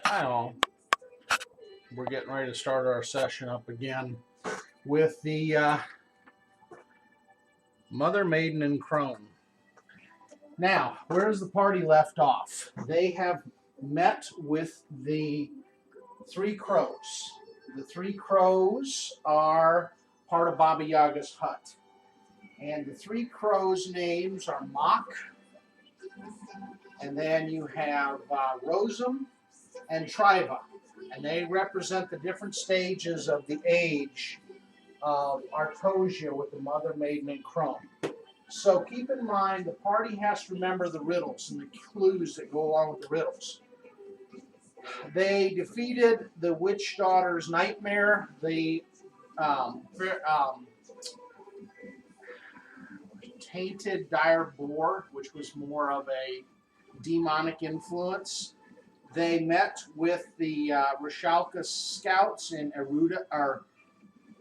Hi all. We're getting ready to start our session up again with the Mother, Maiden, and Crone. Now, where's the party left off? They have met with the three crows. The three crows are part of Baba Yaga's hut. And the three crows' names are Mock, and then you have Rosum and Triva. And they represent the different stages of the age of Artosia with the Mother, Maiden, and Crone. So keep in mind, the party has to remember the riddles and the clues that go along with the riddles. They defeated the witch daughter's nightmare, the tainted dire boar, which was more of a demonic influence. They met with the Rishalka scouts in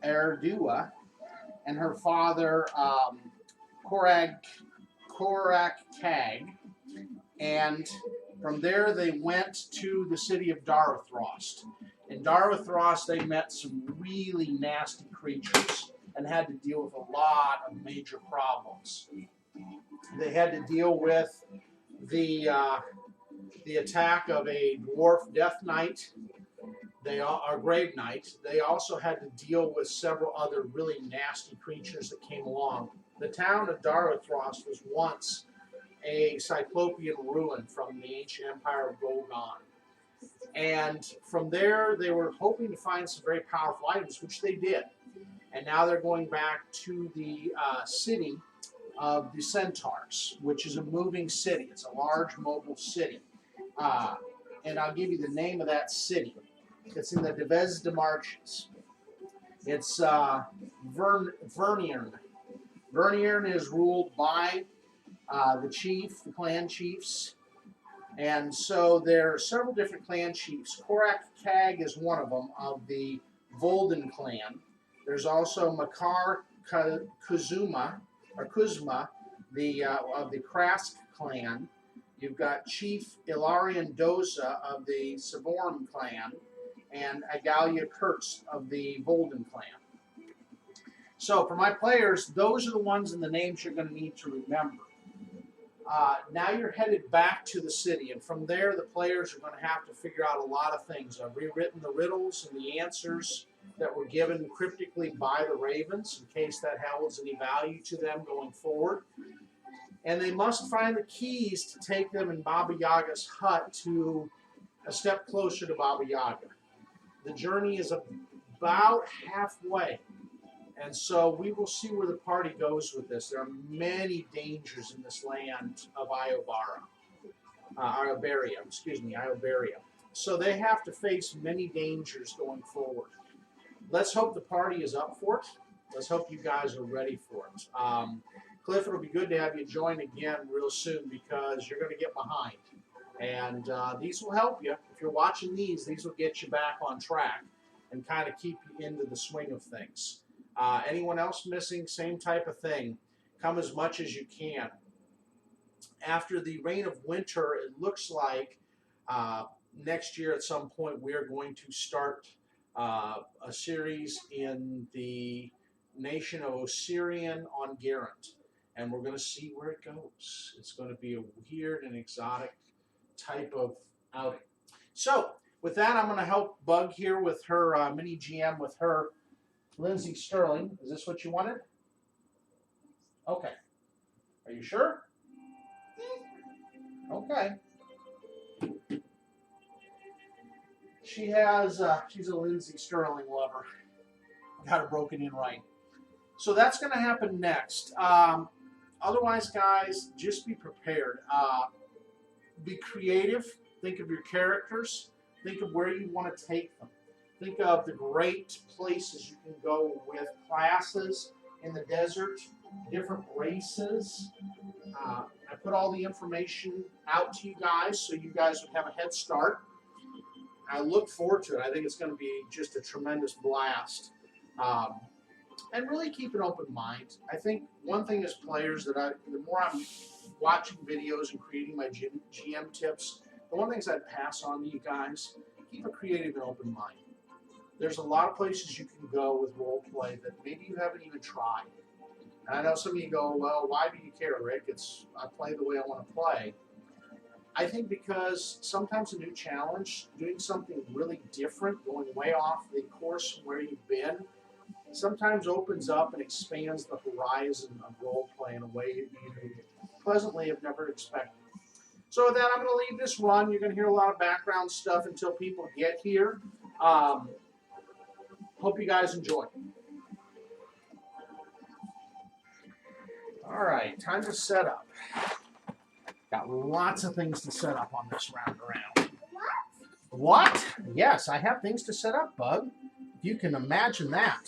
Erdua, and her father, Korak Kag, and from there they went to the city of Darathrost. In Darathrost they met some really nasty creatures and had to deal with a lot of major problems. They had to deal with the attack of a dwarf death knight, our grave knight. They also had to deal with several other really nasty creatures that came along. The town of Darathrost was once a Cyclopean ruin from the ancient empire of Golgon. And from there, they were hoping to find some very powerful items, which they did. And now they're going back to the city of the Centaurs, which is a moving city. It's a large mobile city. And I'll give you the name of that city. It's in the Devezda Marshes. It's Verniern. Verniern is ruled by the clan chiefs. And so there are several different clan chiefs. Korak Kag is one of them, of the Volden clan. There's also Makar Kuzma, of the Krask clan. You've got Chief Ilarion Doza of the Savorn clan, and Agalia Kurtz of the Volden clan. So for my players, those are the ones and the names you're going to need to remember. Now you're headed back to the city, and from there the players are going to have to figure out a lot of things. I've rewritten the riddles and the answers that were given cryptically by the ravens in case that holds any value to them going forward. And they must find the keys to take them in Baba Yaga's hut to a step closer to Baba Yaga. The journey is about halfway. And so we will see where the party goes with this. There are many dangers in this land of Iobaria. So they have to face many dangers going forward. Let's hope the party is up for it. Let's hope you guys are ready for it. Cliff, it'll be good to have you join again real soon because you're going to get behind. And these will help you. If you're watching these will get you back on track and kind of keep you into the swing of things. Anyone else missing, same type of thing. Come as much as you can. After the reign of winter, it looks like next year at some point we are going to start a series in the nation of Osirian on Garant. And we're going to see where it goes. It's going to be a weird and exotic type of outing. So with that, I'm going to help Bug here with her mini GM with her Lindsay Sterling. Is this what you wanted? Okay. Are you sure? Okay. She has, she's a Lindsay Sterling lover. Got her broken in right. So that's going to happen next. Otherwise, guys, just be prepared. Be creative. Think of your characters. Think of where you want to take them. Think of the great places you can go with classes in the desert, different races. I put all the information out to you guys so you guys would have a head start. I look forward to it. I think it's going to be just a tremendous blast. And really keep an open mind. I think one thing as players that the more I'm watching videos and creating my GM tips, the one thing I'd pass on to you guys, keep a creative and open mind. There's a lot of places you can go with role play that maybe you haven't even tried. And I know some of you go, well, why do you care, Rick? I play the way I want to play. I think because sometimes a new challenge, doing something really different, going way off the course from where you've been, sometimes opens up and expands the horizon of role play in a way you pleasantly have never expected. So with that, I'm going to leave this run. You're going to hear a lot of background stuff until people get here. Hope you guys enjoy. All right, time to set up. Got lots of things to set up on this round around. What? Yes, I have things to set up, Bug. If you can imagine that.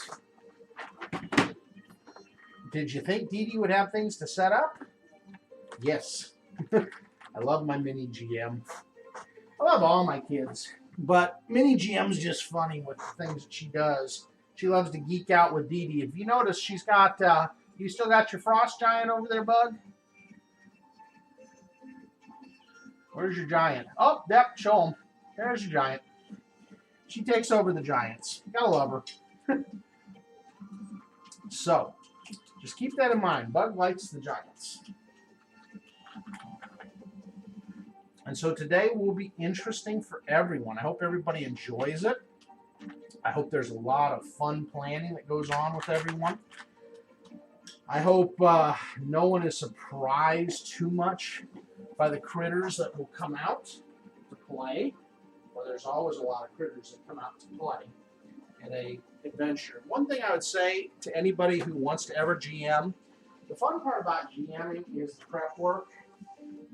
Did you think Dee Dee would have things to set up? Yes. I love my mini GM. I love all my kids, but mini GM's just funny with the things that she does. She loves to geek out with Dee Dee. If you notice, she's got, you still got your frost giant over there, Bug? Where's your giant? Oh, yep, show him. There's your giant. She takes over the giants. Gotta love her. So, just keep that in mind. Bug likes the giants. And so today will be interesting for everyone. I hope everybody enjoys it. I hope there's a lot of fun planning that goes on with everyone. I hope no one is surprised too much by the critters that will come out to play. Well, there's always a lot of critters that come out to play in a adventure. One thing I would say to anybody who wants to ever GM, the fun part about GMing is the prep work.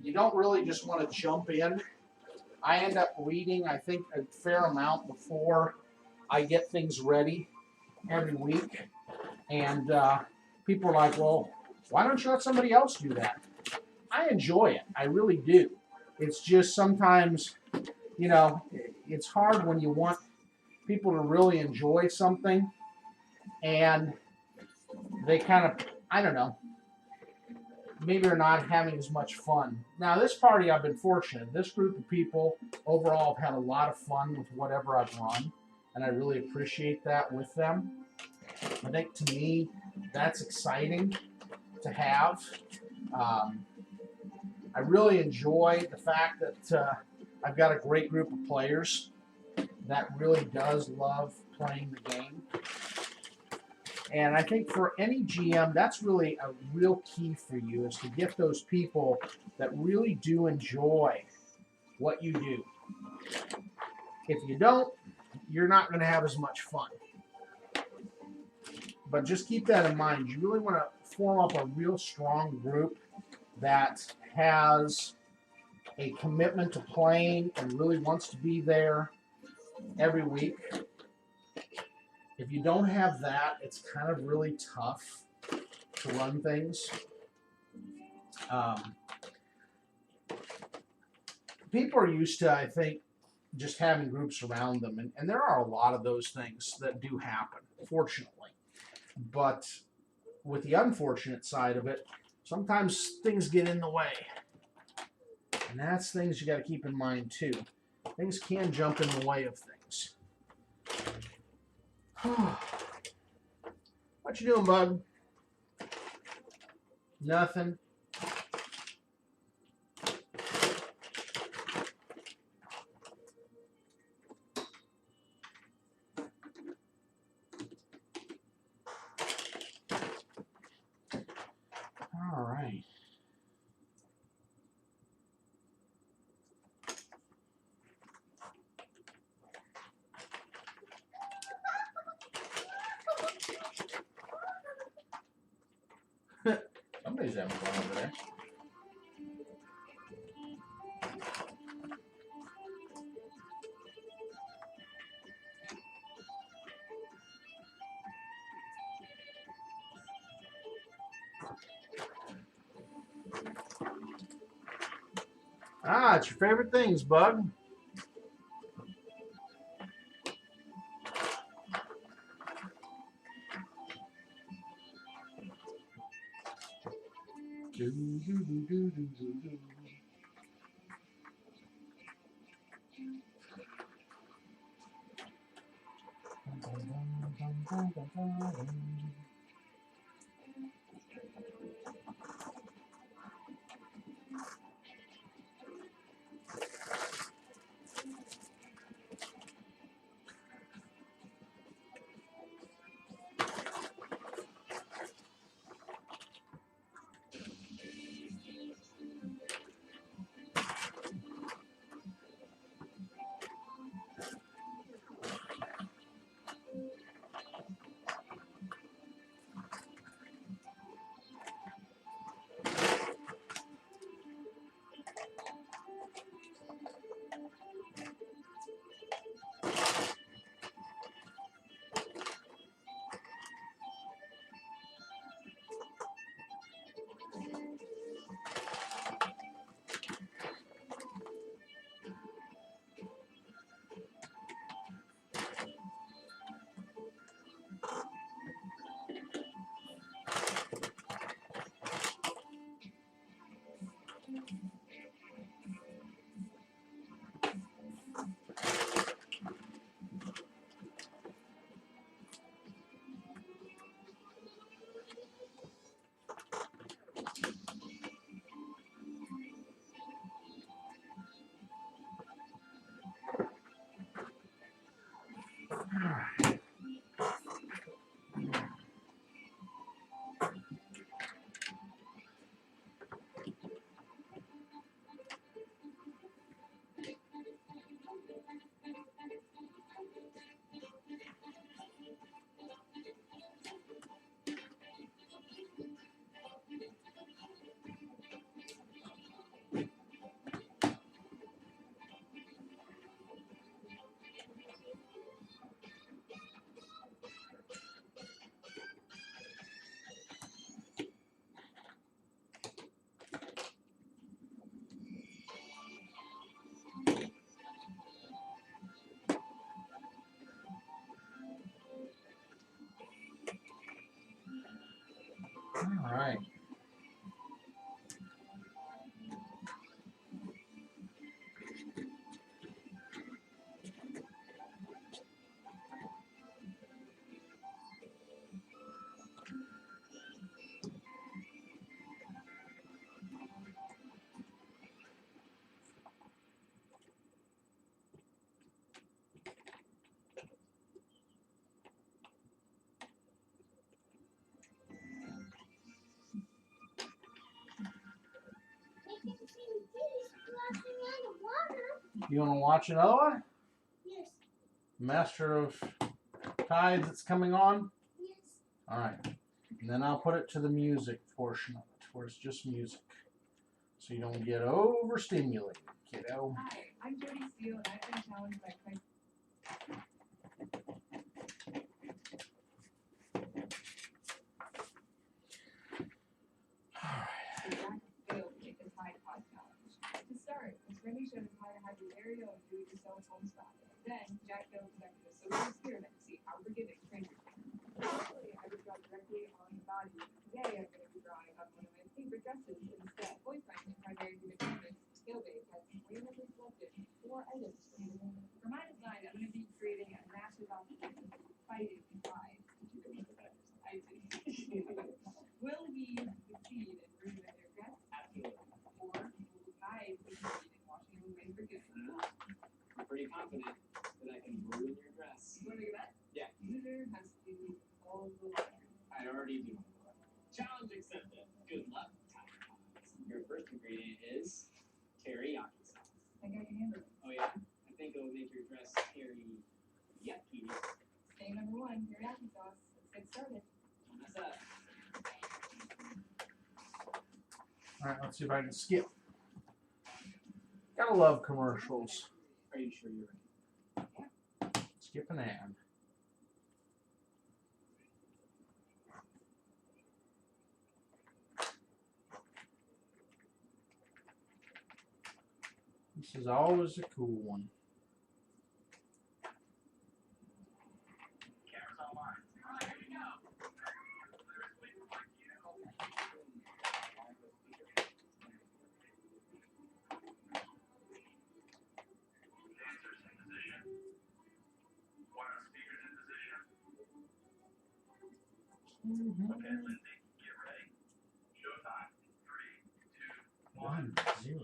You don't really just want to jump in. I end up reading, I think, a fair amount before I get things ready every week. And people are like, well, why don't you let somebody else do that? I enjoy it. I really do. It's just sometimes, you know, it's hard when you want people to really enjoy something and they kind of, I don't know, maybe they're not having as much fun. Now, this party, I've been fortunate. This group of people overall have had a lot of fun with whatever I've run, and I really appreciate that with them. I think, to me, that's exciting to have. I really enjoy the fact that I've got a great group of players that really does love playing the game. And I think for any GM, that's really a real key for you, is to get those people that really do enjoy what you do. If you don't, you're not going to have as much fun. But just keep that in mind. You really want to form up a real strong group that has a commitment to playing and really wants to be there every week. If you don't have that, it's kind of really tough to run things. People are used to, I think, just having groups around them. And there are a lot of those things that do happen, fortunately. But with the unfortunate side of it, sometimes things get in the way. And that's things you got to keep in mind, too. Things can jump in the way of things. What you doing, bud? Nothing. All right. Somebody's having fun over there. Ah, it's your favorite things, bud. All right. You want to watch another one? Yes. Master of Tides that's coming on? Yes. All right. And then I'll put it to the music portion of it, where it's just music. So you don't get overstimulated, kiddo. Hi, I'm Jody Steele, and I've been challenged by Craig. Jack failed to make the Tide Pod challenge. To start, the training showed us how to have your very own do-it-yourself home spa. Then, Jack failed to conduct a social experiment to see how forgiving strangers can be. Usually, I would draw directly on the body. Today, I'm going to be drawing up one of my favorite dresses instead. Boyfriend and primary human interest, Tailbase, has randomly selected 4 items for me to make. For my design, I'm going to be creating a massive outfit fighting pride. I do. Will we succeed in ruining their dress? Absolutely. Or will I succeed in washing them away for good? I'm pretty confident that I can ruin your dress. You want to make a bet? Yeah. Loser has to do all the work. I already do. Challenge accepted. Good luck, Tide Pods. Your first ingredient is teriyaki sauce. I think I can handle it. Oh yeah? I think it will make your dress teriyaki. Stay number 1, teriyaki sauce. Let's get started. Mess up. All right, let's see if I can skip. Gotta love commercials. Are you sure you're ready? Skip an ad. This is always a cool one. Cameras online. All right, here we go. Dancers in position. Water speakers in position. Okay, Lindsay, get ready. Showtime. 3, 2, 1. 0.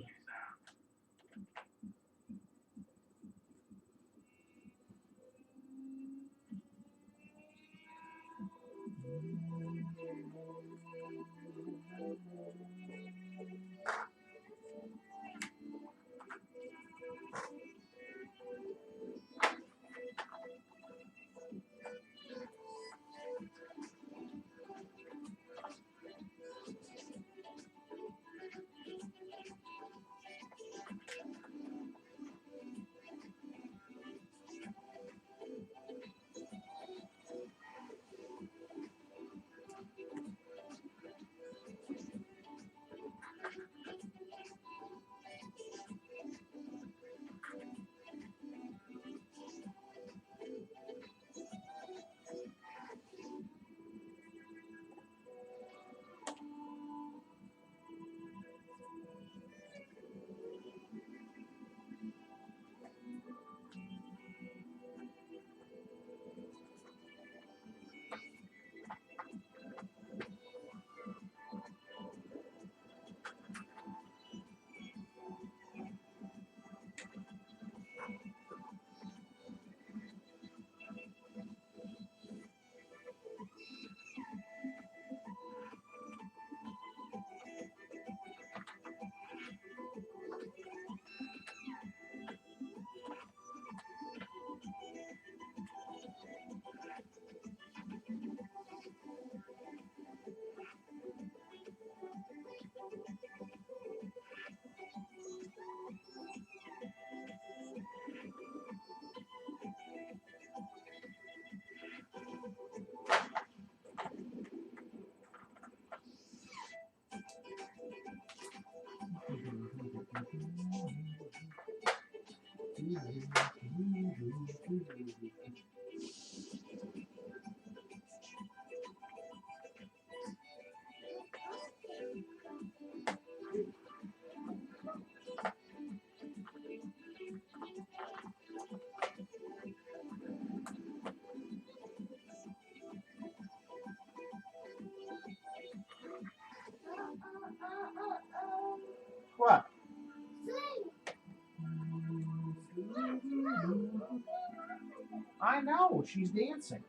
Cue sound. What? I know, she's dancing.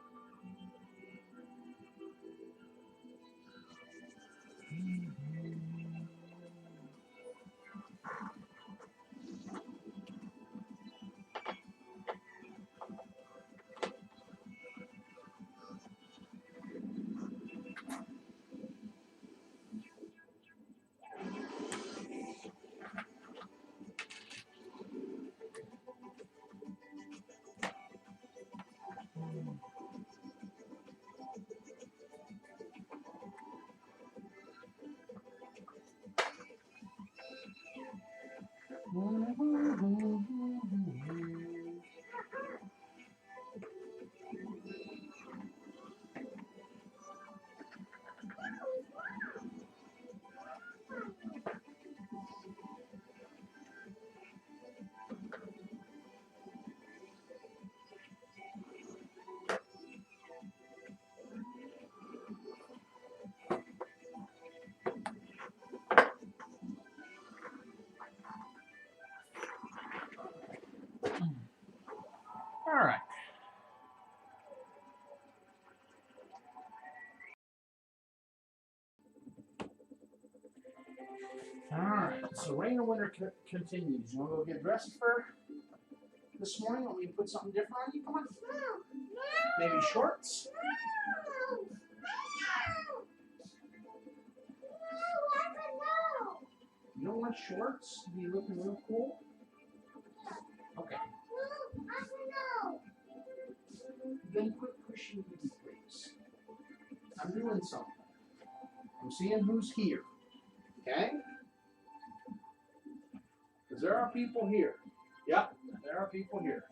All right. All right. So rain or winter continues. You want to go get dressed for this morning? Want me to put something different on you? Come on. Maybe shorts. You don't want shorts? Be looking real cool. Okay. Then quit pushing me, please. I'm doing something. I'm seeing who's here. Okay? Because there are people here. Yep, there are people here.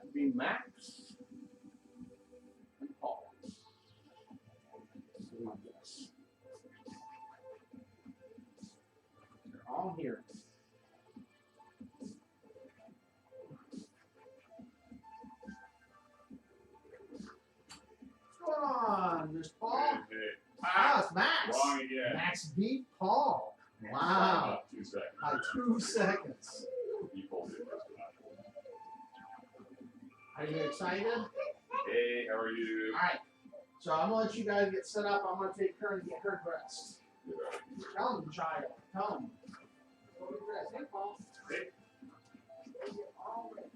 would be Max and Paul. This is my guess. They're all here. What's going on, Miss Paul? Hey, Ah, it's Max. wrong again. Max beat Paul. Wow. About 2 seconds. 2 seconds. You pulled it just Are you excited? Hey, how are you? Alright. So I'm gonna let you guys get set up. I'm gonna take her and get her dressed. Tell him, child. Tell him. Go get dressed. Hey, Paul. Hey. All ready.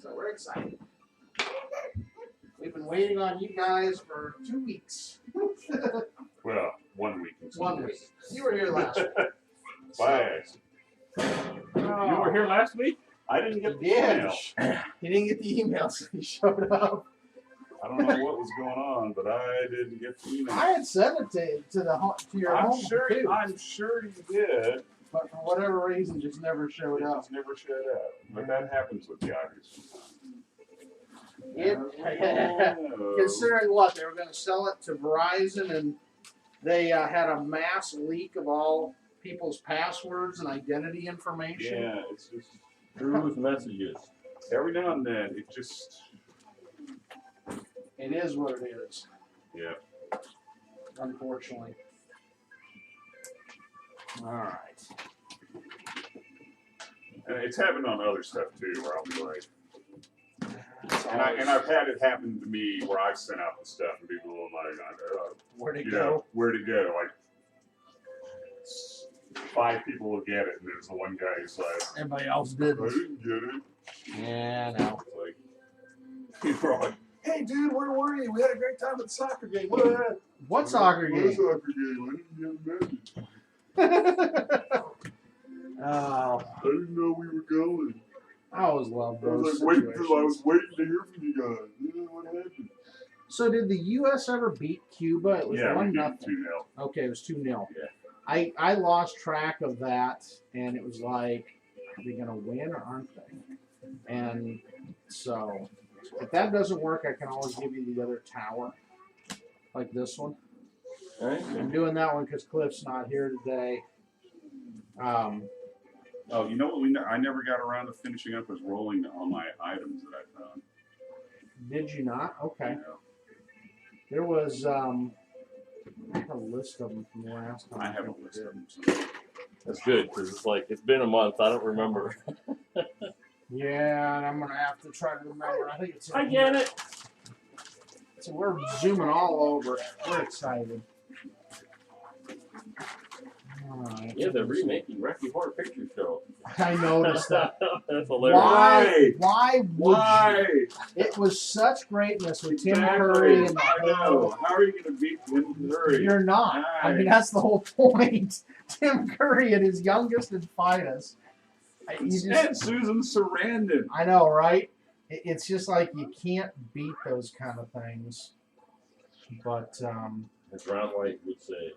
So we're excited. We've been waiting on you guys for 2 weeks. Well, 1 week. and some 1 week. days. You were here last week. Why? You were here last week? I didn't get the email. He didn't get the email, so he showed up. I don't know what was going on, but I didn't get the email. I had sent it to your I'm home sure. too, I'm sure you did. but for whatever reason, just never It showed up. just never showed up. But that happens with Yahoo's. Considering what they were going to sell it to Verizon, and they had a mass leak of all people's passwords and identity information. Yeah, it's just Through messages. every now and then it just. It is what it is, Yeah. unfortunately. All right. And it's happened on other stuff too, where I'll be like, and I've had it happen to me where I've sent out the stuff and people are like, Where'd it you go? know, where'd it go? Like 5 people will get it, and there's the one guy who's like, Everybody else I didn't. didn't get it. Yeah, no. It's like, people are like, hey dude, where were you? We had a great time at the soccer game. What? What soccer What game? soccer game? I didn't get a message. Oh, I didn't know we were going. I always love I was those like waiting situations. to hear from you guys. You know what happened? So did the U.S. ever beat Cuba? It was Yeah, we 1-0. did 2-0. Okay, it was 2-0. Yeah. I lost track of that, and it was like, are they gonna win or aren't they? And so, if that doesn't work, I can always give you the other tower, like this one. All right. I'm doing that one because Cliff's not here today. Oh, you know what? I never got around to finishing up was rolling all my items that I found. Did you not? Okay. You know, There was I have a list of them from the last time. I have a think we list did. of them. So. That's good because it's like it's been a month. I don't remember. Yeah, and I'm gonna have to try to remember. I think it's. I get it. So we're zooming all over. We're excited. All right. Yeah, they're remaking Rocky Horror Picture Show. I noticed that. That's hilarious. Why? Why would Why? you? It was such greatness with Tim Exactly. Curry and the I know. How are you going to beat Tim Curry? You're not. I mean, that's the whole point. Tim Curry at his youngest and finest. And Susan Sarandon. I know, right? It's just like you can't beat those kind of things. But As Ron White would say.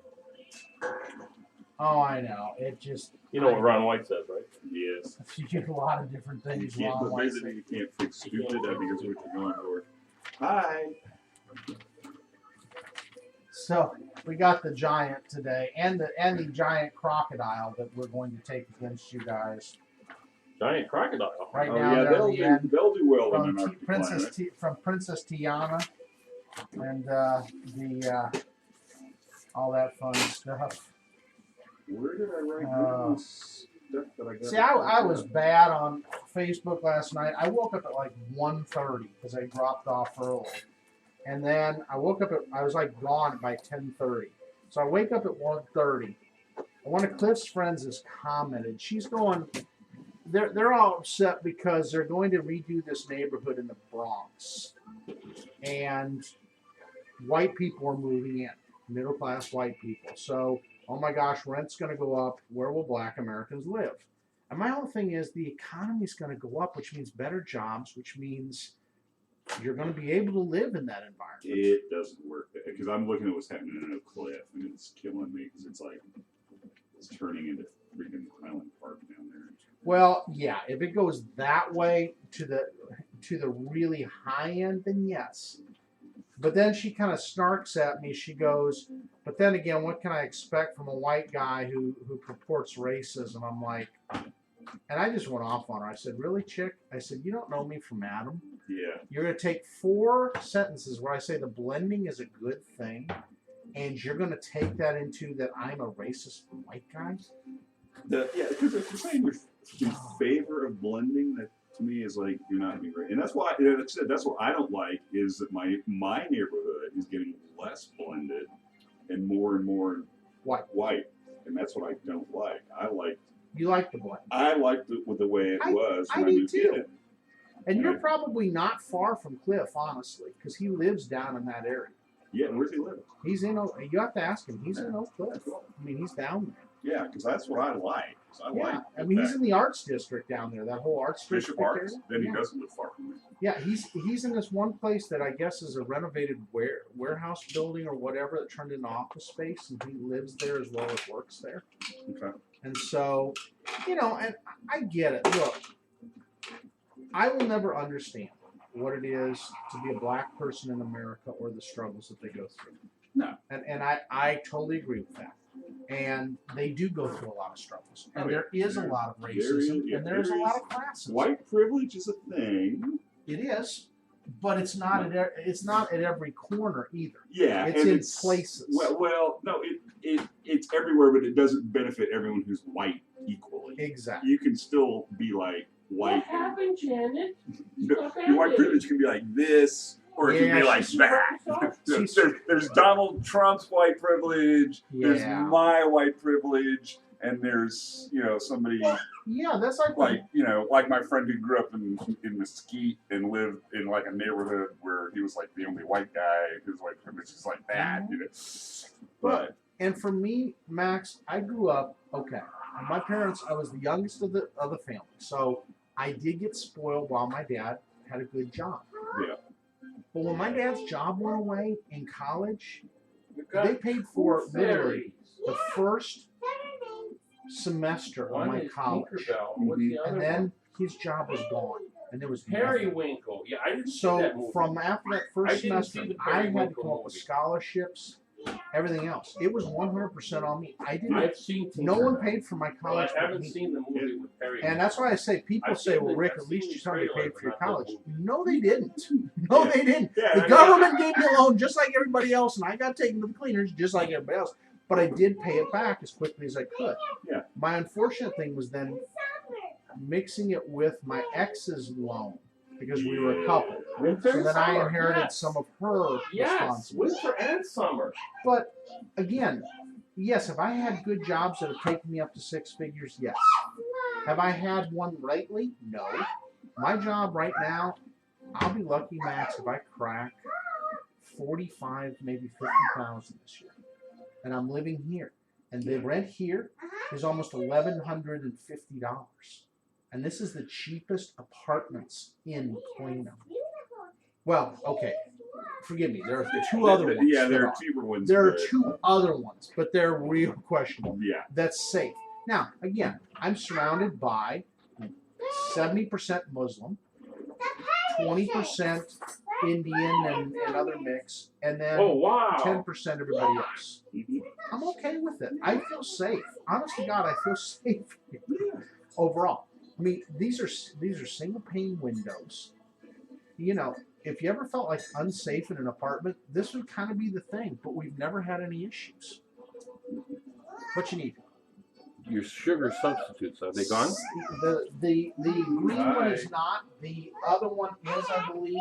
oh, I know. It just You know what Ron White says, right? Yes. you get a lot of different You things can't, wrong. but Like basically you can't fix stupid. I think is what you're going for. Hi. so we got the giant today, and the giant crocodile that we're going to take against you guys. Giant crocodile. Right Oh now, yeah, they're the end they'll do well in from an Arctic Princess climate. Princess Tiana. and all that fun stuff. Where did I write Uh, this stuff that I got? See, I was bad on Facebook last night. I woke up at like 1:30 because I dropped off early. And then I woke up I was like gone by 10:30. So I wake up at 1:30. One of Cliff's friends has commented. She's going, they're all upset because they're going to redo this neighborhood in the Bronx. And white people are moving in, middle class white people. So, oh my gosh, rent's going to go up. Where will black Americans live? And my whole thing is the economy's going to go up, which means better jobs, which means you're going to be able to live in that environment. It doesn't work because I'm looking at what's happening in Oak Cliff, and it's killing me because it's like it's turning into freaking Highland Park down there. Well, yeah, if it goes that way to the really high end, then yes. But then she kind of snarks at me. She goes, but then again, what can I expect from a white guy who purports racism? I'm like, and I just went off on her. I said, really, chick? I said, you don't know me from Adam. Yeah. You're going to take 4 sentences where I say the blending is a good thing, and you're going to take that into that I'm a racist white guy? Because if you're saying you're in favor of blending, that to me is like you're not being right. And that's why that's what I don't like is that my neighborhood is getting less blended and more white. And that's what I don't like. You like the blend. I liked it with the way it was when I do moved too. in. And you're probably not far from Cliff, honestly, because he lives down in that area. Yeah, where's he live? He's in. You have to ask him. He's in Oak Cliff. I mean, he's down there. Yeah, because that's what I like. I mean, he's in the arts district down there. That whole arts Bishop district Arts. area. Then he doesn't live far from me. Yeah, he's in this one place that I guess is a renovated warehouse building or whatever that turned into office space, and he lives there as well as works there. Okay. And so, and I get it. Look, I will never understand what it is to be a black person in America or the struggles that they go through. No. And I totally agree with that. And they do go through a lot of struggles. And there is a lot of racism, and there's a lot of classism. White privilege is a thing. It is, but it's not at every corner either. Yeah, it's in places. Well, no, it's everywhere, but it doesn't benefit everyone who's white equally. Exactly. You can still be like white. What happened, Janet? Your white privilege can be like this, or it can be like that. There's Donald Trump's white privilege. Yeah. There's my white privilege, and there's somebody. Yeah, that's like like my friend who grew up in Mesquite and lived in like a neighborhood where he was like the only white guy. His white privilege is like that, But and for me, Max, I grew up my parents. I was the youngest of the family, so I did get spoiled while my dad had a good job. Yeah. But when my dad's job went away in college, they paid for literally the first semester of my college, and then his job was gone, and there was Periwinkle. Yeah, I didn't see that movie. from after that first semester, I had to come up with scholarships, everything else. It was 100% on me. I've seen. No one paid for my college. I haven't seen the movie with Periwinkle. And that's why I say people say, "Well, Rick, at least somebody paid for your college." Trailer, No, they didn't. No, they didn't. Yeah, The government gave me a loan just like everybody else, and I got taken to the cleaners just like everybody else. But I did pay it back as quickly as I could. Yeah. My unfortunate thing was then mixing it with my ex's loan because we were a couple. Winter So and then I summer, inherited yes. some of her Yes, responsibilities. winter and summer. But again, yes, have I had good jobs that have taken me up to 6 figures? Yes. Have I had one lately? No. My job right now, I'll be lucky, Max, if I crack 45, maybe 50,000 this year. And I'm living here. And the rent here is almost $1,150. And this is the cheapest apartments in Plano. Well, okay. Forgive me. There are 2 other ones. Yeah, there are cheaper ones. There are but- 2 other ones, but they're real questionable. Yeah. That's safe. Now, again, I'm surrounded by 70% Muslim, 20% Indian and other mix, and then Oh wow! 10% everybody else. Mhm. I'm okay with it. I feel safe. Honest to God, I feel safe overall. I mean, these are single pane windows. if you ever felt like unsafe in an apartment, this would kind of be the thing. But we've never had any issues. What you need? Your sugar substitutes, are they gone? The green one is not. The other one is, I believe.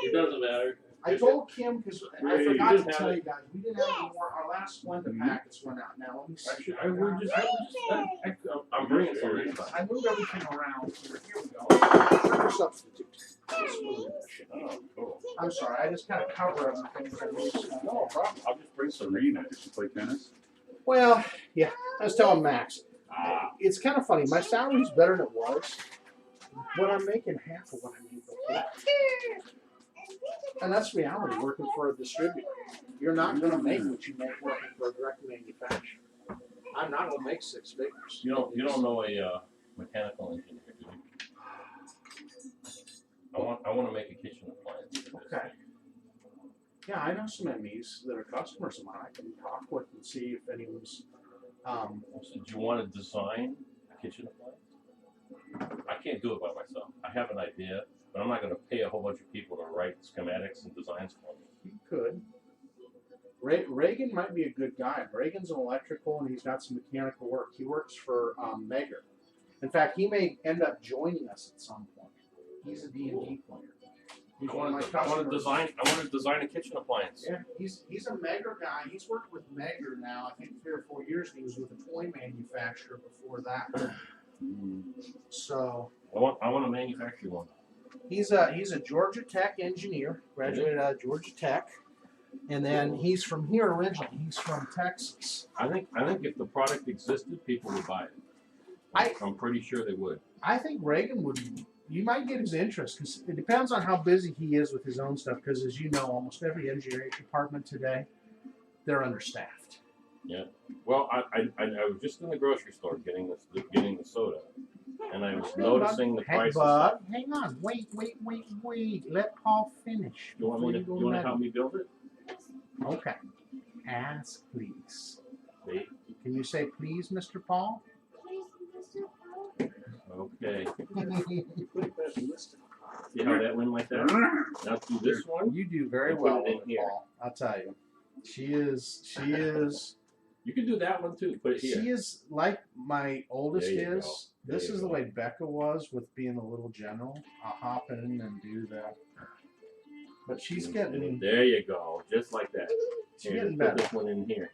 It doesn't matter. I told Kim because I You forgot to didn't tell have you guys, we didn't have any more. Our last Splenda packets went out. Now let me see. Actually, I'm bringing some next time. I moved everything around here. Here we go. Sugar substitute. Oh, cool. I'm sorry, I just kind of cover everything. No problem. I'll just bring Serena. Did she play tennis? Well, yeah. I was telling Max. It's kind of funny. My salary's better than it was, but I'm making half of what I need before. And that's reality, working for a distributor. You're not going to make what you make working for a direct manufacturer. I'm not going to make six figures. You don't know a mechanical engineer, do you? I want to make a kitchen appliance. Okay. Yeah, I know some MEs that are customers of mine. I can talk with and see if anyone's. So do you want to design a kitchen appliance? I can't do it by myself. I have an idea, but I'm not going to pay a whole bunch of people to write schematics and designs for me. You could. Reagan might be a good guy. Reagan's an electrical and he's got some mechanical work. He works for Megger. In fact, he may end up joining us at some point. He's a D&D player. He's one of my customers. I want to design a kitchen appliance. Yeah, he's a Megger guy. He's worked with Megger now, I think 3 or 4 years. And he was with a toy manufacturer before that. So I want to manufacture one. he's a Georgia Tech engineer, graduated out of Georgia Tech, and then he's from here originally. He's from Texas. I think if the product existed, people would buy it. I'm pretty sure they would. I think Reagan would. You might get his interest because it depends on how busy he is with his own stuff. Because as you know, almost every engineering department today, they're understaffed. Yeah. Well, I was just in the grocery store getting the soda, and I was noticing the prices. Bud, hang on, wait. Let Paul finish. You want to help me build it? Okay. Ask, please. See? Can you say please, Mr. Paul? Okay. See how that went like that? Now do this one. You do very Put well it in with it, here. Paul. I'll tell you. She is. You can do that one too. Put it here. She is like my oldest There you is. go. This There is you the go. way Becca was with being a little general. I'll hop in and do that. But she's getting. There you go. Just like that. She's Here, getting just put better. this one in here.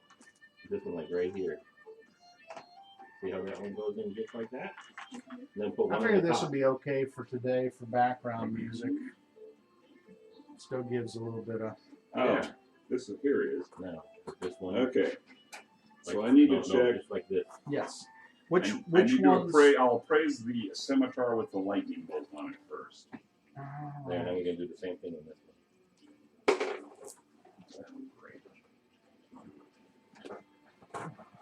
This one like right here. See how that one goes in just like that? And then put I one figured on the this top. would be okay for today for background music. Still gives a little bit of. Yeah. This is here it is. Now, put this one. Okay. So like- I need to no, check. just like this. Yes. Which I which need to ones? I'll appraise the scimitar with the lightning bolt on it first. Oh. There, now we're gonna do the same thing in this one.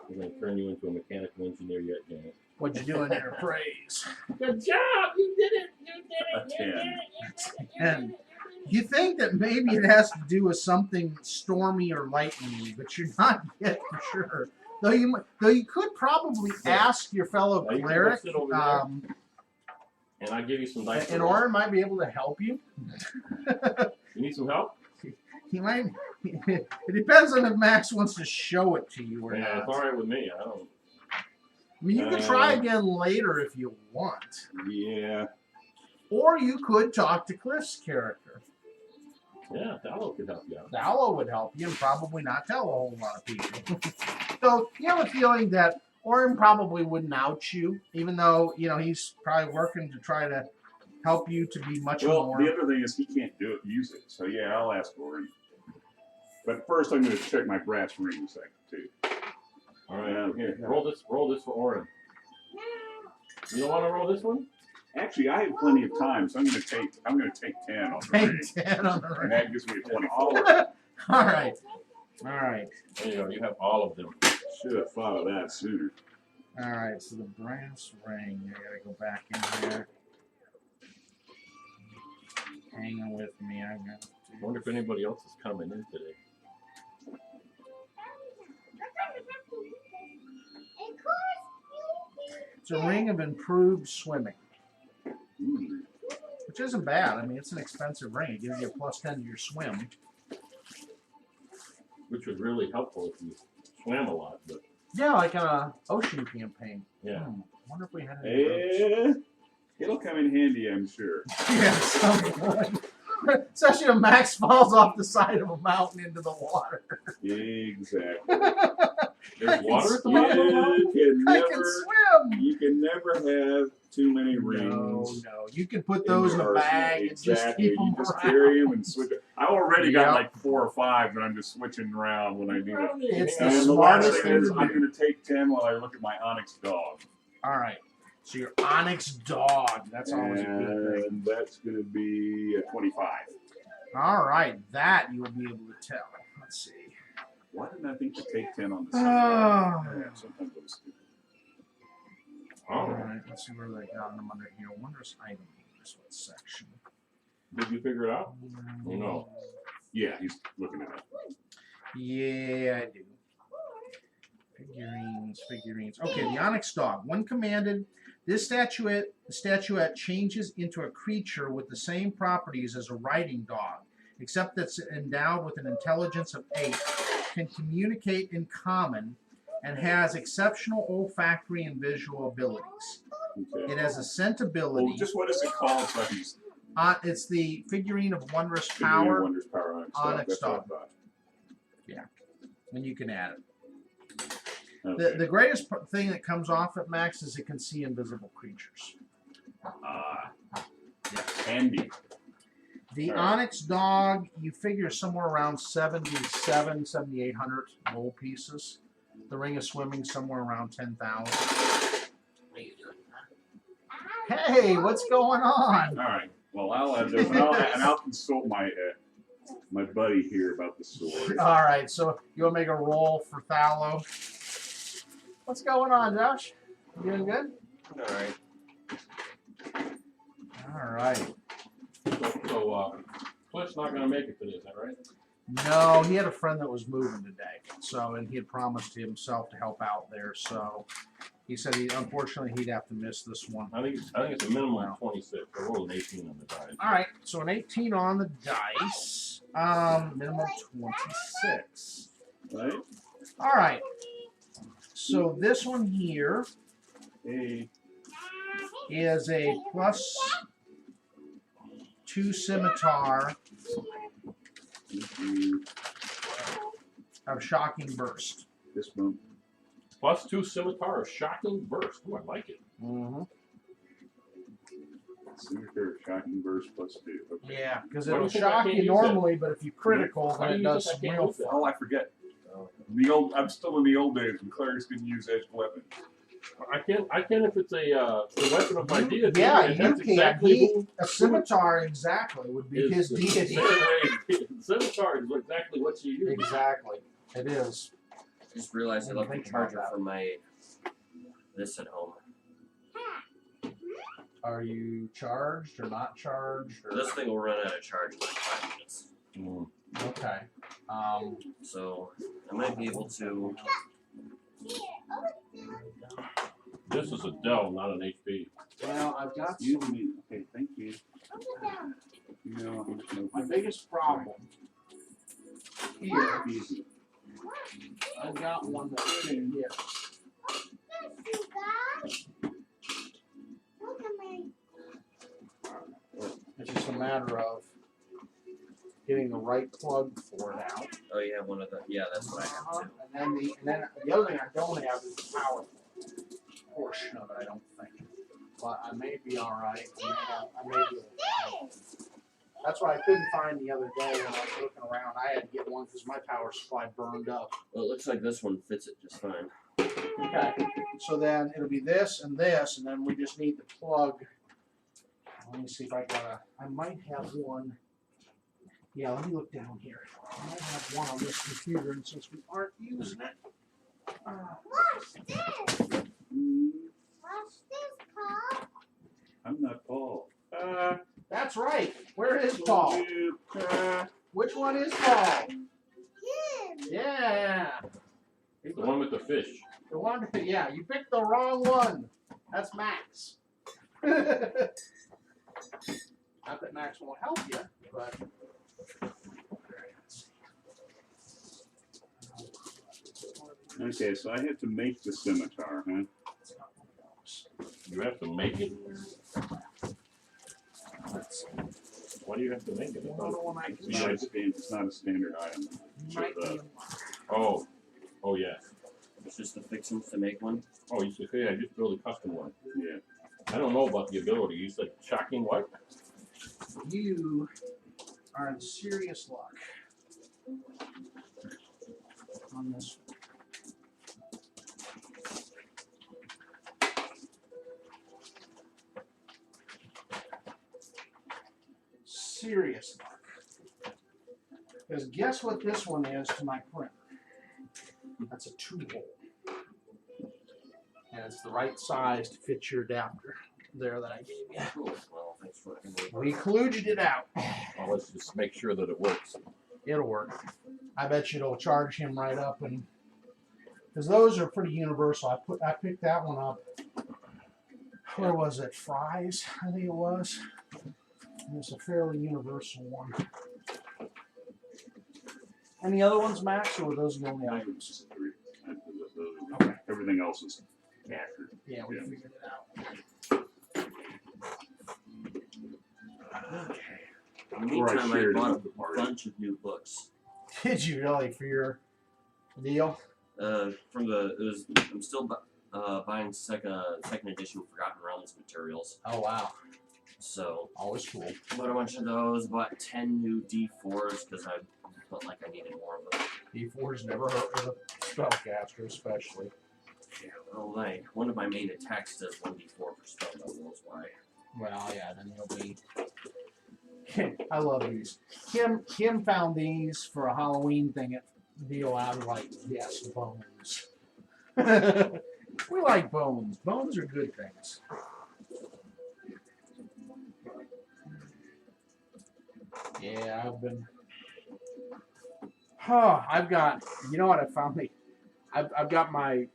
We're gonna turn you into a mechanical engineer yet, Janet. What'd you do in there? Praise. Good job! You did it! And you think that maybe it has to do with something stormy or lightning, but you're not yet for sure. Though you could probably ask your fellow Now you can go cleric, sit over there. And I'll give you some dice. and Oren might be able to help you. You need some help? He might. It depends on if Max wants to show it to you or Yeah, not. it's alright with me. I don't. I mean, you can try again later if you want, Yeah. or you could talk to Cliff's character. Yeah, Dallo could help you out. Dallo would help you and probably not tell a whole lot of people. So you have a feeling that Oren probably wouldn't out you, even though he's probably working to try to help you to be much Well, more. the other thing is he can't use it. So yeah, I'll ask Rory. But first, I'm going to check my brass ring second too. Alright, here, roll this for Oren. You don't want to roll this one? Actually, I have plenty of time, so I'm going to take 10 on the ring. Take 10 on the And ring. that gives me a 24. All right. There you go. You have all of them. Should have thought of that sooner. All right. So the brass ring. I gotta go back in here. Hanging with me. I got. I wonder if anybody else is coming in today. It's a ring of improved swimming. Mm. which isn't bad. I mean, it's an expensive ring. It gives you a +10 to your swim. Which was really helpful if you swam a lot. But Yeah, like an ocean campaign. yeah. Wonder if we had any of those. It'll come in handy, I'm sure. Yeah, someone. Especially if Max falls off the side of a mountain into the water. Exactly. There's water at the bottom of the mountain? I can swim. You can never have too many rings. No. You can put those in a bag and just keep them You just around. carry them and switch it. I already got Yep. like 4 or 5, but I'm just switching around when I do that. It's the And the smartest last thing thing is to I'm do. going to take 10 while I look at my Onyx dog. All right. So your Onyx dog. That's always a good thing. And that's going to be a 25. All right. That you will be able to tell. Let's see. Why didn't I think to take 10 on the Oh. side? Sometimes I'm stupid. All right. Let's see where they got them under here. Wondrous item. This one section. Did you figure it out? Or no? Yeah, he's looking at it. Yeah, I do. Figurines. Okay, the Onyx dog. When commanded, this statuette changes into a creature with the same properties as a riding dog, except that's endowed with an intelligence of 8, can communicate in common, and has exceptional olfactory and visual abilities. Okay. It has a scent ability. Well, just what is it called? So I can just It's the figurine of Wondrous figure in Power, Wondrous Power Onyx dog. Onyx That's what I dog. thought. and you can add it. Okay. The greatest thing that comes off it, Max, is it can see invisible creatures. Handy. The All right. Onyx dog, you figure somewhere around 7,800 gold pieces. The Ring of Swimming, somewhere around 10,000. Hey, what's going on? All right. Well, I'll add those, and I'll consult my my buddy here about the sword. All right, so you want to make a roll for Thallo? What's going on, Josh? You doing good? All right. All right. So Cliff's not going to make it today, is that right? No, he had a friend that was moving today, and he had promised himself to help out there. So he said, unfortunately, he'd have to miss this one. I think it's a minimum of 26. I rolled an 18 on the die. All right, so an 18 on the dice, minimum 26. Right? All right, so this one here Hey. is a +2 scimitar Thank you. of Shocking Burst. This one. +2 scimitar of shocking burst. Oh, I like it. Mm-hmm. Scimitar Shocking Burst +2. Okay. Yeah, because Why do it'll you think I shock can't you use normally, but if you critical, Why then do it you does think I some can't real use it? Oh, I forget. I'm still in the old days when clerics didn't use edged weapons. I can if it's the weapon of my deity. Yeah, and you that's can. exactly who A scimitar exactly would be his is deity. the scimitar is exactly what you use. Exactly, it is. Just realized I left the Think about charger that. for my this at home. Are you charged or not charged? Or... This thing will run out of charge in like 5 minutes. Mm. Okay. So I might be able to. This is a Dell, not an HP. Well, I've got Excuse me. Okay, thank you. No, my biggest problem here. Easy. I've got one that's in here. It's just a matter of getting the right plug for it out. Oh yeah, one of the. Yeah, that's what I have too. And then the other thing I don't have is the power portion of it. I don't think, but I may be all right. I may be okay. That's why I couldn't find the other day when I was looking around. I had to get one because my power supply burned up. Well, it looks like this one fits it just fine. Okay, so then it'll be this, and then we just need the plug. Let me see if I I might have one. Yeah, let me look down here. I might have one on this computer, and since we aren't using it. Watch this! Watch this, Paul! I'm not Paul. That's right. Where is Paul? Which one is Paul? Him! Yeah. The one with the fish. The one, yeah, you picked the wrong one. That's Max. Not that Max won't help you, but. Okay, so I have to make the scimitar, huh? You have to make it. Why do you have to make it? It's not a standard item. Oh, yeah. It's just the fixings to make one. Oh, you said, yeah, just build a custom one. Yeah. I don't know about the ability. You said shocking what? You are in serious luck on this one. Serious luck. Because guess what this one is to my printer? That's a 2-hole. And it's the right size to fit your adapter there that I gave you. Cool. Well, thanks for We kludged it out. Well, let's just make sure that it works. It'll work. I bet you it'll charge him right up, and because those are pretty universal. I picked that one up. Where was it? Fry's, I think it was. And it's a fairly universal one. Any other ones, Max, or were those the only items? Okay. Everything else is accurate. Yeah, we figured it out. Okay. In the meantime, I shared bought it with the a party. bunch of new books. Did you really for your deal? I'm still buying second edition Forgotten Realms materials. Oh wow, So always cool. bought a bunch of those. Bought 10 new D4s because I felt like I needed more of them. D4's never hurt with a spellcaster, especially. Yeah, well, like one of my main attacks does 1d4 for spell levels. Why? Well, yeah, then he'll be. I love these. Kim found these for a Halloween thing at deal out of like bones. We like bones. Bones are good things. Yeah, I've got. You know what I found? I've got my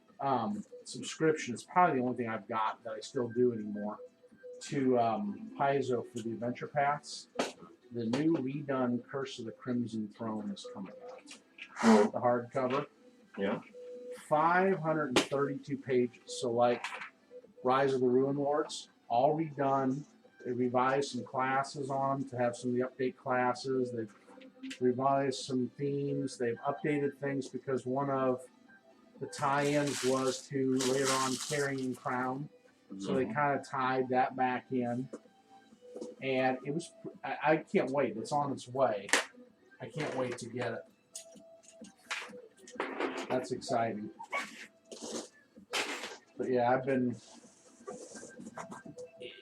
subscription. It's probably the only thing I've got that I still do anymore. To Paizo for the Adventure Paths. The new redone Curse of the Crimson Throne is coming out. The hardcover. Yeah. 532 pages. So like Rise of the Ruin Lords, all redone. They revised some classes on to have some of the update classes. They've revised some themes. They've updated things because one of the tie-ins was to later on Carrying Crown. So they kind of tied that back in. And it was, I can't wait. It's on its way. I can't wait to get it. That's exciting. But yeah, I've been,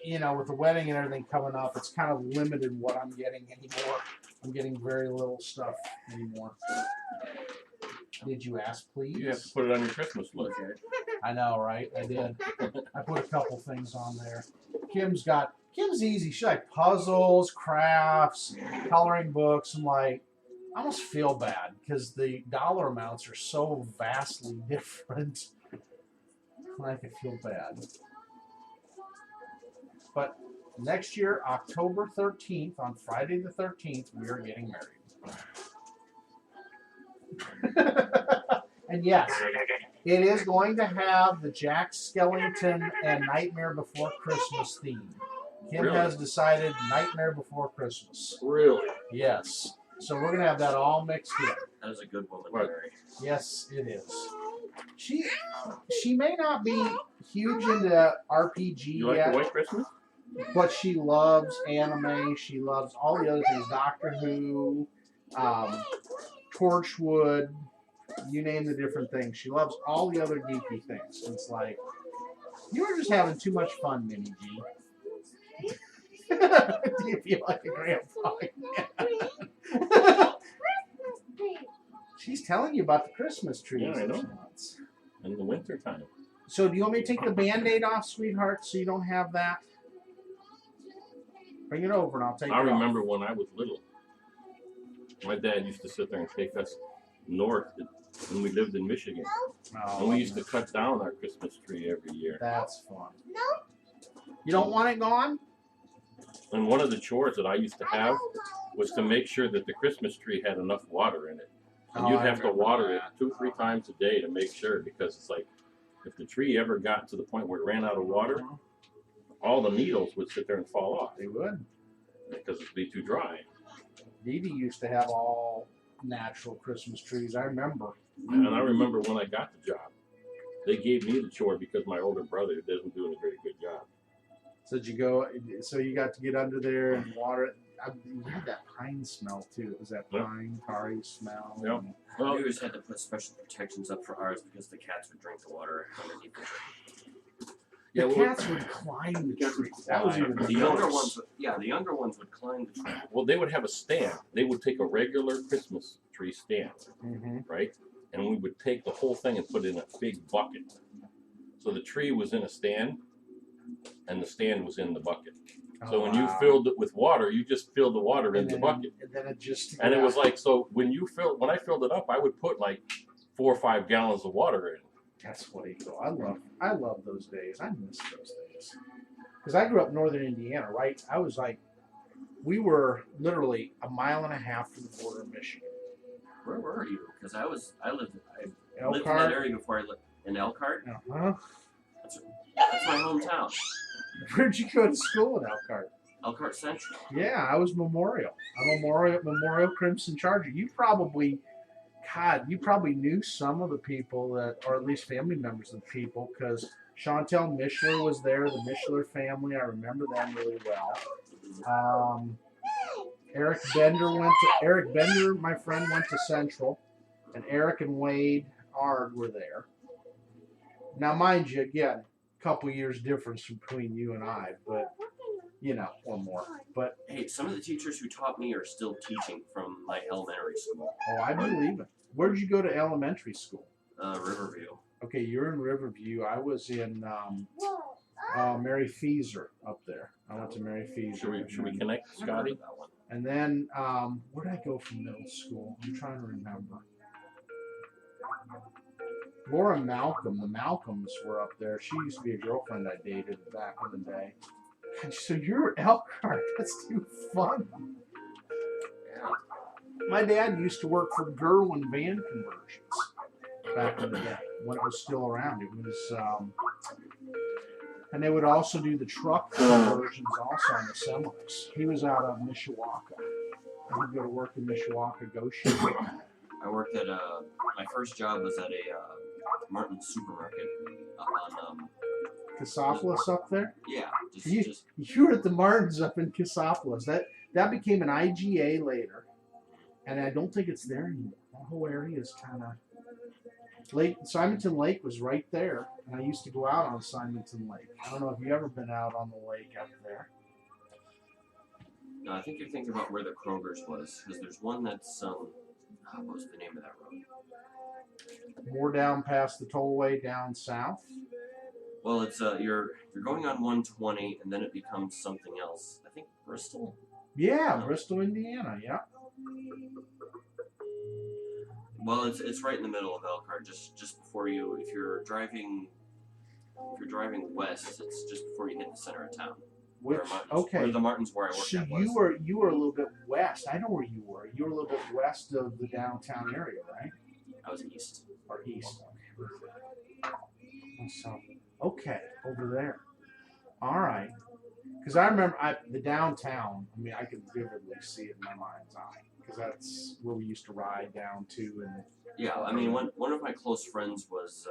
with the wedding and everything coming up, it's kind of limited what I'm getting anymore. I'm getting very little stuff anymore. Did you ask, please? You have to put it on your Christmas list. I know, right? I did. I put a couple things on there. Kim's easy. She like puzzles, crafts, coloring books. I'm like, I almost feel bad because the dollar amounts are so vastly different. I could feel bad. But next year, October 13th, on Friday the 13th, we are getting married. And yes, it is going to have the Jack Skellington and Nightmare Before Christmas theme. Kim Really? has decided Nightmare Before Christmas. Really? Yes. So we're going to have that all mixed in. That is a good woman, Right. Mary. Yes, it is. She may not be huge into RPG You like yet, the White Christmas? but she loves anime. She loves all the other things. Doctor Who, Torchwood, you name the different things. She loves all the other geeky things. It's like, you're just having too much fun, Minnie G. Do you feel like a grandpa? She's telling you about the Christmas trees. Yeah, I know. In the winter time. So do you want me to take the Band-Aid off, sweetheart, so you don't have that? Bring it over and I'll take it I off. remember when I was little, my dad used to sit there and take us north when we lived in Michigan. Oh, And we used to cut down our Christmas tree every year. that's fun. You don't want it gone? And one of the chores that I used to have was to make sure that the Christmas tree had enough water in it. And Oh, you'd I have to remember water that. it 2-3 times a day to make sure, because it's like if the tree ever got to the point where it ran out of water, all the needles would sit there and fall off They would. because it'd be too dry. Dee Dee used to have all natural Christmas trees. I remember. And I remember when I got the job, they gave me the chore because my older brother doesn't do a very good job. So did you go? So you got to get under there and water it. You had that pine smell too. It was that Yep. pine tarry smell. Yep. We Well, always had to put special protections up for ours because the cats would drink the water underneath the tree. The well, cats would climb the tree. That was even The younger worse. ones, the younger ones would climb the tree. well, they would have a stand. They would take a regular Christmas tree stand, Mm-hmm. right? And we would take the whole thing and put it in a big bucket. So the tree was in a stand, and the stand was in the bucket. So when you filled it with water, you just filled the water in the bucket. And then it just. And it was like, so when I filled it up, I would put like 4 or 5 gallons of water in. That's what he thought. I love those days. I miss those days. Because I grew up in northern Indiana, right? I was like, we were literally a mile and a half from the border of Michigan. Where were you? Because I lived in that Elkhart. area before I lived in Elkhart. Uh-huh. That's my hometown. Where'd you go to school in Elkhart? Elkhart Central. Yeah, I was Memorial. I'm Memorial Crimson Charger. You probably knew some of the people that, or at least family members of the people, because Chantel Mishler was there, the Mishler family. I remember them really well. Eric Bender, my friend, went to Central, and Eric and Wade Ard were there. Now, mind you, again, a couple years difference between you and I, but or more. But Hey, some of the teachers who taught me are still teaching from my elementary school, I believe it. Where did you go to elementary school? Riverview. Okay, you're in Riverview. I was in Mary Feeser up there. I went to Mary Feeser. Should we connect, Never heard Scotty? of that one. And then where did I go from middle school? I'm trying to remember. Laura Malcolm, the Malcolms were up there. She used to be a girlfriend I dated back in the day. And so you're Elkhart. That's too fun. Yeah. My dad used to work for Gerwin Van Conversions back in the day when it was still around. It was, and they would also do the truck conversions also on the semis. He was out of Mishawaka. I would go to work in Mishawaka, Goshen. I worked at my first job was at a Martin's supermarket up on Cassopolis up there. yeah, You just were at the Martins up in Cassopolis. That became an IGA later, and I don't think it's there anymore. That whole area is kind of Lake Simonton Lake was right there, and I used to go out on Simonton Lake. I don't know if you ever been out on the lake up there. no, I think you're thinking about where the Kroger's was, because there's one that's what was the name of that road? More down past the tollway down south. Well, it's you're going on 120, and then it becomes something else. I think Bristol. Yeah, Bristol, Indiana. Yeah. Well, it's right in the middle of Elkhart, just before you. If you're driving west, it's just before you hit the center of town. Which Where the Martins where I worked So at was. you were a little bit west. I know where you were. You were a little bit west of the downtown area, right? I was east. Or east. So okay, over there. All right. Because I remember the downtown. I mean, I can vividly see it in my mind's eye because that's where we used to ride down to. And Yeah, I mean, one of my close friends was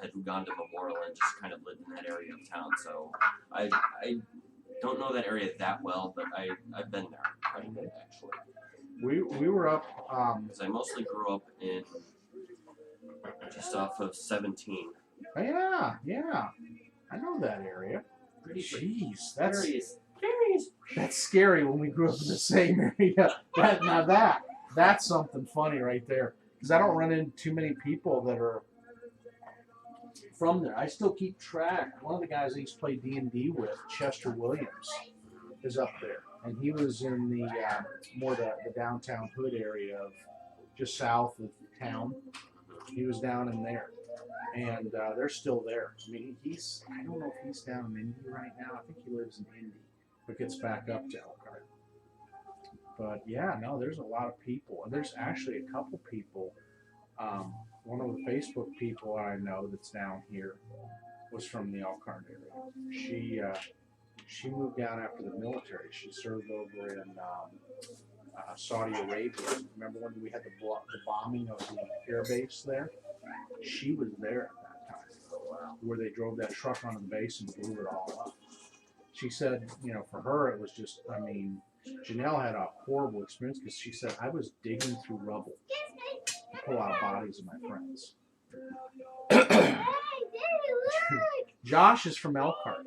had Uganda Memorial and just kind of lived in that area of town. So I don't know that area that well, but I've been there quite a bit actually. we were up. Because I mostly grew up in just off of 17. Yeah, I know that area. Jeez, that's scary when we grew up in the same area. That's something funny right there. Because I don't run into too many people that are from there. I still keep track. One of the guys I used to play D&D with, Chester Williams, is up there, and he was in the more the downtown hood area of just south of town. He was down in there. And they're still there. I mean, I don't know if he's down in Indy right now. I think he lives in Indy. But it gets back up to Elkhart. But yeah, no, there's a lot of people. And there's actually a couple people. One of the Facebook people I know that's down here was from the Elkhart area. She moved down after the military. She served over in Saudi Arabia. Remember when we had the bombing of the air base there? She was there at that time, where they drove that truck onto the base and blew it all up. She said, you know, for her it was just, I mean, Janelle had a horrible experience because she said, I was digging through rubble to pull out bodies of my friends. Josh is from Elkhart.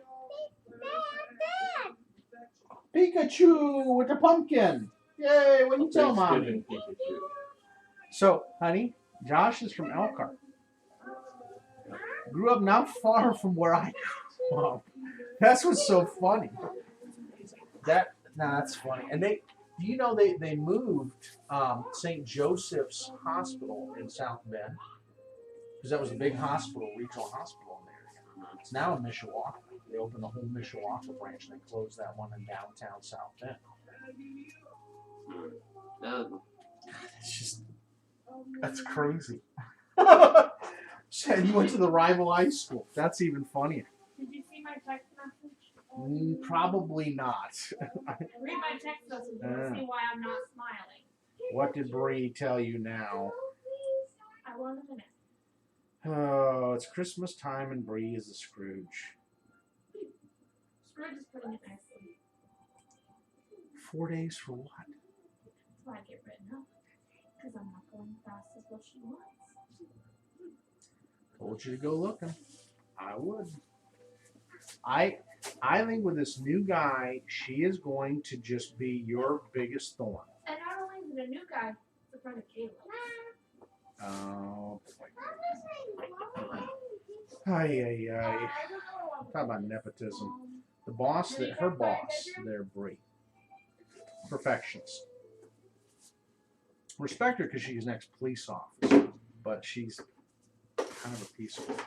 Pikachu with the pumpkin. Yay, what you tell mommy? Pikachu. So, honey, Josh is from Elkhart. Grew up not far from where I grew up. That's what's so funny. That's funny. And do you know they moved St. Joseph's Hospital in South Bend? Because that was a big hospital, regional hospital in there. It's now in Mishawaka. They opened the whole Mishawaka branch and they closed that one in downtown South Bend. That's crazy. Said you went to the rival high school. That's even funnier. Did you see my text message? Probably not. Read my text message and see why I'm not smiling. What did Bree tell you now? I want a minute. Oh, it's Christmas time and Bree is a Scrooge. Scrooge is putting it nicely. 4 days for what? That's why I get written up. Because I'm not going fast as what she wants. Told you to go looking. I would. I think with this new guy, she is going to just be your biggest thorn. And not only is it a new guy, it's a friend of Caleb. Oh, ay. Talk about nepotism. The boss, her boss, there, Bree. Perfectionist. Respect her because she's an ex-police officer, but she's kind of a piece of work.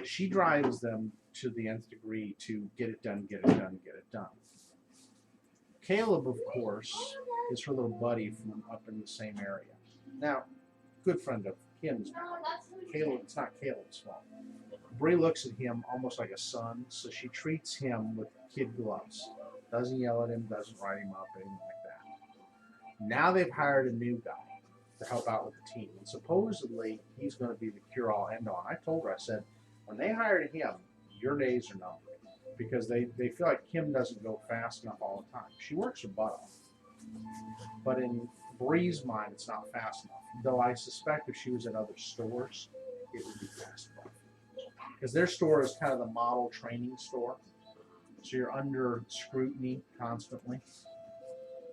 She drives them to the nth degree to get it done. Caleb, of course, is her little buddy from up in the same area. Now, good friend of Kim's. Caleb, it's not Caleb's fault. Bree looks at him almost like a son, so she treats him with kid gloves. Doesn't yell at him, doesn't write him up, anything like that. Now they've hired a new guy to help out with the team. And supposedly, he's going to be the cure-all, end-all. I told her, I said, when they hired him, your days are numbered. Because they feel like Kim doesn't go fast enough all the time. She works her butt off. But in Bree's mind, it's not fast enough. Though I suspect if she was at other stores, it would be fast enough. Because their store is kind of the model training store. So you're under scrutiny constantly.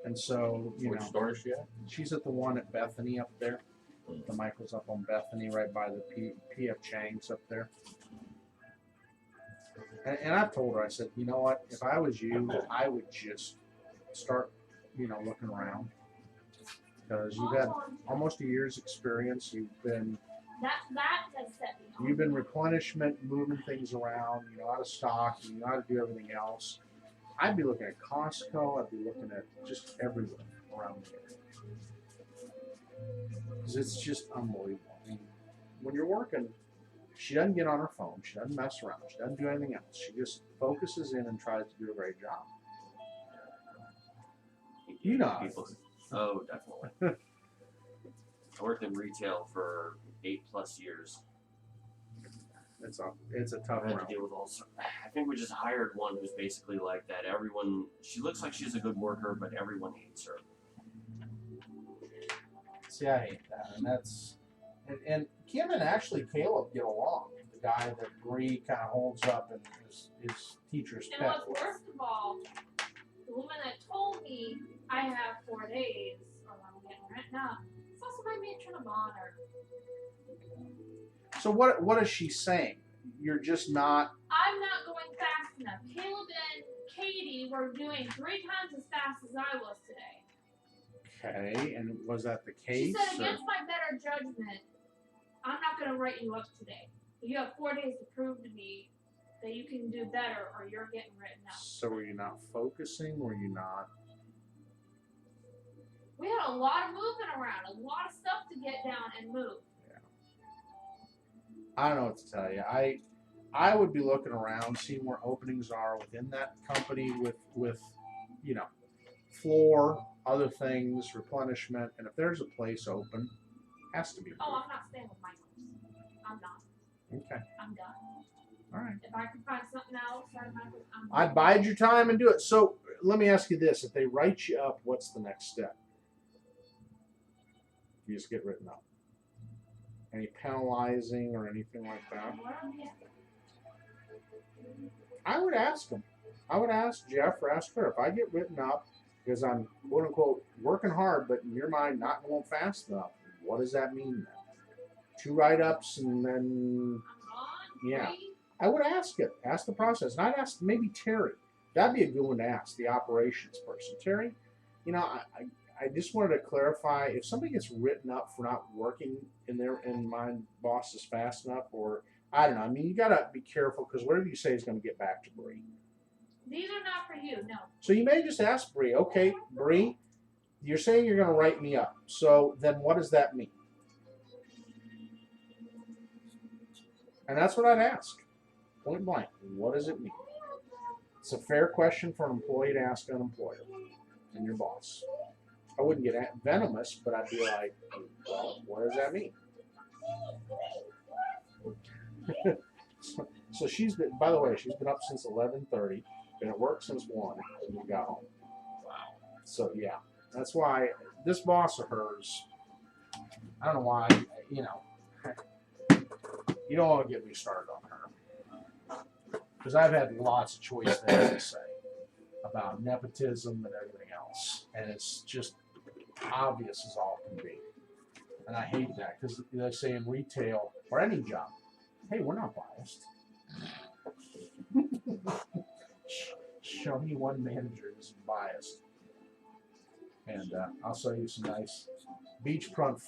And so, Which store is she at? She's at the one at Bethany up there. The Michael's up on Bethany right by the P.F. Chang's up there. And I've told her, I said, you know what, if I was you, I would just start, looking around. Because you've had almost a year's experience. You've been replenishment, moving things around, out of stock, you know how to do everything else. I'd be looking at Costco, I'd be looking at just everywhere around the area. Because it's just unbelievable. I mean, when you're working, she doesn't get on her phone, she doesn't mess around, she doesn't do anything else. She just focuses in and tries to do a great job. You know. Oh, definitely. I worked in retail for 8+ years. It's a tough I had round. to deal with I think we just hired one who's basically like that. She looks like she's a good worker, but everyone hates her. See, I hate that, and Kim and actually Caleb get along. The guy that Bree kind of holds up and is teacher's And pet. what's worst of all, the woman that told me I have 4 days, or I'm getting written up, it's also my matron of honor. So what is she saying? You're just not. I'm not going fast enough. Caleb and Katie were doing 3 times as fast as I was today. Okay, and was that the case? She said, against my better judgment, I'm not going to write you up today. You have 4 days to prove to me that you can do better or you're getting written up. So were you not focusing? Were you not? We had a lot of moving around, a lot of stuff to get down and move. I don't know what to tell you. I would be looking around, seeing where openings are within that company with you know, floor, other things, replenishment, and if there's a place open, has to be. Oh, I'm not staying with Michaels. I'm not. Okay. I'm done. All right. If I can find something else, I'm I'd bide your time and do it. So let me ask you this: if they write you up, what's the next step? You just get written up. Any penalizing or anything like that? I would ask them. I would ask Jeff or ask her if I get written up because I'm quote unquote working hard, but in your mind not going fast enough. What does that mean then? 2 write-ups and then yeah. I would ask it. Ask the process. And I'd ask maybe Terry. That'd be a good one to ask, the operations person. Terry, you know, I just wanted to clarify if somebody gets written up for not working in my bosses fast enough, or I don't know. I mean, you gotta be careful because whatever you say is going to get back to Bree. These are not for you, no. So you may just ask Bree, okay, Bree, you're saying you're going to write me up. So then what does that mean? And that's what I'd ask. Point blank. What does it mean? It's a fair question for an employee to ask an employer and your boss. I wouldn't get venomous, but I'd be like, well, what does that mean? So she's been, by the way, she's been up since 11:30, been at work since 1, and we got home. Wow. So yeah, that's why this boss of hers, I don't know why, you know, you don't want to get me started on her. Because I've had lots of choice things to say about nepotism and everything else. And it's just obvious as all can be. And I hate that because they say in retail or any job, hey, we're not biased. Show me one manager who's biased. And I'll show you some nice beachfront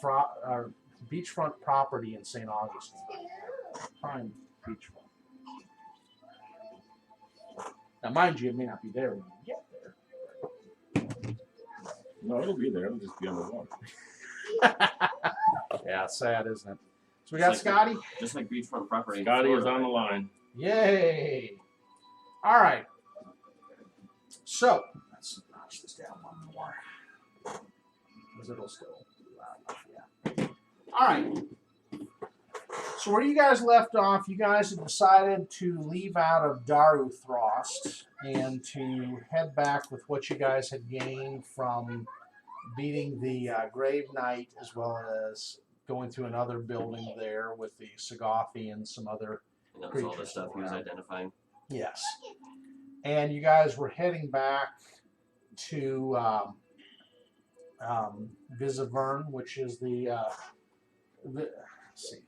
property in St. Augustine. Prime beachfront. Now, mind you, it may not be there when you get there. No, it'll be there. It'll just be on the water. Yeah, it's sad, isn't it? So we got Scotty. Just like beachfront property. Scotty is on the line. Yay! All right. So let's notch this down one more, because it'll still loud enough. Yeah. All right. So where you guys left off, you guys have decided to leave out of Daruthrust and to head back with what you guys had gained from beating the Grave Knight, as well as going through another building there with the Sagothi and some other And that was all the creatures stuff he was around. identifying. Yes. And you guys were heading back to Visivern, which is the let's see.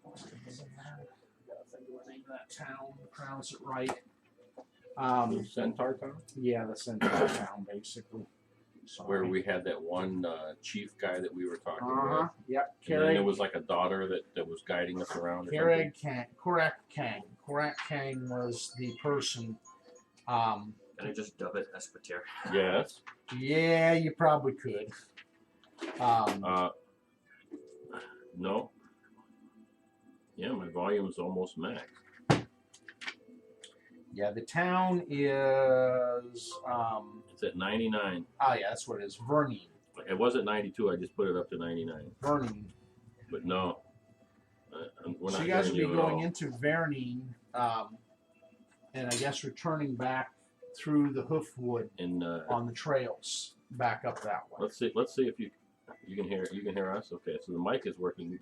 What's the Visivern? Gotta think of the name of that town, pronounce it right. The Centaur Town? Yeah, the Centaur town, basically. Where we had that one chief guy that we were talking Uh-huh. with. Yep. And then there was like a daughter that was guiding us around. Or something. Korak Kang. Korak Kang was the person. Can I just dub it Espeter? Yes. Yeah, you probably could. No. Yeah, my volume is almost max. Yeah, the town is. It's at 99. Oh yeah, that's what it is. Vernin. It was at 92. I just put it up to 99. Vernin. But no. We're So not you guys will hearing be you at going all. into Vernin, and I guess returning back through the Hoofwood And on the trails back up that way. let's see if you can hear us. Okay, so the mic is working,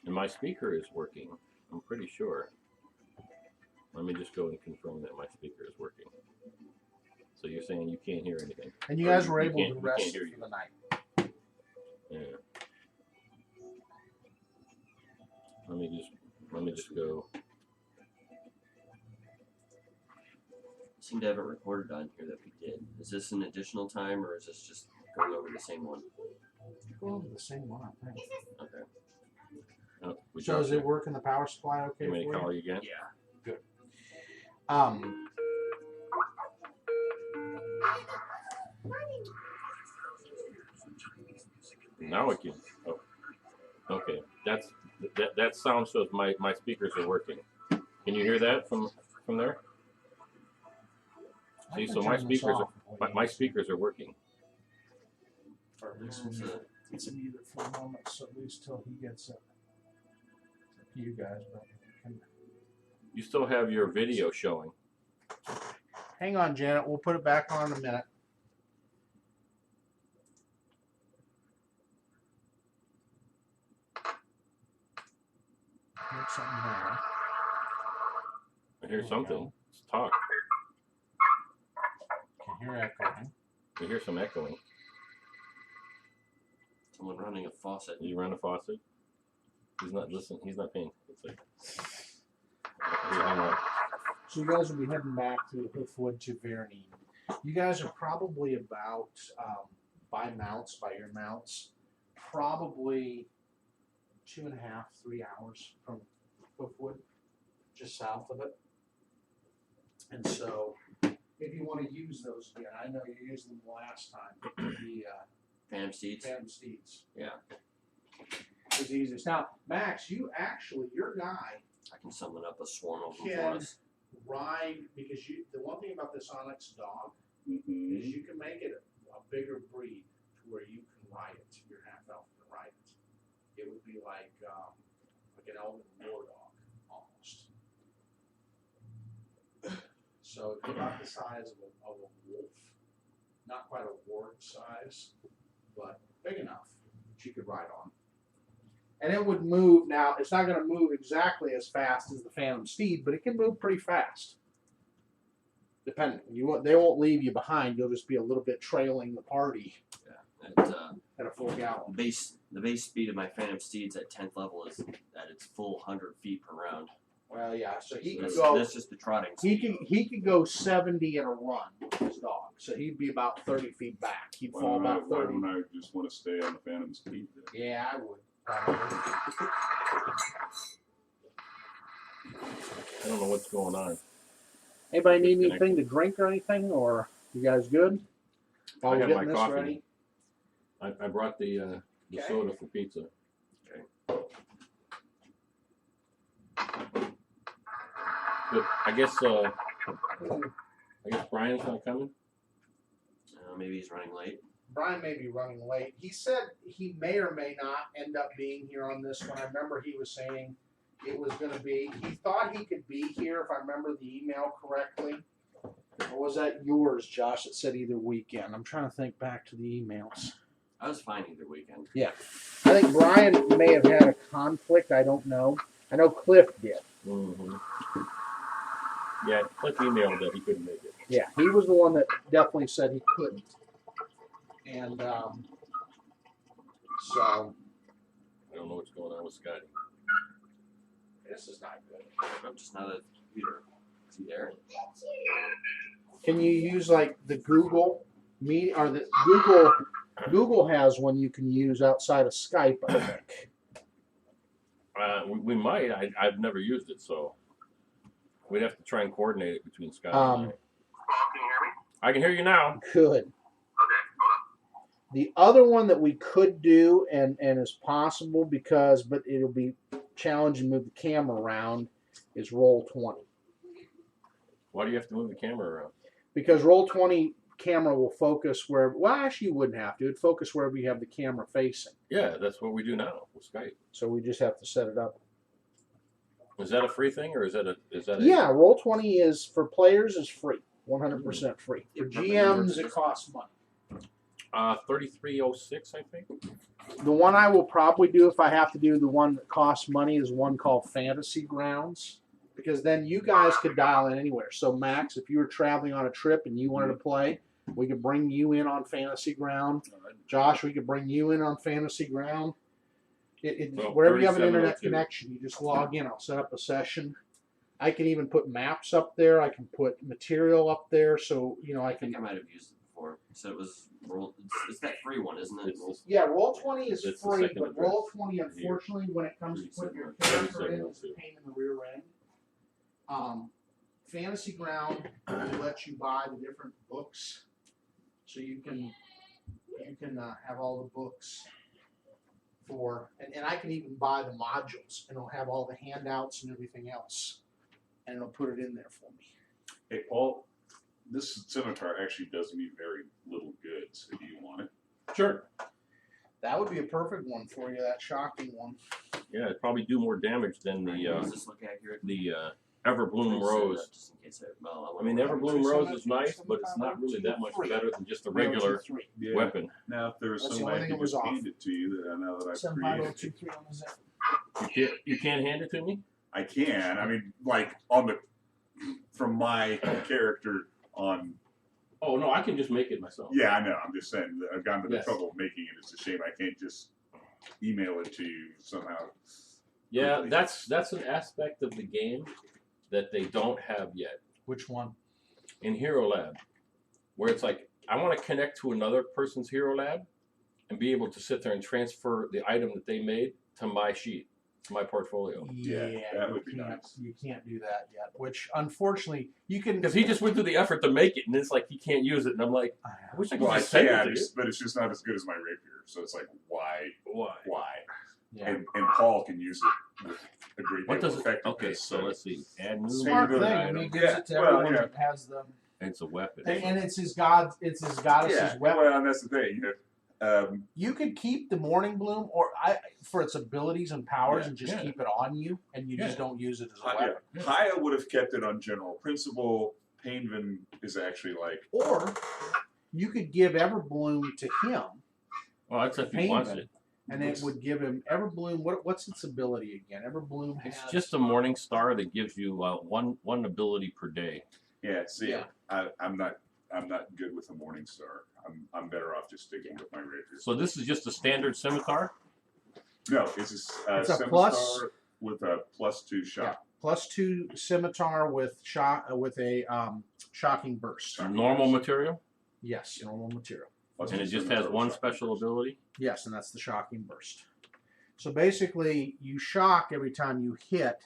and my speaker is working. I'm pretty sure. Let me just go and confirm that my speaker is working. So you're saying you can't hear anything? And you guys Or were you able can't- to we rest can't hear for you. the night. Yeah. Let me just go. Seem to have it recorded on here that we did. Is this an additional time, or is this just going over the same one? Go over the same one, I think. Okay. Oh, we So is it working the power supply okay You want me to for call you? you again? Yeah. Now I can. Oh, okay. That sound shows my speakers are working. Can you hear that from there? I See, can so my turn this speakers off are my speakers are working. Or at least It's a- it's mute it for a moment, so at least till he gets it. It's up to you guys, but we can... You still have your video showing. Hang on, Janet. We'll put it back on in a minute. Here's something there. I hear something. It's talk. Can hear echoing. I hear some echoing. Someone running a faucet. You run a faucet. He's not listening. He's not paying. It's like. Hang on. So you guys will be heading back to Hoofwood to Vernon. You guys are probably about, by your mounts, probably 2.5, 3 hours from Hoofwood, just south of it. And so, if you want to use those again, I know you used them last time. The Phantom Seeds. Phantom Steeds. Yeah. Is the easiest. Now, Max, your guy I can summon up a swarm of them for can us. ride, because the one thing about this Onyx dog Mm-hmm. is you can make it a bigger breed to where you can ride it. Your half elf can ride it. It would be like an elven war dog almost. So it's about the size of a wolf, not quite a wart size, but big enough that you could ride on. And it would move. Now it's not going to move exactly as fast as the Phantom Steed, but it can move pretty fast. Depending, they won't leave you behind. You'll just be a little bit trailing the party at a full gallop. The base speed of my Phantom Steeds at 10th level is at its full 100 feet per round. Well, yeah. So he could That's, go. that's just the trotting He speed. could go 70 in a run with his dog. So he'd be about 30 feet back. He'd fall about Why 30. wouldn't I just want to stay on the Phantom Speed then? Yeah, I would. Probably. I don't know what's going on. Anybody need anything to drink or anything, or you guys good? While I we're have my getting this coffee. ready. I brought the Okay. soda for pizza. But I guess Brian's not coming. Maybe he's running late. Brian may be running late. He said he may or may not end up being here on this one. I remember he was saying it was going to be, he thought he could be here, if I remember the email correctly. Or was that yours, Josh, that said either weekend? I'm trying to think back to the emails. I was fine either weekend. Yeah. I think Brian may have had a conflict. I don't know. I know Cliff did. Mm-hmm. Yeah, Cliff emailed that he couldn't make it. Yeah, he was the one that definitely said he couldn't. And so I don't know what's going on with Scotty. this is not good. I'm just not a computer. Is he there? Can you use like the Google Meet or the Google has one you can use outside of Skype, I think. We might. I've never used it, so we'd have to try and coordinate it between Scotty and I. Can you hear me? I can hear you now. Good. The other one that we could do and is possible but it'll be challenging to move the camera around is Roll20. Why do you have to move the camera around? Because Roll20 camera will focus wherever, well, actually you wouldn't have to. It'd focus wherever you have the camera facing. Yeah, that's what we do now with Skype. So we just have to set it up. Is that a free thing or is that a Yeah, Roll20 is for players is free. 100% free. For GMs it costs money. 3306, I think. The one I will probably do if I have to do the one that costs money is one called Fantasy Grounds. Because then you guys could dial in anywhere. So Max, if you were traveling on a trip and you wanted to play, we could bring you in on Fantasy Ground. Josh, we could bring you in on Fantasy Ground. Well, wherever you have an internet 3702. connection, you just log in. I'll set up a session. I can even put maps up there. I can put material up there. So, I I think can. I might have used it before. before. So it was roll. It's that free one, isn't it? It's- Yeah, Roll20 is That's the free, second but address. Roll20, unfortunately, when it comes to putting your character in, is a pain in the rear end. Fantasy Ground will let you buy the different books, so you can have all the books for, and I can even buy the modules, and it'll have all the handouts and everything else, and it'll put it in there for me. Hey, Paul, this scimitar actually does me very little good, so do you want it? Sure. That would be a perfect one for you, that shocking one. Yeah, it'd probably do more damage than Does this look accurate? the Everbloom Rose. Just in case well, I mean, Everbloom Rose is nice, but it's not really that much better than just a regular 3. Yeah. weapon. Now, if there's That's some the way only I thing can that was just off. hand it to you, that now that I've created it. 75023 on the zip. You can't hand it to me? I can. I mean, like on the from my character on. Oh no, I can just make it myself. Yeah, I know. I'm just saying that I've gone to the Yes. trouble of making it. It's a shame I can't just email it to you somehow. Yeah, quickly. that's an aspect of the game that they don't have yet Which one? in Hero Lab, where it's like I want to connect to another person's Hero Lab and be able to sit there and transfer the item that they made to my sheet, to my portfolio. Yeah, that would be you can't- nice. You can't do that yet, which unfortunately you can. Because he just went through the effort to make it, and it's like he can't use it, and I'm like, I wish I could Well, I just send it can, to you. but it's just not as good as my rapier. So it's like, why? Why? Yeah. And Paul can use it with a great What deal does of it? effectiveness. Okay, so let's see. Add new Smart Maybe thing. the I mean, he item. gives it to Yeah, well, everyone yeah. that has them, It's a weapon. and it's his god. It's his goddess's Yeah, weapon. well, and that's the thing. You could keep the Morning Bloom, or for its abilities and powers, Yeah, and just yeah. keep it on you, and you just Yeah. don't use it as a Yeah, weapon. Haya would have kept it on general principle. Painvin is actually like, Or you could give Everbloom to him, Well, that's if he wants Painvin. it. and it would give him Everbloom. What's its ability again? Everbloom has It's just a morning star that gives you one ability per day. yeah. See, Yeah. I'm not good with the Morning Star. I'm better off just sticking with my rapier. So this is just a standard scimitar. No, it's a It's a scimitar plus- with a +2 shot. +2 scimitar with a shocking burst. Normal material, Yes, normal material. Plus and it two just scimitar has with one shot. special ability. Yes, and that's the shocking burst. So basically, you shock every time you hit,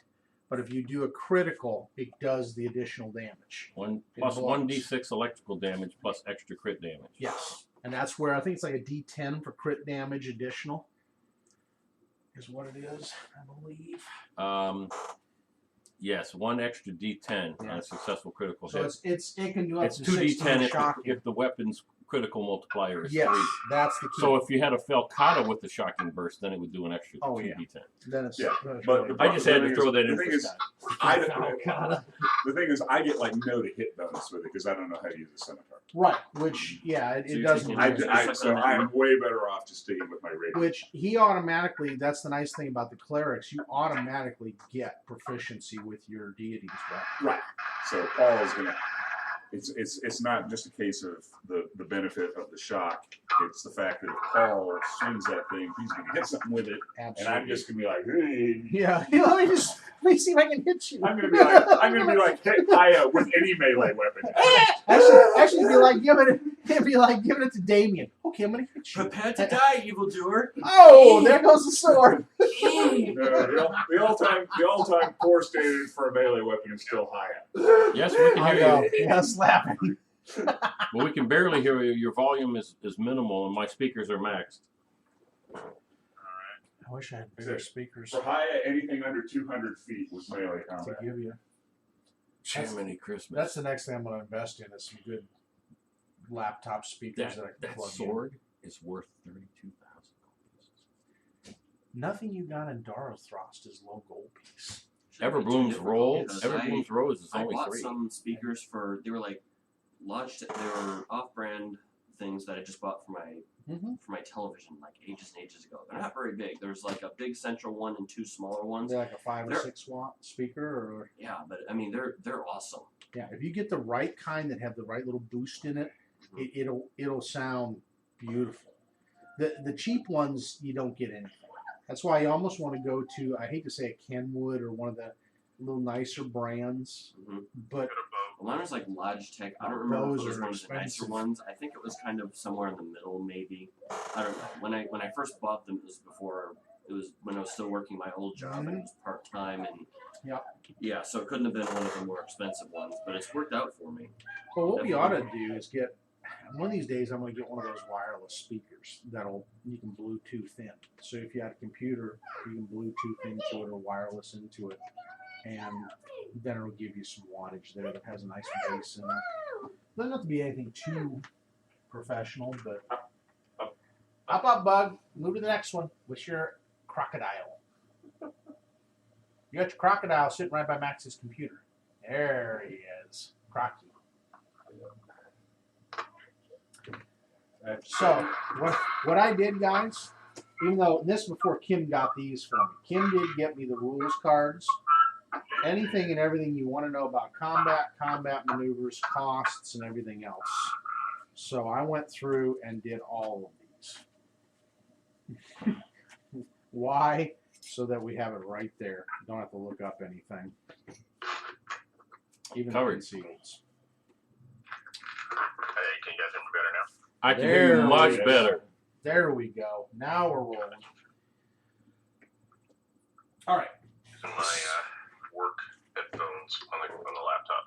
but if you do a critical, it does the additional damage. One It plus blows. 1d6 electrical damage plus extra crit damage. Yes, and that's where I think it's like a D10 for crit damage additional. Is what it is, I believe. Yes, one extra d10 Yeah. on a successful critical So hit. it can do up It's to 2d10 if shocking. the weapon's critical multiplier is Yes, 3. that's the key. So if you had a Felcata with the shocking burst, then it would do an extra Oh, yeah. 2d10. then it's Yeah, then it's but really- I just had to throw that in The thing for is, Scott. the thing is, I get like no to hit bonus with it because I don't know how to use a scimitar. right, which yeah, So it you're doesn't. taking- So I'm way better off just sticking with my rapier. Which he automatically, that's the nice thing about the clerics, you automatically get proficiency with your deities weapon. Right. So Paul is gonna. It's not just a case of the benefit of the shock. It's the fact that if Paul swings that thing, he's gonna hit something with it, Absolutely. and I'm just gonna be like, hey. Yeah, let me see if I can hit you. I'm gonna be like, hey, Haya with any melee weapon. Actually, it'd be like giving it to Damien. Okay, I'm gonna hit you. Prepare to die, evildoer. Oh, there goes the sword. The all-time core standard for a melee weapon is still Haya. Yes, we can I hear know. you. Yes, laughing. But we can barely hear you. Your volume is minimal, and my speakers are maxed. I wish I had bigger speakers For Haya, anything under 200 feet was melee to combat. give you. Jiminy Christmas. That's the next thing I'm going to invest in is some good laptop speakers that I can that plug sword is worth 32,000 gold pieces. in. Nothing you got in Darothrust is low gold piece. Everbloom's roll. Because Everbloom's rose is I only bought 3. some speakers for they were off-brand things that I just bought for my television like ages and ages ago. They're not very big. There's like a big central one and 2 smaller ones. They're like a 5 or They're- 6 watt speaker, or Yeah, but I mean they're awesome. yeah, if you get the right kind that have the right little boost in it, it'll sound beautiful. The cheap ones you don't get anything. That's why you almost want to go to, I hate to say a Kenwood or one of the little nicer brands, Mhm. but Mine was like Logitech. I don't remember if Those it was are one of the nicer expensive. ones. I think it was kind of somewhere in the middle, maybe. I don't know. When I first bought them, it was when I was still working my old job and it was part time and Yep. yeah, so it couldn't have been one of the more expensive ones, but it's worked out for me. Well, what we ought to do is get one of these days. I'm going to get one of those wireless speakers you can Bluetooth in. So if you had a computer, you can Bluetooth into it or wireless into it, and then it'll give you some wattage there that has a nice bass in it. Doesn't have to be anything too professional, but up, bug. Move to the next one. What's your crocodile? You got your crocodile sitting right by Max's computer. There he is, Crocky. So what I did, guys, even though this is before Kim got these for me, Kim did get me the rules cards. Anything and everything you want to know about combat maneuvers, costs, and everything else. So I went through and did all of these. Why? So that we have it right there. Don't have to look up anything. Even Covered. seals. Hey, can you guys hear me better now? I can hear you much There we go. better. There we go. Now we're rolling. All right. Using my work headphones on the laptop.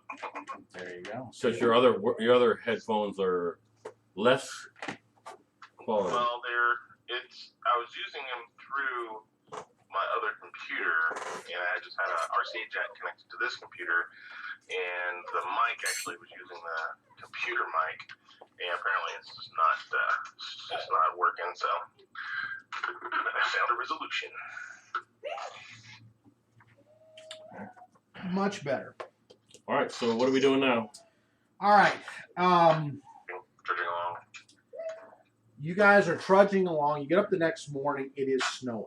There you go. Because your other headphones are less quality. Well, I was using them through my other computer, and I just had a RCA jack connected to this computer, and the mic actually was using the computer mic, and apparently it's just not working. So I found a resolution. Much better. All right, so what are we doing now? All right. Trudging along. You guys are trudging along. You get up the next morning. It is snowing.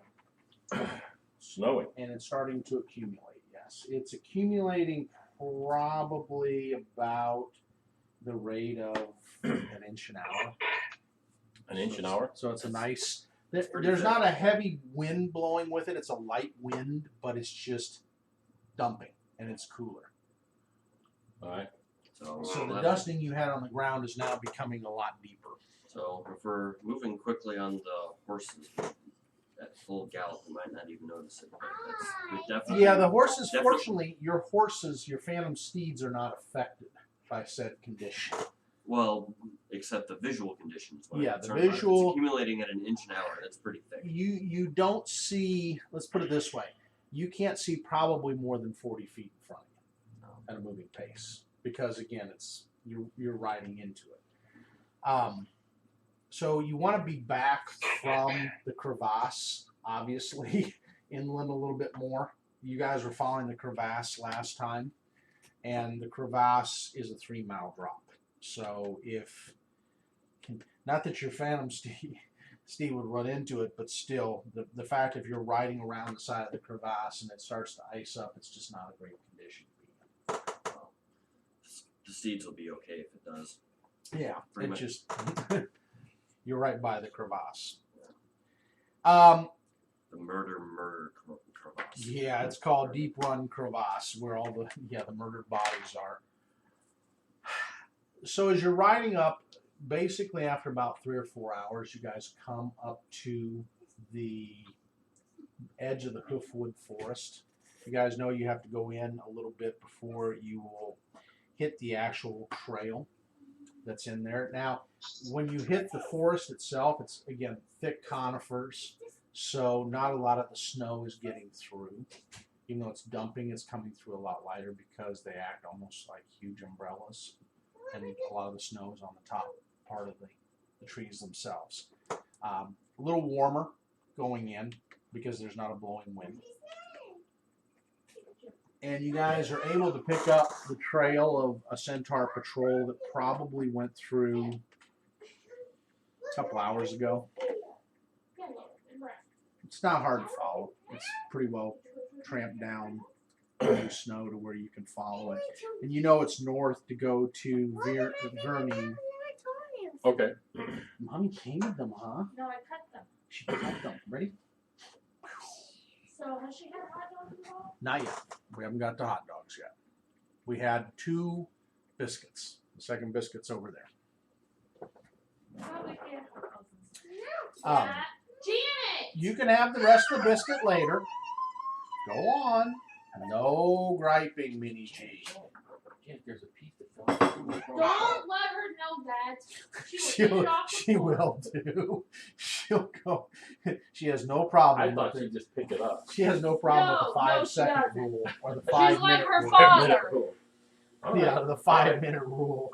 Snowing. And it's starting to accumulate, yes. It's accumulating probably about the rate of an inch an hour. An inch an hour? So it's a nice... pretty There's thick. not a heavy wind blowing with it. It's a light wind, but it's just dumping, and it's cooler. All right. So the dusting you had on the ground is now becoming a lot deeper. So if we're moving quickly on the horses at full gallop, we might not even notice it. But we definitely, Yeah, the horses, definitely- fortunately, your phantom steeds are not affected by said condition. Well, except the visual conditions. What I'm Yeah, the concerned about. If visual- It's accumulating at an inch an hour. That's pretty thick. You don't see, let's put it this way, you can't see probably more than 40 feet in front of you at a moving pace. Because again, you're riding into it. So you want to be back from the crevasse, obviously, inland a little bit more. You guys were following the crevasse last time, and the crevasse is a 3-mile drop. So not that your phantom steed would run into it, but still, the fact if you're riding around the side of the crevasse and it starts to ice up, it's just not a great condition to be in. The steeds will be okay if it does. Yeah, Pretty it much. just you're right by the crevasse. The murder crevasse. Yeah, it's called Deep Run Crevasse, where all the murdered bodies are. So as you're riding up, basically after about 3 or 4 hours, you guys come up to the edge of the Hoofwood Forest. You guys know you have to go in a little bit before you will hit the actual trail that's in there. Now, when you hit the forest itself, it's, again, thick conifers, so not a lot of the snow is getting through. Even though it's dumping, it's coming through a lot lighter because they act almost like huge umbrellas, and a lot of the snow is on the top part of the trees themselves. A little warmer going in because there's not a blowing wind. And you guys are able to pick up the trail of a centaur patrol that probably went through a couple hours ago. It's not hard to follow. It's pretty well tramped down through snow to where you can follow it. And you know it's north to go to Vermine. Okay. Mommy painted them, huh? No, I cut them. She cut them. Ready? So has she had hot dogs involved? Not yet. We haven't got to hot dogs yet. We had 2 biscuits. The second biscuit's over there. Oh, we can't. Um, Janet! You can have the rest of the biscuit later. Go on. No griping, Minnie G. There's a piece that fell. Don't let her know that. She will eat it off the She floor. will too. She'll go. She has no problem. I thought with it. she'd just pick it up. She has no problem No, with the 5 no, she second doesn't. rule or the She's 5 like minute her rule. father. All right. Yeah, the 5 minute rule.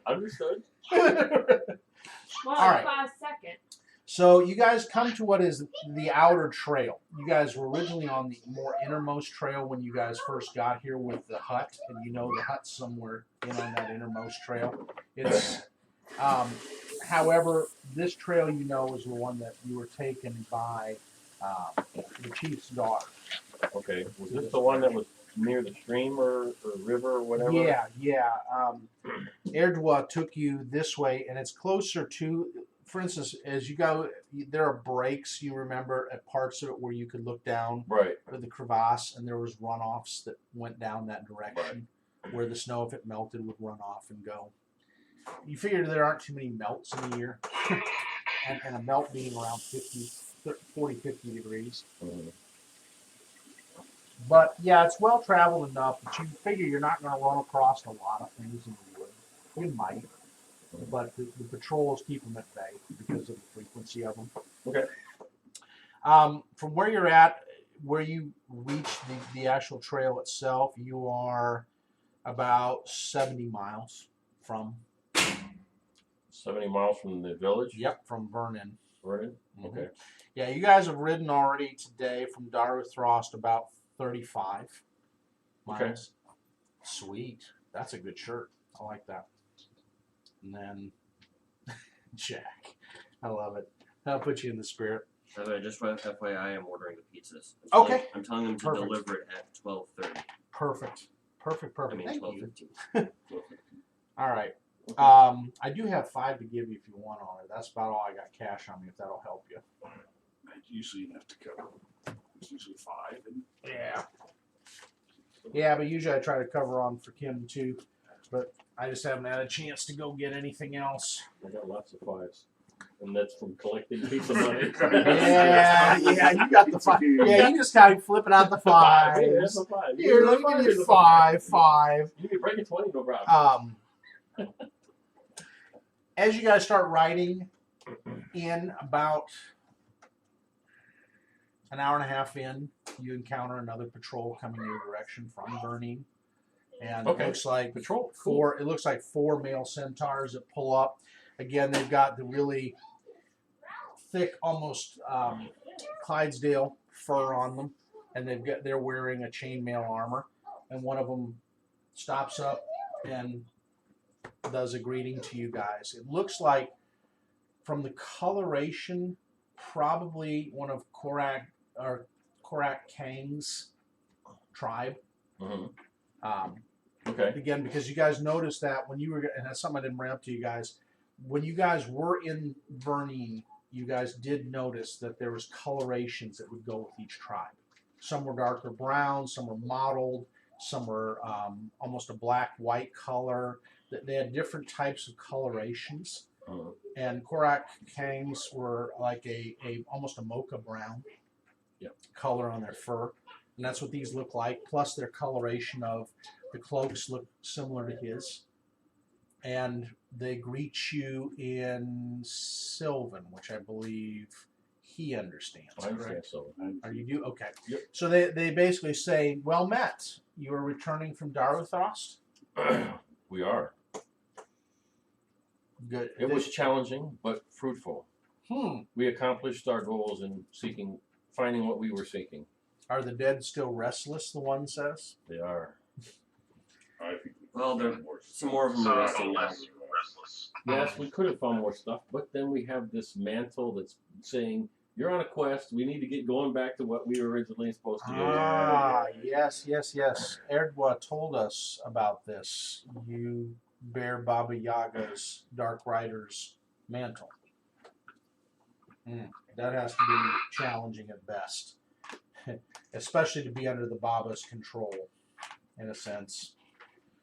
Understood. Well, All right. 5 seconds. So you guys come to what is the outer trail. You guys were originally on the more innermost trail when you guys first got here with the hut, and you know the hut's somewhere in on that innermost trail. It's, however, this trail you know is the one that you were taken by the chief's daughter. Okay. Was this the one that was near the stream or river or whatever? Yeah. Erdwa took you this way, and it's closer to. For instance, as you go, there are breaks, you remember, at parts of it where you could look down Right. for the crevasse, and there was runoffs that went down that direction, where the snow, if it melted, would run off and go. You figure there aren't too many melts in a year, and a melt being around 40, 50 degrees. Mm-hmm. But, yeah, it's well-traveled enough that you figure you're not going to run across a lot of things in the wood. You might. But the patrols keep them at bay because of the frequency of them. Okay. From where you're at, where you reach the actual trail itself, you are about 70 miles from. 70 miles from the village? Yep, from Vernon. Vernon? Mhm. Okay. Yeah, you guys have ridden already today from Daruthrost about 35 miles. Okay. Sweet. That's a good shirt. I like that. And then Jack. I love it. I'll put you in the spirit. By the way, just for FYI, I'm ordering the pizzas. Okay. I'm telling them to Perfect. deliver it at 12:30. Perfect. I mean, Thank 12:15. you. All right. I do have 5 to give you if you want on it. That's about all I got cash on me, if that'll help you. That's usually enough to cover. It's usually 5. And Yeah. Yeah, but usually I try to cover on for Kim too. But I just haven't had a chance to go get anything else. I got lots of 5s. And that's from collecting pizza money. Yeah, you got the 5. Yeah, you just kind of flipping out the 5s. Hey, that's a 5. Here, let me give you 5. You can break a 20, no problem. As you guys start riding in about an hour and a half in, you encounter another patrol coming your direction from Vernon. And Okay. it looks like Patrol. It looks like 4 male centaurs that pull up. Again, they've got the really thick, almost Clydesdale fur on them, and they're wearing a chainmail armor. And one of them stops up and does a greeting to you guys. It looks like, from the coloration, probably one of Korak Kang's tribe. Mm-hmm. Okay. Again, because you guys noticed that when you were, and that's something I didn't bring up to you guys, when you guys were in Vernon, you guys did notice that there was colorations that would go with each tribe. Some were darker brown, some were mottled, some were almost a black-white color. They had different types of colorations. Uh-huh. And Korak Kangs were like a almost a mocha brown color on their fur. And that's what these look like, plus their coloration of the cloaks look similar to his. And they greet you in Sylvan, which I believe he understands. I understand correct? Sylvan. Are you do? Okay. Yep. So they basically say, well met. You are returning from Daruthrost? We are. Good. It was challenging, but fruitful. We accomplished our goals in finding what we were seeking. Are the dead still restless, the one says? They are. I think Well, there's some more of them are resting now. less restless. Yes, we could have found more stuff, but then we have this mantle that's saying, you're on a quest. We need to get going back to what we were originally supposed to do. Yes. Erdwa told us about this. You bear Baba Yaga's Dark Rider's mantle. That has to be challenging at best. Especially to be under the Baba's control, in a sense.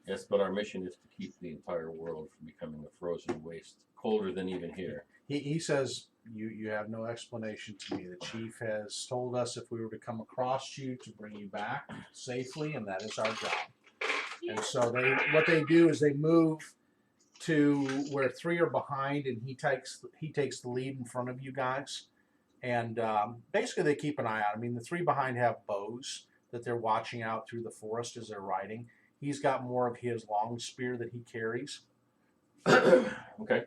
Yes, but our mission is to keep the entire world from becoming a frozen waste, colder than even here. He says, you have no explanation to me. The chief has told us if we were to come across you to bring you back safely, and that is our job. And so what they do is they move to where 3 are behind, and he takes the lead in front of you guys. And basically they keep an eye out. I mean, the 3 behind have bows that they're watching out through the forest as they're riding. He's got more of his long spear that he carries. Okay.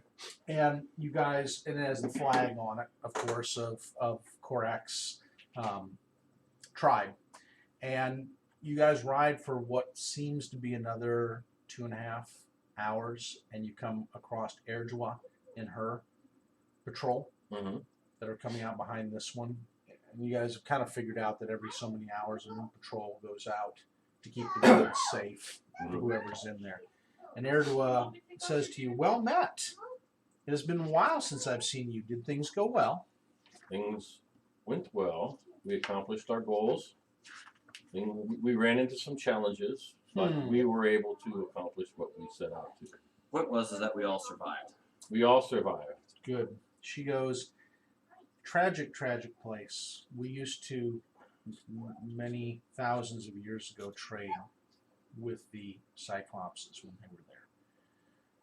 And you guys, and it has the flag on it, of course, of Korak's tribe. And you guys ride for what seems to be another 2.5 hours, and you come across Erdjois and her patrol that are coming out behind this one. And you guys have kind of figured out that every so many hours a new patrol goes out to keep the woods safe, whoever's in there. And Erdjois says to you, "Well met. It has been a while since I've seen you. Did things go well?" Things went well. We accomplished our goals. We ran into some challenges, but we were able to accomplish what we set out to. What was is that we all survived. We all survived. Good. She goes, tragic, tragic place. We used to, many thousands of years ago, trade with the Cyclopses when they were there.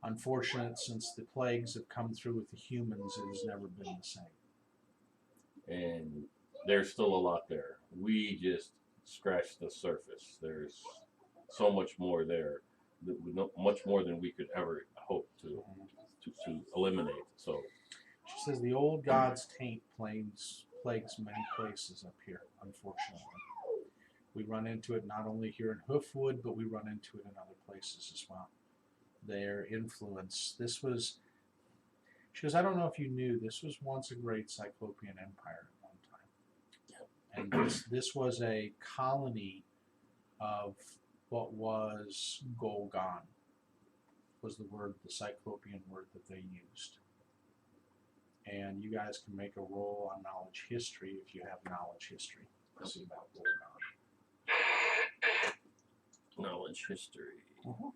Unfortunate, since the plagues have come through with the humans, it has never been the same. And there's still a lot there. We just scratched the surface. There's so much more there, much more than we could ever hope to eliminate. So she says the old god's taint plagues many places up here, unfortunately. We run into it not only here in Hoofwood, but we run into it in other places as well. Their influence. She goes, I don't know if you knew, this was once a great Cyclopean empire at one time. And this was a colony of what was Golgon, was the Cyclopean word that they used. And you guys can make a roll on knowledge history if you have knowledge history. Let's see about Golgon. knowledge history. +5.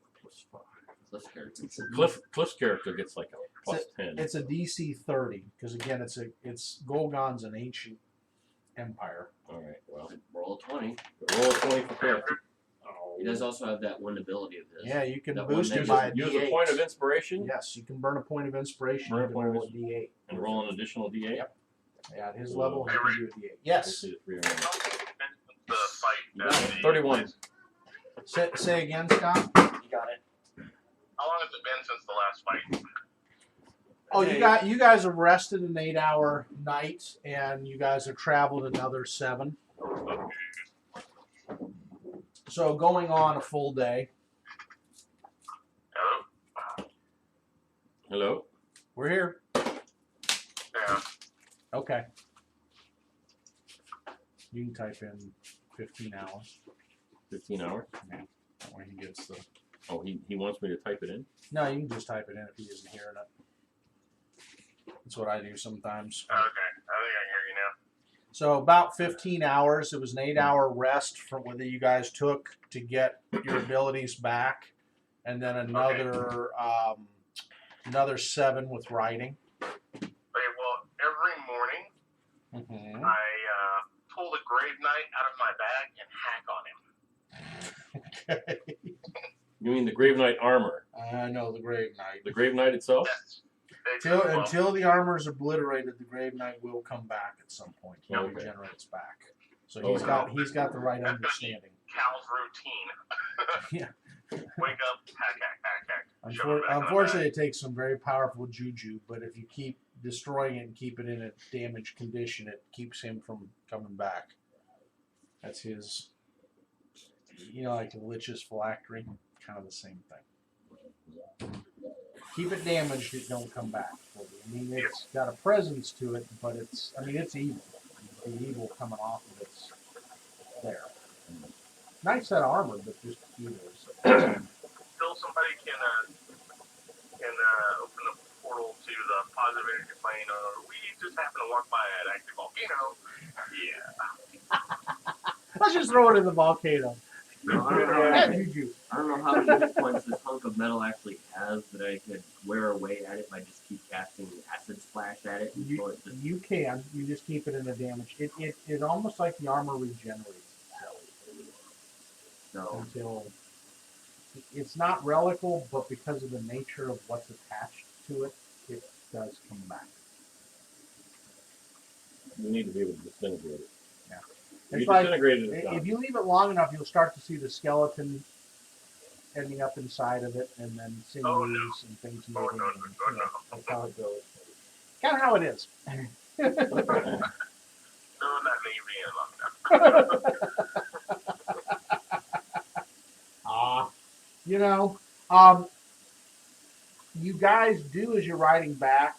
Cliff's character gets like a +10. It's a DC 30 because again, it's Golgon's an ancient empire. All right. Well, roll a 20. Roll a 20 for Cliff. He does also have that one ability of his. Yeah, you can that boost it by a use D8. a point of inspiration. Yes, you can burn a point of inspiration. Burn a You can point of roll a D8. And roll an additional D8. Yep. Yeah, at his level, he can do a D8. Yes. The fight. 31. Say again, Scott. You got it. How long has it been since the last fight? Oh, you guys have rested an 8-hour night, and you guys have traveled another 7. So going on a full day. Hello? Hello? We're here. Yeah. Okay. You can type in 15 hours. 15 hours? Yeah. That way he gets the... Oh, he wants me to type it in? No, you can just type it in if he isn't hearing it. That's what I do sometimes. Okay. I think I can hear you now. So about 15 hours. It was an 8-hour rest from what you guys took to get your abilities back, and then another another 7 with writing. Okay, well, every morning I pull the Grave Knight out of my bag and hack on him. Okay. You mean the Grave Knight armor? I know the Grave Knight. The Grave Knight itself? Yes. Until the armor is obliterated, the Grave Knight will come back at some point. He Okay. regenerates back. So he's got the right understanding. Cal's routine. Yeah. Wake up, hack. Shove it back on the Unfortunately, it takes some very powerful juju, but if you keep destroying it and keep it in a damaged condition, it keeps him from coming back. That's his, like the Lich's phylactery, kind of the same thing. Keep it damaged, it don't come back. I mean, it's got a presence to it, but it's evil. The evil coming off of it's there. Nice set of armor, but just evil. Still, somebody can open the portal to the positive energy plane, or we just happen to walk by an active volcano. Yeah. Let's just throw it in the volcano. No, I don't know. Yeah, Juju. I don't know how many hit points this hunk of metal actually has that I could wear away at it if I just keep casting acid splash at it until it just. You can. You just keep it in a damage. It almost like the armor regenerates itself So until it's not relical, but because of the nature of what's attached to it, it does come back. You need to be able to disintegrate it. Yeah. If It's you like disintegrate it, it's if gone. you leave it long enough, you'll start to see the skeleton ending up inside of it, and then sinews and things moving. And, that's how it goes. Kind of how it is. No, not leaving it long enough. You know, you guys do as you're riding back,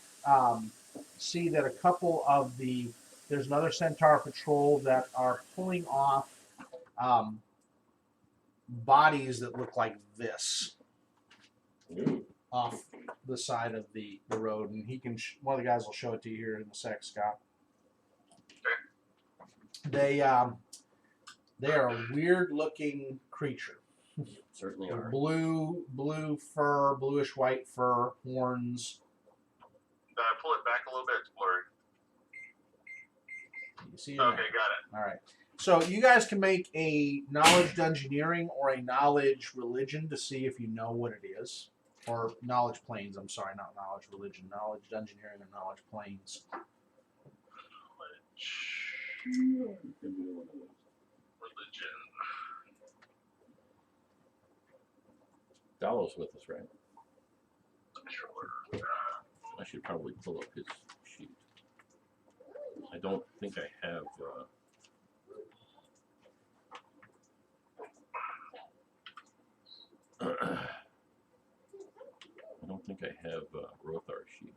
see that a couple of there's another centaur patrol that are pulling off bodies that look like this Ooh. off the side of the road, and one of the guys will show it to you here in a sec, Scott. They are a weird looking creature. certainly They're are. blue fur, bluish white fur, horns. Pull it back a little bit. It's blurry. You see it Okay, now? got it. All right. So you guys can make a knowledge dungeoneering or a knowledge religion to see if you know what it is. Or knowledge planes, I'm sorry, not knowledge religion. Knowledge dungeoneering or knowledge planes. Religion. Dallow's with us, right? Sure. I should probably pull up his sheet. I don't think I have. I don't think I have Rothar's sheet.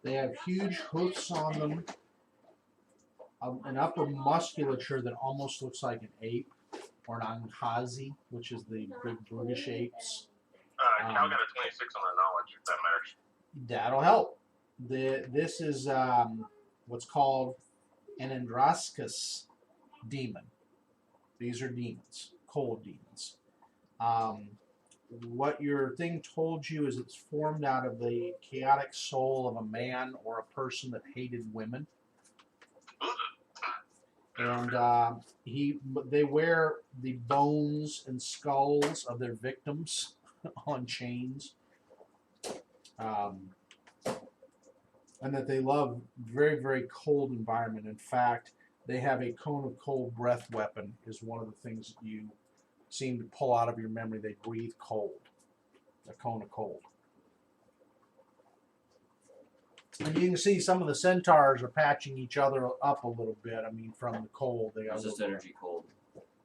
They have huge hoofs on them, an upper musculature that almost looks like an ape, or an Ankazi, which is the big brutish apes. Cal got a 26 on the knowledge, if that matters. That'll help. This is what's called an Andrascus demon. These are demons, cold demons. What your thing told you is it's formed out of the chaotic soul of a man or a person that hated women. And they wear the bones and skulls of their victims on chains. And that they love very, very cold environment. In fact, they have a cone of cold breath weapon is one of the things that you seem to pull out of your memory. They breathe cold. A cone of cold. And you can see some of the centaurs are patching each other up a little bit. I mean, from the cold. They got Just energy cold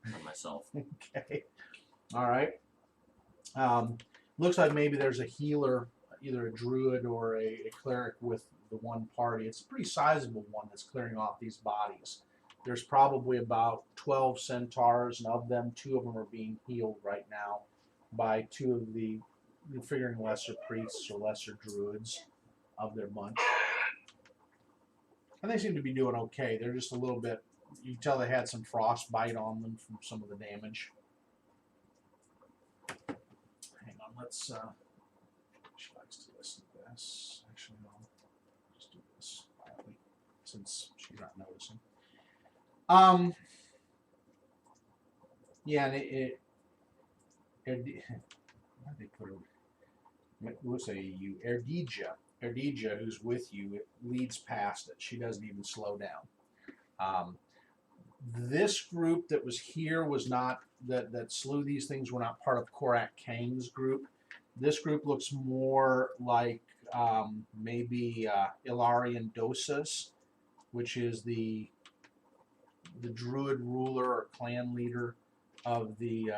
on myself. Okay. All right. Looks like maybe there's a healer, either a druid or a cleric with the one party. It's a pretty sizable one that's clearing off these bodies. There's probably about 12 centaurs, and of them, 2 of them are being healed right now by 2 of the, you're figuring lesser priests or lesser druids of their bunch. And they seem to be doing okay. They're just a little bit, you can tell they had some frostbite on them from some of the damage. Hang on, let's, she likes to listen to this. Actually, no, just do this quietly since she's not noticing. Yeah, and why did they put her? We'll say you, Erdija, who's with you, leads past it. She doesn't even slow down. This group that was here was not that slew these things were not part of Korak Kang's group. This group looks more like maybe Ilarian Dosas, which is the druid ruler or clan leader of the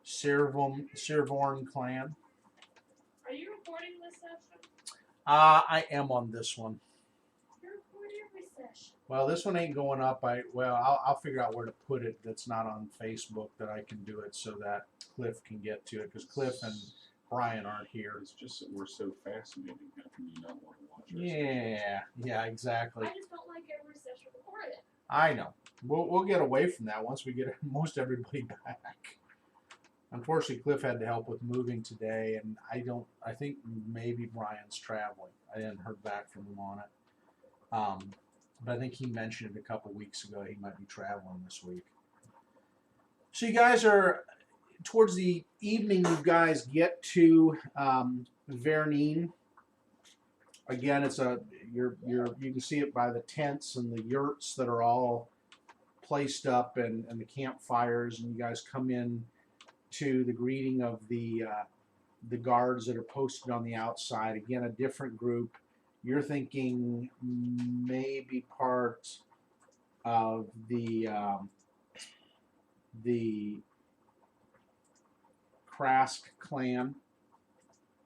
Sirvorn clan. Are you recording this session? I am on this one. You're recording recession. Well, this one ain't going up. I'll figure out where to put it that's not on Facebook that I can do it so that Cliff can get to it because Cliff and Brian aren't here. It's just that we're so fascinating. How can you not want to watch us? Yeah, exactly. I just don't like a recession reported. I know. We'll get away from that once we get most everybody back. Unfortunately, Cliff had to help with moving today, and I think maybe Brian's traveling. I hadn't heard back from him on it. But I think he mentioned it a couple weeks ago. He might be traveling this week. So you guys are towards the evening. You guys get to Vernin. Again, it's you can see it by the tents and the yurts that are all placed up and the campfires, and you guys come in to the greeting of the guards that are posted on the outside. Again, a different group. You're thinking maybe part of the Krask clan,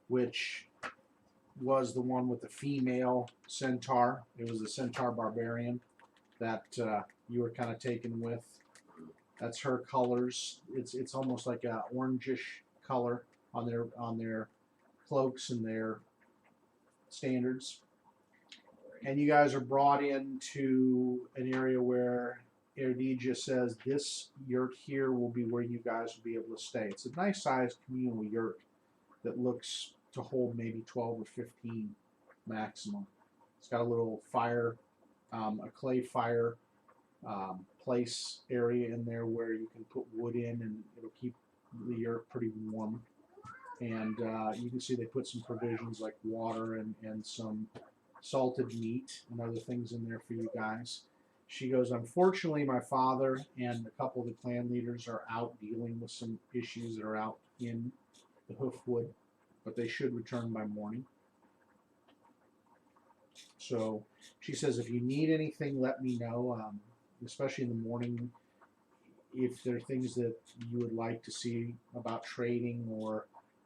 which was the one with the female centaur. It was the centaur barbarian that you were kind of taken with. That's her colors. It's almost like a orangish color on their cloaks and their standards. And you guys are brought into an area where Erdija says this yurt here will be where you guys will be able to stay. It's a nice sized communal yurt that looks to hold maybe 12 or 15 maximum. It's got a little fire, a clay fire place area in there where you can put wood in and it'll keep the yurt pretty warm. And you can see they put some provisions like water and some salted meat and other things in there for you guys. She goes, unfortunately, my father and a couple of the clan leaders are out dealing with some issues that are out in the Hoofwood, but they should return by morning. So she says, if you need anything, let me know, especially in the morning. If there are things that you would like to see about trading or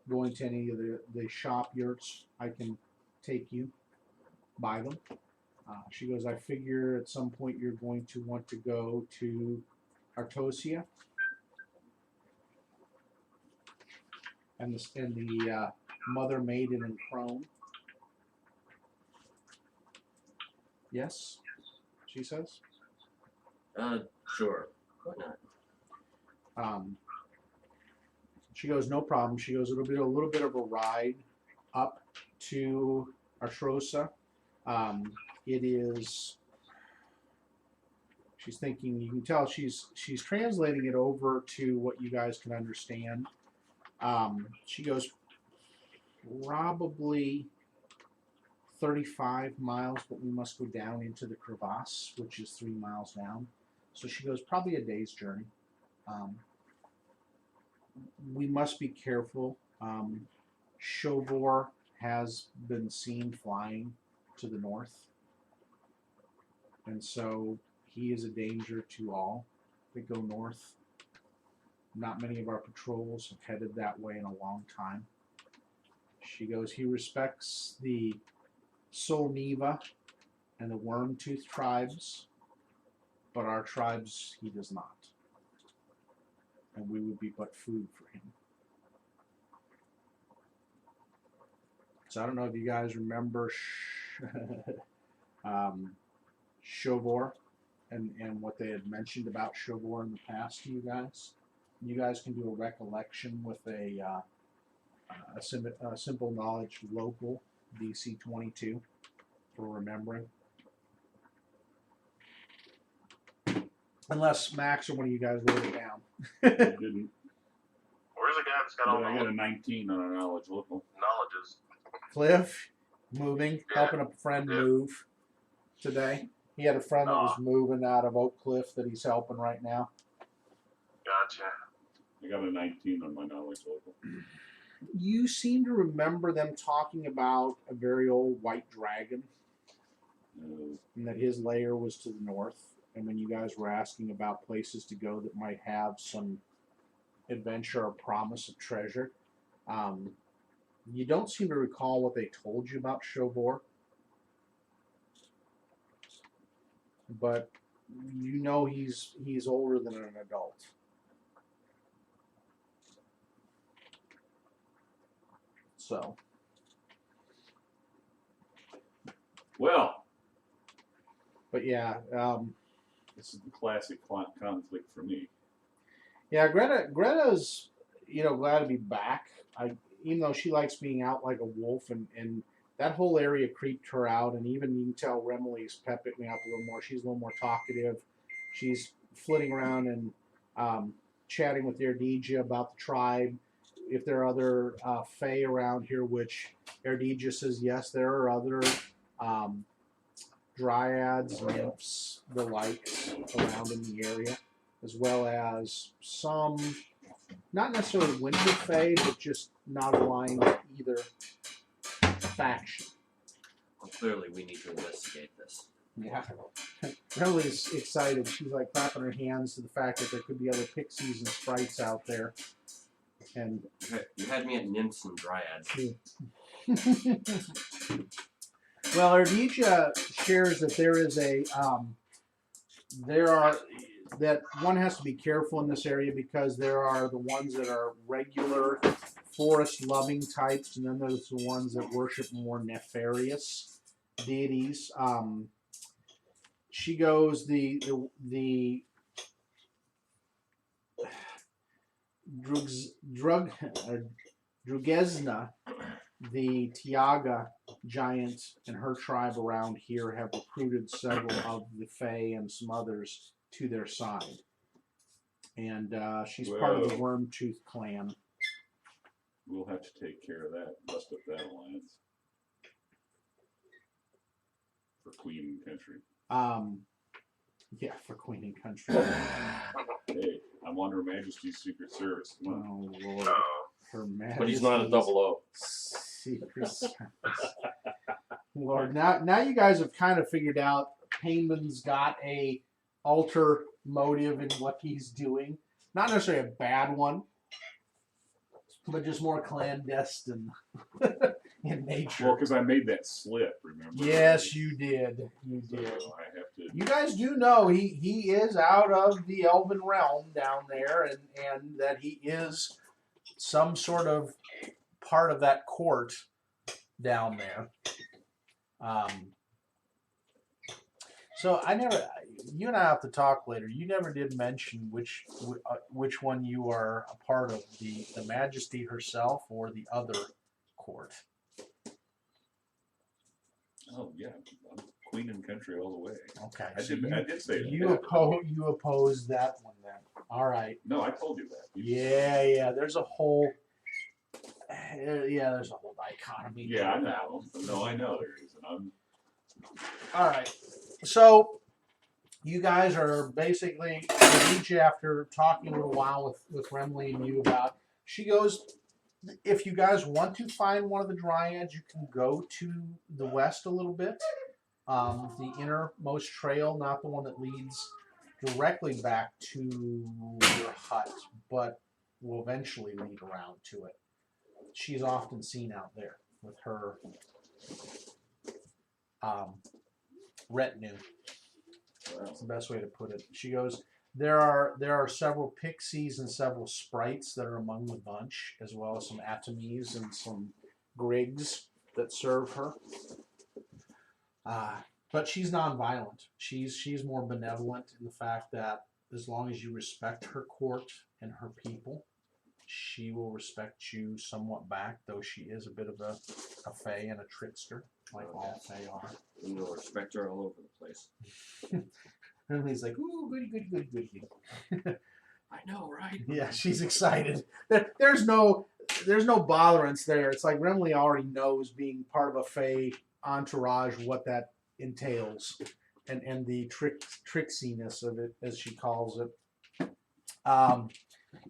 going to any of the shop yurts, I can take you by them. She goes, I figure at some point you're going to want to go to Artosia and the Mother, Maiden, and Crone. Yes, she says. Sure. Why not? She goes, no problem. She goes, it'll be a little bit of a ride up to Artrosa. It is, she's thinking, you can tell she's translating it over to what you guys can understand. She goes, probably 35 miles, but we must go down into the crevasse, which is 3 miles down. So she goes, probably a day's journey. We must be careful. Shovor has been seen flying to the north, and so he is a danger to all that go north. Not many of our patrols have headed that way in a long time. She goes, he respects the Solneva and the Wormtooth tribes, but our tribes he does not. And we would be but food for him. So I don't know if you guys remember Shovor and what they had mentioned about Shovor in the past to you guys. You guys can do a recollection with a simple knowledge local DC 22 for remembering. Unless Max or one of you guys wrote it down. I didn't. Where's the guy that's got all But I the got a 19 on our knowledge local. knowledges? Cliff, moving, helping a friend Yeah. move today. He had a friend that was moving out of Oak Cliff that he's helping right now. Gotcha. I got a 19 on my knowledge local. You seem to remember them talking about a very old white dragon and that his lair was to the north. And when you guys were asking about places to go that might have some adventure or promise of treasure, you don't seem to recall what they told you about Shovor. but you know he's older than an adult. So Well, but yeah, this is the classic conflict for me. yeah, Greta's glad to be back. Even though she likes being out like a wolf, and that whole area creeped her out, and even you can tell Remley's pepping me up a little more. She's a little more talkative. She's flitting around and chatting with Erdija about the tribe. If there are other Fae around here, which Erdija says yes, there are other dryads, nymphs, the likes around in the area, as well as some, not necessarily winter Fae, but just not aligned with either faction. Well, clearly we need to investigate this. Yeah. Emily's excited. She's like clapping her hands to the fact that there could be other pixies and sprites out there. And You had me at nymphs and dryads. well, Erdija shares that that one has to be careful in this area because there are the ones that are regular forest-loving types, and then there's the ones that worship more nefarious deities. She goes the Drugesna, the Tiaga giant, and her tribe around here have recruited several of the Fae and some others to their side. And she's part of the Wormtooth clan. We'll have to take care of that, bust up that alliance for Queen and Country. Yeah, for Queen and Country. Hey, I'm on Her Majesty's Secret Service. Come on. Oh, Lord. Her Majesty's But he's not a 00. Secret Service. Lord, now you guys have kind of figured out Payman's got a alter motive in what he's doing. Not necessarily a bad one, but just more clandestine in nature. Well, because I made that slip, remember? Yes, you did. You So did. I have to. You guys do know he is out of the elven realm down there, and that he is some sort of part of that court down there. So you and I have to talk later. You never did mention which one you are a part of, the Majesty herself or the other court. Oh yeah, I'm Queen and Country all the way. Okay, I so did say that. you oppose that one then. All right. No, I told you that. Yeah. There's a whole dichotomy. Yeah, I know. No, I know there is, and I'm. All right. So you guys are basically each after talking a little while with Remley and you about. She goes, if you guys want to find one of the dryads, you can go to the west a little bit. The innermost trail, not the one that leads directly back to your hut, but will eventually lead around to it. She's often seen out there with her retinue. That's the best way to put it. She goes, there are several pixies and several sprites that are among the bunch, as well as some atomies and some grigs that serve her. But she's nonviolent. She's more benevolent in the fact that as long as you respect her court and her people, she will respect you somewhat back, though she is a bit of a fae and a trickster, like all fae are. And you'll respect her all over the place. And he's like, ooh, goody. I know, right? Yeah, she's excited. There's no botherance there. It's like Remley already knows, being part of a fae entourage, what that entails, and the tricksiness of it, as she calls it.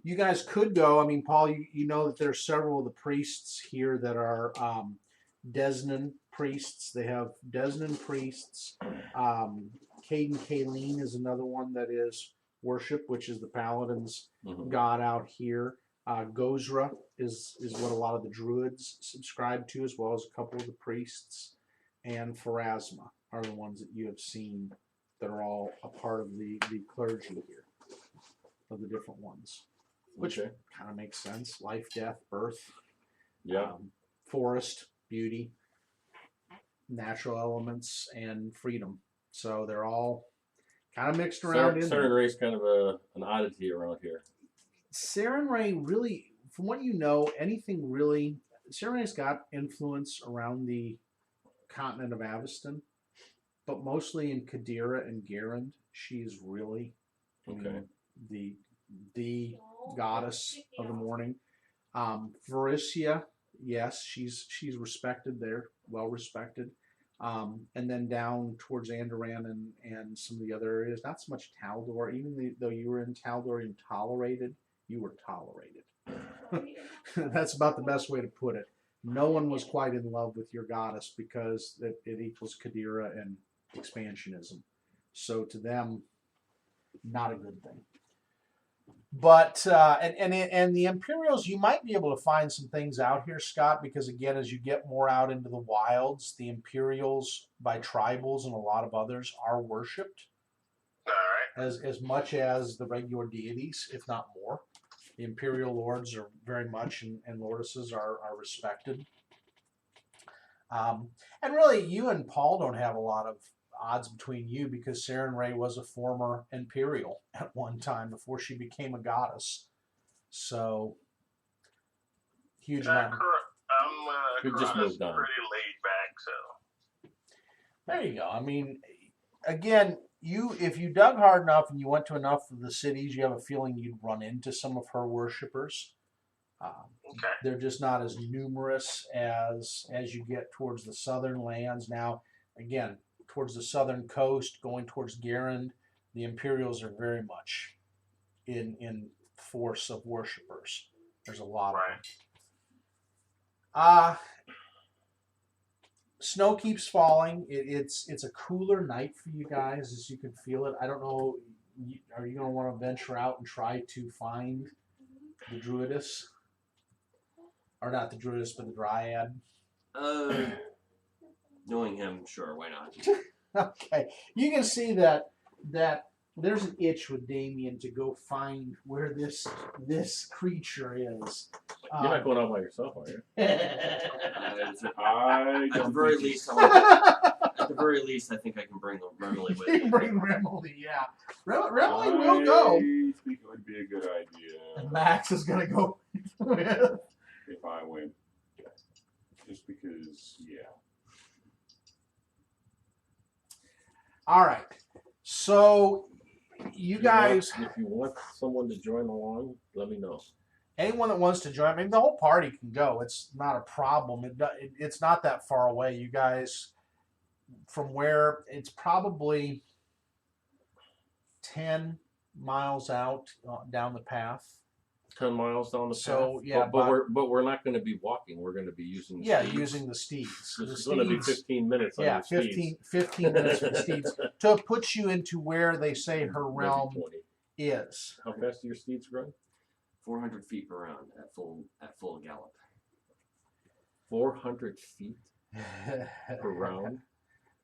You guys could go. I mean, Paul, you know that there's several of the priests here that are Desnan priests. They have Desnan priests. Caden Kayleen is another one that is worship, which is the paladin's god out here. Gozra is what a lot of the druids subscribe to, as well as a couple of the priests. And Pharasma are the ones that you have seen that are all a part of the clergy here, of the different ones, which Okay. kind of makes sense. Life, death, birth, Yeah. forest, beauty, natural elements, and freedom. So they're all kind of mixed around in Center there. Ray's kind of an oddity around here. Saren Ray really, from what you know, anything really, Saren Ray's got influence around the continent of Aveston, but mostly in Kadira and Garand. She's really Okay. the goddess of the morning. Varicia, yes, she's respected there, well respected. And then down towards Andoran and some of the other areas, not so much Taldor. Even though you were in Taldor and tolerated, you were tolerated. That's about the best way to put it. No one was quite in love with your goddess because it equals Kadira and expansionism. So to them, not a good thing. But and the Imperials, you might be able to find some things out here, Scott, because again, as you get more out into the wilds, the Imperials by tribals and a lot of others are worshipped as much as the regular deities, if not more. The Imperial lords are very much and lordesses are respected. And really, you and Paul don't have a lot of odds between you because Saren Ray was a former Imperial at one time before she became a goddess. So, huge amount. We just moved on. Pretty laid back, so. There you go. I mean, again, if you dug hard enough and you went to enough of the cities, you have a feeling you'd run into some of her worshippers. Okay. They're just not as numerous as you get towards the southern lands. Now, again, towards the southern coast, going towards Garand, the Imperials are very much in force of worshippers. There's a lot of them. Snow keeps falling. It's a cooler night for you guys, as you can feel it. I don't know. Are you going to want to venture out and try to find the Druidess? Or not the Druidess, but the Dryad? Knowing him, sure, why not? Okay. You can see that there's an itch with Damien to go find where this creature is. You're not going out by yourself, are you? At At the very least, I think I can bring Remily with You me. can bring Remily, yeah. Remily will go. I think it would be a good idea And Max is going to go with. if I went. Just because, yeah. All right. So, you guys, If you want someone to join along, let me know. anyone that wants to join, I mean, the whole party can go. It's not a problem. It's not that far away. You guys, from where it's probably 10 miles out down the path. 10 miles down the path. So, yeah, but we're not going to be walking. We're going to be using the steeds. Using the steeds. This The is going to be steeds- 15 minutes on Yeah, your steeds. 15 minutes for the steeds to put you into where they say her Maybe realm 20. is. How fast do your steeds run? 400 feet per round at full gallop. 400 feet per round?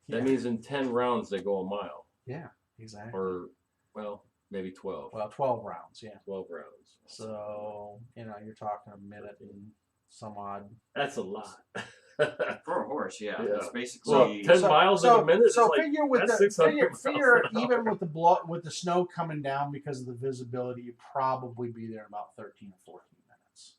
That means in 10 rounds they go a mile. Yeah, exactly. Or, well, maybe 12. Well, 12 rounds, yeah. 12 rounds. So, you're talking a minute and some odd. That's a lot. For a horse, yeah. Yeah. It's basically. Well, 10 miles in a minute So is like, figure with that's the 600 figure miles an even hour. with the snow coming down because of the visibility, you'd probably be there in about 13 or 14 minutes.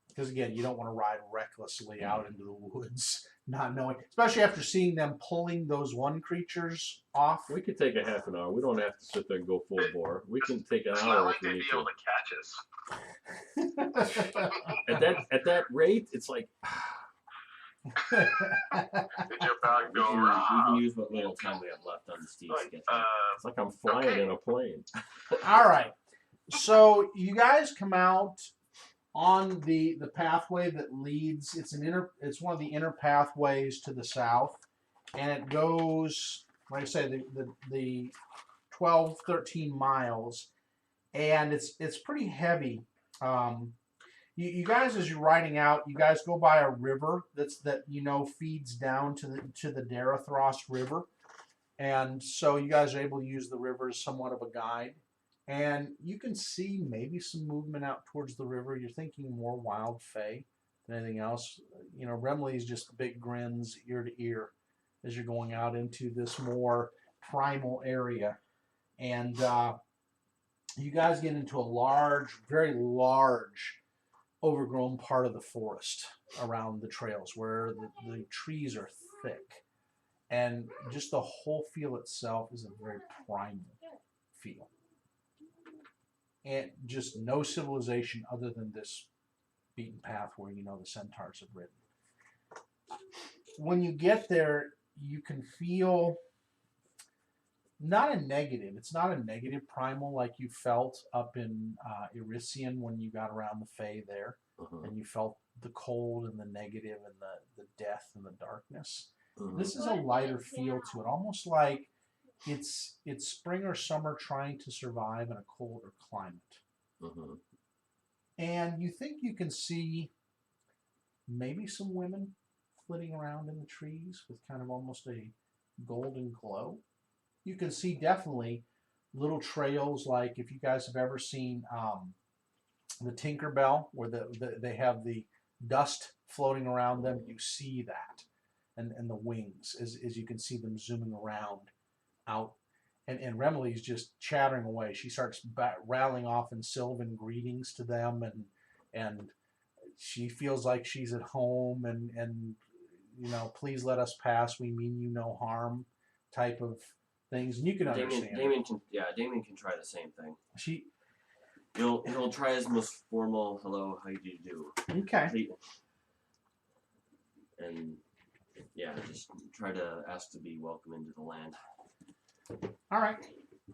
Because again, you don't want to ride recklessly out into the woods, not knowing, especially after seeing them pulling those one creatures off. We could take a half an hour. We don't have to sit there and go full bore. We can take an It's not hour like if we they'd need be able to. to catch us. At that rate, it's like They jump out and We go, can use what little time we have left on the steeds to get there. it's like I'm flying in a plane. All right. So you guys come out on the pathway that leads. It's one of the inner pathways to the south, and it goes, like I say, the 12, 13 miles, and it's pretty heavy. You guys, as you're riding out, you guys go by a river that feeds down to the Darathros River, And so you guys are able to use the river as somewhat of a guide. And you can see maybe some movement out towards the river. You're thinking more wild fae than anything else. You know, Remley's just big grins ear to ear as you're going out into this more primal area. And you guys get into a large, very large, overgrown part of the forest around the trails where the trees are thick. And just the whole feel itself is a very primal feel. And just no civilization other than this beaten path where you know the centaurs have ridden. When you get there, you can feel not a negative. It's not a negative primal like you felt up in Elysian when you got around the Fae there. And you felt the cold and the negative and the death and the darkness. This is a lighter feel to it, almost like it's spring or summer trying to survive in a colder climate. And you think you can see maybe some women flitting around in the trees with kind of almost a golden glow. You can see definitely little trails, like if you guys have ever seen the Tinkerbell, where they have the dust floating around them. You see that, and the wings as you can see them zooming around out. And Remley's just chattering away. She starts rattling off in Sylvan greetings to them, and she feels like she's at home, and you know, please let us pass. We mean you no harm, type of things. And you can understand. Damien can try the same thing. He'll try his most formal hello, how do you do? Okay. And yeah, just try to ask to be welcome into the land. All right.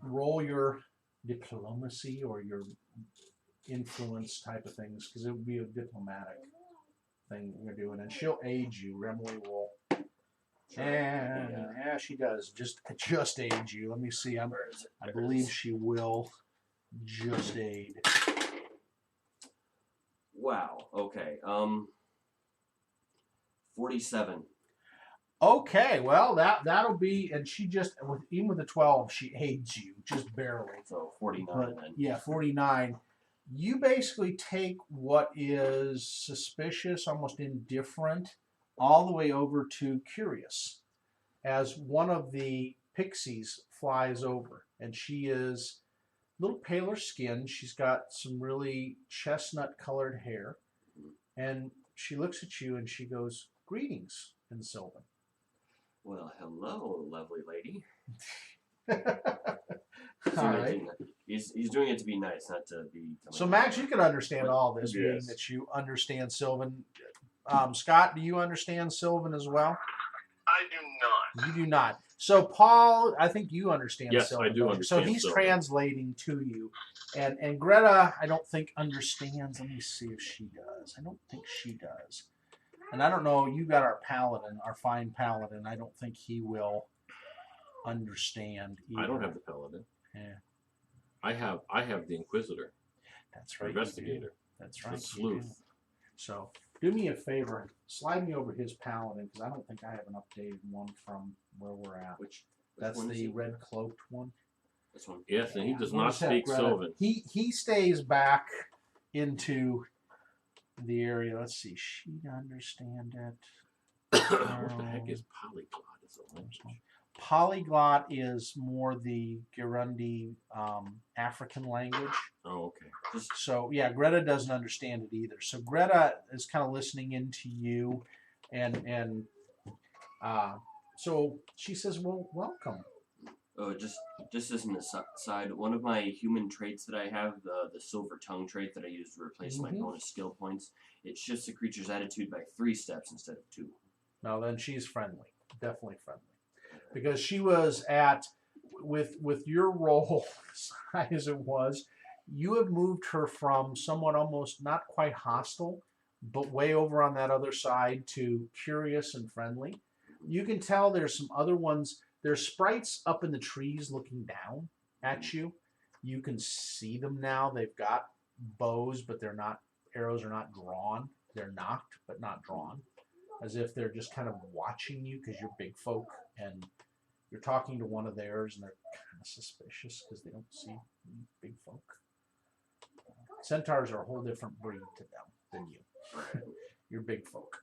Roll your diplomacy or your influence type of things, because it would be a diplomatic thing you're doing. And she'll aid you. Remley will. And yeah, she does. Just aid you. Let me see. I believe she will just aid. Wow. Okay. 47. Okay, well that'll be, and she just even with the 12, she aids you just barely. So 49 then. Yeah, 49. You basically take what is suspicious, almost indifferent, all the way over to curious, as one of the pixies flies over, and she is a little paler skinned. She's got some really chestnut colored hair, and she looks at you and she goes, "Greetings," in Sylvan. Well, hello, lovely lady. All right. He's doing it to be nice, not to be. So, Max, you can understand all this, being that you understand Sylvan. Scott, do you understand Sylvan as well? I do not. You do not. So, Paul, I think you understand Sylvan. Yes, I do understand. So he's Sylvan. translating to you. And Greta, I don't think understands. Let me see if she does. I don't think she does. And I don't know, you got our paladin, our fine paladin. I don't think he will understand either. I don't have the paladin. Yeah. I have the Inquisitor. That's right. Investigator. That's right. The sleuth. So do me a favor, slide me over his paladin, because I don't think I have an updated one from where we're at. That's one is the he? red cloaked one. This one. Yes, and he does We'll not just have speak Greta. Sylvan. He stays back into the area. Let's see. She'd understand it. What the heck is polyglot? Is a language? Polyglot is more the Girundi African language. Oh, okay. So yeah, Greta doesn't understand it either. So Greta is kind of listening into you, and so she says, "Well, welcome." Oh, just as an aside, one of my human traits that I have, the silver tongue trait that I use to replace my bonus skill points, it shifts the creature's attitude by 3 steps instead of 2. No, then she's friendly, definitely friendly, because she was at with your role as it was. You have moved her from somewhat almost not quite hostile, but way over on that other side to curious and friendly. You can tell there's some other ones. There's sprites up in the trees looking down at you. You can see them now. They've got bows, but they're not, arrows are not drawn. They're knocked, but not drawn. As if they're just kind of watching you because you're big folk and You're talking to one of theirs, and they're kind of suspicious because they don't see big folk. Centaurs are a whole different breed to them than you. You're big folk.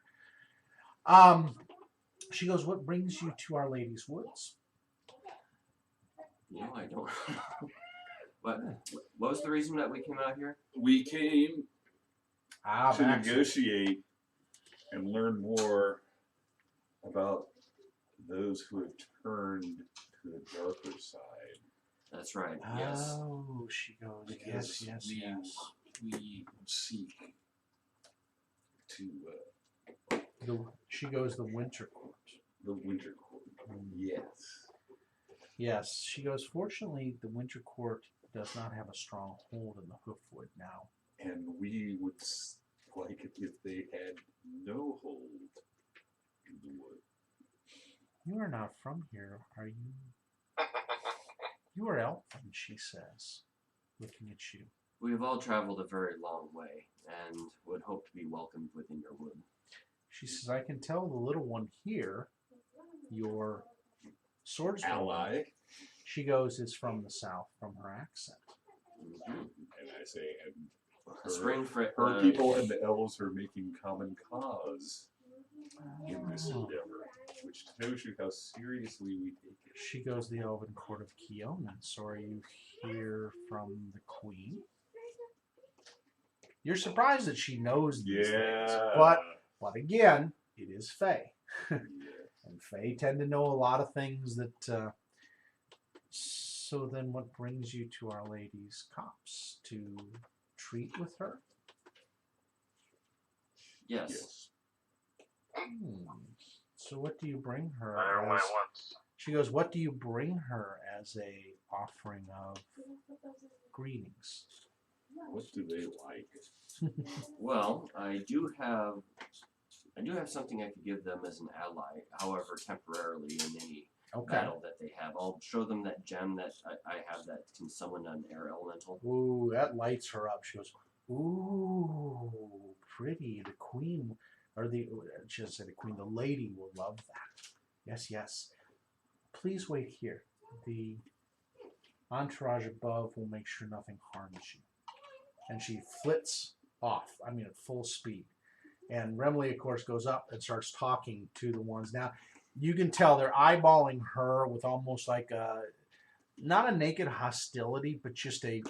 She goes, "What brings you to Our Lady's Woods?" You know, I don't. What was the reason that we came out here? We came to Maxie. negotiate and learn more about those who have turned to the darker side. That's right. Yes. Oh, she goes, Because yes. we seek to She goes, the Winter Court. the Winter Court. Yes. Yes, she goes, fortunately, the Winter Court does not have a strong hold in the Hoofwood now. And we would like it if they had no hold in the wood. You are not from here, are you? You are elfin, she says, looking at you. We have all traveled a very long way and would hope to be welcomed within your wood. She says, I can tell the little one here, your swordsman Ally. She goes, is from the south, from her accent. Mm-hmm. And I say, and Spring her people and the elves are making common cause in this endeavor, which shows you how seriously we take it. She goes, the Elven Court of Keonan. So are you here from the Queen? You're surprised that she knows these things. But again, it is Fae. And Fae tend to know a lot of things that... So then what brings you to Our Lady's Copse? To treat with her? Yes. So what do you bring her? Everyone at once. She goes, what do you bring her as a offering of greetings? What do they like? Well, I do have something I could give them as an ally, however, temporarily in any battle that they have. I'll show them that gem that I have that can summon an air elemental. Ooh, that lights her up. She goes, ooh, pretty. The queen, or she doesn't say the queen, the lady will love that. Yes. Please wait here. The entourage above will make sure nothing harms you. And she flits off, at full speed. And Remley, of course, goes up and starts talking to the ones. Now, you can tell they're eyeballing her with almost like not a naked hostility, but just a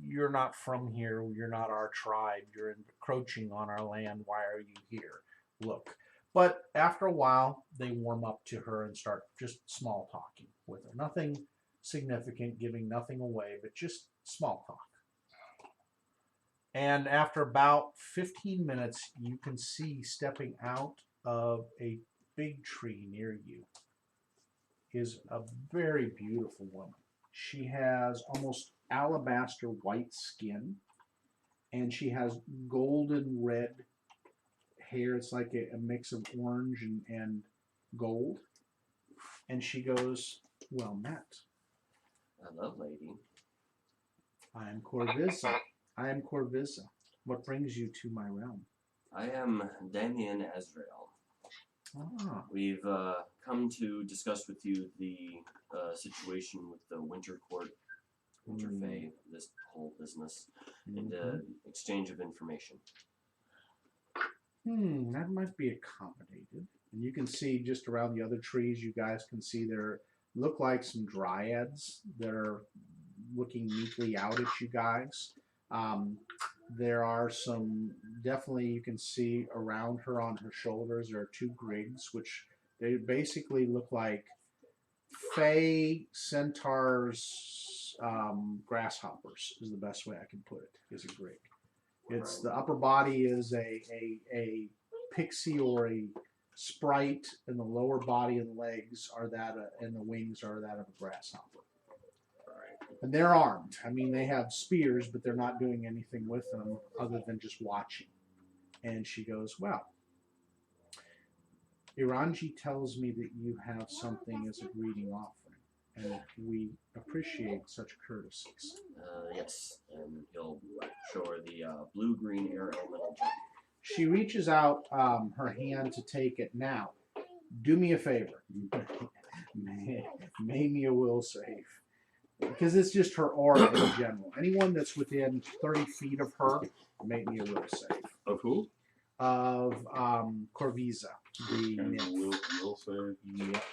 you're not from here, you're not our tribe, you're encroaching on our land, why are you here? Look. But after a while, they warm up to her and start just small talking with her. Nothing significant, giving nothing away, but just small talk. And after about 15 minutes, you can see stepping out of a big tree near you is a very beautiful woman. She has almost alabaster white skin, and she has golden red hair. It's like a mix of orange and gold. And she goes, well met. Hello, lady. I am Corvisa. What brings you to my realm? I am Damien Azrael. Ah. We've come to discuss with you the situation with the Winter Court, Winter Fae, this whole business, and exchange of information. That might be accommodated. And you can see just around the other trees, you guys can see there look like some dryads that are looking meekly out at you guys. There are some, definitely you can see around her on her shoulders, there are two grigs, which they basically look like Fae, centaurs, grasshoppers is the best way I can put it, is a grig. It's the upper body is a pixie or a sprite, and the lower body and legs are that, and the wings are that of a grasshopper. And they're armed. They have spears, but they're not doing anything with them other than just watching. And she goes, well, Iranji tells me that you have something as a greeting offering, and we appreciate such courtesies. Yes, and he'll show her the blue-green air elemental gem. She reaches out her hand to take it. Now, do me a favor. Made me a will save. Because it's just her aura in general. Anyone that's within 30 feet of her, make me a will save. Of who? Of Corvisa, the And nymph. will save. Yep.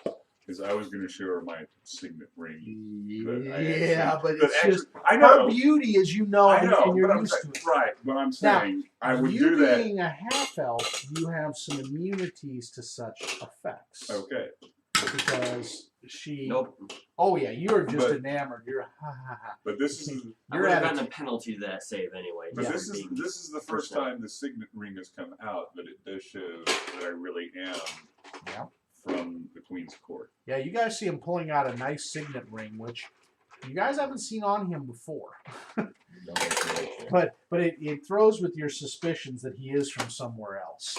Because I was going to show her my signet ring. Yeah, but it's actually, just I know. her beauty, as you know, I know, and you're but I'm used saying, to it. right, but I'm saying I would you do that. being a half elf, you have some immunities to such effects. Okay. Because she. Nope. Oh yeah, you're just But- enamored. You're ha ha ha. But this is I You're would have at gotten it. a penalty to that save anyway. but just Yeah. for this is the first personal. time the signet ring has come out, but it does show that I really am Yeah. from the Queen's Court. Yeah, you guys see him pulling out a nice signet ring, which you guys haven't seen on him before. No information. But it throws with your suspicions that he is from somewhere else.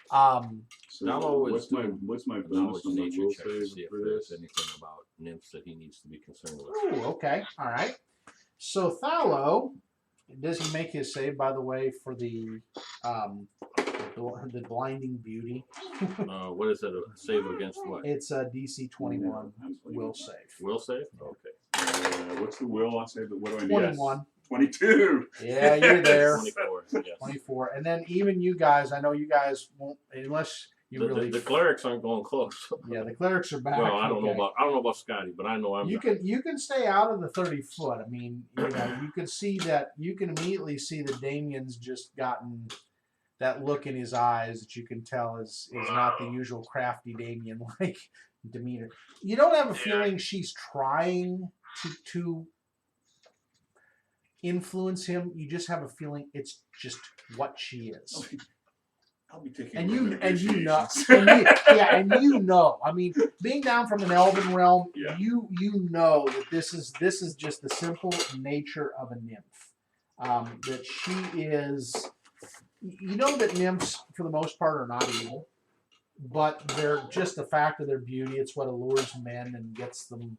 So I'll always what's my a bonus knowledge on my nature will check to save see if for there's this? anything about nymphs that he needs to be concerned with. Ooh, okay. All right. So Thallo, does he make his save, by the way, for the blinding beauty? What is it? A save against what? It's a DC 21 Yeah, will save. Will save? Okay. What's the will? I say that. What do I need? 21. 22. Yeah, you're there. 24. Yes. 24. And then even you guys, I know you guys won't, unless you really. The clerics aren't going close. Yeah, the clerics are back. Well, I don't know okay. about Scotty, but I know I'm. You can stay out of the 30 foot. I mean, you can see that. You can immediately see that Damien's just gotten that look in his eyes that you can tell is not the usual crafty Damien like demeanor. You don't have a feeling she's trying to influence him. You just have a feeling it's just what she is. I'll be taking. And a you look at and you know, negotiations. and you know. I mean, being down from an elven realm, Yeah. you know that this is just the simple nature of a nymph. That she is. You know that nymphs, for the most part, are not evil, but they're just the fact of their beauty. It's what allures men and gets them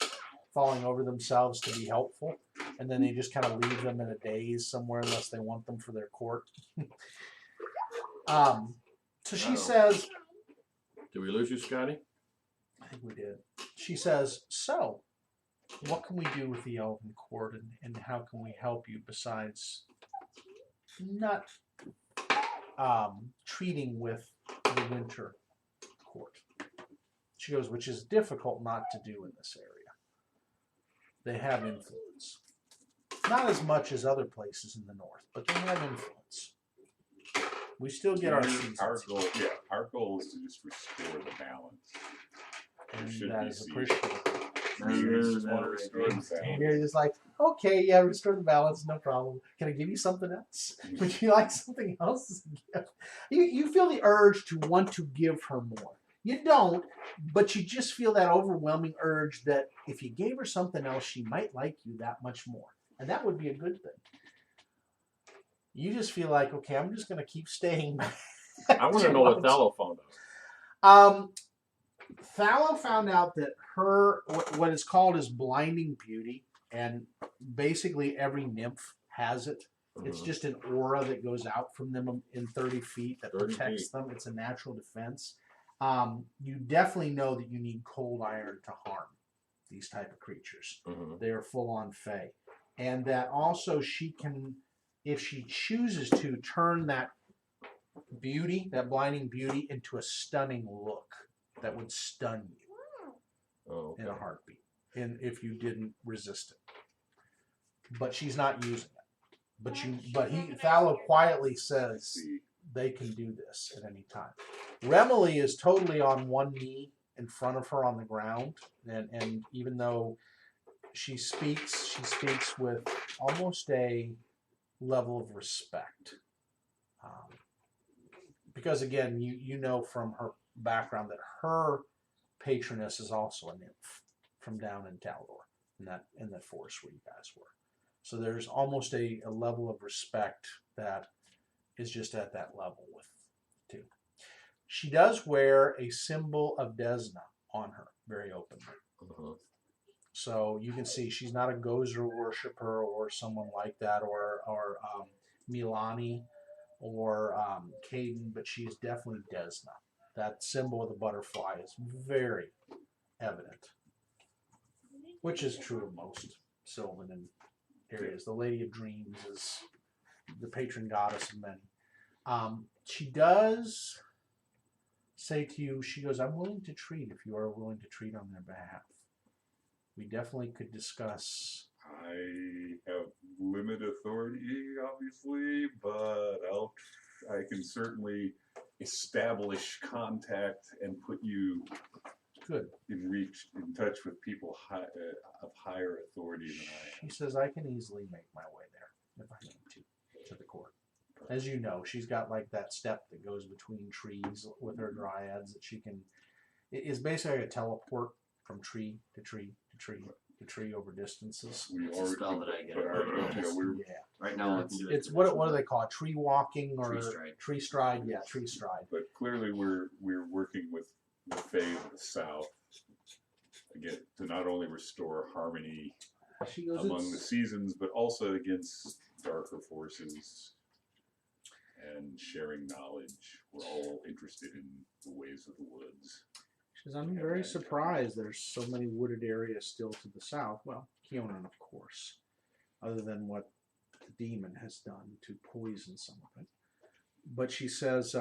falling over themselves to be helpful, and then they just kind of leave them in a daze somewhere unless they want them for their court. So she says, Did we lose you, Scotty? I think we did. She says, so, what can we do with the Elven Court and how can we help you besides not treating with the Winter Court? She goes, which is difficult not to do in this area. They have influence. Not as much as other places in the north, but they have influence. We still get our seasons. Our goal is to just restore the balance. And that is appreciated. You just want to restore the balance. You're just like, okay, yeah, restore the balance, no problem. Can I give you something else? Would you like something else as a gift? You feel the urge to want to give her more. You don't, but you just feel that overwhelming urge that if you gave her something else, she might like you that much more. And that would be a good thing. You just feel like, okay, I'm just going to keep staying back. I want to know what Thallo found out. Thallo found out that her, what is called is blinding beauty, and basically every nymph has it. It's just an aura that goes out from them in 30 feet that 30 protects feet. them. It's a natural defense. You definitely know that you need cold iron to harm these type of creatures. They are full on fey. And that also she can, if she chooses to, turn that beauty, that blinding beauty, into a stunning look that would stun you in a heartbeat, and if you didn't resist it. But she's not using it. But Thallo quietly says they can do this at any time. Remily is totally on one knee in front of her on the ground, and even though she speaks with almost a level of respect. Because again, you know from her background that her patroness is also a nymph from down in Taldor, in that forest where you guys were. So there's almost a level of respect that is just at that level with two. She does wear a symbol of Desna on her very openly. So you can see she's not a Gozer worshiper or someone like that, or Milani or Caden, but she is definitely Desna. That symbol of the butterfly is very evident which is true of most Sylvan and areas. The Lady of Dreams is the patron goddess of many. She does say to you, she goes, I'm willing to treat if you are willing to treat on their behalf. We definitely could discuss. I have limited authority, obviously, but I can certainly establish contact and put you in touch with people of higher authority than I am. She says, I can easily make my way there if I need to the court. As you know, she's got like that step that goes between trees with her dryads that she can. It is basically a teleport from tree to tree to tree to tree over distances. It's a spell that I get. Right now, It's what do they call it? Tree walking or Tree stride. Tree stride? Yeah, tree stride. But clearly, we're working with the Fae of the South again to not only restore harmony among the seasons, but also against darker forces and sharing knowledge. We're all interested in the ways of the woods. She says, I'm very surprised there's so many wooded areas still to the south. Well, Keonan, of course, other than what the demon has done to poison some of it. But she says,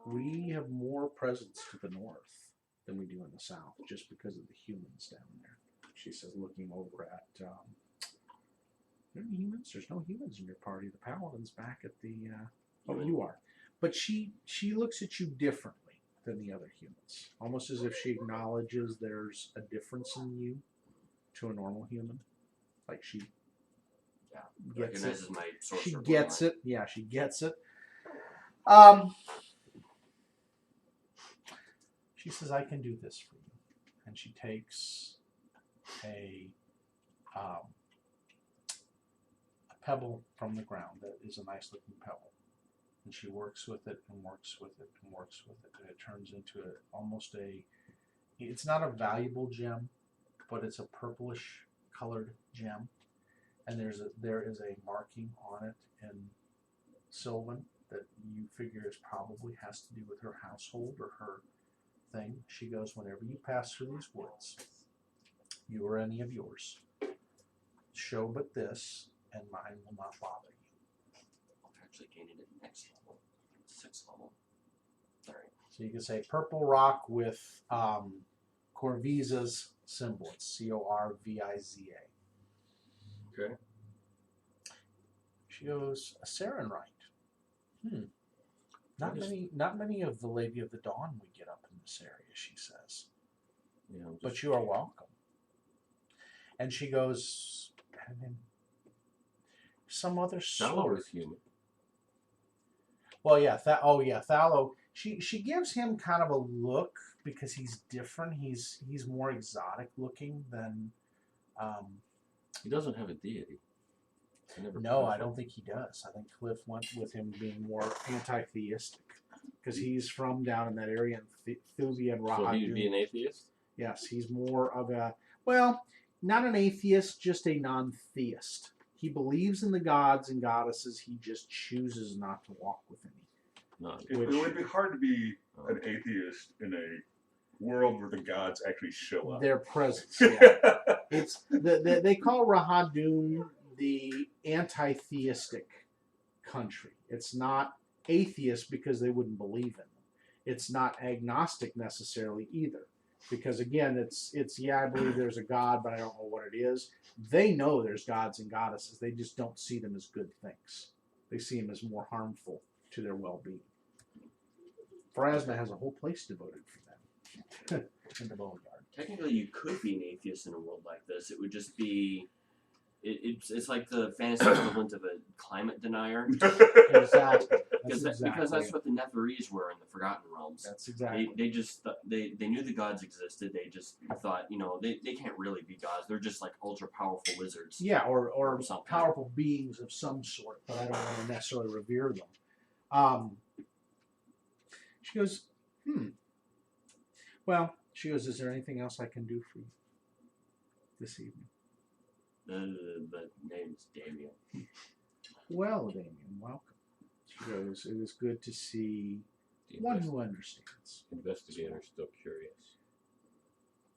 we have more presence to the north than we do in the south, just because of the humans down there. She says, looking over at, there are humans? There's no humans in your party. The paladin's back at the, oh, you are. But she looks at you differently than the other humans, almost as if she acknowledges there's a difference in you to a normal human. Like she gets it. Recognizes my sorcerer. She gets it. Yeah, she gets it. She says, I can do this for you. And she takes a pebble from the ground that is a nice looking pebble. And she works with it and works with it and works with it. And it turns into it's not a valuable gem, but it's a purplish colored gem. And there is a marking on it in Sylvan that you figure is probably has to do with her household or her thing. She goes, whenever you pass through these woods, you or any of yours, show but this, and mine will not bother you. I'll actually gain it at next level, 6th level. Sorry. So you can say purple rock with Corviza's symbol. It's Corviza. Okay. She goes, a Sarenite. Not many of the Lady of the Dawn we get up in this area, she says. Yeah, but you are welcome. And she goes, some other Thallow sort. is human. Well, yeah. Thallow. She gives him kind of a look because he's different. He's more exotic looking than. He doesn't have a deity. No, I don't think he does. I think Cliff went with him being more anti-theistic because he's from down in that area in Thuvia and Rahadun. So he'd be an atheist? Yes, he's more of not an atheist, just a non-theist. He believes in the gods and goddesses. He just chooses not to walk with any. It would be hard to be an atheist in a world where the gods actually show up. Their presence. Yeah. It's they call Rahadun the anti-theistic country. It's not atheist because they wouldn't believe in them. It's not agnostic necessarily either. Because again, it's I believe there's a God, but I don't know what it is. They know there's gods and goddesses. They just don't see them as good things. They see them as more harmful to their well-being. Pharasma has a whole place devoted for them in the boneyard. Technically, you could be an atheist in a world like this. It would just be... It's like the fantasy equivalent of a climate denier. Exactly. Because that's what the Netherese were in the Forgotten Realms. That's exactly. They knew the gods existed. They just thought, they can't really be gods. They're just like ultra powerful wizards. Yeah, or powerful beings of some sort, but I don't want to necessarily revere them. She goes, Well, she goes, is there anything else I can do for you this evening? The name's Damien. Well, Damien, welcome. She goes, it is good to see one who understands. Investigator's still curious.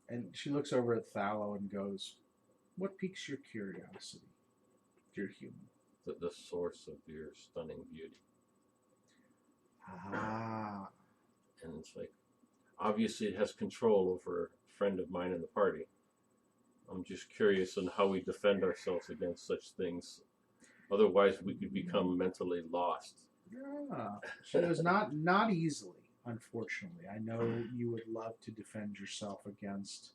And she looks over at Thallo and goes, "What piques your curiosity, dear human?" The source of your stunning beauty. Ah. And it's like, obviously it has control over a friend of mine in the party. I'm just curious on how we defend ourselves against such things. Otherwise, we could become mentally lost. Yeah. She goes, not easily, unfortunately. I know you would love to defend yourself against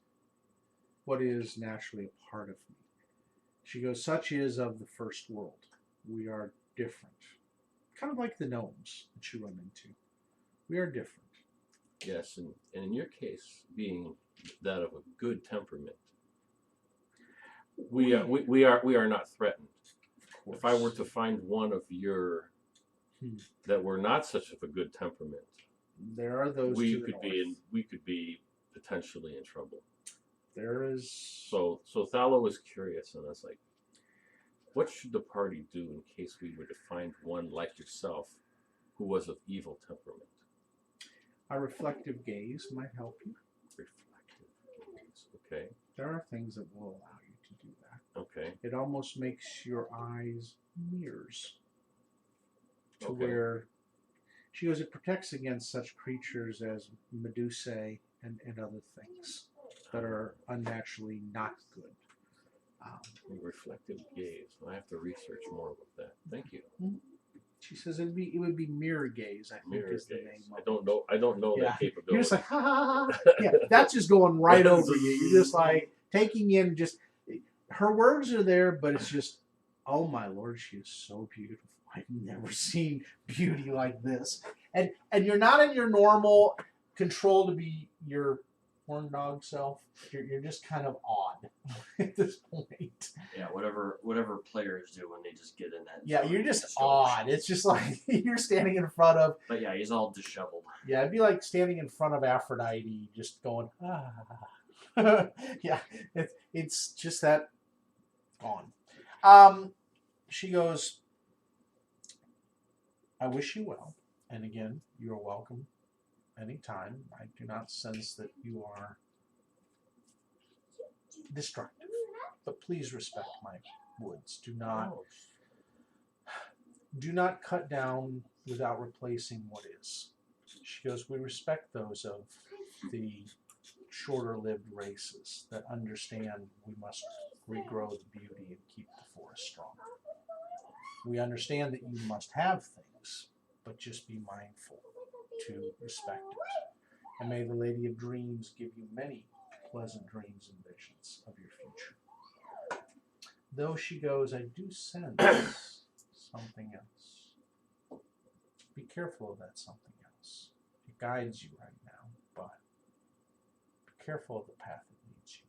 what is naturally a part of me. She goes, such is of the first world. We are different. Kind of like the gnomes that you run into. We are different. Yes, and in your case, being that of a good temperament, we are not threatened. If I were to find one of your that were not such of a good temperament, there are those we could be potentially in trouble. There is so Thallo was curious, and I was like, what should the party do in case we were to find one like yourself who was of evil temperament? A reflective gaze might help you. Reflective gaze, okay. There are things that will allow you to do that. Okay. It almost makes your eyes mirrors. To Okay. where she goes, it protects against such creatures as Medusae and other things that are unnaturally not good. Reflective gaze. I have to research more about that. Thank you. She says it would be mirror gaze, I think Mirror is the gaze. name of I don't know Yeah. that capability. You're just like, ha ha ha. Yeah, that's just going right over you. You're just like taking in just her words are there, but it's just, oh my Lord, she is so beautiful. I've never seen beauty like this. And you're not in your normal control to be your horn dog self. You're just kind of odd at this point. Yeah, whatever players do when they just get in that. Yeah, you're just odd. It's just like you're standing in front of. But yeah, he's all disheveled. Yeah, it'd be like standing in front of Aphrodite, just going, ah. Yeah, it's just that gone. She goes, I wish you well. And again, you are welcome anytime. I do not sense that you are destructive. But please respect my woods. Do not cut down without replacing what is. She goes, we respect those of the shorter-lived races that understand we must regrow the beauty and keep the forest strong. We understand that you must have things, but just be mindful to respect it. And may the Lady of Dreams give you many pleasant dreams and visions of your future. Though she goes, I do sense something else. Be careful of that something else. It guides you right now, but be careful of the path it leads you.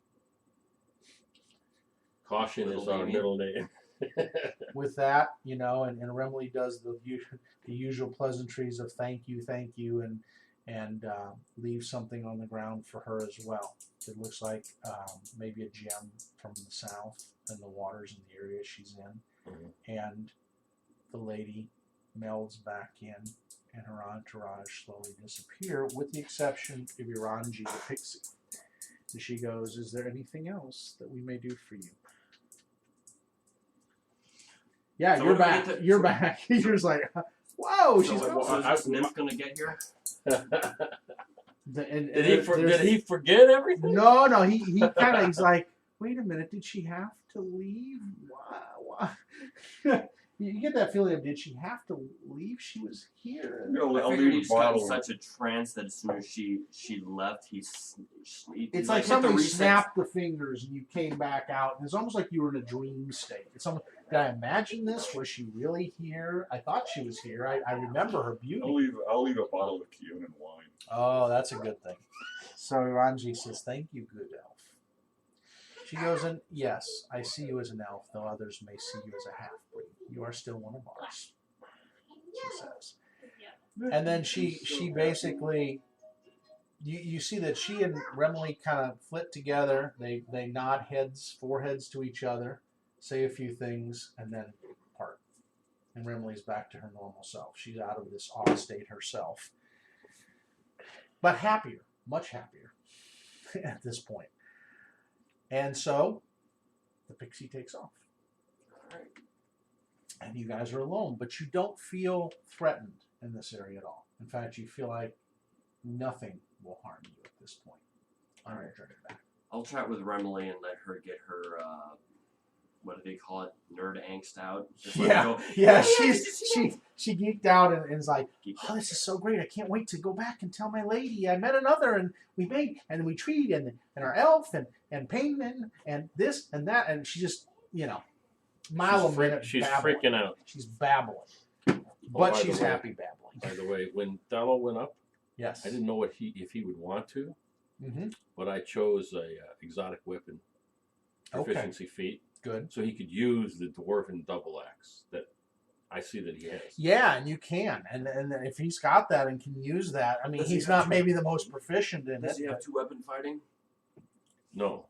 Caution is our middle name. With that, and Remley does the usual pleasantries of thank you, and leave something on the ground for her as well. It looks like maybe a gem from the south and the waters in the area she's in. Mm-hmm. And the lady melds back in, and her entourage slowly disappear, with the exception of Iranji the pixie. And she goes, is there anything else that we may do for you? Yeah, so you're back. You're just like, whoa, she's gone. Is Nymph going to get here? Did he forget everything? No, he kind of, he's like, wait a minute, did she have to leave? Why? You get that feeling of, did she have to leave? She was here. I figured he just got in such a trance that as soon as she left, it's like somebody snapped the fingers and you came back out. It's almost like you were in a dream state. It's almost, did I imagine this? Was she really here? I thought she was here. I remember her beauty. I'll leave a bottle of Kionin wine. Oh, that's a good thing. So Ranji says, thank you, good elf. She goes, and yes, I see you as an elf, though others may see you as a half-breed. You are still one of ours, she says. And then she basically, you see that she and Remley kind of flit together. They nod foreheads to each other, say a few things, and then part. And Remley's back to her normal self. She's out of this awe state herself. But happier, much happier at this point. And so the pixie takes off. All right. And you guys are alone, but you don't feel threatened in this area at all. In fact, you feel like nothing will harm you at this point on your journey back. I'll chat with Remily and let her get her, what do they call it, nerd angst out. Just let her Yeah, go, she geeked out and is like, Geeked oh, out. this is so great. I can't wait to go back and tell my lady I met another and we made and we treated and our elf and Payman and this and that. And she just, mile a minute She's babbling. freaking out. She's babbling. Oh, But by the she's way- happy babbling. By the way, when Dallo went up, Yes. I didn't know if he would want to, Mm-hmm. but I chose a exotic weapon proficiency feat, Good. so he could use the dwarven double axe that I see that he has. Yeah, and you can. And if he's got that and can use that, I mean, Does he he's have not two- maybe the most proficient in Does it. he have But 2-weapon fighting? No,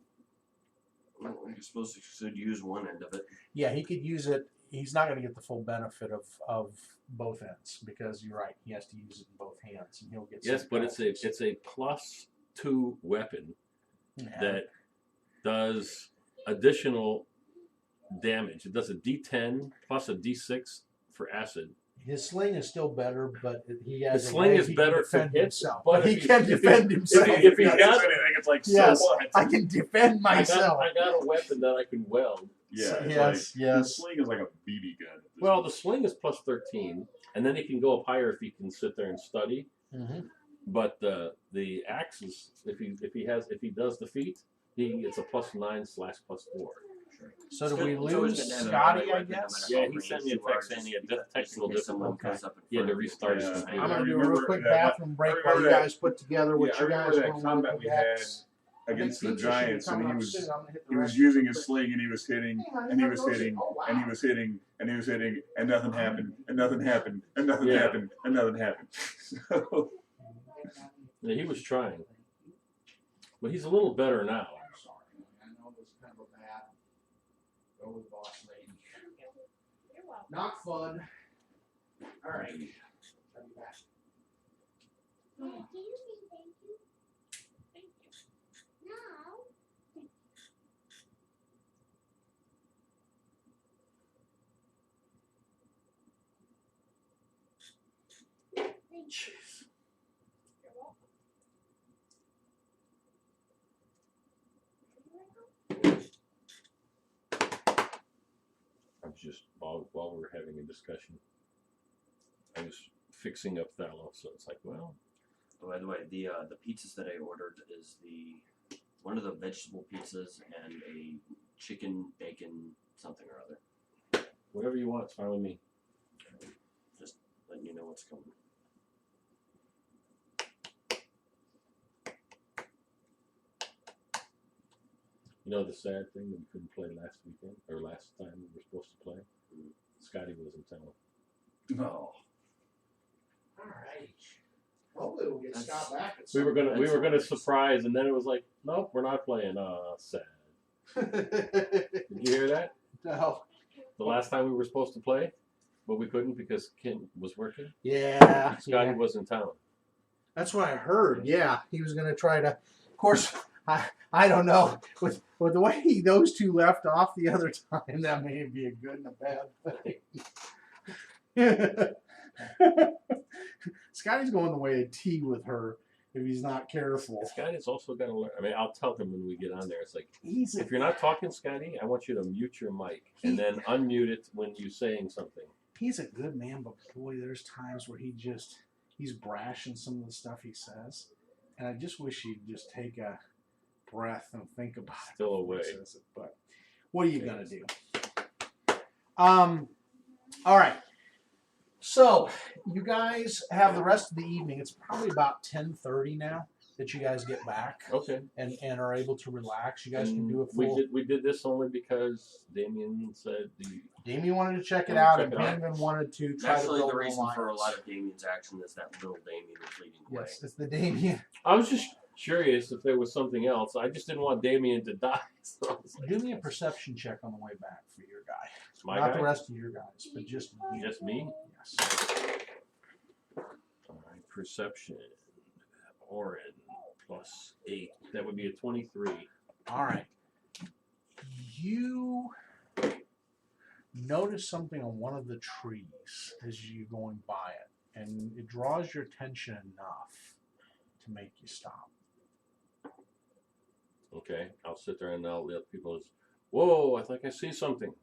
Well, I suppose he should use one end of it. yeah, he could use it. He's not going to get the full benefit of both ends because you're right. He has to use it in both hands, and he'll get. yes, some but it's benefits. a +2 weapon Yeah. that does additional damage. It does a D10 plus a D6 for acid. His sling is still better, but he His has. a sling way is he can better to defend hit, himself. but he if he- can if he- defend himself. if he does has- anything, it's like, Yes, so what? I can defend myself. I got a weapon that I can weld. Yeah, So- it's yes, like, yes. The sling is like a BB gun. at this Well, point. the sling is +13, and then he can go up higher if he can sit there and study. Mm-hmm. But the axe is if he does the feat, it's a +9/+4. So do It's we good- it's always lose good to have a Scotty? melee I weapon, no guess. matter Yeah, how he range sent me a you are, text saying he had just because technical in case someone difficulties. comes up in He had to front of you. restart his Yeah. computer. I'm gonna I do a real remember quick that- bathroom break I while you remember that- guys put together what Yeah, I you remember guys that want combat to we do had next. against the Pizza should be Giants, and coming he up was soon. I'm gonna hit the he was rest using of his the sling, and he was hitting, Hey, honey, and he how was goes it? hitting, Oh, wow. and he was hitting, and he was hitting, and nothing happened, and nothing happened, and nothing Yeah. happened, and nothing happened. So, Yeah, he was trying, but he's a little better now. I'm sorry. I know it was kind of a bad. Go with boss lady. You're welcome. Not fun. All right. I'll be back. Do you say thank you? Thank you. No. Thank you. You're welcome. I was just while we were having a discussion, I was fixing up Thallo, so it's like, well, Oh, by the way, the pizzas that I ordered is one of the vegetable pizzas and a chicken bacon something or other. whatever you want, it's fine with me. Just letting you know what's coming. You know the sad thing that we couldn't play last weekend or last time we were supposed to play. Scotty was in town. no. All right. Hopefully we'll get That's- Scott back. At We were gonna That's nice. surprise, and then it was like, nope, we're not playing. Sad. Did you hear that? No. The last time we were supposed to play, but we couldn't because Kent was working. Yeah. Scotty yeah. was in town. That's what I heard. Yeah, he was going to try to. Of course, I don't know with the way those two left off the other time. That may be a good and a bad thing. Scotty's going the way of tea with her if he's not careful. Scotty's also got to learn. I mean, I'll tell him when we get on there. It's like, He's if you're not talking, Scotty, I want you to mute your mic and then unmute it when you're saying something. he's a good man, but boy, there's times where he's brash in some of the stuff he says, and I just wish he'd just take a breath and think about it. Still before he away. says it. But what are you gonna do? All right. So you guys have the rest of the evening. It's probably about 10:30 now that you guys get back Okay. and are able to relax. You guys can do a we full. we did this only because Damien said Damien wanted to check it Yeah, out, check and it out. Damien wanted to try to Actually, build the an reason for a alliance. lot of Damien's action is that little Damien is leading the way. Yes, it's the Damien. I was just curious if there was something else. I just didn't want Damien to die. So I was like, Do me a perception check on the way back for your guy. my Not guy? the rest of your guys, but just you. Just me? Yes. All right, perception. Orin +8. That would be a 23. All right. notice something on one of the trees as you're going by it, and it draws your attention enough to make you stop. Okay, I'll sit there and I'll let people. Whoa! I think I see something.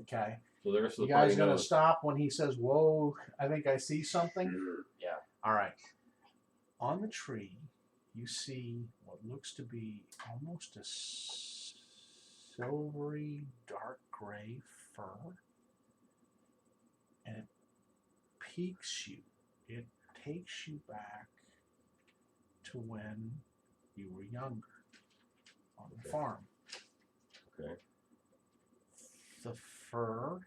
Okay. So the rest of You the party guys gonna knows. stop when he says, "Whoa, I think I see something"? Sure. Yeah. All right. On the tree, you see what looks to be almost a silvery, dark gray fur, and it piques you. It takes you back to when you were younger on the farm. Okay. The fur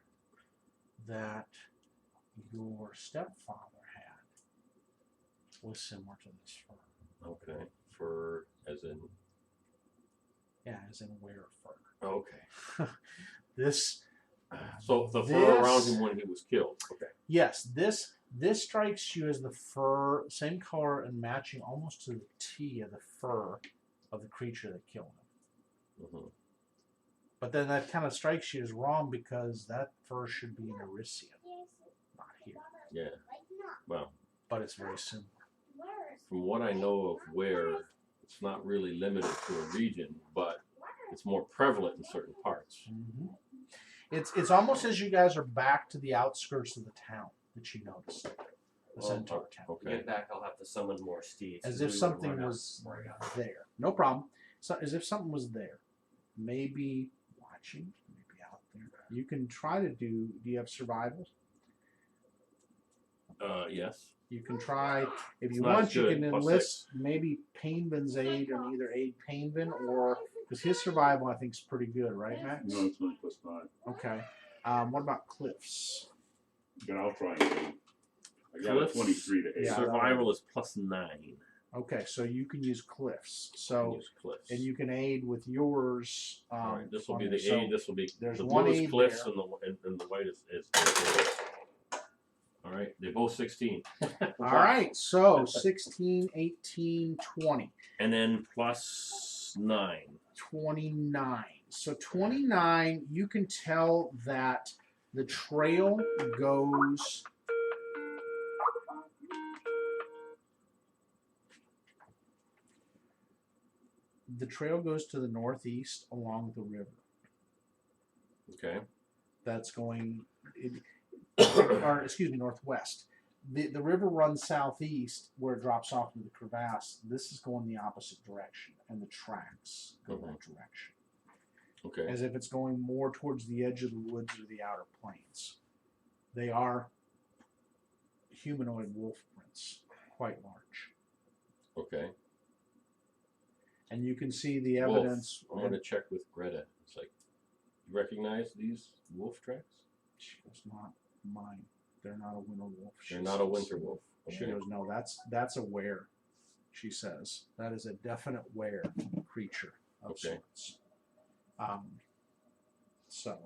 that your stepfather had was similar to this fur. Okay. Fur, as in. Yeah, as in were fur. Okay. This. So the fur around him when he was killed. Okay. Yes, this strikes you as the fur, same color and matching almost to the T of the fur of the creature that killed him. Mm-hmm. But then that kind of strikes you as wrong because that fur should be in Elysium, not here. Yeah. Well, But it's very similar. from what I know of where, it's not really limited to a region, but it's more prevalent in certain parts. Mm-hmm. It's almost as you guys are back to the outskirts of the town that you noticed. The centaur town. To Okay. get back, I'll have to summon more steeds. As 'cause if we would something run out was before I got there. No problem. So, as if something was there. Maybe watching, maybe out there. You can try to do you have survival? Yes. You can try, if It's you not want, as you good, can plus enlist maybe Painvin's aid and either aid Painvin or, because his survival I think is pretty good, right, Max? No, it's only +5. Okay. What about Cliff's? But I'll try and do. I got Cliff's a 23 to 8. Yeah. Survival is +9. Okay, so you can use Cliff's. I So, use cliffs. and you can aid with yours. All right, this will on be it. the So aid. This will be there's the one blue is aid cliffs there. and the white is. All right, they're both 16. All right, so 16, 18, 20. And then +9. 29. So 29, you can tell that the trail goes to the northeast along the river. Okay. That's going, or excuse me, northwest. The river runs southeast where it drops off into the crevasse. This is going the opposite direction, and the tracks go that direction. Okay. As if it's going more towards the edge of the woods or the outer plains. They are humanoid wolf prints, quite large. Okay. And you can see the Wolf. evidence. I'm going to check with Greta. It's like, you recognize these wolf tracks? She goes, not mine. They're not a winter wolf. They're not a winter wolf. She Okay. goes, no, that's a were. She says that is a definite were creature of Okay. sorts. So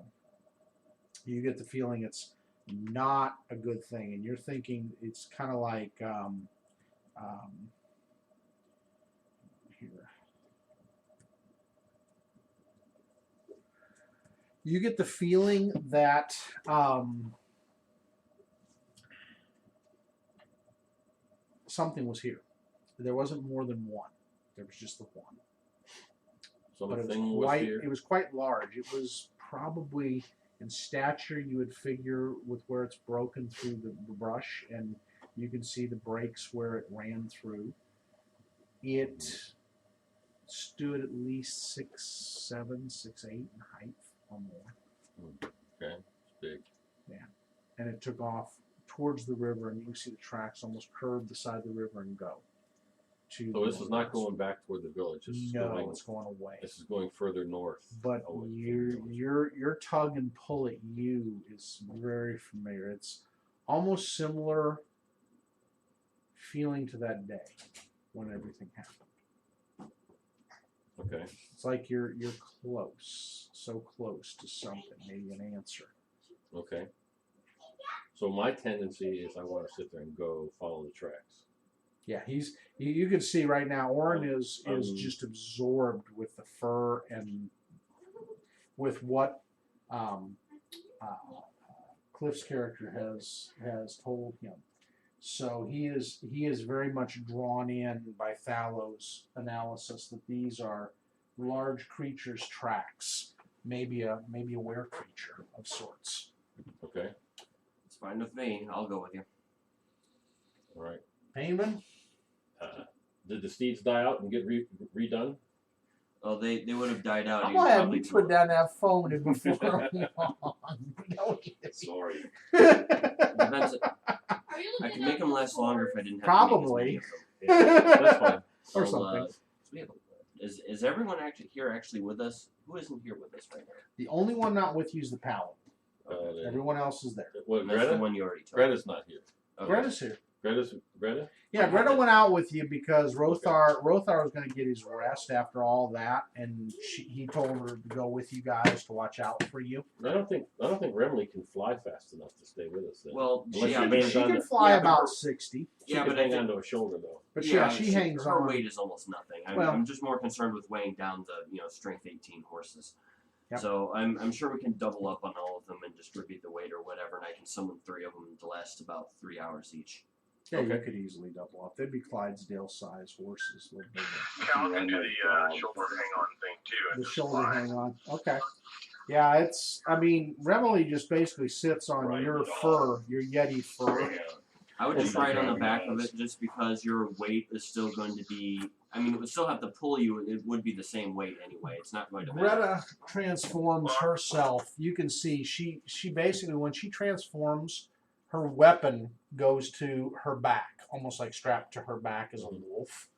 you get the feeling it's not a good thing, and you're thinking it's kind of like here. You get the feeling that something was here. There wasn't more than one. There was just the one. So But the it was thing was quite, here. it was quite large. It was probably in stature, you would figure, with where it's broken through the brush, and you can see the breaks where it ran through. It stood at least 6'7", 6'8" in height or more. Okay. It's big. And it took off towards the river, and you can see the tracks almost curve the side of the river and go. So this is not going back toward the village. This is No, going. it's going away. This is going further north. But away from the village. your tug and pull at you is very familiar. It's almost similar feeling to that day when everything happened. Okay. It's like you're close, so close to something, maybe an answer. Okay. So my tendency is I want to sit there and go follow the tracks. Yeah, you can see right now Orin is Um, just absorbed with the fur and with what Cliff's character has told him. So he is very much drawn in by Thallow's analysis that these are large creatures' tracks, maybe a were creature of sorts. Okay. It's fine with me. I'll go with you. All right. Payman? Did the steeds die out and get redone? Oh, they would have died out. I'm You'd gonna have probably you put down that phone and before Sorry. long. Depends. Are you I looking could make up them last before- longer if I didn't have Probably. to make as many of them. Yeah, that's fine. Or I'll, something. so we have is everyone actually with us? Who isn't here with us right now? The only one not with you is the paladin. The- Everyone else is there. What, And that's the Greta? one you already took. Greta's not here. Okay. Greta's here. Greta? Yeah, Greta went out with you because Rothar was going to get his rest after all that, and he told her to go with you guys to watch out for you. I don't think Remley can fly fast enough to stay with us. Then. Well, Unless she, she I mean, hangs She on can to, fly yeah, but about her- 60, she yeah, can but I hang think- onto a shoulder though. but yeah, she hangs her on. weight is almost nothing. Well- I'm just more concerned with weighing down the strength 18 horses. Yep. So I'm sure we can double up on all of them and distribute the weight or whatever, and I can summon 3 of them to last about 3 hours each. Yeah, you Okay. could easily double up. They'd be Clydesdale-sized horses. A little bigger. Cal can do the shoulder hang-on thing too. and The just shoulder fly. hang on. Okay. Yeah, Remily just basically sits on Right, your it fur, your Yeti fur. I would just Yeah. ride on the back of it just because your weight is still going to be. I mean, it would still have to pull you. It would be the same weight anyway. It's not going to matter. Greta transforms herself. You can see she basically, when she transforms, her weapon goes to her back, almost like strapped to her back as a wolf.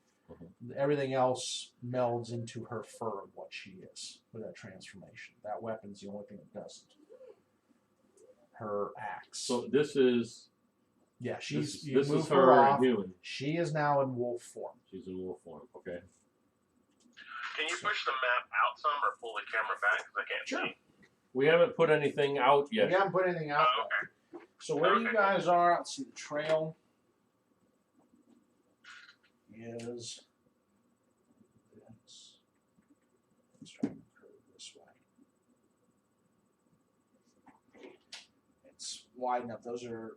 Everything else melds into her fur of what she is with that transformation. That weapon's the only thing that doesn't. Her axe. So this is Yeah, this you is move her off. human. She is now in wolf form. She's in wolf form. Okay. Can you push the map out some or pull the camera back? Because I can't Sure. see. We haven't put anything out yet. We haven't put anything out Oh, yet. okay. So where you Okay. guys are, let's see, the trail is this. Let's try and curve this way. It's wide enough. Those are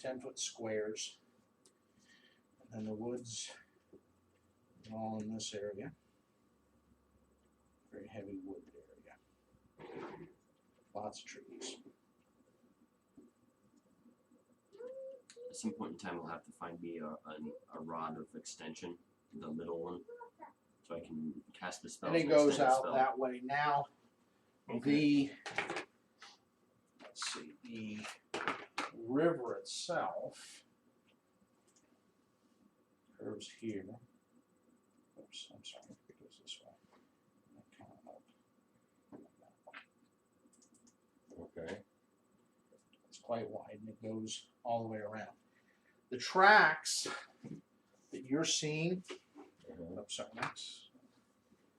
10-foot squares. And then the woods are all in this area. Very heavy wood area. Lots of trees. At some point in time, we'll have to find me a rod of extension, the middle one, so I can cast the spell. And it goes out that way. Now, the river itself curves here. Oops, I'm sorry, it goes this way. Okay. It's quite wide and it goes all the way around. The tracks that you're seeing, I'm sorry, Max.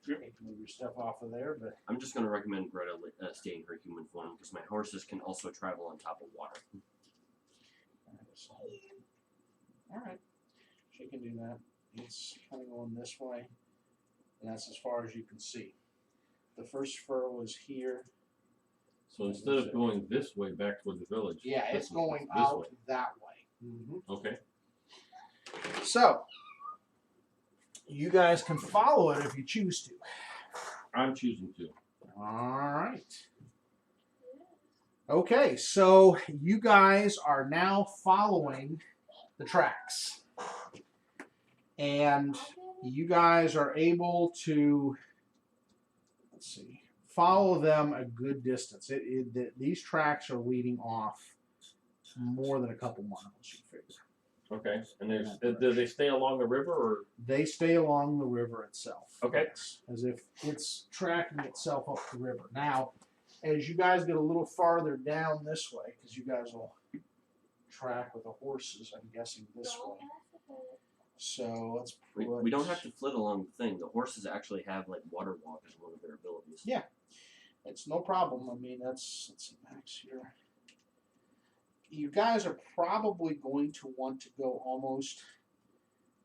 Hate to move your stuff off of there, but I'm just going to recommend Greta stay in her human form because my horses can also travel on top of water. all right, she can do that. It's kind of going this way, and that's as far as you can see. The first fur was here. So instead of going this way back toward the village, Yeah, this it's is going this out way. that way. Okay. So, you guys can follow it if you choose to. I'm choosing to. All right. Okay, so you guys are now following the tracks. And you guys are able to, let's see, follow them a good distance. These tracks are leading off more than a couple miles, you figure. Okay. And do they stay along the river or? They stay along the river itself. Okay. Yes, as if it's tracking itself up the river. Now, as you guys get a little farther down this way, because you guys will track with the horses, I'm guessing this way. So let's put... We don't have to flit along the thing. The horses actually have like water walk as one of their abilities. Yeah, it's no problem. I mean, let's see, Max here. You guys are probably going to want to go almost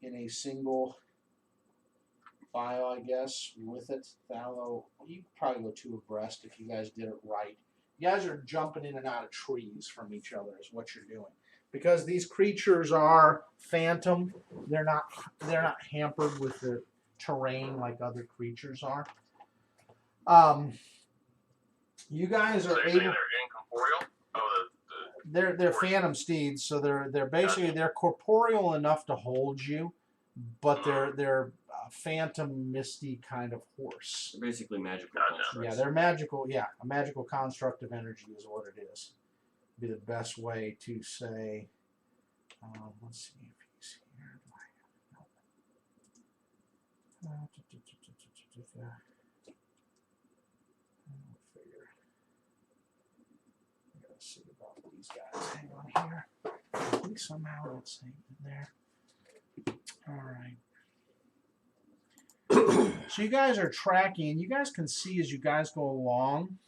in a single file, I guess, with it. Thallow, you could probably go 2 abreast if you guys did it right. You guys are jumping in and out of trees from each other is what you're doing. Because these creatures are phantom, they're not hampered with the terrain like other creatures are. You guys So are they're saying able. they're incorporeal. Oh, They're phantom steeds, so they're basically they're corporeal enough to hold you, but they're phantom misty kind of horse. They're basically magical Gotcha. constructs. Yeah, they're magical. Yeah, a magical construct of energy is what it is. Be the best way to say. Let's see if he's here. See about these guys. Hang on here. I think somehow it's in there. All right. So you guys are tracking. You guys can see as you guys go along.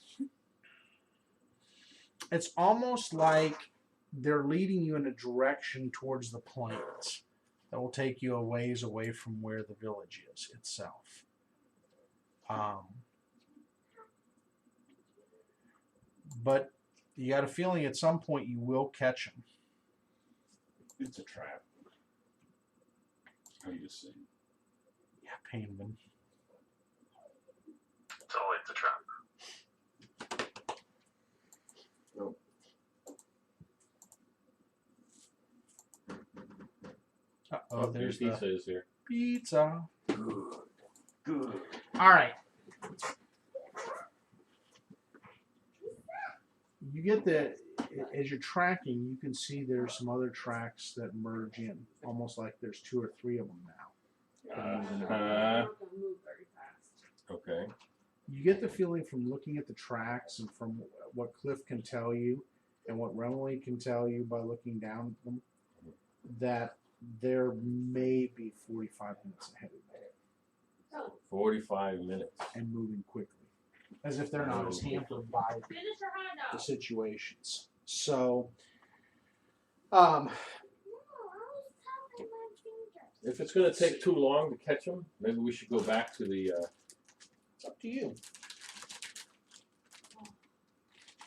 It's almost like they're leading you in a direction towards the plains that will take you a ways away from where the village is itself. But you got a feeling at some point you will catch them. It's a trap. How you saying? Yeah, Painman. So it's a trap. Nope. Oh, there's the pizza is here. pizza. Good. All right. You get the, as you're tracking, you can see there's some other tracks that merge in, almost like there's 2 or 3 of them now. Okay. You get the feeling from looking at the tracks and from what Cliff can tell you and what Remily can tell you by looking down at them that there may be 45 minutes ahead of them 45 minutes. and moving quickly, as if they're not as hampered by Finish your hot the dog. situations. So, If it's going to take too long to catch them, maybe we should go back to the. it's up to you.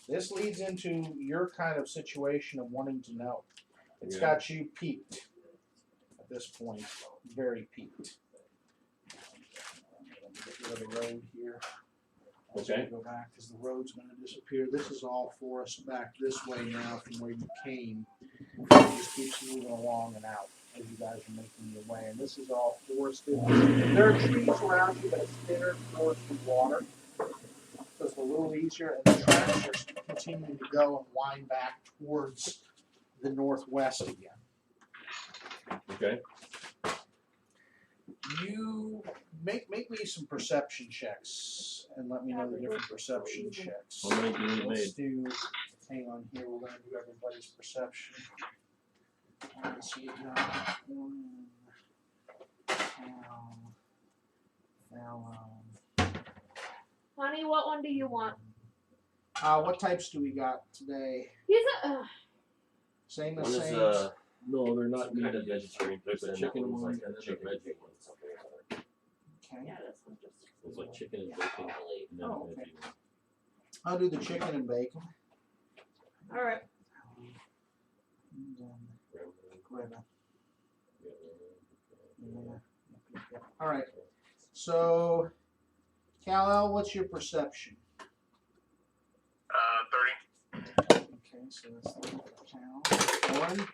This leads into your kind of situation of wanting to know. It's Yeah. got you peaked at this point, very peaked. Get rid of the road here. Okay. Go back because the road's going to disappear. This is all forest back this way now from where you came. It just keeps moving along and out as you guys are making your way. And this is all forested. There are trees around you, but it's thinner forested water. So it's a little easier. And the tracks are continuing to go and wind back towards the northwest again. Okay. You make me some perception checks and let me know the different perception checks. How many do you need Let's made? do, hang on here, we're going to do everybody's perception. Let's see, Honey, what one do you want? what types do we got today? He's a. Same One as is same. No, they're not some kind of meat. vegetarian There's a person, chicken that one's one like and a then a chicken veggie bacon, one. something like that. Okay. Yeah, this one just. It's like chicken and bacon. And then Oh, a okay. veggie one. I'll do the chicken and bacon. All right. And then Greta. Yeah. All right. So, Kal-El, what's your perception? 30. Okay, so that's the Cal. Owen,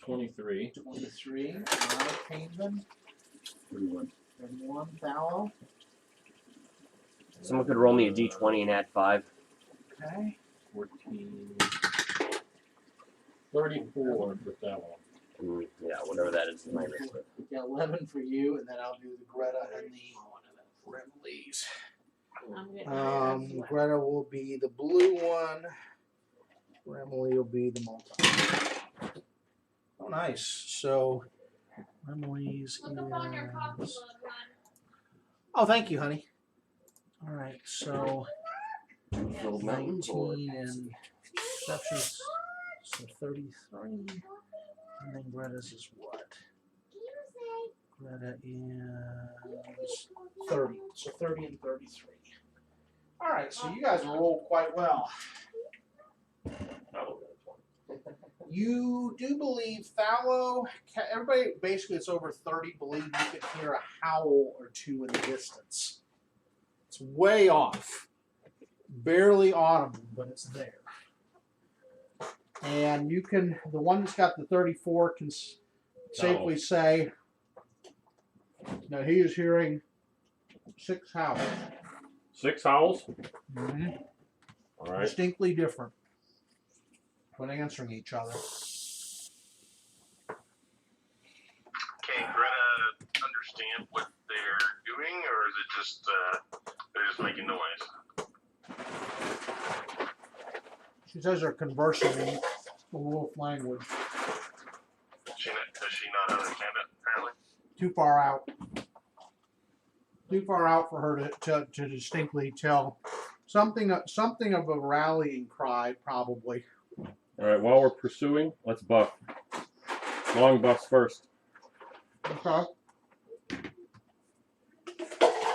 23. 23. All right, Painsman, 31. 31. Fallow. Someone could roll me a d20 and add 5. Okay. 14. 34 for that one. Yeah, whatever that is minus. But Got 11 for you, and then I'll do the Greta and the Remleys. I'm getting Greta will be the blue one. Remily will be the multi. Oh, nice. So, Remy's Look up on your coffee is... mug, hon. Oh, thank you, honey. All right, so Filled mountains or 19 and perceptions, so 33. And then Greta's is what? Greta is 30. So 30 and 33. All right. right, so you guys roll quite well. You do believe Thallow, everybody basically it's over 30 believe you could hear a howl or two in the distance. It's way off. Barely audible, but it's there. And you can, the one that's got the 34 can safely say that he is hearing 6 howls. 6 howls? Mm-hmm. All right. Distinctly different when answering each other. Can Greta understand what they're doing, or is it just they're just making noise? She says they're conversing in the wolf language. Does she not understand it, apparently? Too far out. Too far out for her to distinctly tell. Something of a rallying cry, probably. All right. While we're pursuing, let's buff. Long buffs first. Okay.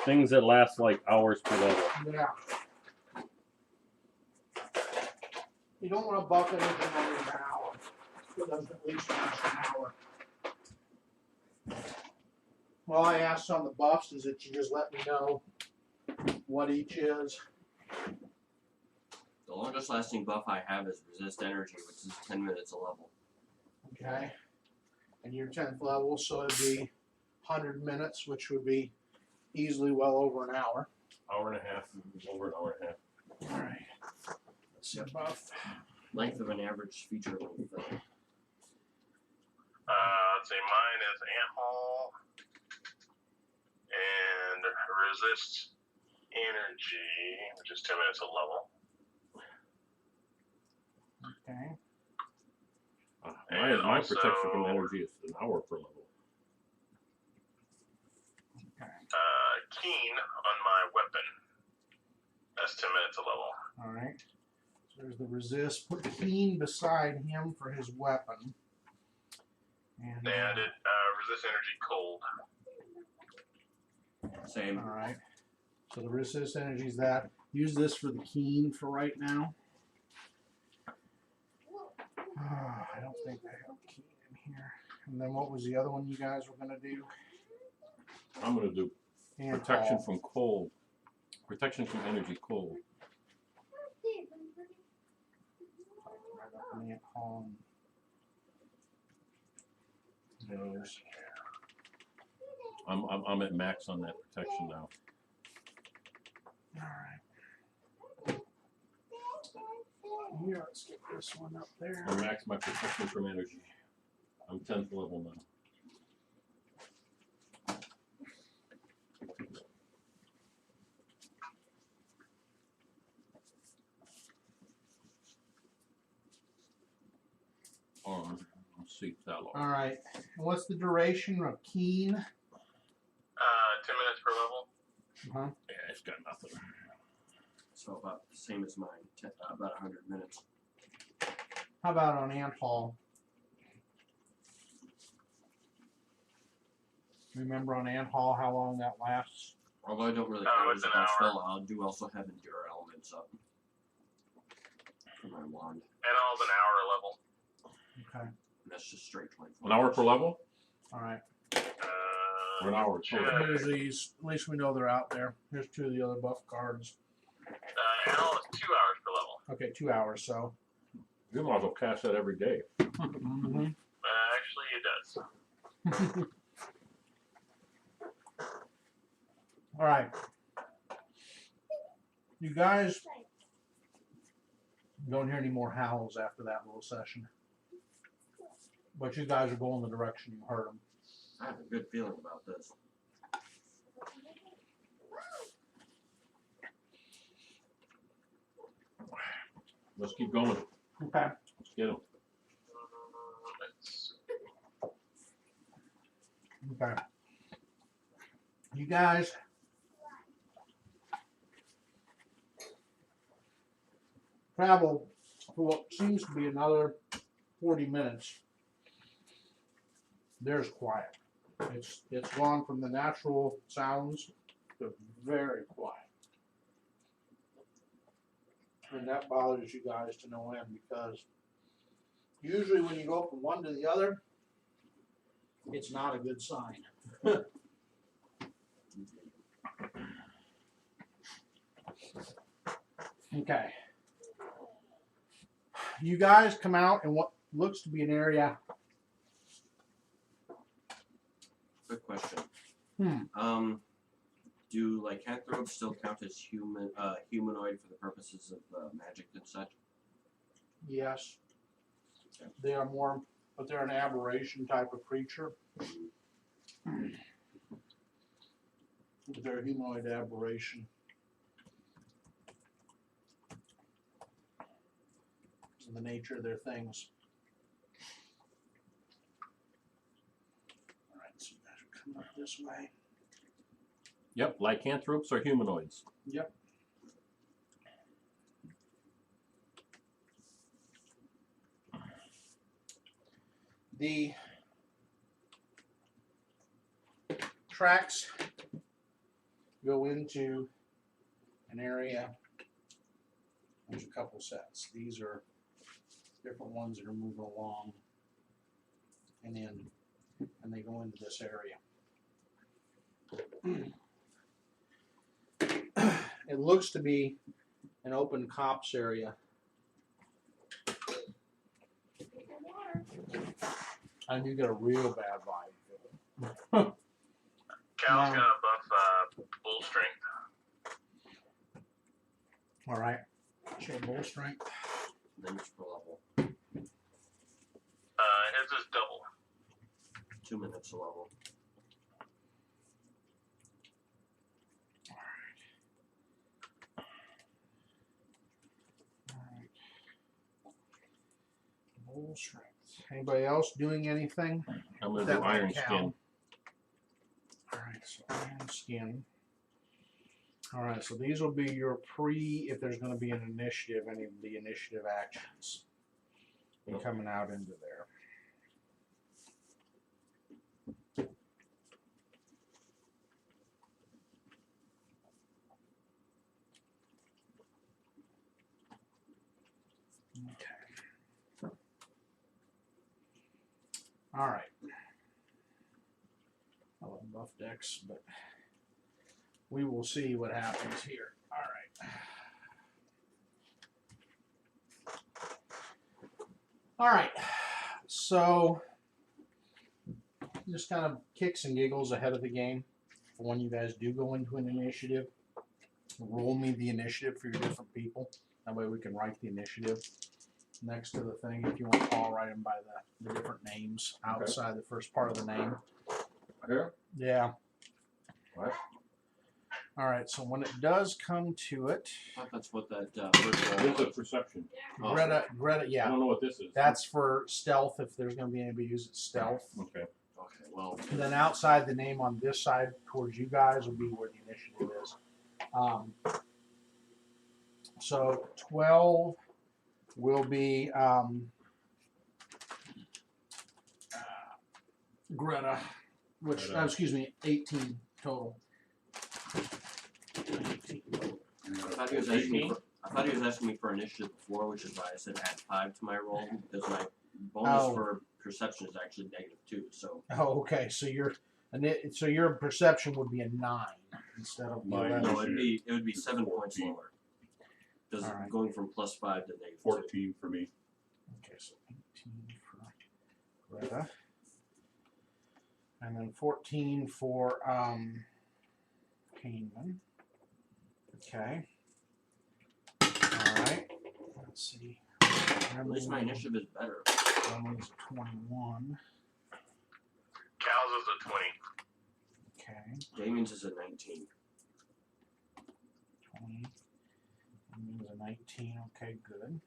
Things that last like hours per level. Yeah. You don't want to buff anything under an hour. It doesn't at least last an hour. Well, I asked on the buffs is that you just let me know what each is. The longest lasting buff I have is resist energy, which is 10 minutes a level. Okay. And your 10th level, so it'd be 100 minutes, which would be easily well over an hour. Hour and a half. Over an hour and a half. All right. Let's see a buff. Length of an average feature length. Let's say mine is Ant Hall and resist energy, which is 10 minutes a level. Okay. My protection from energy is an hour per level. Keen on my weapon. That's 10 minutes a level. All right. So there's the resist. Put Keen beside him for his weapon. And it resist energy cold. Same. all right. So the resist energy is that. Use this for the Keen for right now. I don't think I have Keen in here. And then what was the other one you guys were going to do? I'm going to do And protection from cold. Protection from energy cold. Ant Hall. Those. I'm at max on that protection now. All right. Here, let's get this one up there. I max my protection from energy. I'm 10th level now. Let's see that long. All right. And what's the duration of Keen? 10 minutes per level. Uh-huh. Yeah, it's got nothing. So about the same as mine, about 100 minutes. How about on Ant Hall? Remember on Ant Hall how long that lasts? Although I don't really It's an my hour. spell, I do also have Endure Elements up for my wand. And all's an hour level. Okay. And that's just straight 24. An hour per level? All right. Or an hour total? Here's these. At least we know they're out there. Here's 2 of the other buff cards. Al is 2 hours per level. Okay, 2 hours. So. You might as well cast that every day. Mm-hmm. Actually, it does. All right. You guys don't hear any more howls after that little session. But you guys are going the direction you heard them. I have a good feeling about this. Let's keep going. Okay. Let's get them. Okay. You guys travel for what seems to be another 40 minutes. There's quiet. It's gone from the natural sounds to very quiet. And that bothers you guys to no end because usually when you go from one to the other, it's not a good sign. Okay. You guys come out in what looks to be an area. Quick question. Hmm. Do lycanthropes still count as humanoid for the purposes of magic and such? Yes. They are more, but they're an aberration type of creature. They're a humanoid aberration. It's in the nature of their things. All right, so you guys are coming up this way. Yep, lycanthropes are humanoids. Yep. The tracks go into an area. There's a couple sets. These are different ones that are moving along and they go into this area. It looks to be an open copse area. And you get a real bad vibe. Cal's got a buff bull strength. All right. Show bull strength. Then it's per level. His is double. 2 minutes a level. Bull strength. Anybody else doing anything? I'm going to That do iron might count. skin. All right, so iron skin. All right, so these will be your if there's going to be an initiative, any of the initiative actions coming out into there. Okay. All right. I love buff decks, but we will see what happens here. All right. All right. So just kind of kicks and giggles ahead of the game for when you guys do go into an initiative. Roll me the initiative for your different people. That way we can write the initiative next to the thing. If you want Paul, write them by the different names outside the first part of the name. Here? Yeah. What? All right. So when it does come to it, I thought that's what that first roll This is was. perception. Oh. Greta, I yeah. don't know what this is. That's for stealth if there's going to be anybody use it stealth. Okay. Okay, well. And then outside the name on this side towards you guys will be where the initiative is. So 12 will be Greta, which, excuse me, 18 total. 18. I thought he was asking me for initiative before, which is why I said add 5 to my roll, because my bonus for perception is actually -2. So. Oh, okay. So your perception would be a 9 instead of Mine. 11. No, it would be 7 points 14. lower. Because All right. going from +5 to -2. 14 for me. Okay, so 18 for Greta. And then 14 for Kingman. Okay. Alright. Let's see. At least my initiative is better. Emily's 21. Cal's is a 20. Okay. Damien's is a 19. 20. Emily's a 19. Okay, good.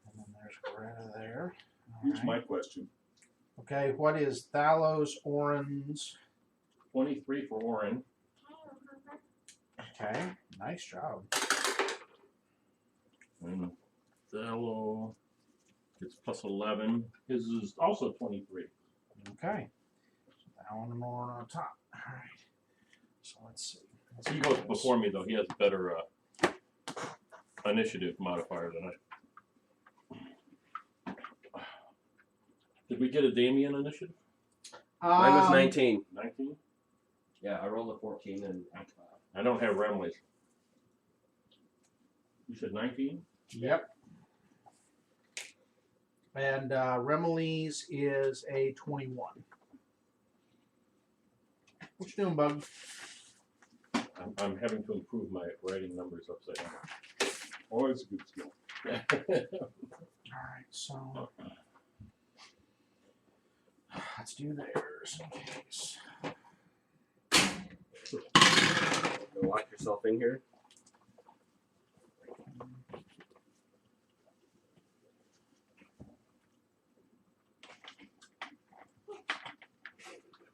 And then there's Greta there. Here's Alright. my question. Okay, what is Thalos Orin's? 23 for Orin. Okay, nice job. And Thello gets +11. His is also 23. Okay. So that one and Orin on top. Alright. So let's see. He goes before me, though. He has better initiative modifier tonight. Did we get a Damien initiative? Mine was 19. 19? Yeah, I rolled a 14 and I don't have Remley's. You said 19? Yep. And Remeli's is a 21. What you doing, Bug? I'm having to improve my writing numbers upside down. Always a good skill. All right, so let's do theirs in case. Lock yourself in here.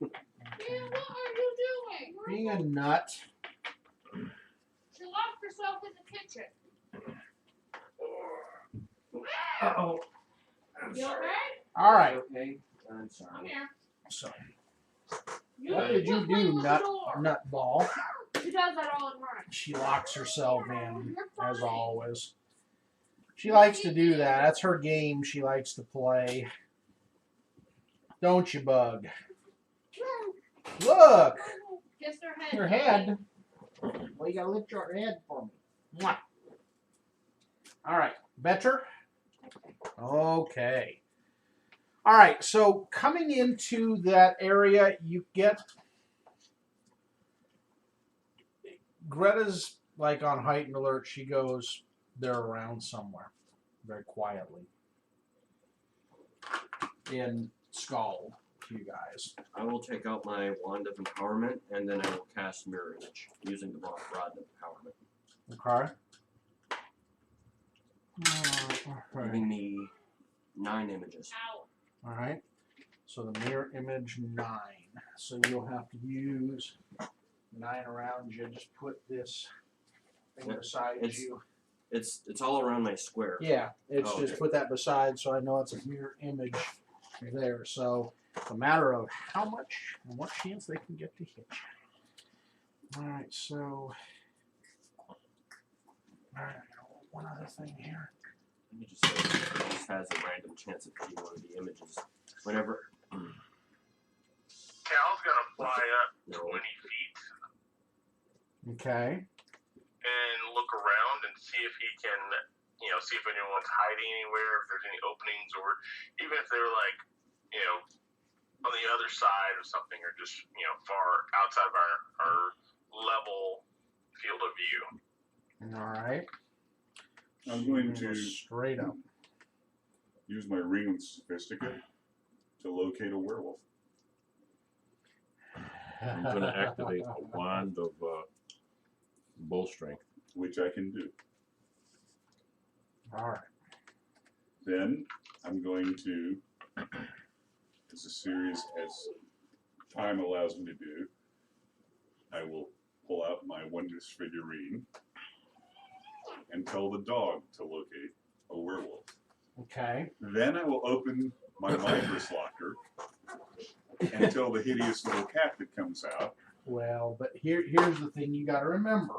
Man, what are you doing? Being a nut. She locked herself in the kitchen. Uh-oh. You okay? All right. Okay. I'm Come sorry. here. So, You what did you quit playing do, with the door. nutball? She does that all the time. She locks herself in, as always. She likes to do that. That's her game she likes to play. Don't you, Bug? Look! Kiss her head. Your head. Well, you gotta lift your head for me. Mwah. All right, Betcher. Okay. All right, so coming into that area, you get Greta's like on heightened alert. She goes, they're around somewhere, very quietly. In Scald to you guys. I will take out my wand of empowerment and then I will cast mirror image using the rod of empowerment. Okay. Giving me 9 images. Ow. All right. So the mirror image 9. So you'll have to use 9 around you. Just put this thing beside you. It's all around my square. Yeah, it's Oh, just okay. put that beside so I know it's a mirror image there. So it's a matter of how much and what chance they can get to hit you. All right, so all right, one other thing here. Let me just say, it just has a random chance of being one of the images. Whenever. Cal's gonna fly up 20 feet Okay. and look around and see if he can, see if anyone's hiding anywhere, if there's any openings, or even if they're like, on the other side of something, or just, far outside of our level field of view. All right. I'm going Go to straight up. use my ring of sophisticate to locate a werewolf. I'm going to activate a wand of bull strength. Which I can do. All right. Then I'm going to, as serious as time allows me to do, I will pull out my wondrous figurine and tell the dog to locate a werewolf. Okay. Then I will open my migrus locker and tell the hideous little cat that comes out. Well, but here's the thing you got to remember.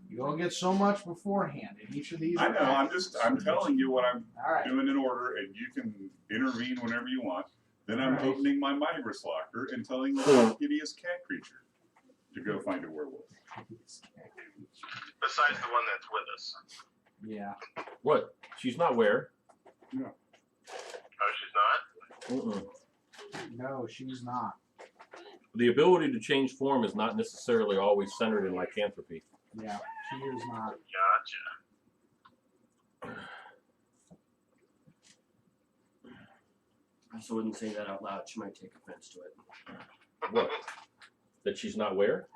You don't get so much beforehand in each of these. I know. I'm telling you what I'm All right. doing in order, and you can intervene whenever you want. Then I'm Right. opening my migrus locker and telling the hideous cat creature to go find a werewolf. Besides the one that's with us. Yeah. What? She's not where? Oh, she's not? Mm-mm. No, she's not. The ability to change form is not necessarily always centered in lycanthropy. Yeah, she is not. Gotcha. I also wouldn't say that out loud. She might take offense to it. What? That she's not where?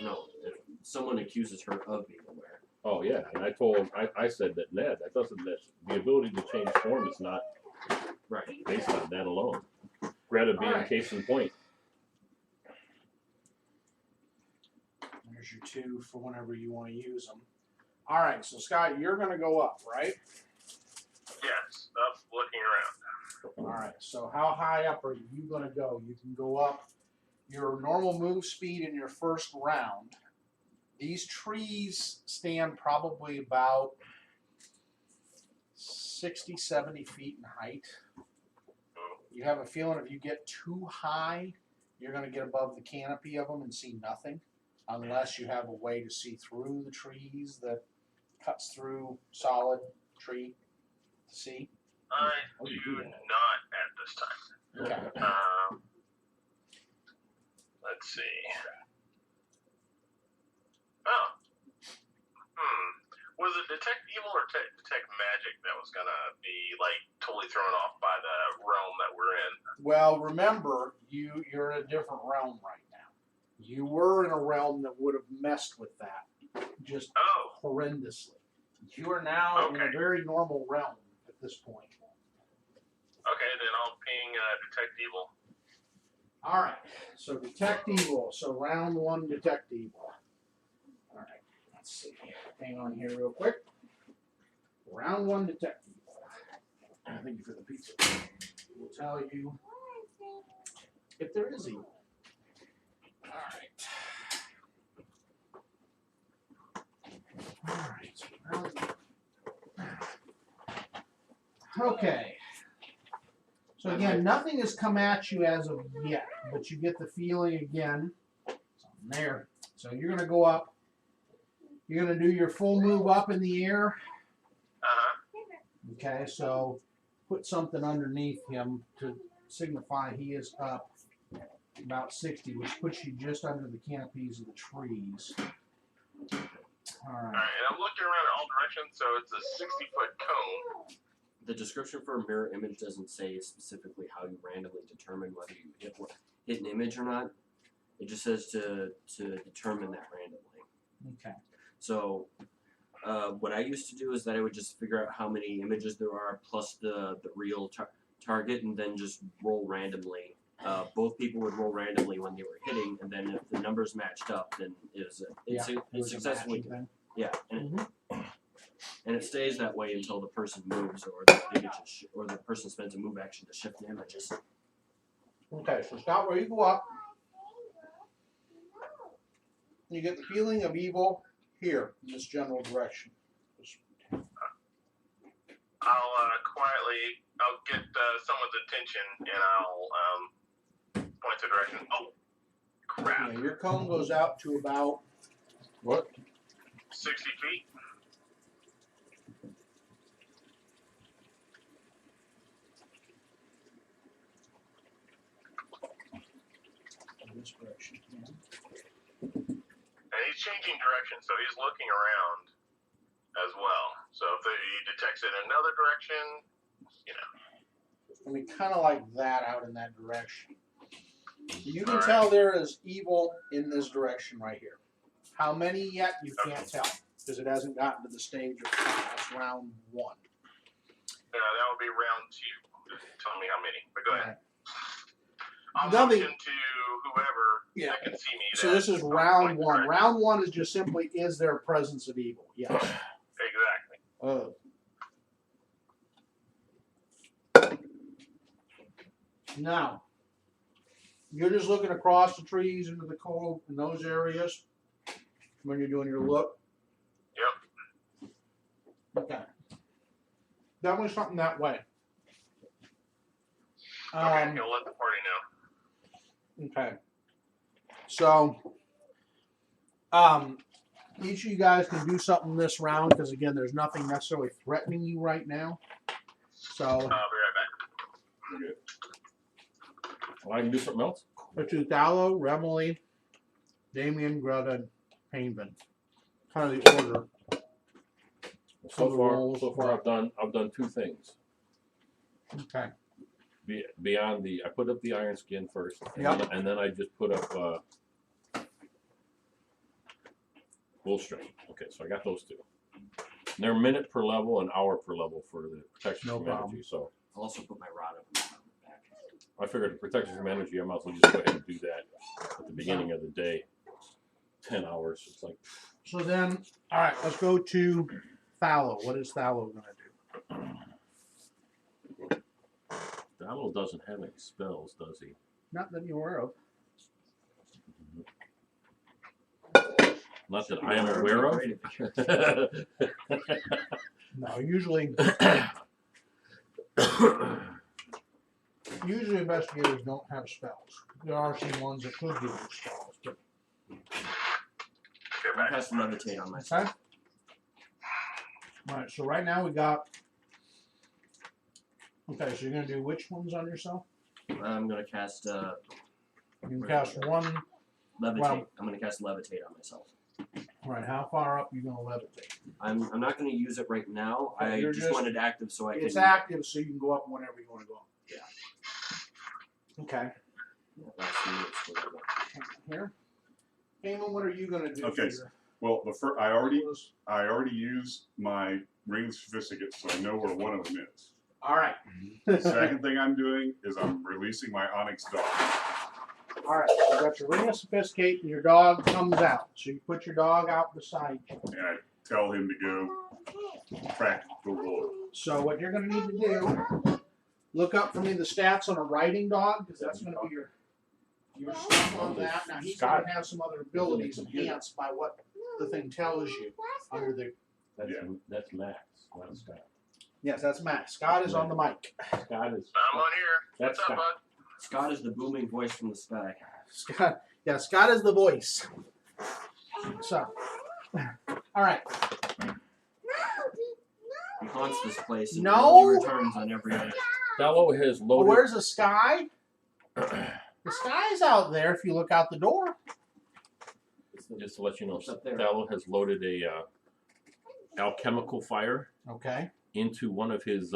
No, if someone accuses her of being aware. Oh, yeah. And I said that Ned, I thought that the ability to change form is not Right. based on that alone. Greta being Alright. case in point. There's your 2 for whenever you want to use them. All right, so Scott, you're going to go up, right? Yes, up looking around. All right, so how high up are you going to go? You can go up your normal move speed in your first round These trees stand probably about 60, 70 feet in height. You have a feeling if you get too high, you're going to get above the canopy of them and see nothing, unless you have a way to see through the trees that cuts through solid tree to see. I do not at this time. Okay. Let's see. Oh. Was it detect evil or detect magic that was gonna be like totally thrown off by the realm that we're in? Well, remember, you're in a different realm right now. You were in a realm that would have messed with that just horrendously. You are now in a very normal realm at this point. Okay, then I'll ping detect evil. All right, so detect evil. So round 1, detect evil. All right, let's see. Hang on here real quick. Round 1, detect evil. Thank you for the pizza. We'll tell you if there is evil. All right. Okay. So again, nothing has come at you as of yet, but you get the feeling again. Something there. So you're going to go up. You're going to do your full move up in the air. Okay, so put something underneath him to signify he is up about 60, which puts you just under the canopies of the trees. All right. And I'm looking around in all directions, so it's a 60-foot cone. The description for a mirror image doesn't say specifically how you randomly determine whether you hit an image or not. It just says to determine that randomly. Okay. So what I used to do is that I would just figure out how many images there are plus the real target, and then just roll randomly. Both people would roll randomly when they were hitting, and then if the numbers matched up, then it's successfully. Yeah, and it stays that way until the person moves, or the images, or the person spends a move action to shift the images. Okay, so stop where you go up. You get the feeling of evil here in this general direction. I'll get someone's attention, and I'll point the direction. Oh, crap. Yeah, your cone goes out to about, what? 60 feet. In this direction. Yeah. And he's changing direction, so he's looking around as well. So if he detects it in another direction, you know. I mean, kind of like that out in that direction. You can tell there is evil in this direction right here. How many yet, you can't tell, because it hasn't gotten to the stage of that's round 1. That would be round 2. Tell me how many, but go ahead. I'll Nothing. motion to whoever that can see me. So this is round 1. Round 1 is just simply, is there a presence of evil? Yes. Exactly. Now, you're just looking across the trees into the cove in those areas when you're doing your look? Yep. Okay. Definitely something that way. Okay, he'll let the party know. Okay. So, each of you guys can do something this round because, again, there's nothing necessarily threatening you right now. So, I'll be right back. Okay. Well, I can do something else? let's do Dallo, Remily, Damien, Greta, and Painvin. Kind of the order. So far I've done 2 things. Okay. Beyond I put up the iron skin first, and then I just put up bull string. Okay, so I got those 2. And they're a minute per level, an hour per level for the protection from energy. So I'll also put my rod up back. I figured the protection from energy, I might as well just go ahead and do that at the beginning of the day. 10 hours. It's like. So then, all right, let's go to Thallo. What is Thallo going to do? Thallo doesn't have any spells, does he? Not that you're aware of. Not that I am aware of. No, usually investigators don't have spells. There are some ones that could give you spells. But I'll cast levitate on myself. okay. All right. So right now we got. Okay, so you're gonna do which ones on yourself? I'm gonna cast You can cast one. levitate. Well- I'm gonna cast levitate on myself. All right. How far up are you gonna levitate? I'm not gonna use it right now. Okay, I you're just just- want it active so I It's can. active, so you can go up whenever you want to go up. Yeah. Okay. Last minutes, whatever. Here. Eamon, what are you gonna do? Okay. For your Well, I already used my ring of sophisticate, so I know where one of them is. All right. Second thing I'm doing is I'm releasing my onyx dog. All right. So you got your ring of sophisticate, and your dog comes out. So you put your dog out beside you. And I tell him to go track the wolf. So what you're gonna need to do, look up for me the stats on a riding dog, because that's gonna be your stuff on that. Now he's gonna have some other abilities enhanced by what the thing tells you under the. That's Max, not Scott. Yes, that's Matt. Scott is on the mic. Scott is. I'm on here. That's What's up, Scott. bud? Scott is the booming voice from the sky. Scott, yeah, Scott is the voice. So, all right. He haunts this place and No. only returns on every night. Fellow has Well, loaded. where's the sky? The sky's out there if you look out the door. Just to let you know, It's up there. Fellow has loaded a alchemical fire Okay. into one of his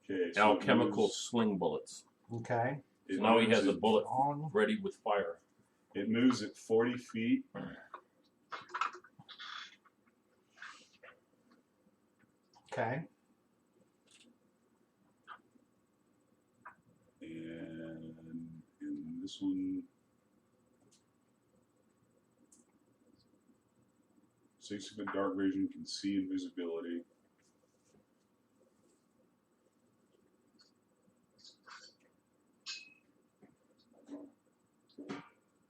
Okay, so alchemical sling bullets. Okay. It So now he moves has a at- bullet On. ready with fire. It moves at 40 feet. Okay. And in this one, 60-foot dark vision can see invisibility.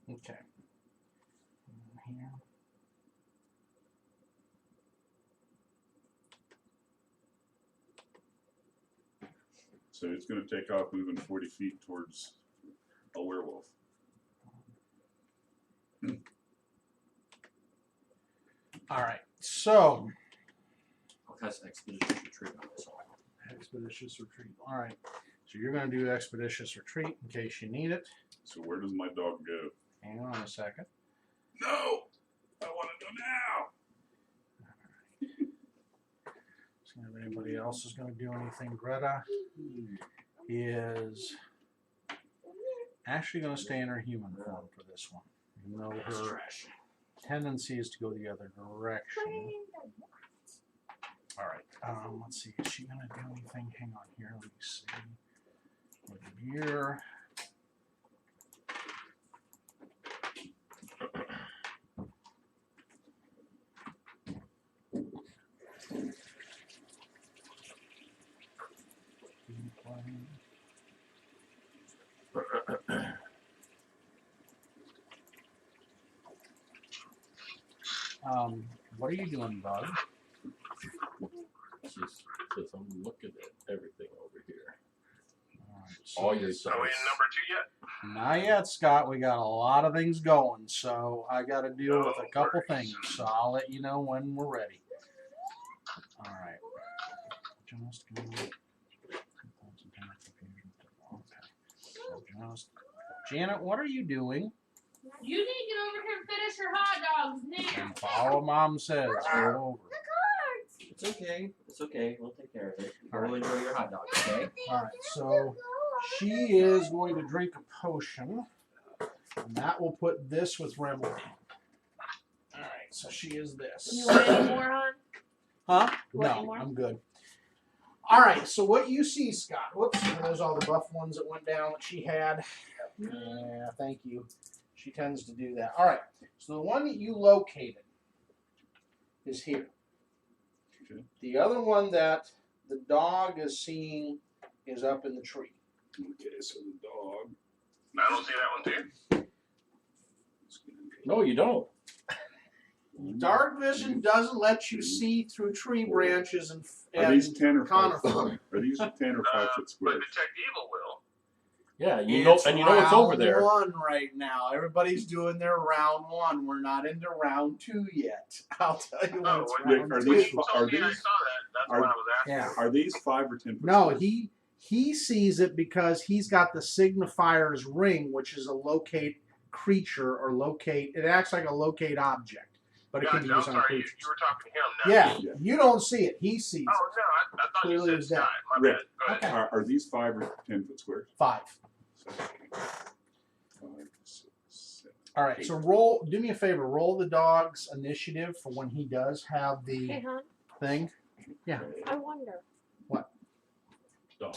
Okay. Here. So it's going to take off moving 40 feet towards a werewolf. All right. So, I'll cast expeditious retreat on myself. expeditious retreat. All right. So you're going to do expeditious retreat in case you need it. So where does my dog go? Hang on a second. No! I want to go now! See if anybody else is going to do anything. Greta is actually going to stay in her human form for this one, even though her tendency is to go the other direction. All right. Let's see. Is she going to do anything? Hang on here. Let me see. Over here. What are you doing, bud? She says, I'm looking at everything over here. All right, All your Are we in number 2 yet? not yet, Scott. We got a lot of things going, so I got to deal with a couple things. So I'll let you know when we're ready. All right. Just go. Okay. So just Janet, what are you doing? You need to get over here and finish your hot dogs now. And follow Mom says. Go over. It's okay. It's okay. We'll take care of it. All Go enjoy your hot dog, okay? All right. So she is going to drink a potion, and that will put this with Rebel. All right. So she is this. You want any more on? Huh? Want any No, more? I'm good. All right, so what you see, Scott, whoops, there's all the buff ones that went down that she had. Yeah, thank you. She tends to do that. All right, so the one that you located is here. Okay. The other one that the dog is seeing is up in the tree. Okay, so the dog. I don't see that one too. No, you don't. Dark vision doesn't let you see through tree branches and Are these 10 or 5? conifer. Are these 10 or 5 foot But squares? Detect Evil will. Yeah, you know, and you know it's over there. Round 1 right now. Everybody's doing their round 1. We're not into round 2 yet. I'll tell you when it's when round are 2. these- you told me I saw that. That's why I was asking. Yeah. Are these 5 or 10 foot No, squares? he sees it because he's got the signifier's ring, which is a locate creature or locate. It acts like a locate object, but it can be Gotcha. I'm used on sorry, you creatures. were talking to him now. Yeah, you don't see it. He sees Oh, it. no, I thought Clearly you it was said that. Sky. My Rick, bad. Go ahead. Okay. Are these 5 or 10 foot squares? 5. 5, 6, 7. All right, so roll. Do me a favor. Roll the dog's initiative for when he does have Hey, the hon, thing. Yeah. I wonder Dog.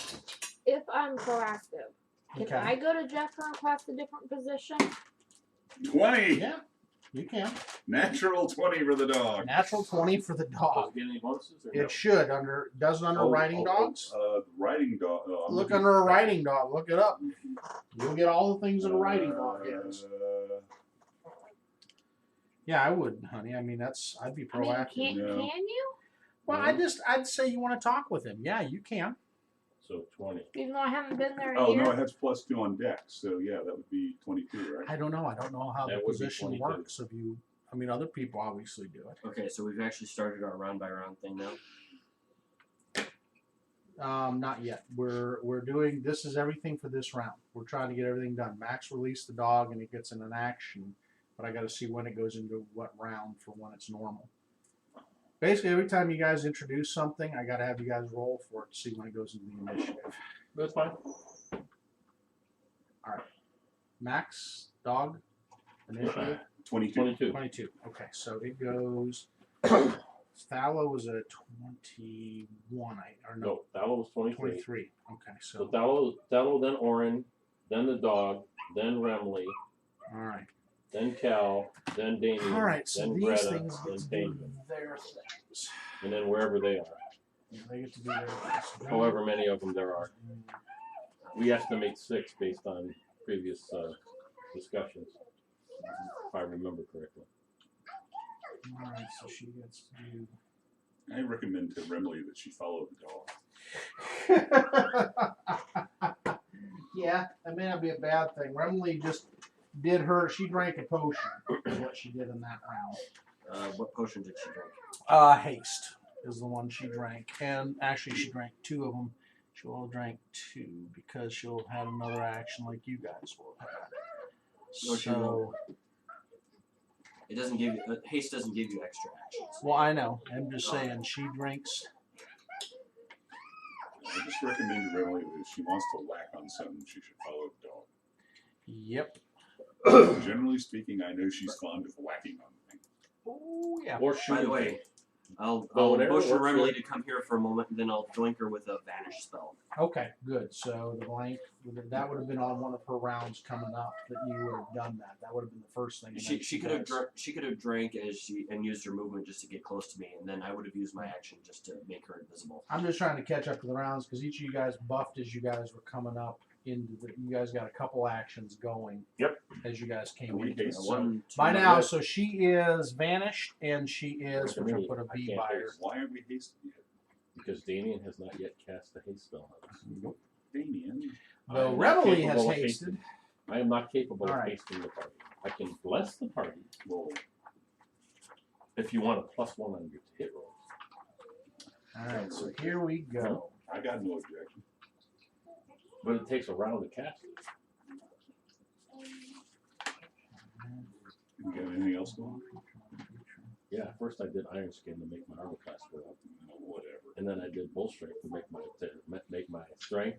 if I'm proactive. Can Okay. I go to Jeff and request a different position? 20! Yeah, you can. Natural 20 for the dog. Natural 20 for the Does dog. it get any bonuses or It should does it under riding dogs. Riding dog. I'm Look looking- under a riding dog. Look it up. You'll get all the things that a riding dog has. Yeah, I would, honey. I mean, I'd be I mean, proactive. can No. you? Well, I'd say you want to talk with him. Yeah, you can. So 20. Even though I haven't been there a Oh, year? no, it has +2 on deck. So, yeah, that would be 22, right? I don't know. I don't know how That the would be position 22. works. If you, I mean, other people obviously do it. Okay, so we've actually started our round by round thing now. Not yet. We're doing. This is everything for this round. We're trying to get everything done. Max released the dog and it gets in an action, but I got to see when it goes into what round for when it's normal. Basically, every time you guys introduce something, I got to have you guys roll for it to see when it goes into the initiative. That's fine. All right. Max, dog, initiative, 22. 22. 22. Okay, so it goes. Thallow was a 21, or no, No, Thallow was 23. 23. Okay, So so Thallow, then Orin, then the dog, then Remley, all right. then Cal, then Damien, All right, so then these Greta, things then get to do Damien, their things. and then wherever they are. Yeah, they get to do their things. However many of them there are. We estimate 6 based on previous discussions, if I remember correctly. All right, so she gets to do. I recommend to Remley that she follow the dog. Yeah, that may not be a bad thing. Remley just did her. She drank a potion. Is what she did in that round. What potion did she drink? Haste is the one she drank, and actually she drank 2 of them. She will have drank 2 because she'll have had another action like you guys will have had. No, she won't. It doesn't give you haste. Doesn't give you extra actions. Well, I know. I'm just saying she drinks. I just recommend to Remley that if she wants to whack on something, she should follow the Yep. dog. Generally speaking, I know she's fond of whacking on things. Oh yeah. Or By shooting the way, things. I'll Bow and arrow motion works Remley good. to come here for a moment, and then I'll blink her with a vanish spell. Okay, good. So the blank that would have been on one of her rounds coming up that you would have done that. That would have been the first thing. She could have drank and used her movement just to get close to me, and then I would have used my action just to make her invisible. I'm just trying to catch up to the rounds because each of you guys buffed as you guys were coming up into the. You guys got a couple actions going. Yep. As you guys came We into it. haste. So 1, 2, by now, yeah. so she is vanished and she is. We're gonna put a I B can't by her. haste. Why aren't we hasting yet? Because Damien has not yet cast the haste spell on us. Nope. Damien. Though I am not Reveille has capable of hasted. hasting. I am not capable All of right. hasting the party. I can bless the party Roll. if you want a +1 on your hit rolls. All right, so here we go. I got no objection. But it takes a round to cast it. You got anything else going on? Yeah, first I did Iron Skin to make my armor class go up, Whatever. and then I did Bull Strength to make my strength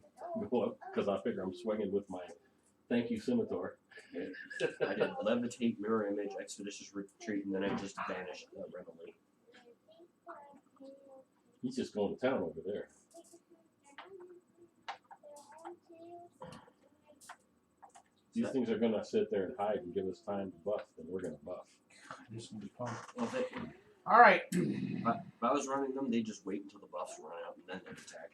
go up because I figure I'm swinging with my thank you scimitar. I did levitate, mirror image, expeditious retreat, and then I just vanished Reveille. He's just going to town over there. These things are gonna sit there and hide and give us time to buff, then we're gonna buff. This is gonna be fun. Well, All right. if I was running them, they just wait until the buffs run out and then they'd attack.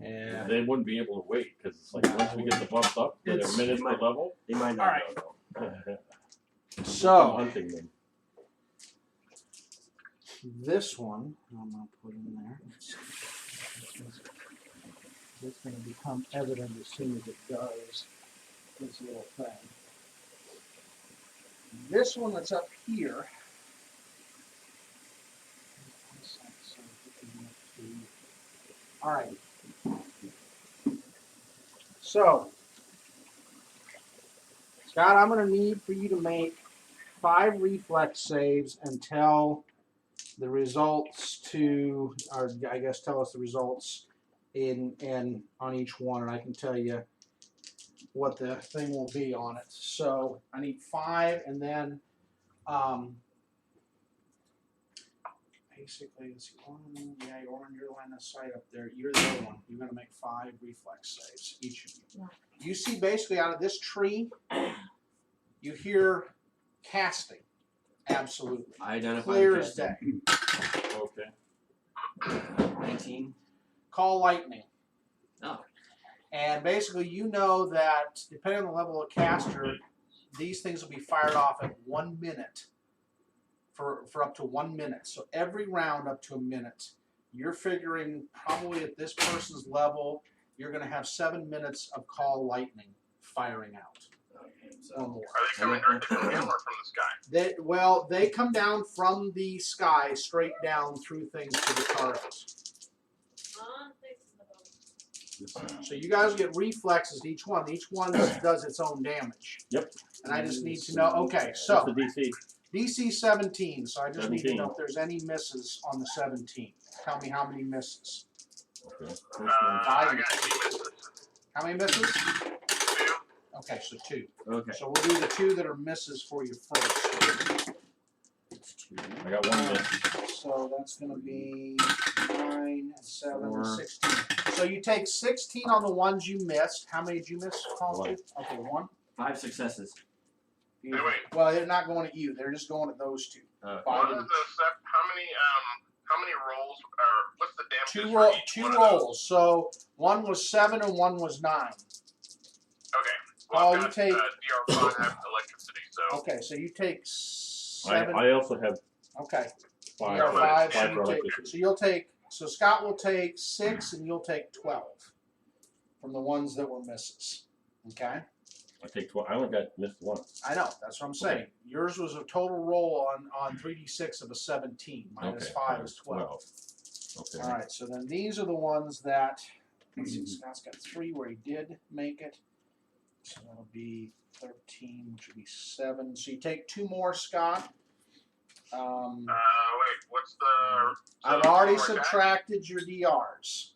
Yeah. They wouldn't be able to wait because it's like once we get the buffs up, they're It's- minutes per level. They might not All right. know though. So hunting them. this one, I'm going to put in there. It's going to become evident as soon as it does this little thing. This one that's up here. All right. So, Scott, I'm going to need for you to make 5 reflex saves and tell the results to, or I guess tell us the results in on each one, and I can tell you what the thing will be on it. So I need 5, and then basically, let's see, yeah, you're on your line of sight up there. You're the other one. You're going to make 5 reflex saves, each of you. You see basically out of this tree, you hear casting. Absolutely. Identify Clear as day. Okay. 19. Call lightning. Oh. And basically, you know that depending on the level of caster, these things will be fired off at 1 minute for up to 1 minute. So every round up to a minute. You're figuring probably at this person's level, you're going to have 7 minutes of call lightning firing out. Okay, Or more. Are they coming directly from him or from the sky? They come down from the sky straight down through things to the target. So you guys get reflexes each one. Each one does its own damage. Yep. And I just need to know. Okay, so what's the DC? DC 17. So I just need to 17. know if there's any misses on the 17. Tell me how many misses. Okay. First one. I got 2 misses. How many misses? 2. Okay, so 2. Okay. So we'll do the 2 that are misses for you first. I got 1 miss. So that's going to be 9, 7, 4. 16. So you take 16 on the ones you missed. How many did you miss, Paul? 1. Okay, 1. 5 successes. Hey, wait. Well, they're not going at you. They're just going at those 2. Okay. 5 What each. is how many rolls, or what's the damage? 2 for roll, each 2 one of those? rolls. So 1 was 7 and 1 was 9. Okay. Well, Oh, I've you got, take- DR5 have electricity, so. Okay, so you take 7. I also have Okay. 5. You are 5. So, Five you for take, electricity. so you'll take. So Scott will take 6, and you'll take 12 from the ones that were misses. Okay. I take 12. I only got missed 1. I know. That's what I'm saying. Okay. Yours was a total roll on 3d6 of a 17. Minus Okay. 5 is 12. Okay. All right. So then these are the ones that. Let's see. Scott's got 3 where he did make it. So that'll be 13, which would be 7. So you take 2 more, Scott. Wait, what's the? I've so already four attacks? subtracted your DRs.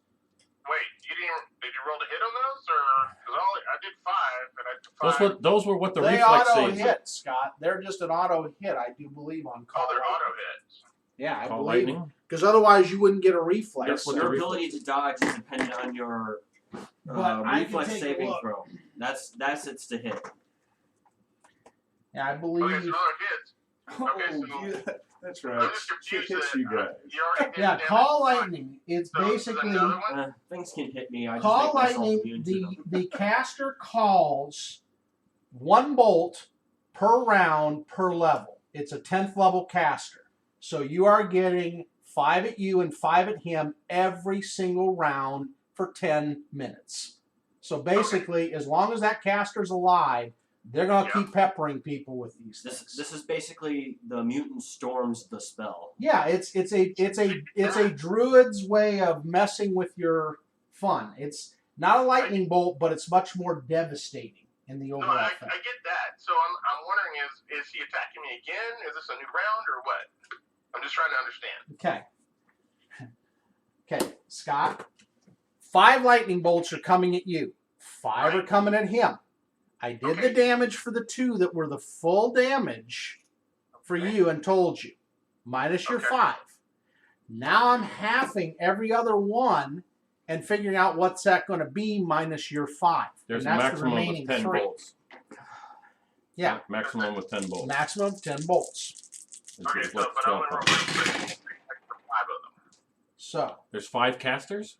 Wait, did you roll to hit on those, or because I did 5 and I did 5. Those were what the They reflex auto saves. hit, Scott. They're just an auto hit, I do believe, on call. Oh, they're lightning. auto hits. Yeah, I Call believe. lightning. Because otherwise you wouldn't get a reflex. That's what Your the ability to dodge is dependent on your But I can reflex take a saving look. throw. That's it's to hit. Yeah, I believe. Okay, so those are hits. Okay, so yeah, that's I'm right. just She confused. hits that, you guys. You already hit Yeah, damage. call lightning. It's So, is basically that another one? Things can hit me. I just call make myself lightning. immune to The them. the caster calls 1 bolt per round per level. It's a 10th level caster, so you are getting 5 at you and 5 at him every single round for 10 minutes. So basically, as long as that caster's alive, they're gonna keep peppering people with these things. This is basically the mutant storms the spell. Yeah, it's a druid's way of messing with your fun. It's not a lightning bolt, but it's much more devastating in the No, overall I effect. get that. So I'm wondering, is he attacking me again? Is this a new round or what? I'm just trying to understand. Okay. Okay, Scott. 5 lightning bolts are coming at you. 5 are coming at him. I did the damage for the 2 that were the full damage for you and told you. Minus your 5. Now I'm halving every other one and figuring out what's that going to be minus your 5. There's a and that's the maximum remaining of 10 3. bolts. Yeah. Maximum of 10 bolts. Maximum of 10 bolts. Okay, so but I only rolled 5 of them. So there's 5 casters?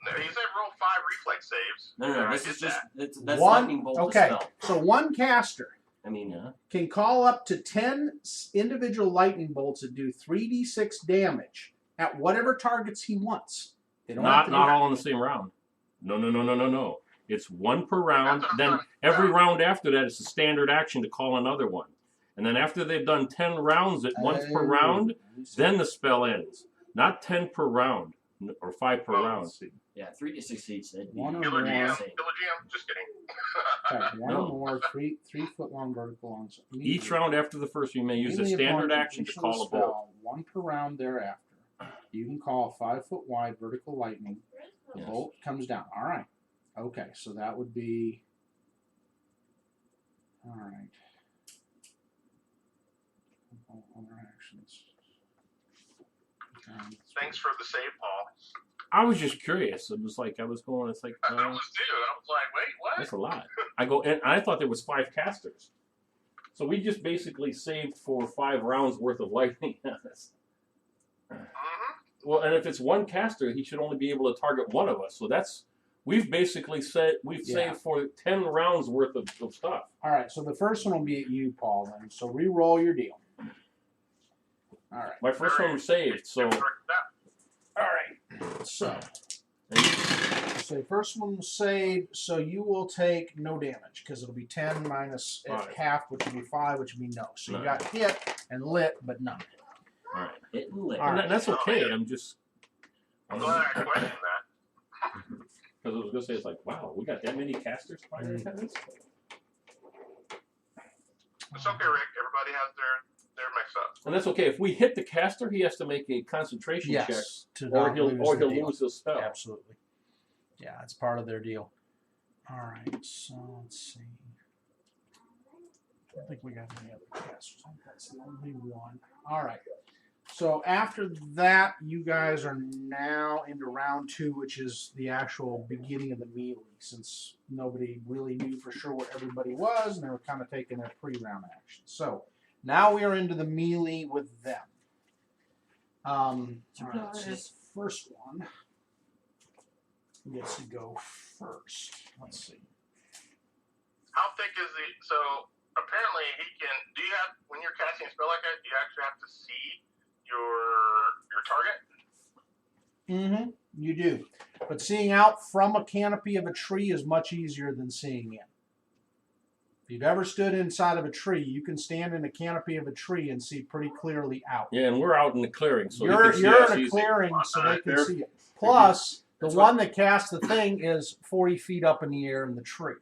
No, he said roll 5 reflex saves. No, and I this did is just that. that's one, lightning bolt okay, the spell. so 1 caster. I mean, Yeah. can call up to 10 individual lightning bolts that do 3d6 damage at whatever targets he wants. They don't have Not to not do- all in the same round. No. It's one per round. That's Then not- every round after that, it's a standard action to call another one. And then after they've done 10 rounds at once per round, then the spell ends. Not 10 per round or 5 per round. yeah, 3d6 each. That'd be One or Killer more. GM, insane. Killer GM. Just kidding. Okay, one No. or more 3 foot long vertical on Each round after the first, you may use a standard action to call a bolt. One per round thereafter. You can call a 5 foot wide vertical lightning. The Yes. bolt comes down. All right. Okay, so that would be. All right. Other actions. Thanks for the save, Paul. I was just curious. It was like I was going. It's like I was too. I was like, wait, what? that's a lot. I go and I thought there was 5 casters. So we just basically saved for 5 rounds worth of lightning on this. Well, and if it's one caster, he should only be able to target one of us. So that's we've basically said we've saved for 10 rounds worth of stuff. All right, so the first one will be at you, Paul. Then, so re-roll your deal. All right. My first one was saved. So All right. So first one was saved. So you will take no damage because it'll be 10 minus half, which would be 5, which would be no. So you got hit and lit, but none. all right, Hit and lit. All right. and that's okay. I'm just I'm glad I questioned that. because I was gonna say it's like wow, we got that many casters. It's okay, Rick. Everybody has their mix up. And that's okay. If we hit the caster, he has to make a concentration check, Yes. To or not he'll lose the deal. lose his spell. Absolutely. Yeah, it's part of their deal. All right, so let's see. I don't think we got any other casters. I think that's the only one. All right. So after that, you guys are now into round 2, which is the actual beginning of the melee, since nobody really knew for sure what everybody was, and they were kind of taking their pre-round action. So now we are into the melee with them. All right, so this first one gets to go first. Let's see. How thick is the? So apparently he can. Do you have when you're casting a spell like that? Do you actually have to see your target? You do. But seeing out from a canopy of a tree is much easier than seeing in. If you've ever stood inside of a tree, you can stand in a canopy of a tree and see pretty clearly out. Yeah, and we're out in the clearing, so you're you can see us in a easy. clearing, so they can see it. Plus, the one that casts the thing is 40 feet up in the air in the tree.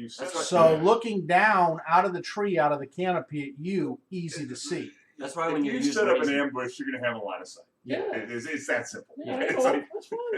So looking down out of the tree, out of the canopy at you, easy to see. That's why If when you you set up an ambush, you're gonna have a line of sight. Yeah. It's that simple. Yeah, It's like,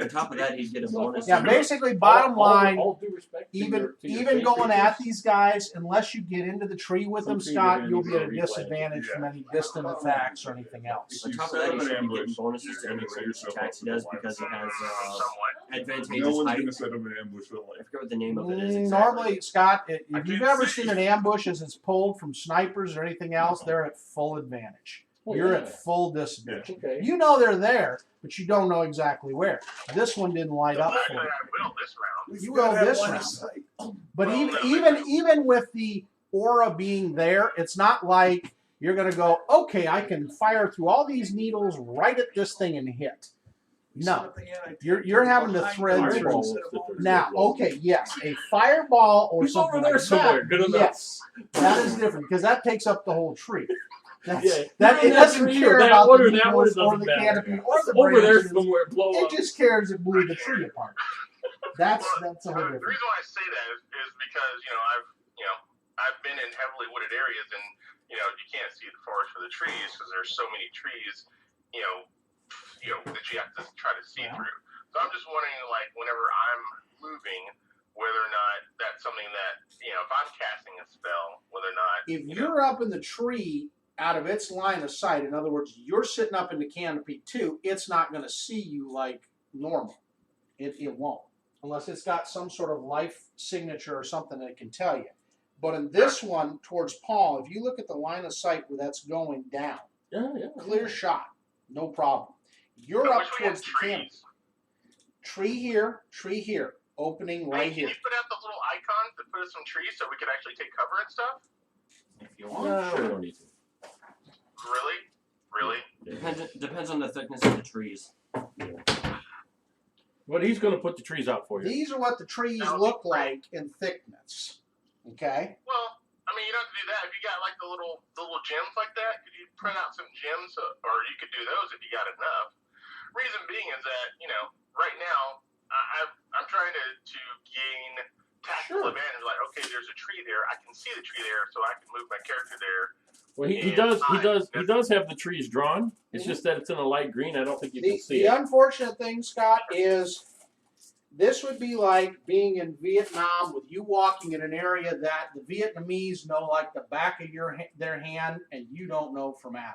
On top of that, he'd get a bonus. Yeah, basically, bottom line, all due respect to even your even faith going creatures, at these guys, unless you get into the tree with them, Some Scott, trees are you'll gonna be at a need to be disadvantage from any distant attacks or anything else. On you top of set that, up he an should be ambush, getting bonuses to you're any gonna set range yourself attacks up he does for the because he line of has Somewhat. advantageous no one's height. gonna set up an ambush with I like. forget what the name of it is. Exactly. Normally, Scott, if I you've did ever see. seen an ambush as it's pulled from snipers or anything else, they're at full advantage. Oh, You're yeah. at full disadvantage. Okay. You know they're there, but you don't know exactly where. This one didn't light up for Actually, you. I will this round. You will this round. But even with the aura being there, it's not like you're going to go, okay, I can fire through all these needles right at this thing and hit. No, you're having to thread through. Fireball will sit there. Now, okay, yes, a fireball or He's something over there like somewhere. that. Good enough. Yes, that is different because that takes up the whole tree. That's, Yeah, that you're it in that doesn't tree care or that about one the or that one, it needles or doesn't the matter. canopy or the Over there branches. somewhere, blow It up. just cares it blew the tree apart. That's a whole The different. reason why I say that is because I've been in heavily wooded areas and you can't see the forest for the trees because there's so many trees that you have to try to see through. So I'm just wondering, like, whenever I'm moving, whether or not that's something that if I'm casting a spell, whether or not If you're up in the tree out of its line of sight, in other words, you're sitting up in the canopy too, it's not going to see you like normal. It won't. Unless it's got some sort of life signature or something that it can tell you. But in this one, towards Paul, if you look at the line of sight where that's going down, clear shot, no problem. You're up towards the canopy. Tree here, opening right Can here. you put out the little icons that put us some trees so we could actually take cover and stuff? If you want. No, we don't need to. Really? Depends on the thickness of the trees. But he's going to put the trees out for you. These are what the trees look like in thickness. Okay? Well, I mean, you don't have to do that. If you got like the little gems like that, could you print out some gems, or you could do those if you got enough. Reason being is that, you know, right now I'm trying to gain tactical advantage. Like, okay, there's a tree there. I can see the tree there, so I can move my character there. Well, he does have the trees drawn. It's just that it's in a light green. I don't think you can see The it. unfortunate thing, Scott, is this would be like being in Vietnam with you walking in an area that the Vietnamese know like the back of their hand, and you don't know from Adam.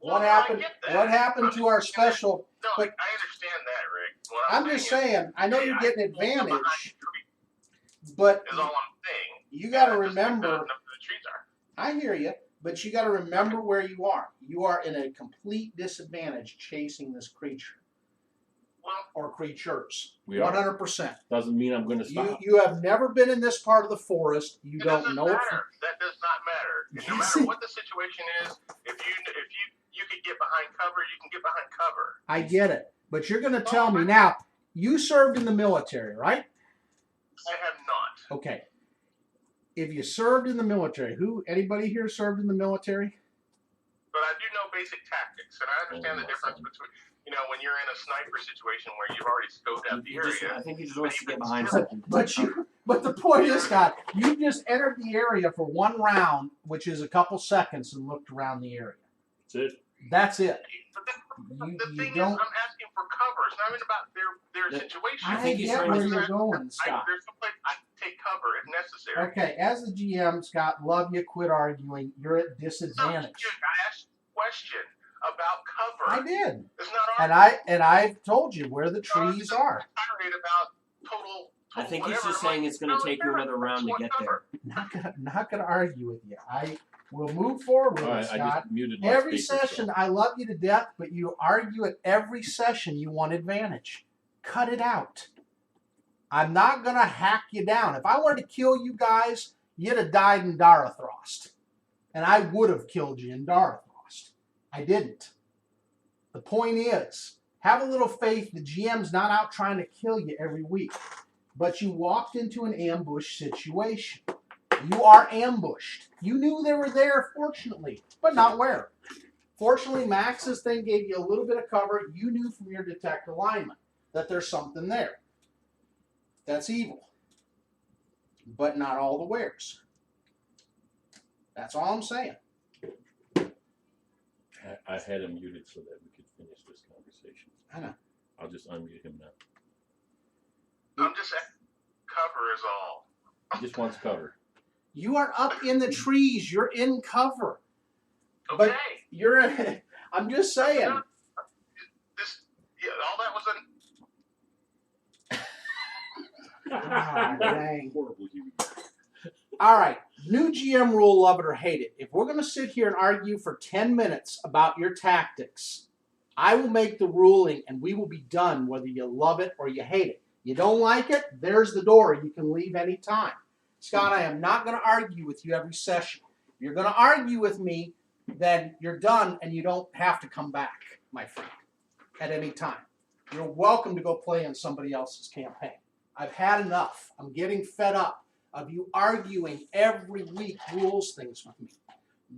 Well, What happened? What happened to our special? No, but I understand that, Rick. What I'm just saying. I know you're getting advantage, Is but all I'm saying. you got to Just like remember. the trees are. I hear you, but you got to remember where you are. You are in a complete disadvantage chasing this creature Well, or creatures. We are. 100%. Doesn't mean I'm going to stop. You have never been in this part of the forest. You it don't doesn't know. matter. That does not matter. No matter what the situation is, if you could get behind cover, you can get behind cover. I get it, but you're going to tell me now. You served in the military, right? I have not. Okay. If you served in the military, anybody here served in the military? But I do know basic tactics, and I understand the difference between, you know, when you're in a sniper situation where you've already scoped out the area. I think he just wants to get behind something. But the point is, Scott, you just entered the area for one round, which is a couple seconds, and looked around the area. That's it. That's it. But the You thing is, don't. I'm asking for cover. It's not even about their situation. I get where you're going, Scott. There's some place I can take cover if necessary. Okay, as the GM, Scott, love you. Quit arguing. You're at disadvantage. I asked a question about cover. I did, It's not our and I told you where the trees are. tirade about total I think he's whatever. just I'm saying like, it's going to take you no, another round to I get want there. cover. Not gonna argue with you. I will move forward with All it, right, I Scott. just muted my Every speaker, session, so. I love you to death, but you argue at every session you want advantage. Cut it out. I'm not going to hack you down. If I wanted to kill you guys, you'd have died in Darethrost. And I would have killed you in Darethrost. I didn't. The point is, have a little faith. The GM's not out trying to kill you every week. But you walked into an ambush situation. You are ambushed. You knew they were there, fortunately, but not where. Fortunately, Max's thing gave you a little bit of cover. You knew from your detect alignment that there's something there. That's evil. But not all the wares. That's all I'm saying. I had him muted so that we could finish this conversation. I know. I'll just unmute him now. I'm just saying, cover is all. He just wants cover. You are up in the trees. You're in cover. Okay. But you're. I'm just saying. All that was Ah, dang. Horrible human. All right. New GM rule, love it or hate it. If we're going to sit here and argue for 10 minutes about your tactics, I will make the ruling and we will be done whether you love it or you hate it. You don't like it, there's the door. You can leave any time. Scott, I am not going to argue with you every session. If you're going to argue with me, then you're done and you don't have to come back, my friend, at any time. You're welcome to go play in somebody else's campaign. I've had enough. I'm getting fed up of you arguing every week rules things with me.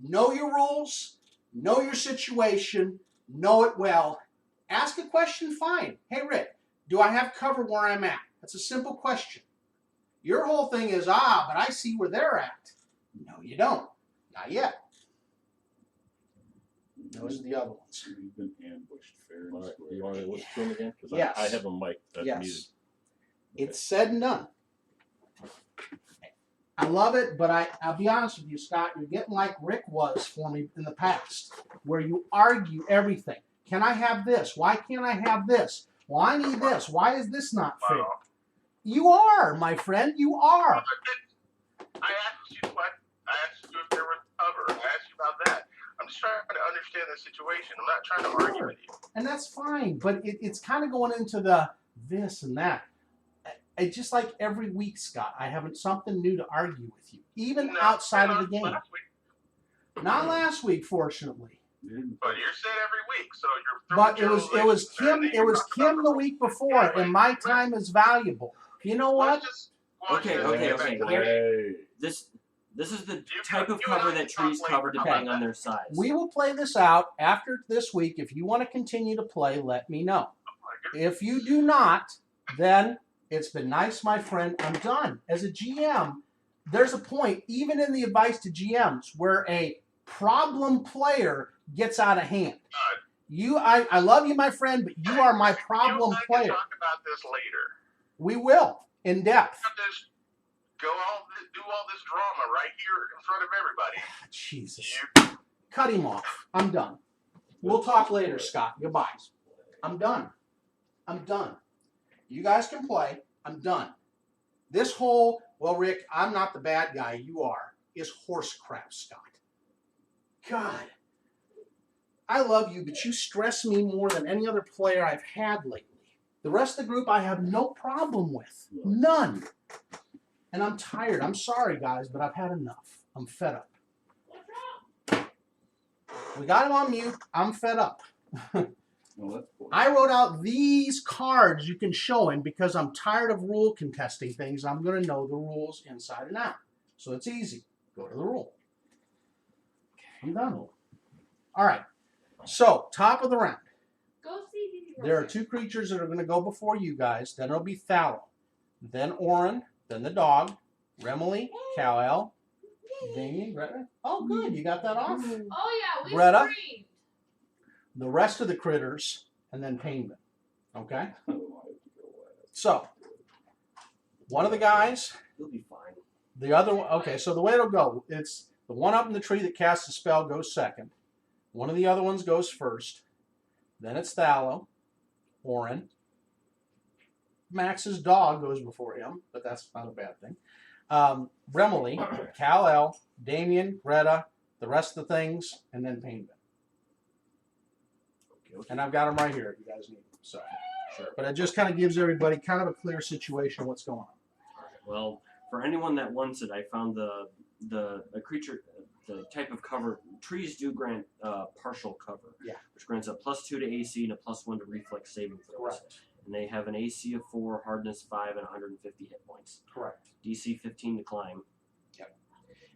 Know your rules, know your situation, know it well. Ask a question, fine. Hey, Rick, do I have cover where I'm at? That's a simple question. Your whole thing is, but I see where they're at. No, you don't. Not yet. Those are the other ones. You've been ambushed fair and All right, square. do you want to listen to him again? Because Yes. I have a mic that's Yes. muted. It's said and done. I love it, but I'll be honest with you, Scott, you're getting like Rick was for me in the past, where you argue everything. Can I have this? Why can't I have this? Well, I need this. Why is this not fair? Wow. You are, my friend. You are. I asked you if there was cover. I asked you about that. I'm just trying to understand the situation. I'm not trying to argue with you. And that's fine, but it's kind of going into the this and that. It's just like every week, Scott, I have something new to argue with you, even outside of the game. Last week Not last week, fortunately. But you're set every week, so you're. But it was Kim the week before, and my time is valuable. You know what? Okay. This is the type of cover that trees cover depending on their size. We will play this out after this week. If you want to continue to play, let me know. If you do not, then it's been nice, my friend. I'm done. As a GM, there's a point, even in the advice to GMs, where a problem player gets out of hand. I love you, my friend, but you are my problem player. Talk about this later. We will, in depth. Do all this drama right here in front of everybody. Jesus. Cut him off. I'm done. We'll talk later, Scott. Goodbye. I'm done. You guys can play. I'm done. This whole, well, Rick, I'm not the bad guy, you are, is horse crap, Scott. God. I love you, but you stress me more than any other player I've had lately. The rest of the group I have no problem with. None. And I'm tired. I'm sorry, guys, but I've had enough. I'm fed up. We got him on mute. I'm fed up. I wrote out these cards you can show him because I'm tired of rule contesting things. I'm going to know the rules inside and out. So it's easy. Go to the rule. I'm done. All right. So, top of the round. Go see. There are two creatures that are going to go before you guys. Then it'll be Thallow. Then Oren. Then the dog. Remily. Kal-El. Damien. Greta. Oh, good. You got that off? Oh, yeah. We Greta. screamed. The rest of the critters, and then Painman. Okay? So, one of the guys. You'll be fine. The other one. Okay, so the way it'll go, it's the one up in the tree that casts the spell goes second. One of the other ones goes first. Then it's Thallow. Oren. Max's dog goes before him, but that's not a bad thing. Remily, Kal-El, Damien, Greta, the rest of the things, and then Painman. Okay. And I've got them right here if you guys need them. So, sure. But it just kind of gives everybody kind of a clear situation of what's going on. Well, for anyone that wants it, I found the creature, the type of cover. Trees do grant partial cover, which grants a +2 to AC and a +1 to reflex saving throws. Correct. And they have an AC of 4, hardness 5, and 150 hit points. Correct. DC 15 to climb. Yep.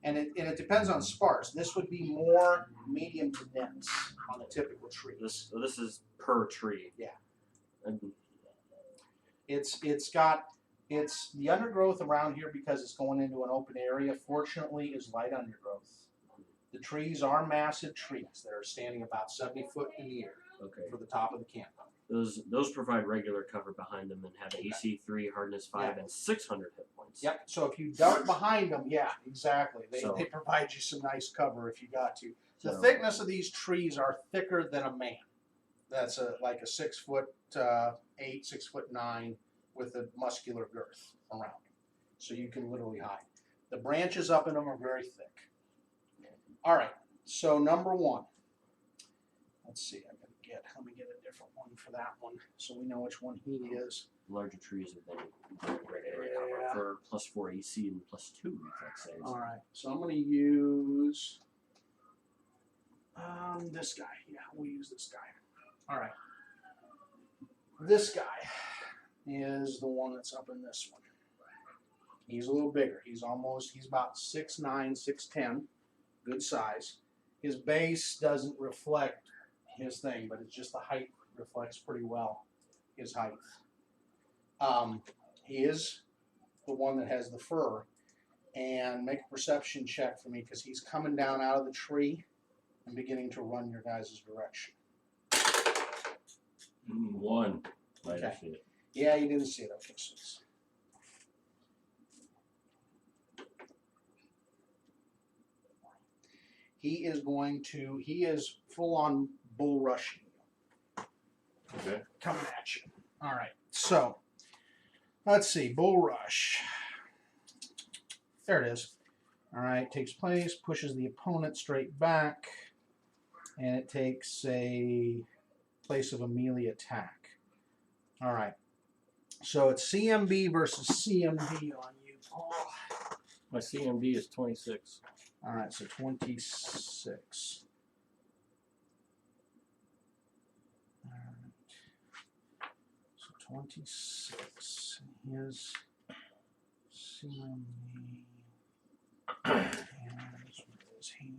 And it depends on sparse. This would be more medium to dense on the typical tree. This is per tree. Yeah. And it's the undergrowth around here because it's going into an open area. Fortunately, is light undergrowth. The trees are massive trees that are standing about 70 foot in the air. Okay. For the top of the camp. Those provide regular cover behind them and have AC 3, hardness 5, and 600 hit points. Yep. So if you dart behind them, yeah, exactly. They provide you some nice cover if you got to. The thickness of these trees are thicker than a man. That's like a 6'8", 6'9", with a muscular girth around. So you can literally hide. The branches up in them are very thick. All right. So number one. Let's see. Let me get a different one for that one so we know which one he is. Larger trees have been a great area cover for +4 AC and +2 reflex saves. All right, so I'm going to use this guy. Yeah, we'll use this guy. All right. This guy is the one that's up in this one. He's a little bigger. He's about 6'9", 6'10", good size. His base doesn't reflect his thing, but it's just the height reflects pretty well his height. He is the one that has the fur, and make a perception check for me because he's coming down out of the tree and beginning to run your guys' direction. 1. I didn't see it. Yeah, you didn't see it. Okay, so he is full on bull rushing you. Okay. Coming at you. All right. So, let's see. Bull rush. There it is. All right. Takes place. Pushes the opponent straight back. And it takes a place of a melee attack. All right. So, it's CMB versus CMB on you, Paul. My CMB is 26. All right, so 26. All right. So 26. His CME. And where is he?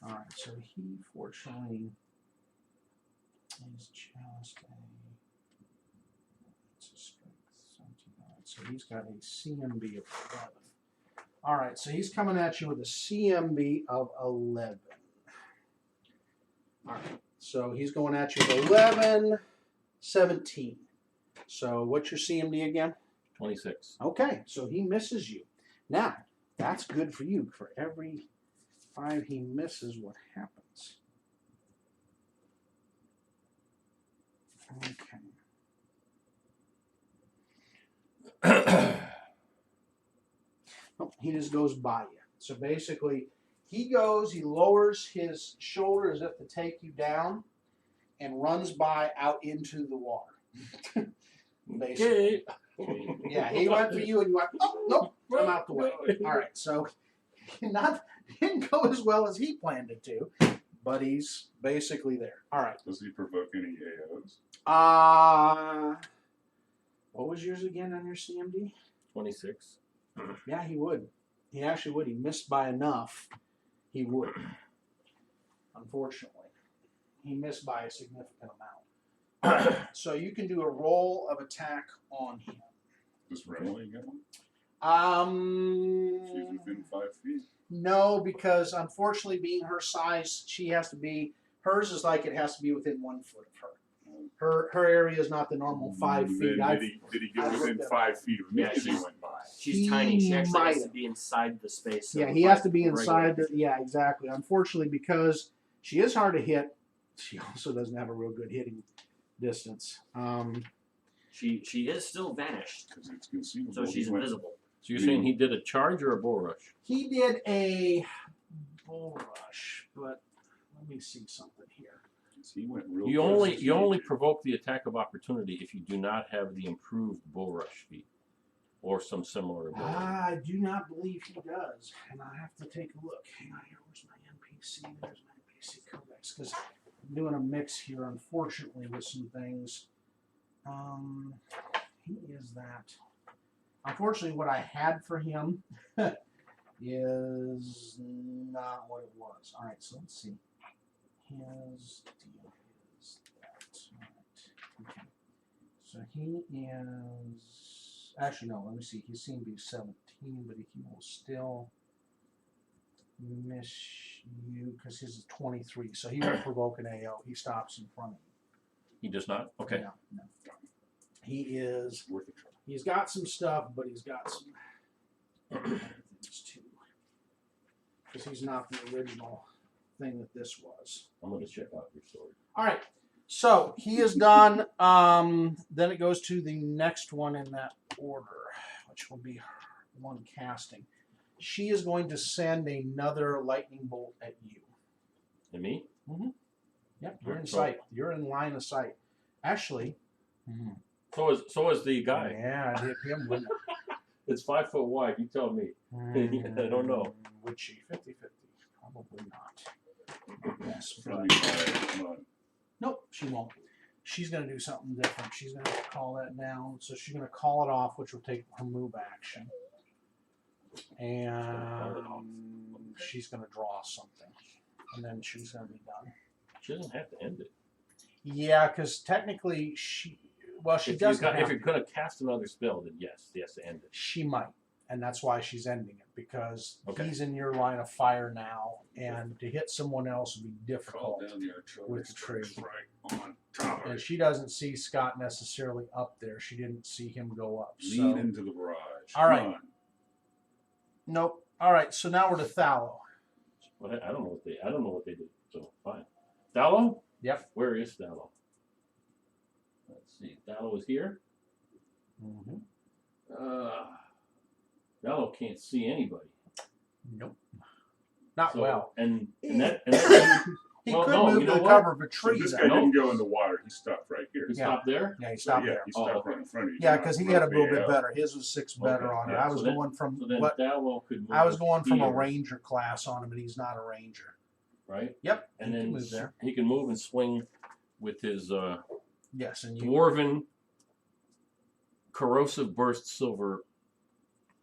All right, so he fortunately is just it's a strength 17. All right, so he's got a CMB of 11. All right, so he's coming at you with a CMB of 11. All right, so he's going at you with 11, 17. So what's your CMD again? 26. Okay, so he misses you. Now, that's good for you. For every 5 he misses, what happens? Okay. Oh, he just goes by you. So basically, he lowers his shoulder as if to take you down and runs by out into the water. Basically. Yeah, he went for you and you went, oh, nope, I'm out the way. All right, so didn't go as well as he planned it to, but he's basically there. All right. Does he provoke any AOs? What was yours again on your CMD? 26. Yeah, he would. He actually would. He missed by enough. He would. Unfortunately, he missed by a significant amount. So you can do a roll of attack on him. Does Renly get one? She's within 5 feet. No, because unfortunately, being her size, she has to be. Hers is like it has to be within 1 foot of her. Her area is not the normal 5 feet. Did he get within 5 feet of me as he went by? She's tiny. She actually has to be inside the space. Yeah, he has to be inside. Yeah, exactly. Unfortunately, because she is hard to hit, she also doesn't have a real good hitting distance. She is still vanished. Because it's conceivable. So she's invisible. So you're saying he did a charge or a bull rush? He did a bull rush, but let me see something here. He went real You close. only provoke the attack of opportunity if you do not have the improved bull rush feat or some similar ability. I do not believe he does, and I have to take a look. Hang on here. Where's my NPC? There's my NPC codex. Because I'm doing a mix here, unfortunately, with some things. He is that. Unfortunately, what I had for him is not what it was. All right, so let's see. His deal is that. All right. Okay. So he is. Actually, no, let me see. He seemed to be 17, but he will still miss you because his is 23. So he won't provoke an AO. He stops in front of you. He does not? Okay. No. He is. Worth a try. He's got some stuff, but he's got some things too. Because he's not the original thing that this was. I'm going to check out your story. All right. So he is done. Then it goes to the next one in that order, which will be one casting. She is going to send another lightning bolt at you. And me? Mm-hmm. Yep, you're in So- sight. You're in line of sight. Actually. So is the guy. Yeah, I hit him with It's 5 foot wide. You tell me. I don't know. Would she? 50-50. Probably not. Yes, but Friendly fire. Come on. nope, she won't. She's going to do something different. She's going to call that down. So she's going to call it off, which will take her move action. And she's going to draw something. And then she's going to be done. She doesn't have to end it. Yeah, because technically she If doesn't you're have going to cast another spell, then yes, he has to end it. She might. And that's why she's ending it. Because Okay. he's in your line of fire now. And to hit someone else would be Call difficult. down the artillery with the tree. strike right on top of And it. she doesn't see Scott necessarily up there. She didn't see him go up. Lean So. into the barrage. All right. Come on. Nope. All right. So now we're to Thallow. But I don't know what they did. So fine. Thallow? Yep. Where is Thallow? Let's see. Thallow is here. Mm-hmm. Thallow can't see anybody. Nope. Not So- well. And He Well, could no, move you to know the what? cover of a So tree. this though. guy didn't go in the water. He stopped right here. He Yeah. stopped there. Yeah, he So, stopped yeah, there. he stopped Oh, right in front of you. Yeah, because he had a little bit Yeah. better. His was 6 better Okay, on it. yeah, I was so then- going from So then what Dallo could move. I was going from a here, ranger class on him, and he's not a ranger. right? Yep, And he then can move there. he can move and swing with his Yes, and you. dwarven corrosive burst silver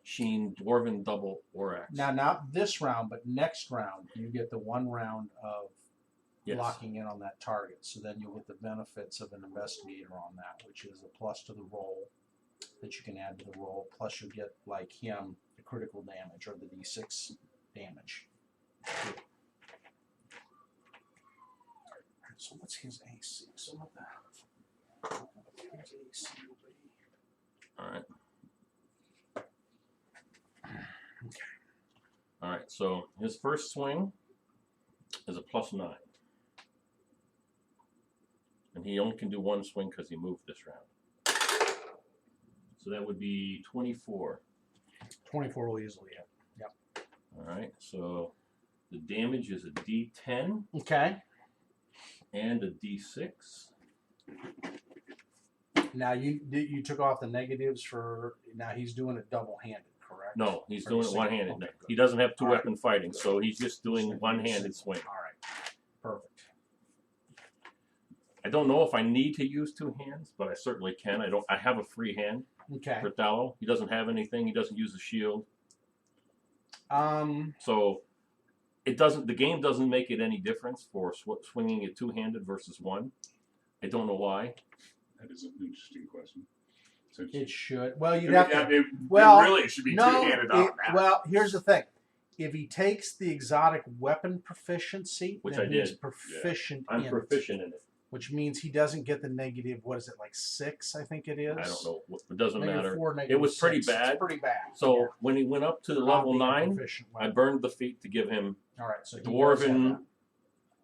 sheen dwarven double war axe. Now, not this round, but next round, you get the 1 round of Yes. locking in on that target. So then you'll get the benefits of an investigator on that, which is a plus to the roll that you can add to the roll. Plus, you'll get, like him, the critical damage or the d6 damage. Alright, so what's his AC? So what the his AC will be? All right. All right. So his first swing is a +9, and he only can do 1 swing because he moved this round. So that would be 24. 24 will easily hit. Yep. All right. So the damage is a D10 Okay. and a D6. Now you took off the negatives for. Now he's doing it double-handed, correct? No, he's Or doing it single? one-handed. Okay, good. He doesn't have All right. two-weapon fighting, so he's just doing So one-handed swing. All right. Perfect. I don't know if I need to use 2 hands, but I certainly can. I have a free hand Okay. for Dallo. He doesn't have anything. He doesn't use a shield. Um. So it doesn't. The game doesn't make it any difference for swinging it 2-handed versus 1. I don't know why. That is an interesting question. So It should. Well, you'd it, have to. it, Well, it really should be No. two-handed on that. Well, here's the thing. If he takes the exotic weapon proficiency, Which then I he's did. proficient I'm in proficient in it. it, which means he doesn't get the negative. What is it, like 6? I think it is. I don't know. It doesn't Negative matter. 4, It was pretty 6. It's bad. pretty bad. So Yeah. when he went up to Not level being a 9, proficient I weapon. burned the feat to give him All right. So he does have dwarven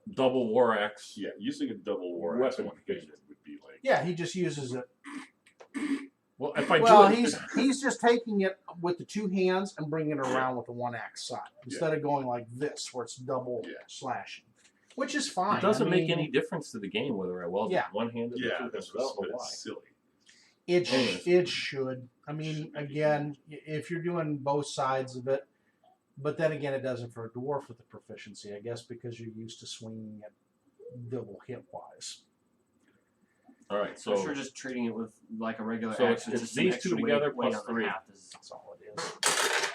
that. double war axe. Yeah, using a double war axe Weapon one-handed would be like. Yeah, he just uses it. Well, if I Well, do it, he's just taking it with the 2 hands and bringing it around with the 1 axe side instead of going like this where it's double slashing, which is fine. it doesn't I make mean, any difference to the game whether I weld Yeah. it one-handed or Yeah, two-handed. that's I don't know why. silly. It Anyways. should. I mean, again, if you're doing both sides of it, but then again, it doesn't for a dwarf with the proficiency, I guess, because you're used to swinging it double hit wise. All right, So so sure, just treating it with like a regular So axe. it's with just some these extra two together weight plus on the 3. half is That's all it is.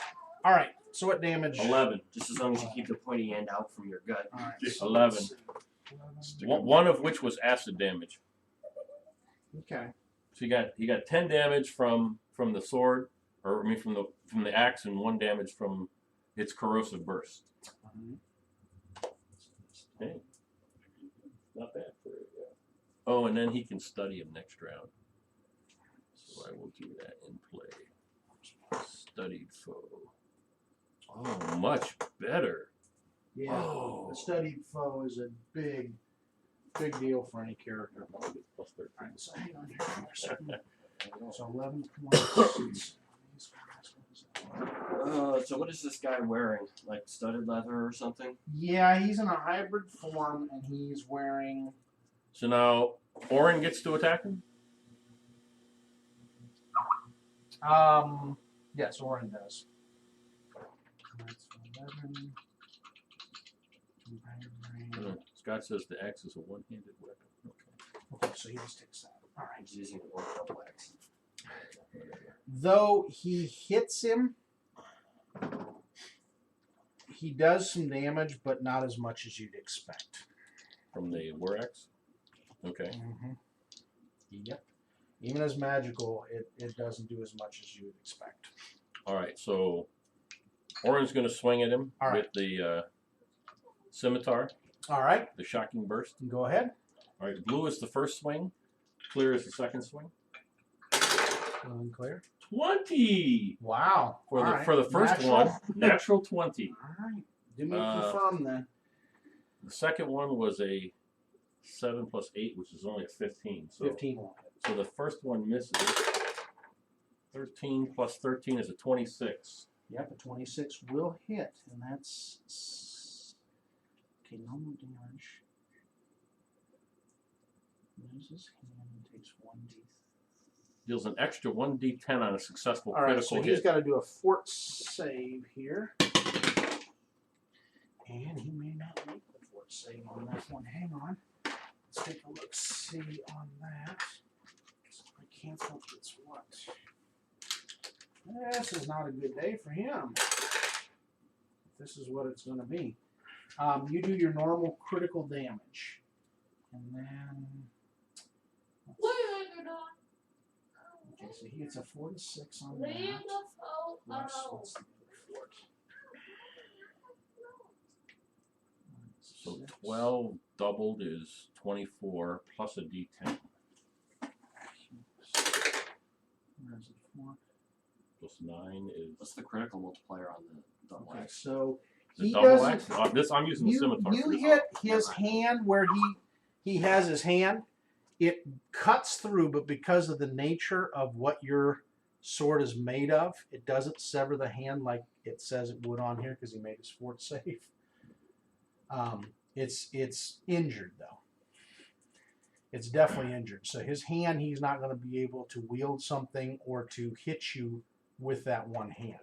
All right. So what damage? 11. just as long as you keep the pointy end out from your gut. All right. Yeah. So 11. let's see. Stick One of which was acid damage. Okay. So he got 10 damage from the sword, or I mean from the axe, and 1 damage from its corrosive burst. Hey, not bad for it. Yeah. Oh, and then he can study him next round. So I will do that in play. Studied foe. Oh, much better. Yeah. Oh. The studied foe is a big deal for any character. Plus 13. All right, so hang on here for a second. So 11 points. So what is this guy wearing? Like studded leather or something? Yeah, he's in a hybrid form, and he's wearing. So now Orin gets to attack him? Yes, Orin does. That's 11. Scott says the axe is a one-handed weapon. Okay. Okay, so he just takes that. All right. He's using one double axe. Though he hits him, he does some damage, but not as much as you'd expect. From the war axe? Okay. Yep. Even as magical, it doesn't do as much as you would expect. All right, so Orin's going to swing at him All right. with the scimitar, All right, the shocking burst. go ahead. All right, blue is the first swing. Clear is the second swing. Clear. 20 Wow. for All the right. for the first Natural. one. Natural 20. All right. Give me Uh, confirm then. The second one was a 7 plus 8, which is only a 15. So 15 won't hit. So the first one misses. 13 plus 13 is a 26. Yep, a 26 will hit, and that's okay. Normal damage. Loses hand and takes 1d. Deals an extra 1d10 on a successful All right, critical so he's hit. got to do a fort save here. And he may not make the fort save on that one. Hang on. Let's take a look, see on that. I cancel it's what? This is not a good day for him. This is what it's going to be. You do your normal critical damage. And then... Okay, so he gets a 4 to 6 on that. What's the fort? So 12 doubled is 24 plus a d10. Where's the fort? Plus 9 is... What's the critical multiplier on the double Okay, axe? so The he double doesn't. axe? I'm using the scimitar. You for this. hit his hand where he has his hand. It cuts through, but because of the nature of what your sword is made of, it doesn't sever the hand like it says it would on here because he made his fort safe. It's injured though. It's definitely injured. So his hand, he's not going to be able to wield something or to hit you with that one hand.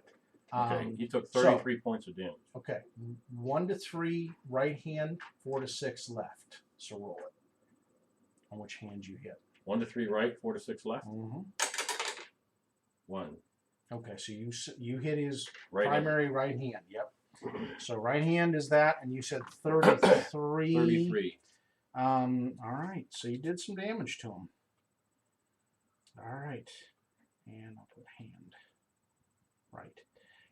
Okay, he took 33 points of damage. Okay, 1 to 3 right hand, 4 to 6 left. So roll it. On which hand you hit. 1 to 3 right, 4 to 6 left. Mm-hmm. 1. Okay, so you hit his Right primary right hand. Yep. So right hand is that, and you said 33. 33. All right, so you did some damage to him. All right, and I'll put hand. Right.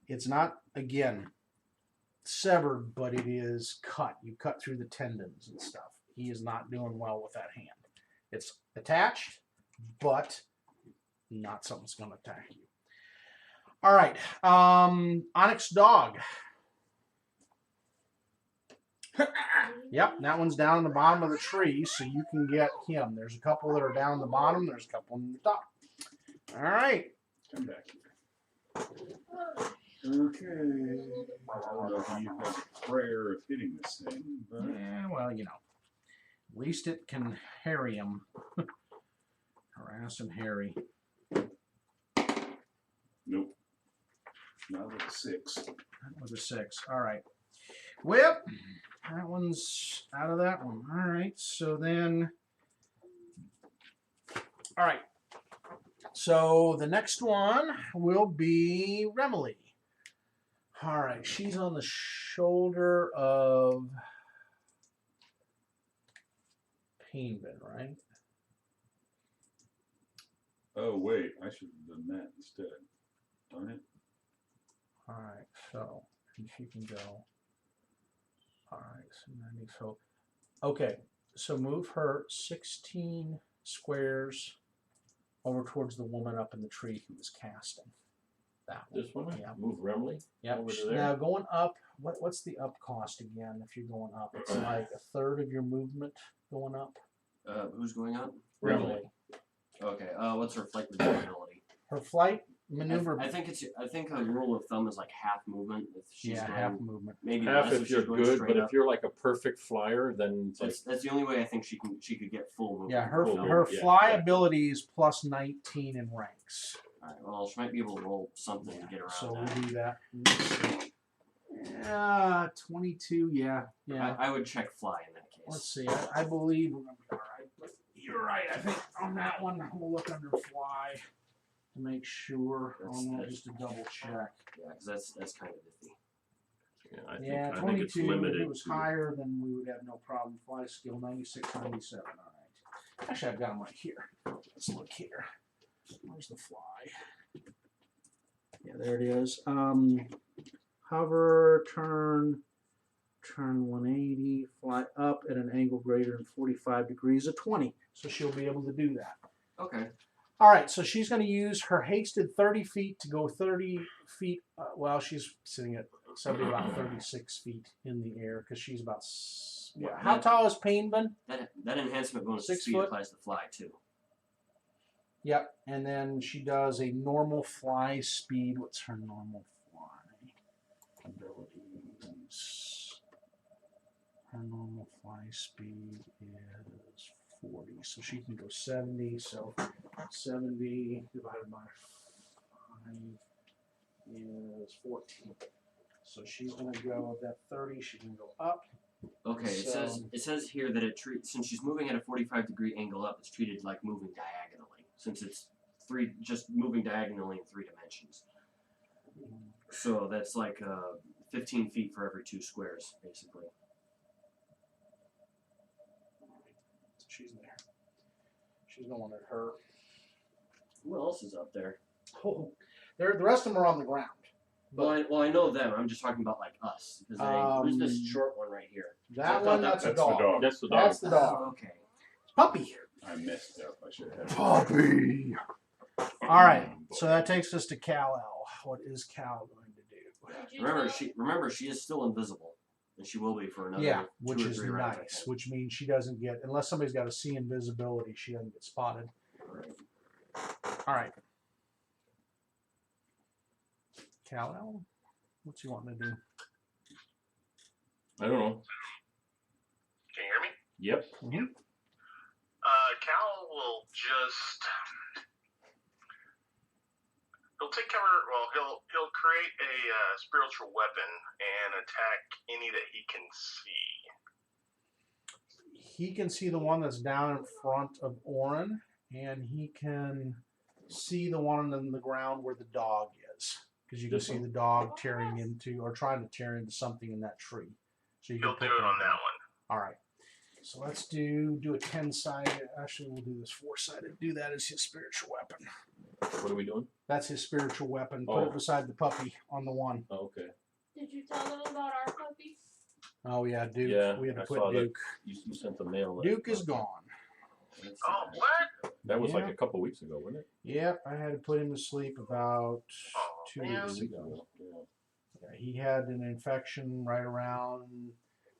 It's not, again, severed, but it is cut. You cut through the tendons and stuff. He is not doing well with that hand. It's attached, but not something that's going to attack you. All right, Onyx Dog. Yep, that one's down in the bottom of the tree, so you can get him. There's a couple that are down in the bottom. There's a couple in the top. All right. Come back here. Okay. I don't know if you have a prayer of hitting this thing, but... Yeah, well, you know. At least it can harry him. Harass and harry. Nope. Not with a 6. That was a 6. All right. Whip. That one's out of that one. All right. So then. All right. So the next one will be Remily. All right. She's on the shoulder of Painbin, right? Oh, wait. I should have done that instead. Darn it. All right. So she can go. All right. So 90. So, okay. So move her 16 squares over towards the woman up in the tree who was casting. That one. This one? Yeah. Move Remley over to there? Now going up, what's the up cost again if you're going up? It's like a third of your movement going up. Who's going up? Remley. Okay. What's her flight maneuverability? Her flight maneuver. I think a rule of thumb is like half movement. If she's going, half movement. Maybe Half less if she's you're going good, straight but up. if you're like a perfect flyer, then it's like That's the only way I think she could get full movement. Yeah, her Cool. her Yeah, fly exactly. ability is plus 19 in ranks. All right. Well, she might be able to roll something to get around So that. we'll do that. Let's see. Yeah, 22. Yeah. I would check fly in that case. Let's see. I believe we're gonna be all right. But you're right. I think on that one we'll look under fly to make sure. That's Just to double check. Yeah, because that's kind of iffy. yeah, I think 22. it's limited. If it was to- higher, then we would have no problem. Fly skill 96, 97. All right. Actually, I've got them right here. Let's look here. Where's the fly? Yeah, there it is. Hover, turn 180, fly up at an angle greater than 45 degrees of 20. So she'll be able to do that. Okay. All right, so she's going to use her hasted 30 feet to go 30 feet. Well, she's sitting at something about 36 feet in the air because she's about. Yeah, How tall is Painbin? That enhancement bonus 6 speed foot? applies to fly too. Yep, and then she does a normal fly speed. What's her normal fly abilities? Her normal fly speed is 40. So she can go 70. So 70 divided by 5 is 14. So she's going to go that 30. She can go up. Okay, it says here that since she's moving at a 45-degree angle up, it's treated like moving diagonally, since it's just moving diagonally in 3 dimensions. So that's like 15 feet for every 2 squares, basically. So she's there. She's going at her. Who else is up there? Oh, the rest of them are on the ground. Well, I know them. I'm just talking about like us. Who's this short one right here? That one, that's a dog. the dog. That's the dog. That's the dog. Oh, okay. Puppy. I messed up. I should have. Puppy. All right. So that takes us to Kal-El. What is Cal going to do? Remember, she is still invisible, and she will be for another 2 which or is 3 rounds. nice. Which means she doesn't get, unless somebody's got to see invisibility, she doesn't get spotted. All right. Kal-El, what's he wanting to do? I don't know. Can you hear me? Yep. Mm-hmm. Cal will just he'll take cover. Well, he'll create a spiritual weapon and attack any that he can see. He can see the one that's down in front of Oren, and he can see the one on the ground where the dog is, because you can see the dog tearing into or trying to tear into something in that tree. So you He'll can do it on that one. All right. So let's do a 10-sided. Actually, we'll do this 4-sided. Do that as his spiritual weapon. What are we doing? That's his spiritual weapon. Put Oh. it beside the puppy on the one. Oh, okay. Did you tell them about our puppy? Oh yeah, Duke. Yeah, we had to I put saw that. Duke. You sent the mail. Duke is gone. Oh, what? That was like Yeah. a couple weeks ago, wasn't it? Yep, I had to put him to sleep about 2 man. weeks ago. Yeah. Yeah, he had an infection right around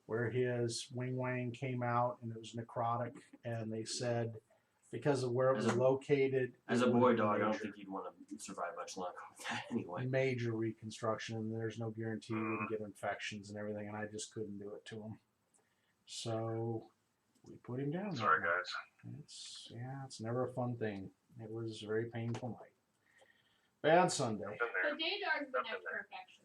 where his wing wang came out, and it was necrotic. And they said because of where it was located, As it a would boy have dog, I don't major- think you'd want to survive much longer with that anyway. major reconstruction, and there's no guarantee you wouldn't get infections and everything, and I just couldn't do it to him. So we put him down. Sorry, there. guys. It's never a fun thing. It was a very painful night. Bad Sunday. Been there. The day dog's been extra affectionate.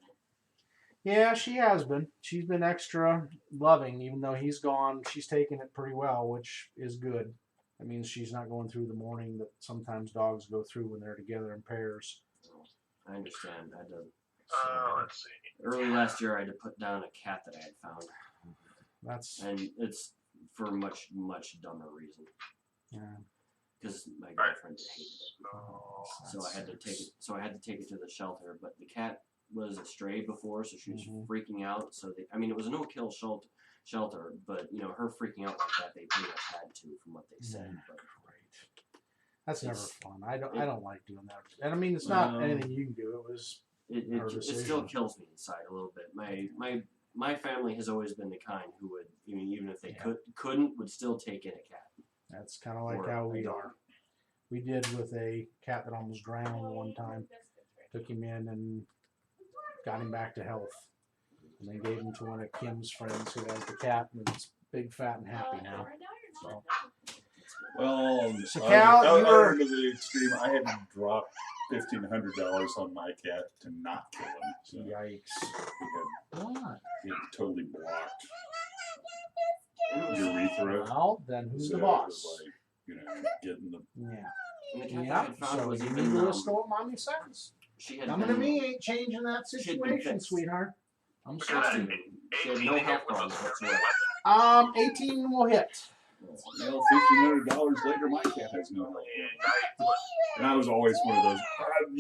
Yeah, she has been. She's been extra loving, even though he's gone. She's taken it pretty well, which is good. That means she's not going through the mourning that sometimes dogs go through when they're together in pairs. I understand. I had to, Let's see. early last year, I had to put down a cat that I had found, That's and it's for a much dumber reason. yeah. Because my Right. girlfriend hated it, so I had to take it. So I had to take it to the shelter. But the cat was a stray before, so she was freaking out. So it was a no-kill shelter, but her freaking out like that, they pretty much had to, from what they said. But That's never fun. I don't like doing that. And I mean, it's not anything you can do. It was our it still decision. kills me inside a little bit. My family has always been the kind who would, even if they couldn't, would still take in a cat. That's kind of like Or how a we dog. are. We did with a cat that almost drowned one time. Took him in and got him back to health. And then gave him to one of Kim's friends who has the cat, and it's big, fat, and happy now. So, Well, So, Cal, you were- to the extreme. I had to drop $1,500 on my cat to not kill him. So yikes. What? he had totally blocked urethra. Well, then who's So the it boss? was like, getting the Yeah. And the cat that I Yeah. had found So was you even, need to listen to what mommy says. she had Coming been, to me ain't changing that she had been situation, fixed. sweetheart. I'm Got sorry. it. She had 18 no to hit health with a problems spiritual whatsoever. weapon. 18 will hit. Well, $1,500 later, my cat has no help. And I was always one of those.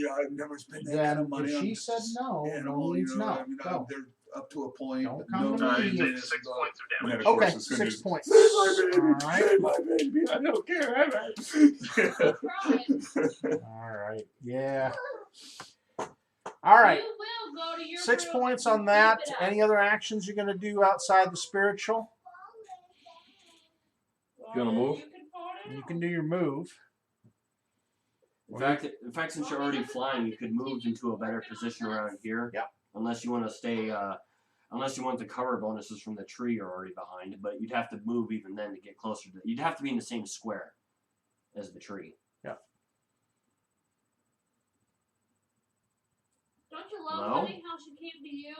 I've never spent that kind Then of money if on she said no, no animal, means no. I mean, Go. they're up to a point. Don't but come no to me. time. It's 6 points of And damage. then, of course, Okay, as soon 6 as- points. Save my baby! All right. Save my baby! I don't care. Crying. All right. Yeah. All right. You will go to your 6 room points and on that. keep it up. Any other actions you're going to do outside the spiritual? You wanna move? You can fall down. You can do your move. In fact, since you're already flying, you could move into a better position around here. Yep. Unless you want to stay Unless you want the cover bonuses from the tree you're already behind, but you'd have to move even then to get closer to. You'd have to be in the same square as the tree. Yeah. Don't you love Hello? Honey how she came to you?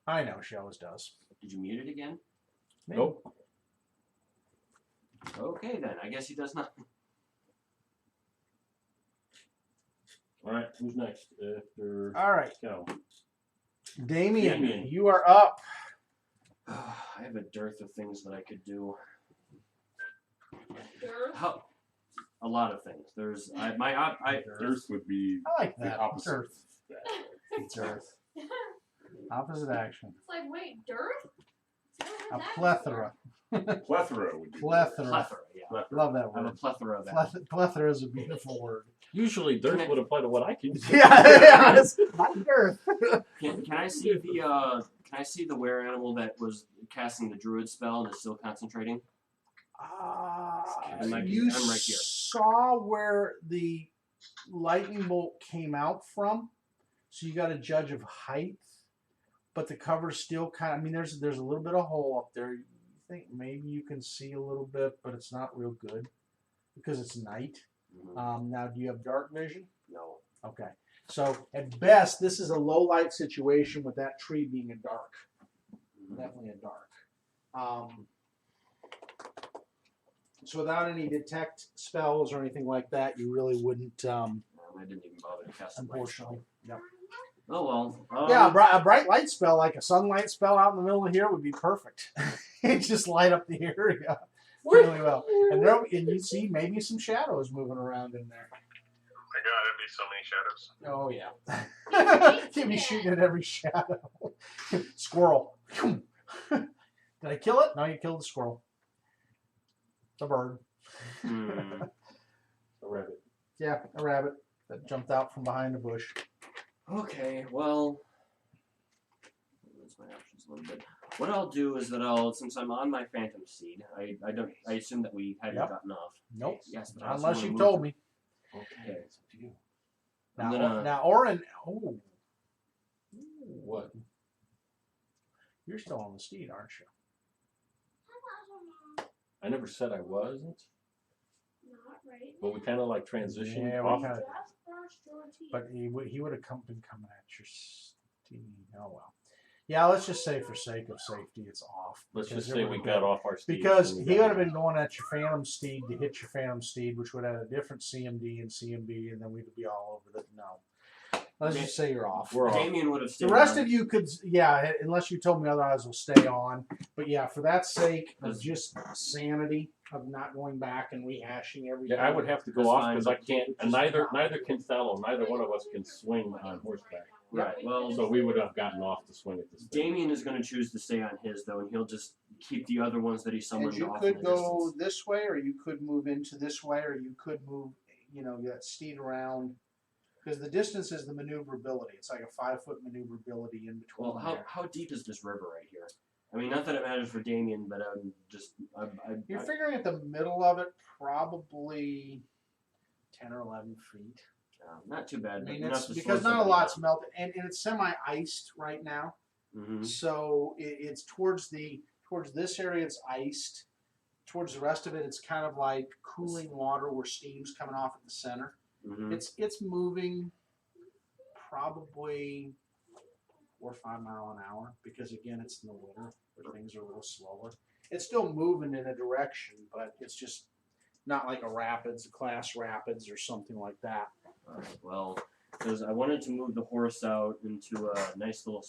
I know she always does. Did you mute it again? Nope. Okay, then. I guess he does not. All right, who's next? After All right, Cal. Damien, Damien. you are up. I have a dearth of things that I could do. Girl. How? A lot of things. There's Earth would be I like the that. opposite. Earth. Earth. Opposite action. It's like, wait, dearth? A plethora. Plethora would be. Plethora. plethora. Yeah, Love that I'm a word. plethora of that. Plethora is a beautiful word. Usually, dirt would apply to what I can do. Yeah, it's not earth. Can I see the Can I see the were animal that was casting the druid spell and is still concentrating? I'm right You here. saw where the lightning bolt came out from, so you got a judge of height, but the cover's still kind of. I mean, there's a little bit of hole up there. You think maybe you can see a little bit, but it's not real good because it's night. Mm-hmm. Now, do you have dark vision? No. Okay. So at best, this is a low light situation with that tree being a dark. Definitely a dark. So without any detect spells or anything like that, you really wouldn't. I didn't even bother to cast. Unfortunately. Yep. Oh well. Yeah, a bright light spell like a sunlight spell out in the middle of here would be perfect. It just light up the area really well. And you see maybe some shadows moving around in there. My God, there'd be so many shadows. Oh yeah. You'd be shooting at every shadow. Squirrel. Did I kill it? No, you killed the squirrel. The bird. Hmm. A rabbit. Yeah, a rabbit that jumped out from behind a bush. Okay, well, that's my options a little bit. What I'll do is that since I'm on my phantom seed, I assume that we hadn't Yep. gotten off. Nope. Yes, but Not I also unless wanna you move told to- me. Okay, it's up to you. I'm gonna- Now, Oren. Oh, What? you're still on the steed, aren't you? I never said I wasn't, Not right but we kind of like transitioned Yeah, we off. kinda- Just brushed your teeth. But he would have been coming at your steed. Oh well. Yeah, let's just say for sake of safety, it's off. Let's because just it say would we have got been- off our steeds Because and we he got would have been going at your phantom steed to hit your phantom steed, which would have a different CMD and CMB, and then we'd be all over the no. Let's just say you're off. We're off. Damien would have stayed The rest on. of you could, yeah, unless you told me otherwise, will stay on. But yeah, for that sake of just sanity of not going back and rehashing everything. Yeah, I would have to go That's off fine, because I but can't. And neither can Thallo. Neither one of us can swing on horseback. Right. Well, So we would have gotten off to swing at this thing. Damien is going to choose to stay on his though, and he'll just keep the other ones that he And summoned you off could in the go distance. this way, or you could move into this way, or you could move, that steed around. Because the distance is the maneuverability. It's like a 5-foot maneuverability in between. Well, how deep is this river right here? I mean, not that it matters for Damien, but You're figuring at the middle of it, probably 10 or 11 feet. not too bad. I mean, enough it's to because slow not a somebody lot's down. melted, and it's semi-iced right now. Mhm. So it's towards this area, it's iced. Towards the rest of it, it's kind of like cooling water where steam's coming off at the center. Mhm. It's moving probably 4 or 5 miles an hour because again, it's in the winter where things are a little slower. It's still moving in a direction, but it's just not like a class rapids or something like that. All right. Well, because I wanted to move the horse out into a nice little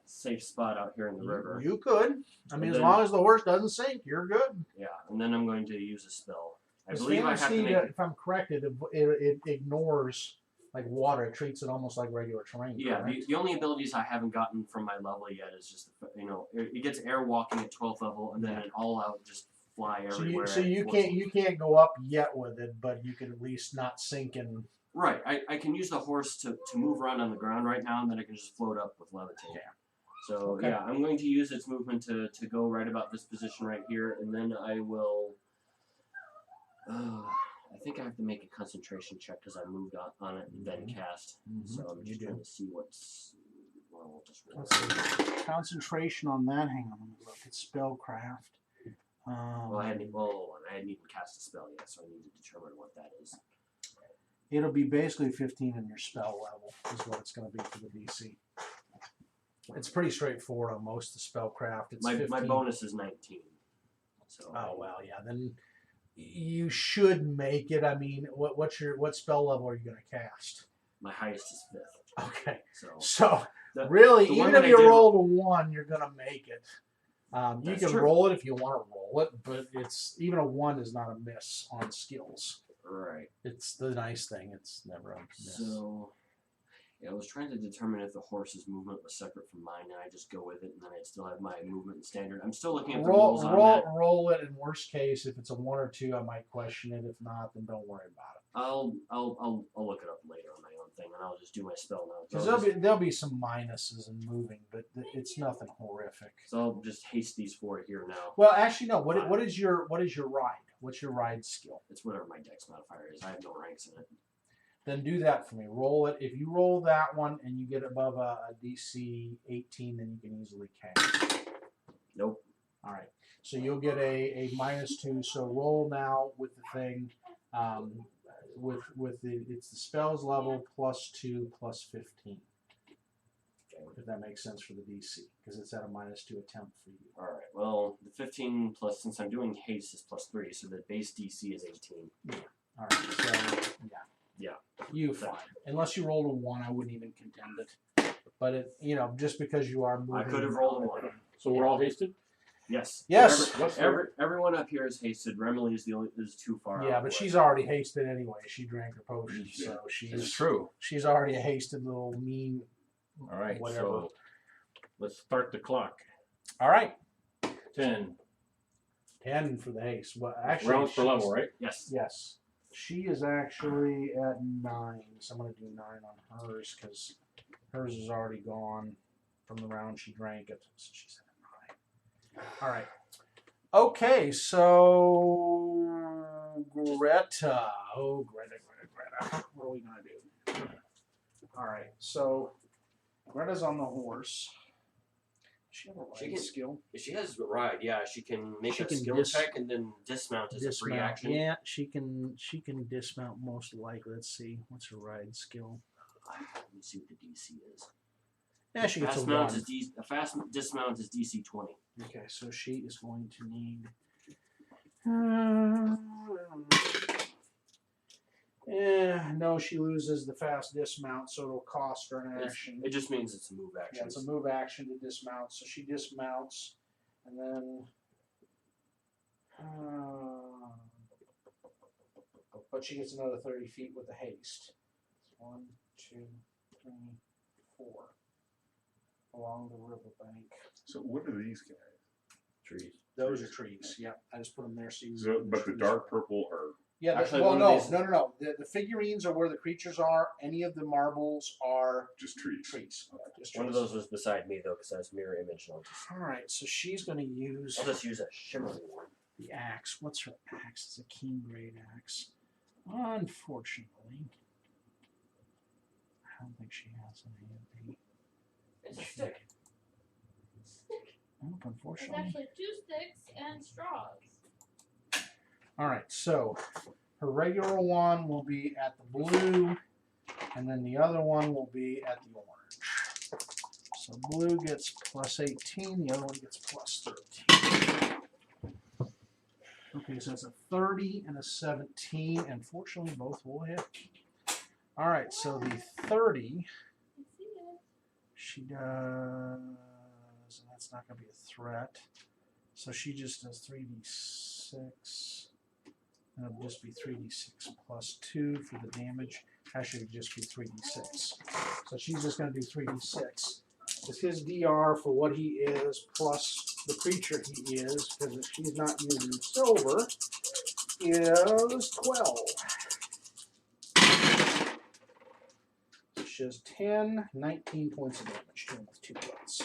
safe spot out here in the river. You could. I mean, And as then- long as the horse doesn't sink, you're good. Yeah, and then I'm going to use a spell. I This believe I have to fantasy, make. if I'm correct, it ignores like water. It treats it almost like regular terrain. Yeah, correct? the only abilities I haven't gotten from my level yet is just it gets air walking at 12th level and then an all out just fly everywhere. So you at can't 14th. go up yet with it, but you can at least not sink in. Right, I can use the horse to move around on the ground right now, and then I can just float up with levitate. Yeah. So Okay. yeah, I'm going to use its movement to go right about this position right here, and then I will. I think I have to make a concentration check because I moved on it and then cast. So I'm You just do. trying to see what's Well, we'll just roll. Let's see. Concentration on that. Hang on, let me look. It's spellcraft. Well, I hadn't even cast a spell yet, so I need to determine what that is. It'll be basically 15 in your spell level is what it's going to be for the DC. It's pretty straightforward on most of the spellcraft. It's My 15. bonus is 19. So. Oh well, yeah. Then you should make it. I mean, what spell level are you going to cast? My highest is 5th. Okay. So really, the one even that if I you did- roll a 1, you're going to make it. You That's can true. roll it if you want to roll it, but it's even a 1 is not a miss on skills. Right. It's the nice thing. It's never a miss. So, yeah, I was trying to determine if the horse's movement was separate from mine, and I just go with it, and then I'd still have my movement standard. I'm still looking at the rules on that. Roll it. In worst case, if it's a 1 or 2, I might question it. If not, then don't worry about it. I'll look it up later on my own thing, and I'll just do my spell now. Because there'll be some minuses in moving, but it's nothing horrific. So I'll just haste these 4 here now. Well, actually, no. What is your ride? What's your ride skill? It's whatever my dex modifier is. I have no ranks in it. Then do that for me. Roll it. If you roll that one and you get above a DC 18, then you can easily cast. Nope. All right. So you'll get a -2. So roll now with the thing. It's the spells level +2 +15. If that makes sense for the DC, because it's at a -2 attempt for you. All right. Well, the 15 plus, since I'm doing haste, is +3, so the base DC is 18. All right. So yeah. Yeah. You fine. Unless you rolled a 1, I wouldn't even contend it. But it, just because you are moving. I could have rolled a 1. So we're all hasted? Yes. Yes. Everyone up here is hasted. Remily is too far. Yeah, out but for she's it. already hasted anyway. She drank her potion, so It's true. she's already a hasted little mean. All right, Whatever. so let's start the clock. All right. 10. 10 for the haste. Well, actually, Rounds per level, right? Yes. Yes. She is actually at 9, so I'm going to do 9 on hers because hers is already gone from the round she drank it. So she's at 9. All right. Okay, so Greta. Oh, Greta. What are we going to do? All right, so Greta's on the horse. Does she have a ride skill? If she has ride, yeah, she can make She a can skill check and then dismount as a free Dismount. action. Yeah, she can dismount most likely. Let's see. What's her ride skill? Let me see what the DC is. Yeah, she gets a fast 1. mount is a fast dismount is DC 20. Okay, so she is going to need. No, she loses the fast dismount, so it'll cost her an action. It just means it's a move action. Yeah, it's a move action to dismount. So she dismounts, and then. But she gets another 30 feet with the haste. 1, 2, 3, 4. Along the riverbank. So what are these guys? Trees. Those are trees. Yep, I just put them there so you. So, but the dark purple are Yeah, Actually, well, one no. of these- The figurines are where the creatures are. Any of the marbles are just trees. trees. Just One of trees. those was beside me though, because I was mirror image. And All right, so she's going to use I'll just use a shimmery one. the axe. What's her axe? It's a keen grade axe. Unfortunately, I don't think she has any of the. It's a stick. Nope, It's unfortunately. actually 2 sticks and straws. All right, so her regular one will be at the blue, and then the other one will be at the orange. So blue gets +18, the other one gets +13. Okay, so it's a 30 and a 17, and fortunately both will hit. All right, so the 30, I see it. she does, and that's not going to be a threat. So she just does 3d6. And it'll just be 3d6 +2 for the damage. Actually, it'll just be 3d6. So she's just going to do 3d6. It's his DR for what he is plus the creature he is, because if she's not using silver, is 12. She has 10, 19 points of damage to him with 2 points.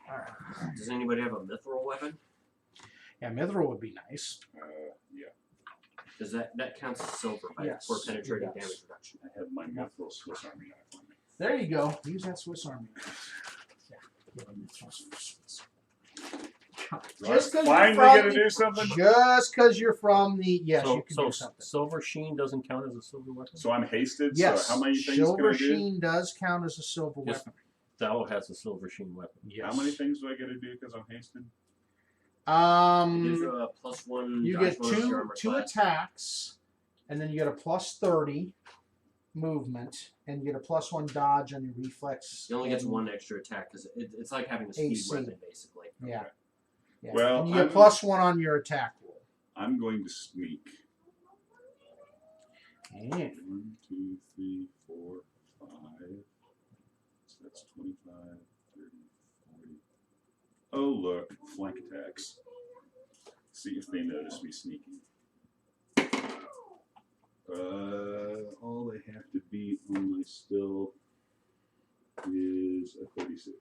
Alright. Does anybody have a mithril weapon? Yeah, mithril would be nice. Yeah. Does that counts as silver Yes, for penetrating it does. damage reduction? I have my mithril Swiss Army knife on me. There you go. Use that Swiss Army knife. Just because finally gonna do something. Just because you're from the you can do something. Silver sheen doesn't count as a silver weapon. So I'm hasted. Yes. So how many things silver can I do? sheen does count as a silver Yes. weapon. Thou has a silver sheen weapon. Yes. How many things do I get to do because I'm hasted? It gives you a +1 you dodge get bonus to your armor two class. attacks, and then you get a +30 movement, and you get a +1 dodge on your reflex. He only gets 1 extra attack because it's like having a speed AC. weapon, basically. Yeah. Yeah. Well, and you get +1 on your attack roll. I'm going to sneak. Yeah. 1, 2, 3, 4, 5. So that's 25, 30, 40. Oh, look. Flank attacks. See if they notice me sneaking. All they have to beat on my still is a 36.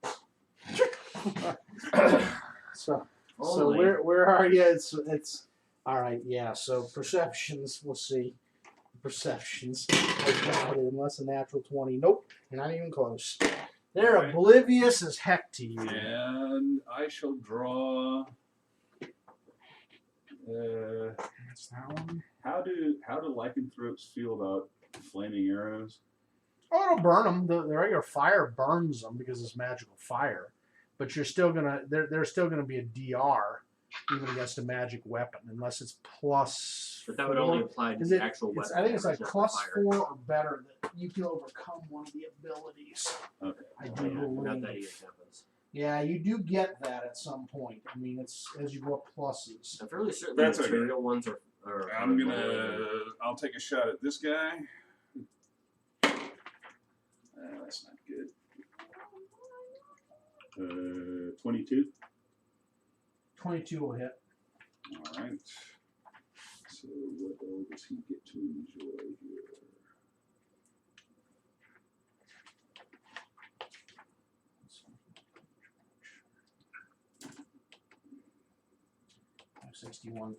So Only. where are you? It's all right. Yeah. So perceptions. We'll see. Perceptions. Unless a natural 20. Nope. Not even close. They're oblivious as heck to you. And I shall draw. That's that one. How do lycanthropes feel about flaming arrows? Oh, it'll burn them. The regular fire burns them because it's magical fire. But you're still gonna. There's still gonna be a DR even against a magic weapon unless it's plus. But that would only apply to the actual weapon. I think it's like not +4 fire. or better that you can overcome one of the abilities. Okay. I do Not that believe. even happens. Yeah, you do get that at some point. I mean, it's as you go up pluses. I'm fairly certain That's the okay. material ones are I'll take a shot at this guy. That's not good. 22. 22 will hit. All right. So what all does he get to enjoy here? $561, $562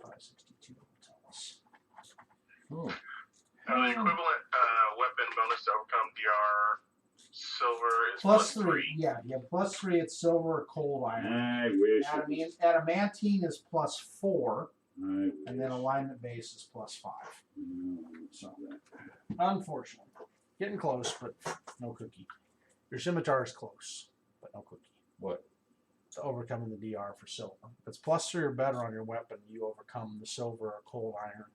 will tell us. Oh. The equivalent weapon bonus to overcome DR silver is +3. Yeah, +3. It's silver or cold iron. I wish. it was- Adamantine is +4, I and then wish. alignment base is +5. No, it's not that. Unfortunately, getting close, but no cookie. Your scimitar is close, but no cookie. What? To overcoming the DR for silver. If it's +3 or better on your weapon, you overcome the silver or cold iron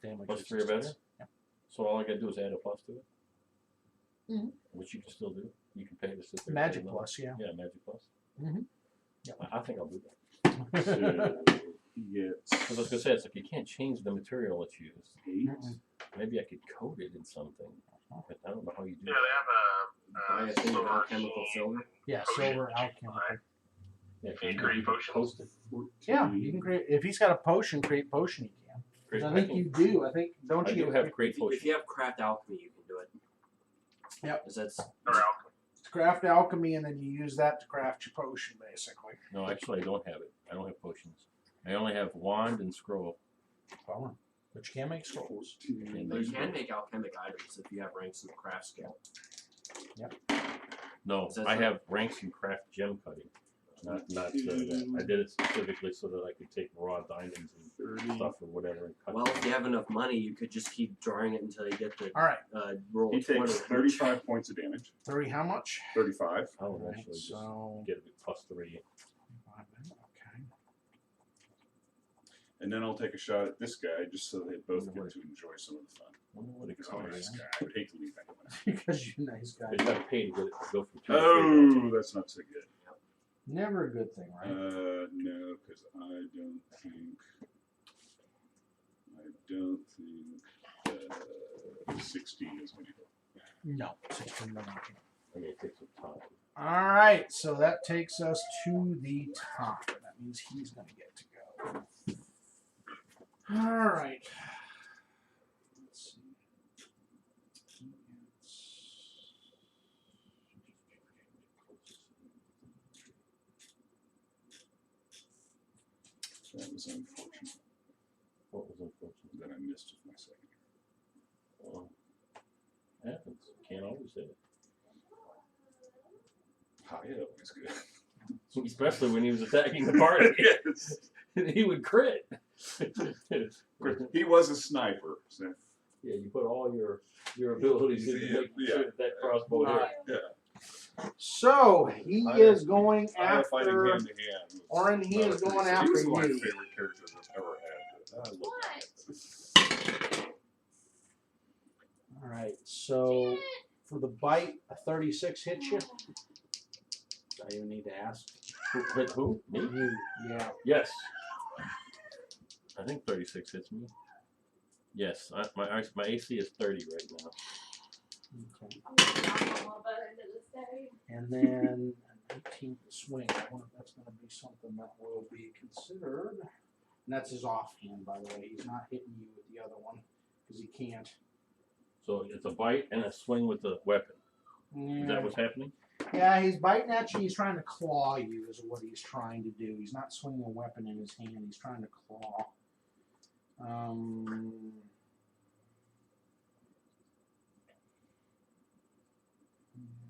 damage. +3 or better? resistance. Yeah. So all I gotta do is add a plus to it? Mhm. Which you can still do. You can pay to sit there. Magic and plus, yeah. Yeah, magic plus. Mhm. Yep. I think I'll do that. So he gets Because I was gonna say, it's like you can't change the material it's used. 8. Mm-mm. Maybe I could coat it in something, but I don't know how you do Yeah, it. they have Buy a a thing of silver alchemical sheen. silver. Yeah, silver alchemical. Yeah, Can you create potions? post it. 14. Yeah, you can create. If he's got a potion, create potion. You can. 'Cause Create I think potion. you do. I think don't I you do get have great If potion. you have craft alchemy, you can do it. Yep. 'Cause that's Or alchemy. craft alchemy, and then you use that to craft your potion, basically. No, actually, I don't have it. I don't have potions. I only have wand and scroll. Bummer. But you can make scrolls. 14. But you can make alchemic items if you have ranks in the craft skill. No, Is that I so? have ranks in craft gem cutting. Not that. I did it specifically so that I could take raw diamonds and 30. stuff or whatever and cut. Well, if you have enough money, you could just keep drawing it until you get the All right. roll He of 20. takes 35 points of damage. 30. How much? 35. I would Alright, actually just so get it +3. okay. And then I'll take a shot at this guy just so they both get to enjoy some of the fun. Wonder what it Because I'm a costs. nice guy. I would hate to leave that one. Because you're a nice guy. But you gotta pay to get it to go from 2 to 3. Oh, that's not so good. Never a good thing, right? No, because I don't think 16 is going to hit. No. 16 doesn't count. I mean, it takes some time. All right, so that takes us to the top. And that means he's going to get to go. All right. Let's see. That was unfortunate What was unfortunate? that I missed with my second. Well, happens. Can't always hit it. High up is good. Especially when he was attacking the party. Yes. He would crit. He was a sniper. So. Yeah, you put all your abilities into making sure that crossbow hit. Yeah. So he is going Fighting after. hand to hand. Oren, he is going after He was my you. favorite character I've ever had. I love What? All right. So for the bite, a 36 hits you. I even need to ask. Hit who? Me? You, yeah. Yes. I think 36 hits me. Yes, my AC is 30 right now. Okay. I'm gonna knock a little bit into this day. And then an 18 swing. I wonder if that's going to be something that will be considered. And that's his offhand, by the way. He's not hitting you with the other one because he can't. So it's a bite and a swing with the weapon. Is that what's happening? Yeah, he's biting at you. He's trying to claw you is what he's trying to do. He's not swinging a weapon in his hand. He's trying to claw.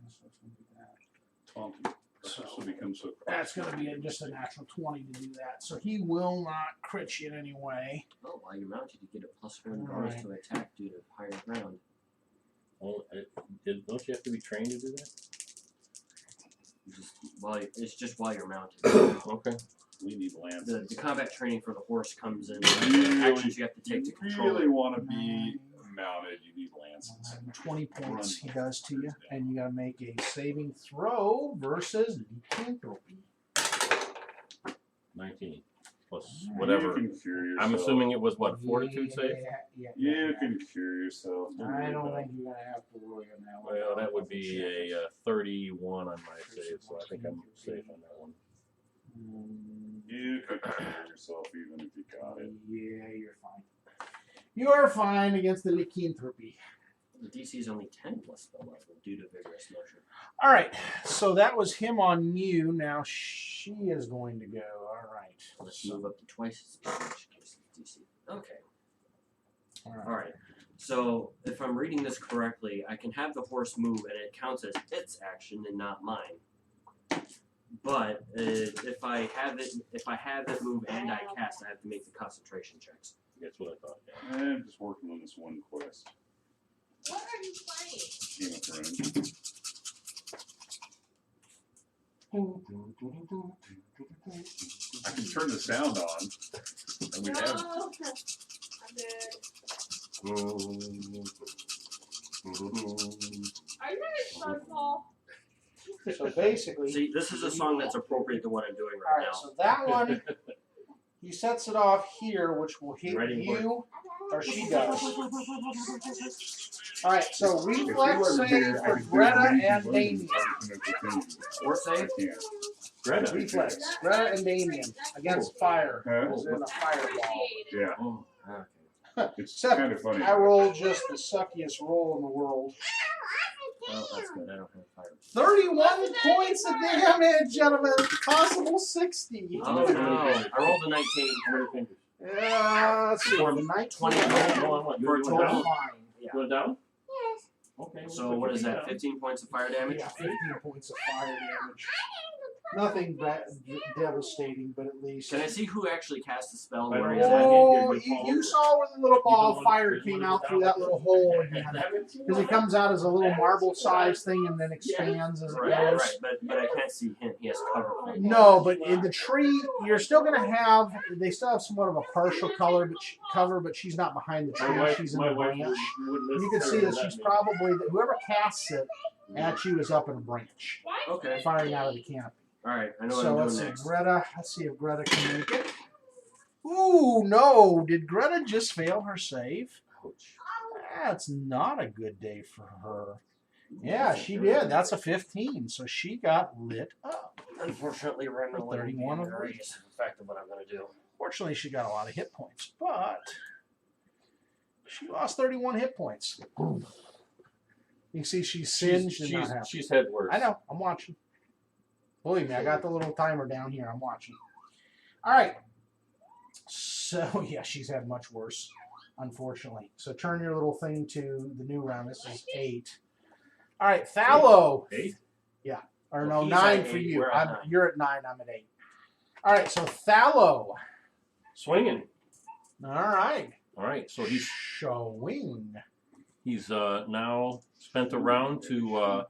So it's gonna be that. Taunting. So becomes so. That's going to be just a natural 20 to do that. So he will not crit you in any way. Oh, while you're mounted, you get a +1 bonus Right. to attack due to higher ground. Oh, don't you have to be trained to do that? It's just while you're mounted. Okay. We need lances. The combat training for the horse comes in. Really? Actions you have to take to You control really it. want to be mounted, you need lances. 20 points he does to you. And you got to make a saving throw versus lycanthropy. 19 plus whatever. You can cure yourself. I'm assuming it was what, fortitude save? Yeah. You can cure yourself. I don't think you're going to have to worry on that one. Well, that would be a 31 on my save, so I think I'm safe on that one. You could cure yourself even if you got it. Yeah, you're fine. You are fine against the lycanthropy. The DC is only 10 plus spell level due to vigorous motion. All right, so that was him on you. Now she is going to go. All right. Let's move up to twice as much case DC. Okay. All right. All right. So if I'm reading this correctly, I can have the horse move and it counts as its action and not mine. But if I have it move and I cast, I have to make the concentration checks. That's what I thought. Yeah. I'm just working on this one quest. What are you playing? Game of Thrones. I can turn the sound on. And we No, have. I'm good. Are you guys so small? So basically, See, this is a song that's appropriate to what I'm doing all right right. now. So that one, he sets it off here, which will hit Ready for it? you, or she does. All right. So reflex save for Greta and Damien. Or save? Greta. Reflex. Greta and Damien against fire. Huh? Because they're in a fireball. Yeah. Oh, okay. It's Except kind of funny. I rolled just the suckiest roll in the world. Well, that's good. I don't have fire. 31 points of damage out of a possible 60. Oh no! I rolled a 19. How many fingers? Yeah, let's see. 19. 20. What? For a You went total. down? Fine. Yeah. You went down? Okay. So what is that? 15 points of fire damage? Yeah, 15 points of fire damage. Nothing devastating, but at least. Can I see who actually cast the spell? I Where don't he's know. at? Oh, Yeah, you saw where the little ball of don't fire want- came you out don't through want that to little down. hole again. Because it comes out as a little marble-sized thing and then expands as it Right, goes. right, but I can't see him. He has cover. from the No, but in the tree, you're still going to have. They still have somewhat of a partial cover, but she's not behind the tree. She's in the branch. And you can see that she's probably whoever casts it at you is up in a branch, Okay. firing out of the canopy. All right. I know what So I'm let's doing see, next. Greta. Let's see if Greta can make it. Ooh, no! Did Greta just fail her save? That's not a good day for her. Yeah, she did. That's a 15, so she got lit up. Unfortunately, running away 31 of already those. is the fact of what I'm going to do. Fortunately, she got a lot of hit points, but she lost 31 hit points. You can see she's singed and not happy. She's had worse. I know. I'm watching. Believe me, I got the little timer down here. I'm watching. All right. So, yeah, she's had much worse, unfortunately. So turn your little thing to the new round. This is 8. All right, Fallow. 8? Yeah. Or Well, no, he's 9 at for 8, you. we're at 9. You're at 9. I'm at 8. All right. So Thallow. Swinging. All right. All right. So he's showing. He's now spent a round to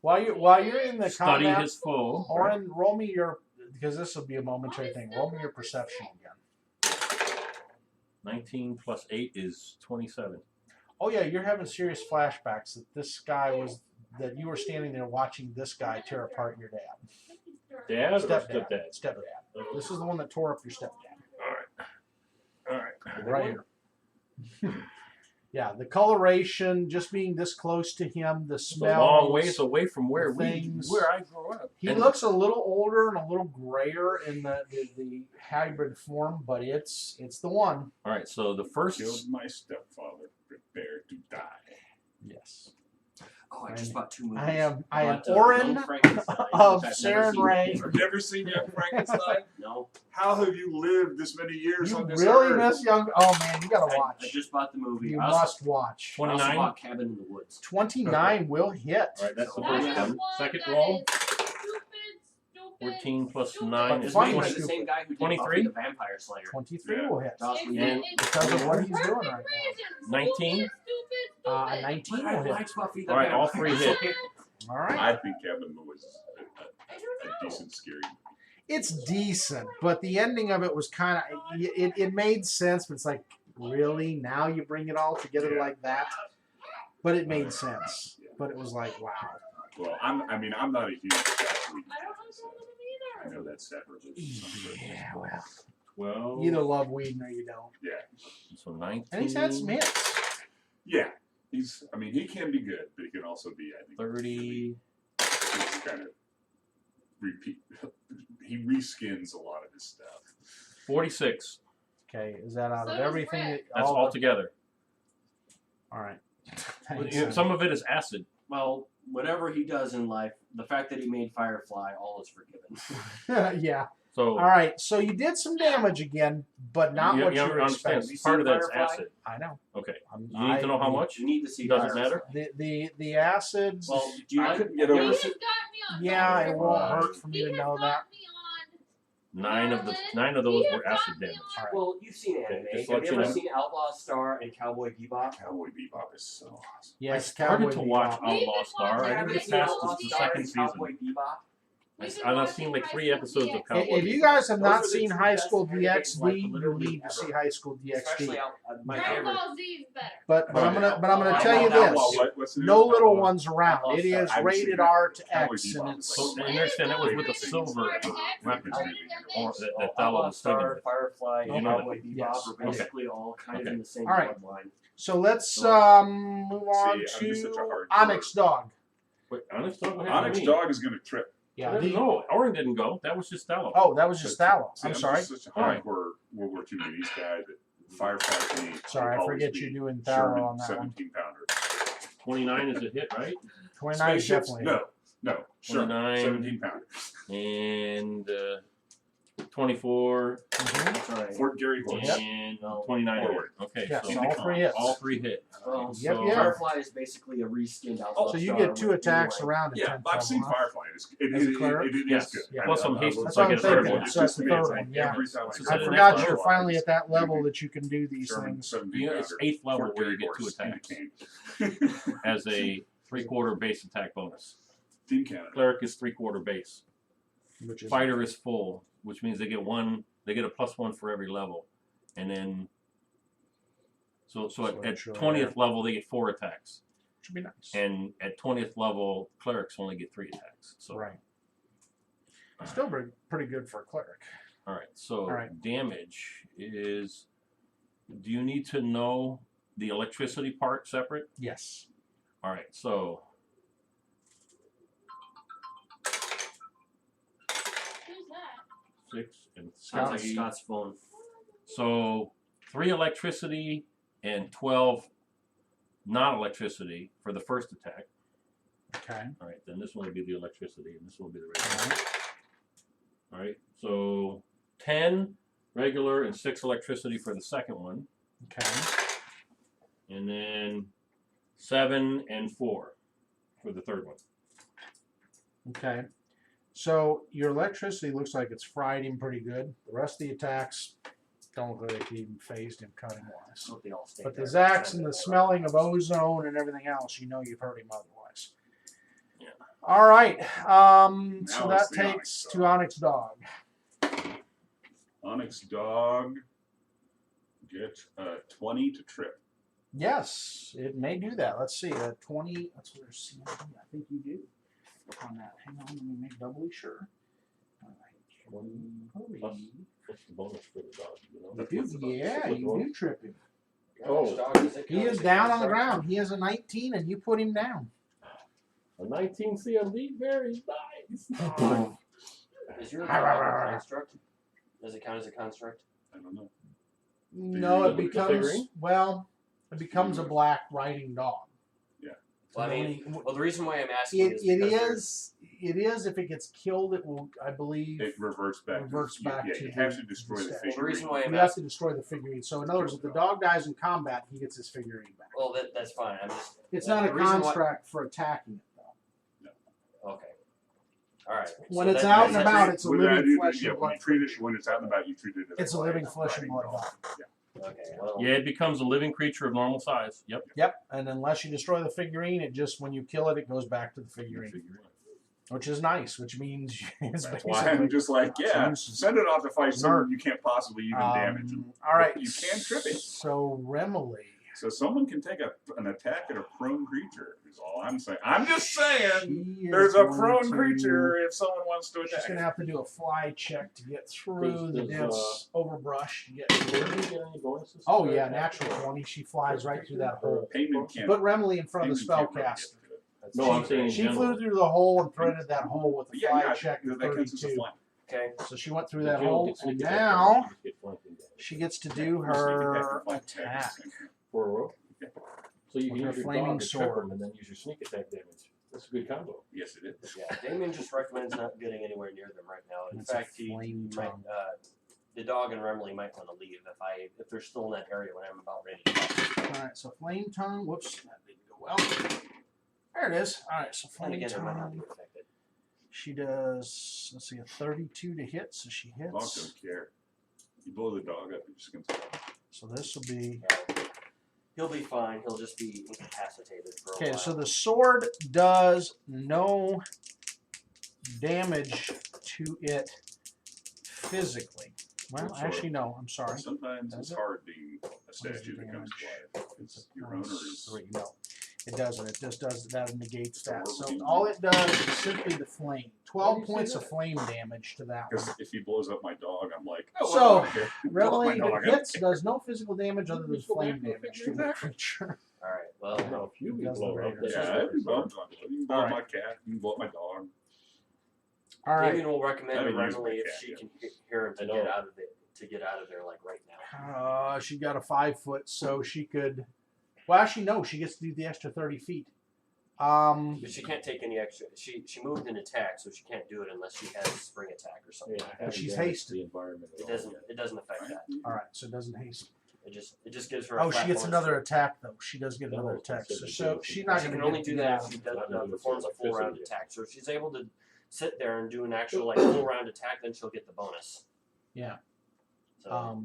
While you're in the study combat, his foe. Oren, roll me your, because this will be a momentary thing. Roll me your perception again. 19 plus 8 is 27. Oh yeah, you're having serious flashbacks that this guy was, that you were standing there watching this guy tear apart your dad. Dad or Stepdad. stepdad? Stepdad. This is the one that tore up your stepdad. All right. Right here. Yeah, the coloration, just being this close to him, the It's a smell. long ways away from where things. where I grew up. He And looks a little older and a little grayer in the hybrid form, but it's the one. all right. So the first. Killed my stepfather. Prepare to die. Yes. Oh, I just bought 2 movies. I am Bought, Oren Young Frankenstein, of which I've Sarah never and seen Ray. before. I've never seen Young Frankenstein. No. How have you lived this many years You on this really earth? miss Young. Oh man, you gotta I watch. just bought the movie. You I also, must watch. I also 29. bought Cabin in the Woods. 29 will hit. All right, that's the That first is one. Second roll. 14 plus 9 is It's funny made by 20. the same guy who did 23? Buffy the Vampire Slayer. 23 Yeah. will hit. Joss It's- Whedon. And it's because of what he's perfect doing right reasons. 19? Stupid. 19 But I will hit. liked Buffy the All right, all Vampire 3 hit. Slayer. All right. I think Cabin in the Woods is a decent scary movie. It's decent, but the ending of it was kind of it made sense, but it's like, really, now you bring it all together like that? But it made sense. But it was like, wow. Well, I'm not a huge Joss Whedon I don't fan, so I know know that's sacrilegious. Yeah, well, 12. you either love Whedon or you don't. Yeah. So 19. And he's had some hits. Yeah. He can be good, but he can also be, I think, 30. he's kind of repeat. He reskins a lot of his stuff. 46. Okay, is that out of So does everything? Brett. That's all together. All right. Some of it is acid. Well, whatever he does in life, the fact that he made Firefly, all is forgiven. Yeah. So All right. So you did some damage again, but not what you were understand. expecting. Part of seen that's Firefly? acid. I know. Okay. I'm- You need to know how much? You need to see Does it Firefly. matter? The acids. Well, do you I like couldn't get He over has got me on. yeah, it won't Uh, hurt for me He to has know got that. me on. 9 of Merlin, those he has were got acid me damage. on. Well, you've seen anime. Okay, just Have let you you ever know. seen Outlaw Star and Cowboy Bebop? Cowboy Bebop is so awesome. Yes, I started Cowboy to watch Bebop. We've been Outlaw Star. watching I Haven't didn't seen get past Outlaw the Star second and season. Cowboy Bebop? We've been I've watching seen like High 3 School episodes of DxD. Cowboy If you Bebop. guys have Those not are the seen two High best School anime games, DxD, like, you literally need to see ever. High School Especially DxD. my Dragon favorite. Ball Z is better. But I'm gonna Outlaw tell you Outlaw, this: what's the name? no little Outlaw. ones around. Outlaw It Star. is I haven't seen rated that. R to Cowboy X, and Bebop it's is So, like- and understand that was with the Favorite silver thing weapons ever. that Thallow Outlaw was swinging Star, with. Firefly, and Okay. Cowboy Bebop Yes. are basically all kind of Okay. in the same All right. bloodline. So let's move on See, I'm just such a to hardcore- Onyx Dog. Wait, Onyx Dog? What happened Onyx to me? Dog is going to trip. Yeah. No, Oren didn't go. That was just Thallow. Oh, that was just Thallow. See, I'm sorry. just such a All right. hardcore World War II movies guy that Firefly to me. Sorry, I will always forget be you're doing Sherman Thallow on that one. 17-pounder. 29 is a hit, right? 29 is Spaceships? definitely. No. Sherman 29. 17-pounder. And 24 Mhm. That's right. Fort Gary Horse. and 29 hit. Forward. Okay, Yes, so all 3 hits. all 3 hit. Well, Yep, so yep. Firefly is basically a reskinned Outlaw So you Star get 2 with attacks anyway. around at Yeah, 10 I've seen huh? Firefly. It As a cleric? is Yes. good. Yeah. Plus some haste, That's so I what get I'm a third thinking. one. So that's the third It's one, like yeah. every time So I it's I at the forgot next you're level. finally at that level that you can do these Sherman things. 17-pounder. It's 8th level Fort where you Gary get 2 Horse in the attacks cane. as a 3/4 base attack bonus. Team Canada. Cleric is 3/4 base. Which is Fighter is full, which means they get a +1 for every level. And then so at sure. 20th level they get 4 attacks. should be nice. And at 20th level clerics only get 3 attacks. So Right. Still pretty good for a cleric. all right. So All right. damage is, do you need to know the electricity part separate? Yes. All right. So Who's that? 6 and Sounds like 3. Scott's phone. So 3 electricity and 12 non-electricity for the first attack. Okay. All right, then this one will be the electricity, and this one will be the regular. All right, so 10 regular and 6 electricity for the second one, Okay. and then 7 and 4 for the third one. Okay. So your electricity looks like it's fried him pretty good. The rest of the attacks don't look like they even phased him cutting wise. Hope they all stay But the there. Zax and the smelling of ozone and everything else, you know you've hurt him otherwise. Yeah. All right. So Now that it's the takes Onyx to Onyx Dog. Onyx Dog gets 20 to trip. Yes, it may do that. Let's see. 20. That's what there's CMD. I think you do on that. Hang on. Let me make doubly sure. All right. 20 plus. What's the bonus for the dog? You know? You do, yeah, you do trip him. Oh. He is down on the ground. He has a 19, and you put him down. A 19 CMD? Very nice. Is your dog a construct? Does it count as a construct? I don't know. No, it look at the becomes figurine? it becomes a black riding dog. Well, I mean, the reason why I'm asking It is because is if it gets killed, it will, I believe, It reverts back. back yeah, to you have the- to destroy the the stat. figurine. the reason why I'm you have asking. to destroy the figurine. So in other words, if the dog dies in combat, he gets his figurine back. Well, that's fine. I'm just. It's not a the reason why- construct for attacking it, though. Okay. All right. When So it's that- out and that's- about, it's a When living flesh and when blood you treat it, creature. when it's out and about, you treat it as It's a living flesh and riding blood dog. Yeah. Okay. Well. Yeah, it becomes a living creature of normal size. Yep. Yep, and unless you destroy the figurine, it just when you kill it, it goes back to the figurine, which is nice. Which means it's That's why I'm just like, yeah, send it off to fight someone you can't possibly even damage. All right, You can trip it. So Remily. So someone can take an attack at a prone creature. Is all I'm saying. I'm just saying. She There's is a going prone to- creature if someone wants to She's attack. gonna have to do a fly check to get through the Does, dense overbrush to get Did through. you get any bonuses? Oh for yeah, that? natural 20. She flies right through that hole. Payment can't. Put Remily in front of the Payment can't really spellcaster. get to it. No, I'm saying in She general. flew through the hole and threaded that hole with a Yeah, fly yeah, check of that counts as a 32. flank. Okay. So she went through But that you don't hole, get sneak and attack now damage, you get flanking damage. she gets to Yeah, do you sneak her and flank attack. For a row? Yeah. So you With can her use your flaming dog to trip sword. him and then use your sneak attack damage. That's a good combo. Yes, it is. Yeah. Damien just recommends not getting anywhere near them right now. In It's a fact, he flame might. tongue. The dog and Remley might want to leave if they're still in that area when I'm about ready to go. All right, so flame tongue. Whoops, that didn't go well. There it is. All right, so And flame again, it might not be tongue. affected. She does. Let's see, a 32 to hit, so she Dogs hits. don't care. You blow the dog up, you're just gonna. So this will be He'll be fine. He'll just be incapacitated for a okay. while. So the sword does no damage to it physically. Well, What sword? actually, no. I'm sorry. Sometimes Does it's it? hard being a What is statue the that comes damage? to life. It's your owner is. 3. No, it doesn't. It just does that negates that. So Overwhelming. all it does is simply the flame. 12 Why do you say points of that? flame damage to that one. Because if he blows up my dog, I'm like, oh, So, well, I don't care. Blow up Really, my dog it up. hits does no physical damage other than Just go back flame to the damage to figure the exactly. creature. All right. Well, Now, if you It be does blown the up, Raiders. that's Yeah, just I like can blow a up my dog. You can blow up my cat. You can blow up my dog. All right. Damien will recommend I to haven't used my Remley if cat she yet. can hear him I to know. get out of it. To get out of there, like right now. She got a 5 foot, so she could. Well, actually, no. She gets to do the extra 30 feet. But she can't take any extra. She moved an attack, so she can't do it unless she has spring attack or something. Yeah, like But that. she's damage hasted. the environment. It doesn't affect that. All right, so it doesn't haste. It just gives her. A Oh, flat she gets bonus. another attack though. She does get That another was attack. So, considered she's good. not She going can to only do that if she does, Not gonna do performs a full electricity round yet. attack. So if she's able to sit there and do an actual like full round attack, then she'll get the bonus. Yeah. So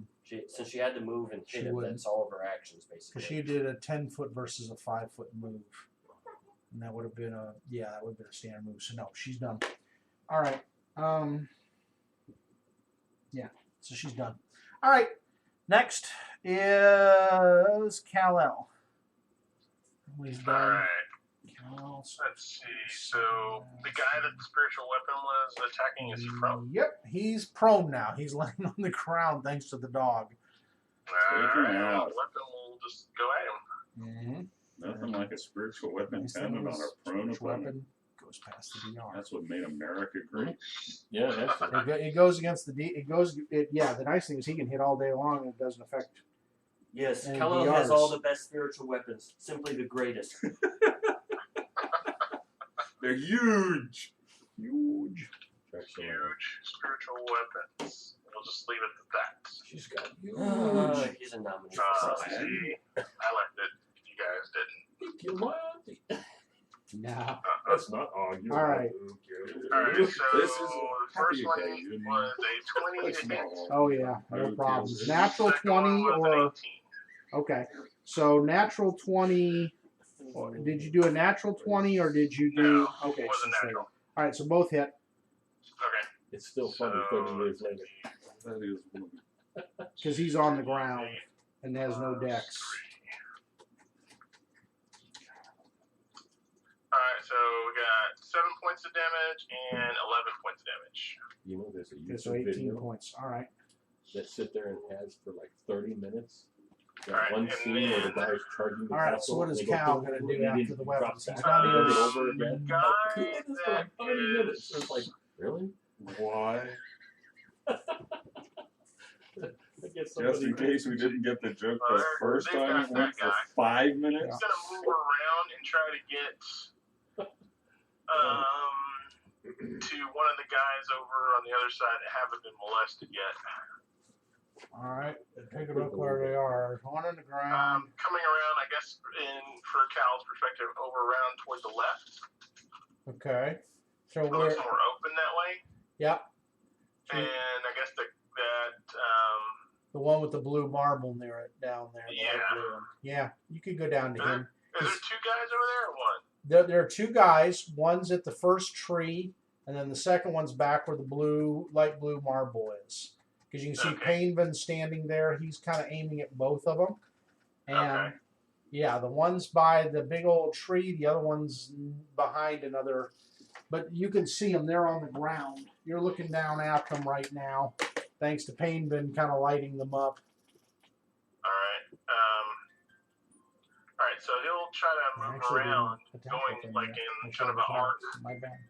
since she had to move and she hit it, wouldn't. that's all of her actions basically. Because she did a 10 foot versus a 5 foot move, and that would have been a that would have been a standard move. So no, she's done. All right. Yeah. So she's done. All right. Next is Kal-El. He's done. Alright, Kal-El's- let's see. So, the guy that the spiritual weapon was attacking is from? Yep, he's prone now. He's laying on the ground thanks to the dog. Alright, him well, out. the weapon will just go at him. Mm-hmm. Nothing like a spiritual weapon Nice founded thing on is, a prone which opponent. weapon goes past the DR. That's what made America great. Yeah, that's It goes against the D. It goes. Yeah, the nice thing is he can hit all day long and it doesn't affect. Yes, And Kal-El has DRs. all the best spiritual weapons. Simply the greatest. They're huge. huge. Huge spiritual weapons. We'll just leave it at that. She's got He's a nominee. See, I liked it. You guys didn't. Thank you, my auntie. No. Let's not argue. All right. Alright, so This is the first happy one occasion. was a 20 Let's to hit. not. Oh yeah, no Okay. problems. Natural Second one 20 was an or 18. okay. So natural 20. Did you do a natural 20 or did you do? No, Okay, it was a since they- natural. all right. So both hit Okay. It's still funny 30 years later. That is one. because he's on the ground and has no dex. Alright, so we got 7 points of damage and 11 points of damage. You know, there's a Okay, so YouTube 18 video points. All right. that sit there and has for like 30 minutes. Got Alright, one and scene where the then- guy's charging the All right. castle. So what is and they go Cal boom, gonna boom, do and then after he the drops weapons? back He's got and does it his over again. guy Oh, he did this for like 30 that minutes. It's like, is- really? Why? I guess Just in somebody- case we didn't get the joke Well, the first they've time, got it went that for guy. 5 minutes. He's gonna move around and try to get to one of the guys over on the other side that haven't been molested yet. All right. Take a look where they are. One on the ground. Coming around, I guess, for Cal's perspective, over around toward the left. Okay. So It we're looks more open that way. yep. And I guess that The one with the blue marble near it down there. the light Yeah. blue one. Yeah. You could go down to him. is there 2 guys over there or one? There are 2 guys. One's at the first tree, and then the second one's back where the light blue marble is. Because you can see Okay. Painvin standing there. He's kind of aiming at both of them. And Okay. yeah, the one's by the big old tree. The other one's behind another. But you can see them. They're on the ground. You're looking down at them right now, thanks to Painvin kind of lighting them up. Alright, so he'll try to move Actually didn't around, attack going with them like yet. in I kind should've of an attacked. arc My bad.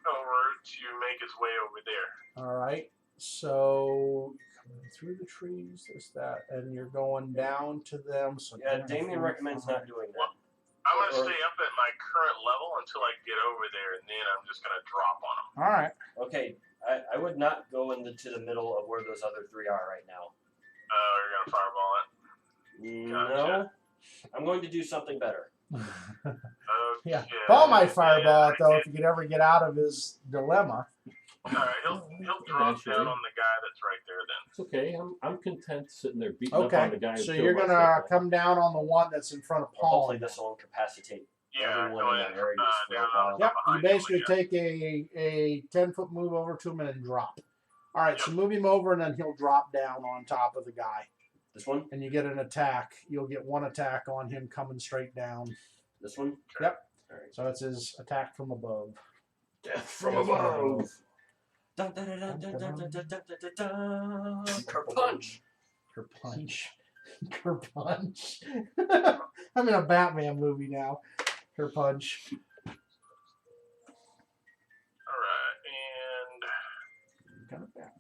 over to make his way over there. All right. So coming through the trees, this, that, and you're going down to them. So Yeah, 10 or Damien 4, recommends not doing that. I'm gonna Or- stay up at my current level until I get over there, and then I'm just gonna drop on them. All right. Okay, I would not go to the middle of where those other 3 are right now. You're gonna fireball it. No, I'm going to do something better. Okay. Yeah. Paul might Yeah, fireball it though I if you could ever get out of his dilemma. Alright, he'll drop Eventually. down on the guy that's right there then. It's okay. I'm content sitting there beating up on the Okay. guy. who So killed you're my gonna stepdad. come down on the one that's in front of Well, Paul. hopefully this will incapacitate Yeah, everyone going in that area for a down while. on Yep. You behind him, basically yeah. take a 10-foot move over to him and then drop. All right. So move him over and then he'll drop down on top of the guy. This one? And you get an attack. You'll get 1 attack on him coming straight down. This one? Yep. Alright. So it's his attack from above. Death from above. Dun, dun, dun, dun, dun, dun, dun, dun, dun, dun, dun. Kerpunch. Kerpunch. Kerpunch. I'm in a Batman movie now. Kerpunch. Alright, and Kind of Batman.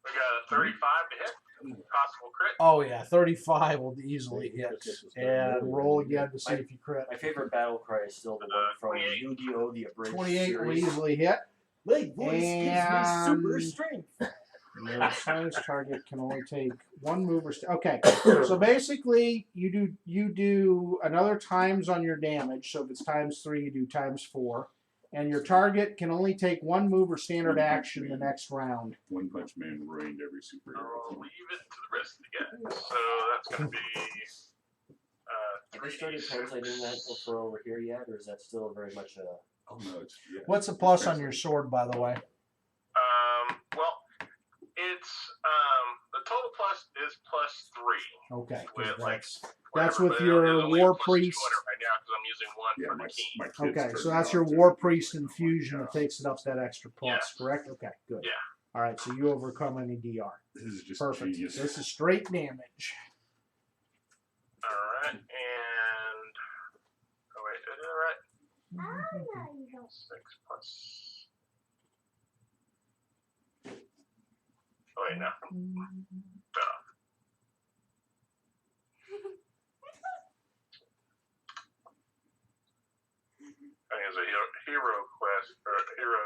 we got a 35 to hit. Possible crit. Oh yeah, 35 will easily hit. And roll again to see if you crit. My favorite battle cry is still the one from 28. Yu-Gi-Oh! The Abridged 28 will series. easily hit. My voice gives me super And- strength. Your size target can only take 1 move or okay. So basically, you do another times on your damage. So if it's times 3, you do times 4, and your target can only take 1 move or standard action the next round. One Punch Man ruined every superhero. I'll leave it to the rest of the guys. So that's gonna be Have they started 3d6. translating that for over here yet, or is that still very much a... Oh no, it's What's the plus on your sword, by the way? Well, it's the total plus is +3. Okay, 'cause With like that's whatever, with but your it'll leave war plus priest. 200 right now because I'm using 1 yeah. for My the key. kids Okay, turned so me that's on your to war it. priest Like, oh my infusion that God. takes it up that extra plus, Yes. correct? Okay, good. Yeah. All right, so you overcome any DR. This is just Perfect. genius. This is straight damage. Alright, and oh wait, is it right? Oh, no, you don't. 6 plus. Oh wait, no. I think it's a hero quest or hero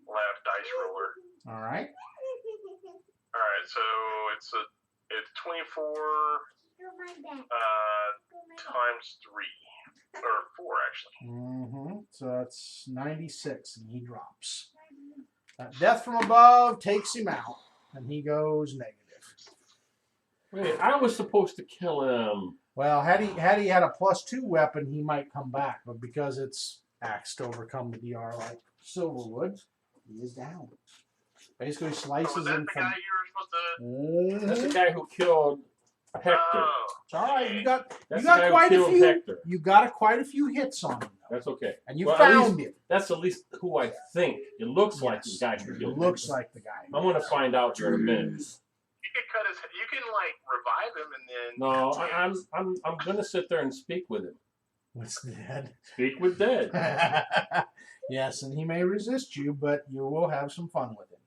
lab dice roller. All right. All right, so it's 24 Go my back. times 3. Or 4, actually. Mm-hmm. So that's 96, and he drops. Death from above takes him out, and he goes negative. Wait, I was supposed to kill him. Well, had he had a +2 weapon, he might come back, but because it's axe to overcome the DR like Silverwood, he is down. Basically slices Was that him the from. guy you were supposed to... That's the guy who killed Hector. Oh. It's all right. You got That's the guy who quite a killed few. Hector. You got quite a few hits on him, though. That's okay. And you Well, at found least him. That's at least who I think. It looks like the guy who killed Looks Hector. like the guy. I'm gonna find out here in a minute. You can cut his... You can, like, revive him and then... No, I'm gonna sit there and speak with him. What's dead? Speak with dead. Yes, and he may resist you, but you will have some fun with him.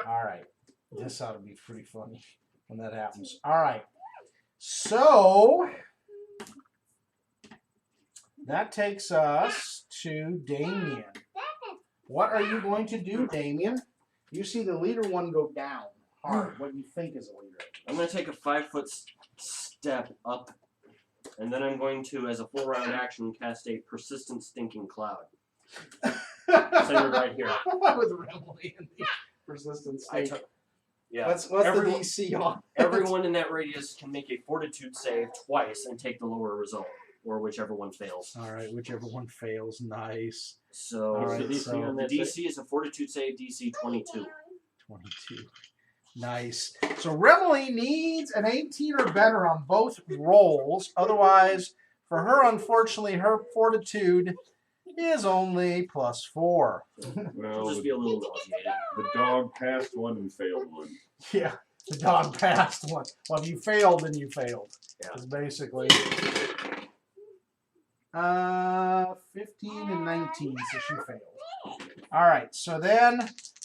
All right. This ought to be pretty funny when that happens. All right. So that takes us to Damien. What are you going to do, Damien? You see the leader one go down hard. What do you think is a leader? I'm going to take a 5-foot step up, and then I'm going to, as a full round action, cast a persistent stinking cloud. Centered right here. With Remley and the persistent state. Yeah. What's the DC on? Everyone in that radius can make a fortitude save twice and take the lower result, or whichever one fails. All right, whichever one fails. Nice. So, all right, DC so on the that DC is a fortitude save, DC 22. 22. Nice. So Remley needs an 18 or better on both rolls. Otherwise, for her, unfortunately, her fortitude is only +4. Well, I'll just be a little nauseated. the dog passed one and failed one. Yeah, the dog passed one. Well, if you failed, then you failed. Yeah. It's basically 15 and 19, so she failed. All right, so then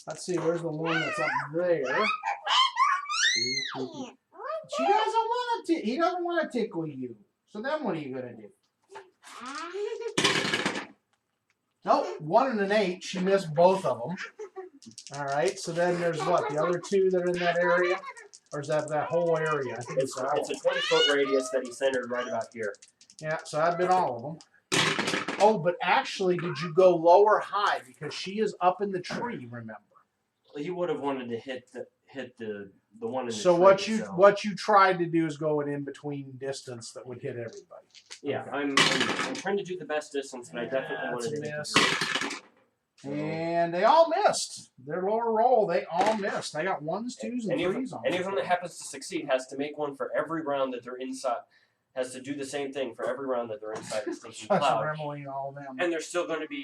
let's see. Where's the one that's up there? She doesn't want to. He doesn't want to tickle you. So then, what are you gonna do? Nope, 1 and an 8. She missed both of them. All right, so then there's what? The other 2 that are in that area? Or is that whole area? I think It's a 20-foot radius that he centered right about here. Yeah, so I've been all of them. Oh, but actually, did you go low or high? Because she is up in the tree, remember. He would have wanted to hit the one in the So tree. what you tried to do is go an in-between distance that would hit everybody. Yeah, Okay. I'm trying to do the best distance, but I definitely That's wanted a to hit miss. the tree. And they all missed. Their lower roll, they all missed. I got 1s, 2s, and Any 3s on anyone that happens to succeed has to make one for every round that they're inside. Has to do the same thing for every round that they're inside the stinking Such cloud. Remley and all them. And they're still going to be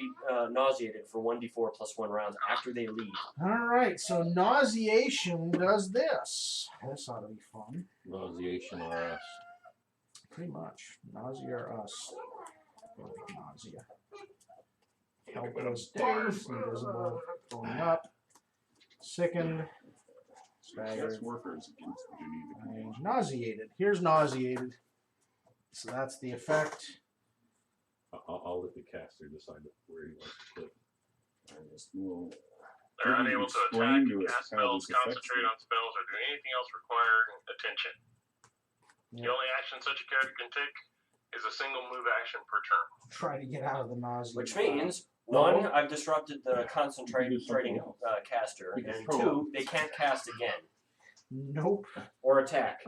nauseated for 1d4 + 1 rounds after they leave. All right, so nauseation does this. This ought to be fun. Nauseation or us. Pretty much. Nausea or us. Nausea. Helpless, dazed, invisible, going up. Sickened. Staggered. That's workers against what you need to And nauseated. Here's nauseated. So that's the effect. I'll let the caster decide where he wants to click. Well, They're Can you unable to explain attack, to us cast how spells, this affects concentrate you? on spells, or do anything else requiring attention. The Yeah. only action such a character can take is a single move action per turn. Try to get out of the nausea. Which means, one, I've disrupted the concentrating caster, You can and throw 2, they can't cast again Nope. or attack.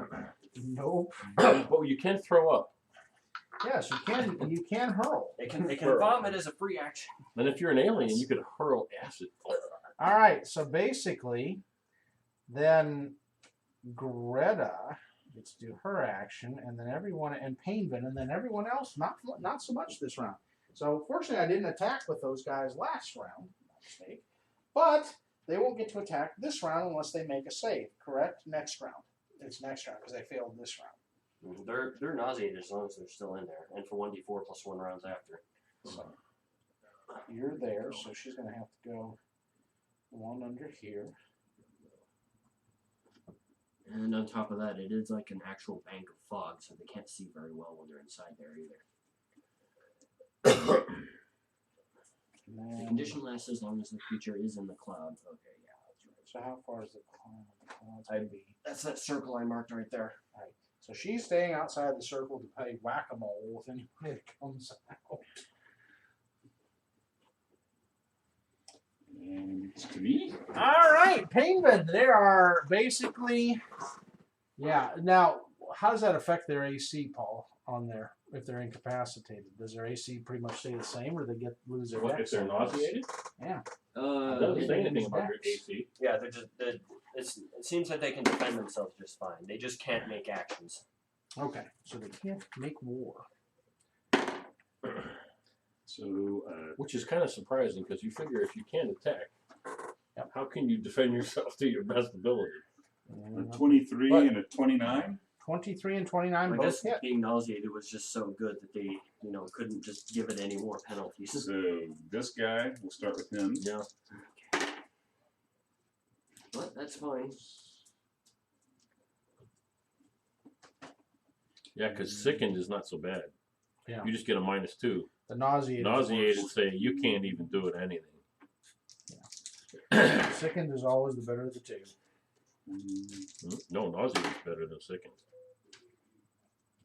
Nope. But you can throw up. Yes, you can. You can hurl. They can vomit as a free action. And if you're an alien, you could hurl acid. All right. So basically, then Greta gets to do her action, and then everyone, and Painvin, and then everyone else. Not so much this round. So fortunately, I didn't attack with those guys last round. Mistake. But they won't get to attack this round unless they make a save. Correct? Next round. It's next round because they failed this round. They're nauseated as long as they're still in there, and for 1d4 + 1 rounds after. So you're there, so she's going to have to go 1 under here. And on top of that, it is like an actual bank of fog, so they can't see very well when they're inside there either. The condition lasts as long as the creature is in the cloud. Okay, yeah, that's right. So how far is the cloud? The cloud's That's that circle I marked right there. So she's staying outside the circle to play whack-a-mole with anybody that comes out. And it's to me. All right, Painman. There are basically, yeah. Now, how does that affect their AC, Paul, on there if they're incapacitated? Does their AC pretty much stay the same, or they lose their What, dex? if they're nauseated? Yeah. It doesn't say anything about their Dex. AC. Yeah, it seems that they can defend themselves just fine. They just can't make actions. Okay, so they can't make war. So, Which is kind of surprising because you figure if you can't attack, how can you defend yourself to your best ability? a 23 But- and a 29. 23 and 29 I both guess hit. being nauseated was just so good that they, couldn't just give it any more penalties. So this guy, we'll start with him. Yeah. But that's fine. Yeah, because sickened is not so bad. Yeah. You just get a -2. The nauseated. Nauseated say you can't even do it anything. Sickened is always the better of the two. No, nauseated is better than sickened.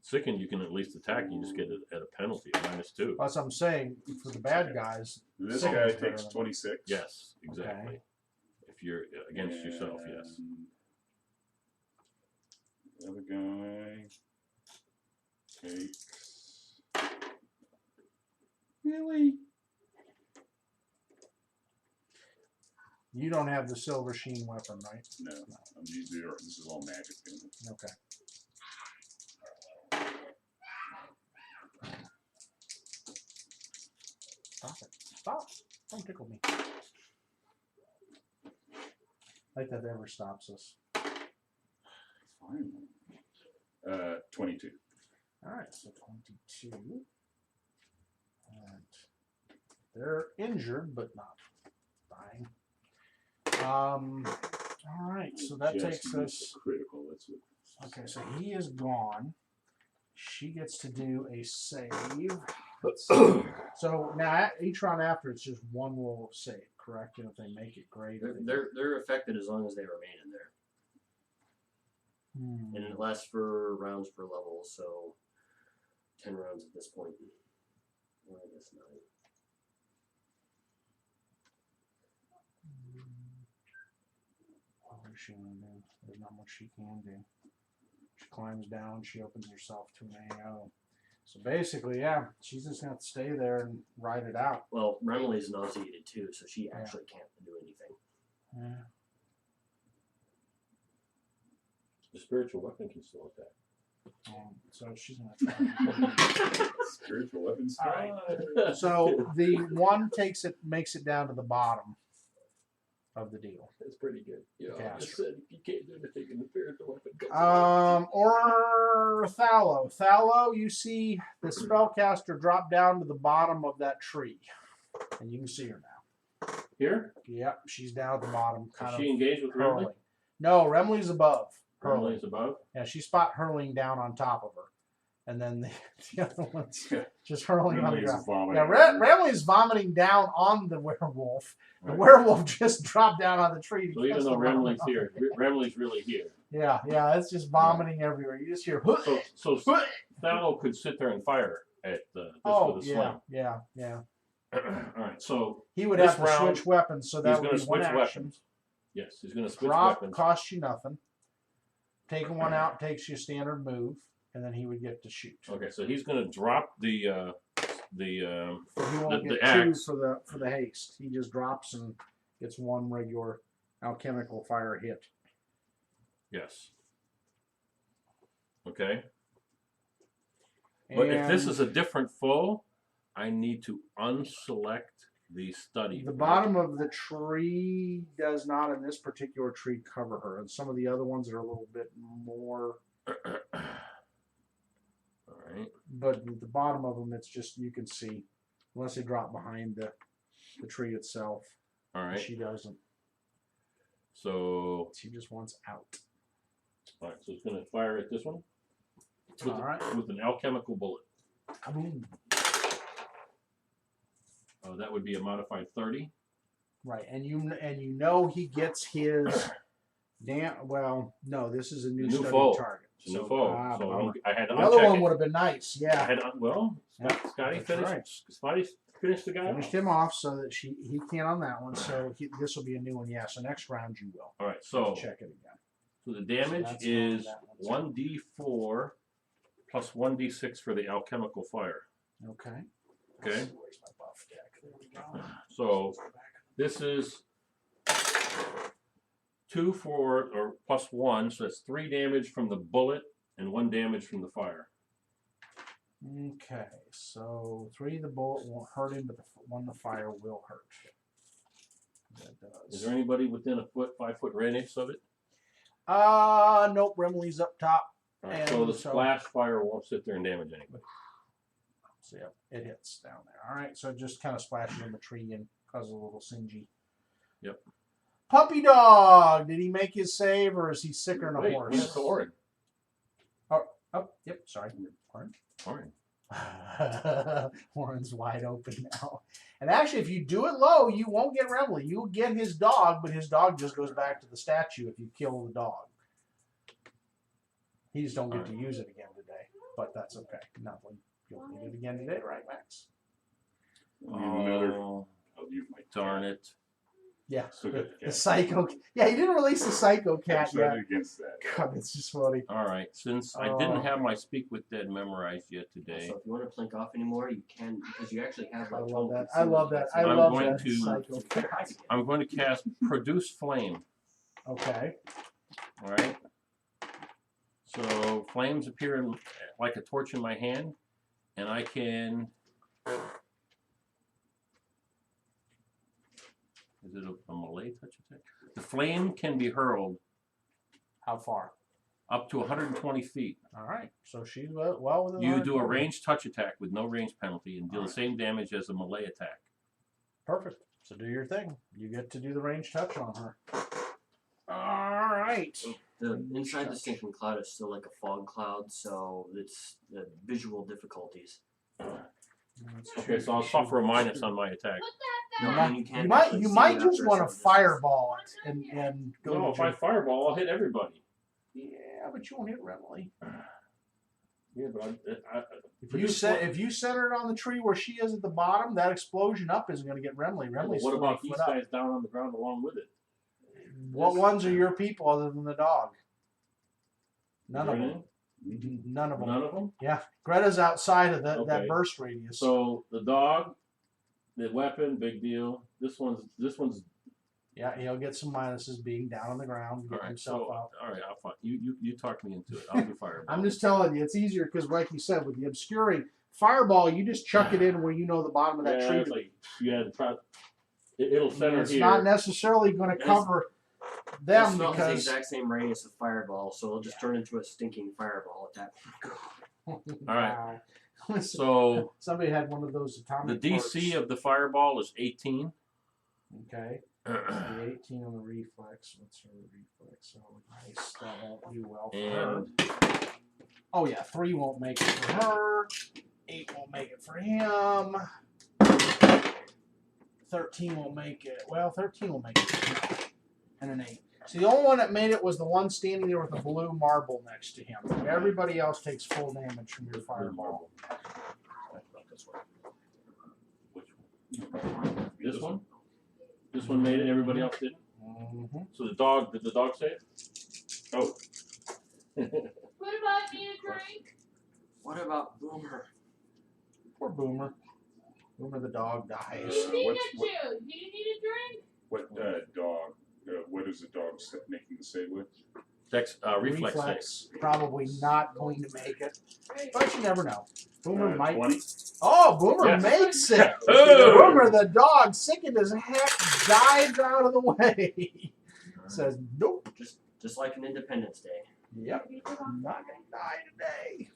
Sickened you can at least attack. You just get it at a penalty, a -2. That's what I'm saying. For the bad guys, This Sickened guy is better takes than- 26. Yes, exactly. If you're against yourself, yes. And the other guy takes. Really? you don't have the silver sheen weapon, right? No. This is all magic. Isn't it? Okay. Stop it. Stop. Don't tickle me. Like that ever stops us. Fine. 22. Alright, so 22. And they're injured, but not dying. Alright, so that Just takes missed us. a critical. That's what. Okay, so he is gone. She gets to do a save. So now each round after, it's just one roll of save, correct? And if they make it, great. If they They're affected as long as they remain in there. don't- And it lasts for rounds per level, so 10 rounds at this point. Or I guess 9. What is she gonna do? There's not much she can do. She climbs down, she opens herself to an AO. So basically, yeah, she's just gonna have to stay there and ride it out. Well, Remley's nauseated too, so she actually can't do anything. Yeah. The spiritual weapon can still attack. So she's gonna try. Spiritual weapons. All right. So the one makes it down to the bottom of the deal. That's pretty good. Yeah. Yeah. Just said you can't do anything in the spiritual weapon. Or Thallo. Thallo, you see the spellcaster drop down to the bottom of that tree. And you can see her now. Here? Yep, she's down at the bottom, kind Is of she engaged with hurling. Remley? No, Remley's above. Remley is above? Yeah, she spot hurling down on top of her. And then the other one's just hurling on the Remley's ground. vomiting. Yeah, Remley's vomiting down on the werewolf. The werewolf just dropped down on the tree. So even though Remley's here, Remley's really here. Yeah, it's just vomiting everywhere. You just hear. So Thallo could sit there and fire at this with a sling. yeah. All right, so He would this have to round, switch weapons, so that he's would going be to one switch action. weapons. Yes, he's going to switch Drop weapons. costs you nothing. Taking one out takes you a standard move, and then he would get to shoot. Okay, so he's going to drop the But he won't the get two axe. for the haste. He just drops and gets one regular alchemical fire hit. Yes. Okay. But if this And is a different foe, I need to unselect the study. the bottom of the tree does not, in this particular tree, cover her, and some of the other ones are a little bit more. All right. But at the bottom of them, it's just you can see, unless they drop behind the tree itself. All right. She doesn't. So, She just wants out. all right. So it's going to fire at this one with, All right. with an alchemical bullet. Kaboom. That would be a modified 30. Right, and you know he gets his Well, no, this is a new, New study foe. target. It's a new foe. So bummer. I had to the other uncheck one it. would have been nice. Yeah. I had Scotty that's finished. right. Scotty finished the guy. Finished him off so that he can't on that one. So this will be a new one. Yeah. So next round you will. All right. So check it again. So the damage that's is that one's 1d4 plus 1d6 for the alchemical fire. Okay. Okay. Where's my buff deck? There we go. So this is 2 or plus 1, so that's 3 damage from the bullet and 1 damage from the fire. Okay, so 3 the bullet won't hurt him, but the 1 the fire will hurt. That does. Is there anybody within a 5 foot radius of it? Nope. Remley's up top. Right, so the splash fire won't sit there and damage anybody. So yeah, it hits down there. All right, so it just kind of splashes on the tree and causes a little singy. Yep. Puppy dog. Did he make his save, or is he sicker than a horse? Yes, Orin. Oh, yep. Sorry, Orin. Orin's wide open now. And actually, if you do it low, you won't get Remley. You'll get his dog, but his dog just goes back to the statue if you kill the dog. He just don't get to use it again today, but that's okay. Nothing. You'll need it again today, right, Max? Oh, darn it. Yeah, So the psycho. Yeah, he didn't release the psycho cat yet. Against that. God, it's just funny. All right, since I didn't have my Speak with Dead memorized yet today, So if you want to plink off anymore, you can, because you actually have I like love 12 that. I love that. I I'm love going that to- psycho cat. I'm going to cast Produce Flame. Okay. All right. So flames appear like a torch in my hand, and I can. Is it a melee touch attack? The flame can be hurled How far? up to 120 feet. All right. So she's well within. You do a 120. ranged touch attack with no range penalty and deal the same damage as a melee attack. Perfect. So do your thing. You get to do the range touch on her. All right. The inside the stinking cloud is still like a fog cloud, so it's the visual difficulties. Okay, so I'll suffer a minus on my attack. No, You and might, you can't you might, actually you see might it just after want a to certain fireball it and go No, to if I fireball, I'll hit everybody. Yeah, but you won't hit Remley. Yeah, but If you center it on the tree where she is at the bottom, that explosion up isn't going to get Remley. Remley's what 40 about foot these up. guys down on the ground along with it? What ones are your people other than the dog? None of Is there them. None of them. None of them? Yeah, Greta's outside of that Okay. burst radius. So the dog, the weapon, big deal. This one's yeah, he'll get some minuses being down on the ground, all getting right. himself So out. all right, I'll find you talk me into it. I'll do fireball. I'm just telling you, it's easier because, like you said, with the obscuring fireball, you just chuck it in where you know the bottom of that tree. It's like it'll center It's here. not necessarily going to It is- cover It's them not the because. exact same radius of fireball, so it'll just turn into a stinking fireball at that point. All right. Wow. So Somebody had one of those the atomic. DC of the fireball is 18. Okay. The 18 on the reflex. What's her reflex? Oh, nice. That won't do well for her. And Oh, yeah. 3 won't make it for her. 8 won't make it for him. 13 won't make it. Well, 13 will make it for him. And an 8. So the only one that made it was the one standing there with the blue marble next to him. Everybody else takes full damage from your fireball. this one? This one made it. Everybody else didn't. Mm-hmm. So did the dog save? Oh. What about need a drink? What about Boomer? Poor Boomer. Boomer the dog dies. Uh, Pikachu, do you need a drink? What dog? What is the dog making the save with? Dex, reflex save. Probably not going to make it. But you never know. Boomer might. 20. Oh, Boomer Yes. makes it. Oh! Boomer the dog, sickened as heck, dives out of the way. Says, nope. Just like an Independence Day. Yep. I'm not going to die today.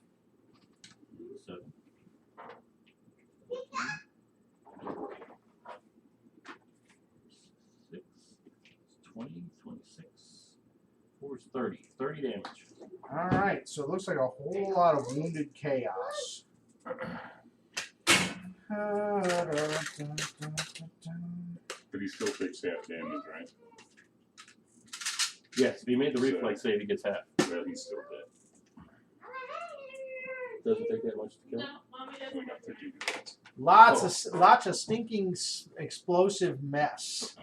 So, 6, 20, 26, 4 is 30. 30 damage. All right. So it looks like a whole lot of wounded chaos. But he still takes half damage, right? Yes, if he made the reflex save, he gets half. Well, he's still dead. Doesn't take that much to kill. No, mommy We doesn't. got 13 hits. Lots of stinking explosive mess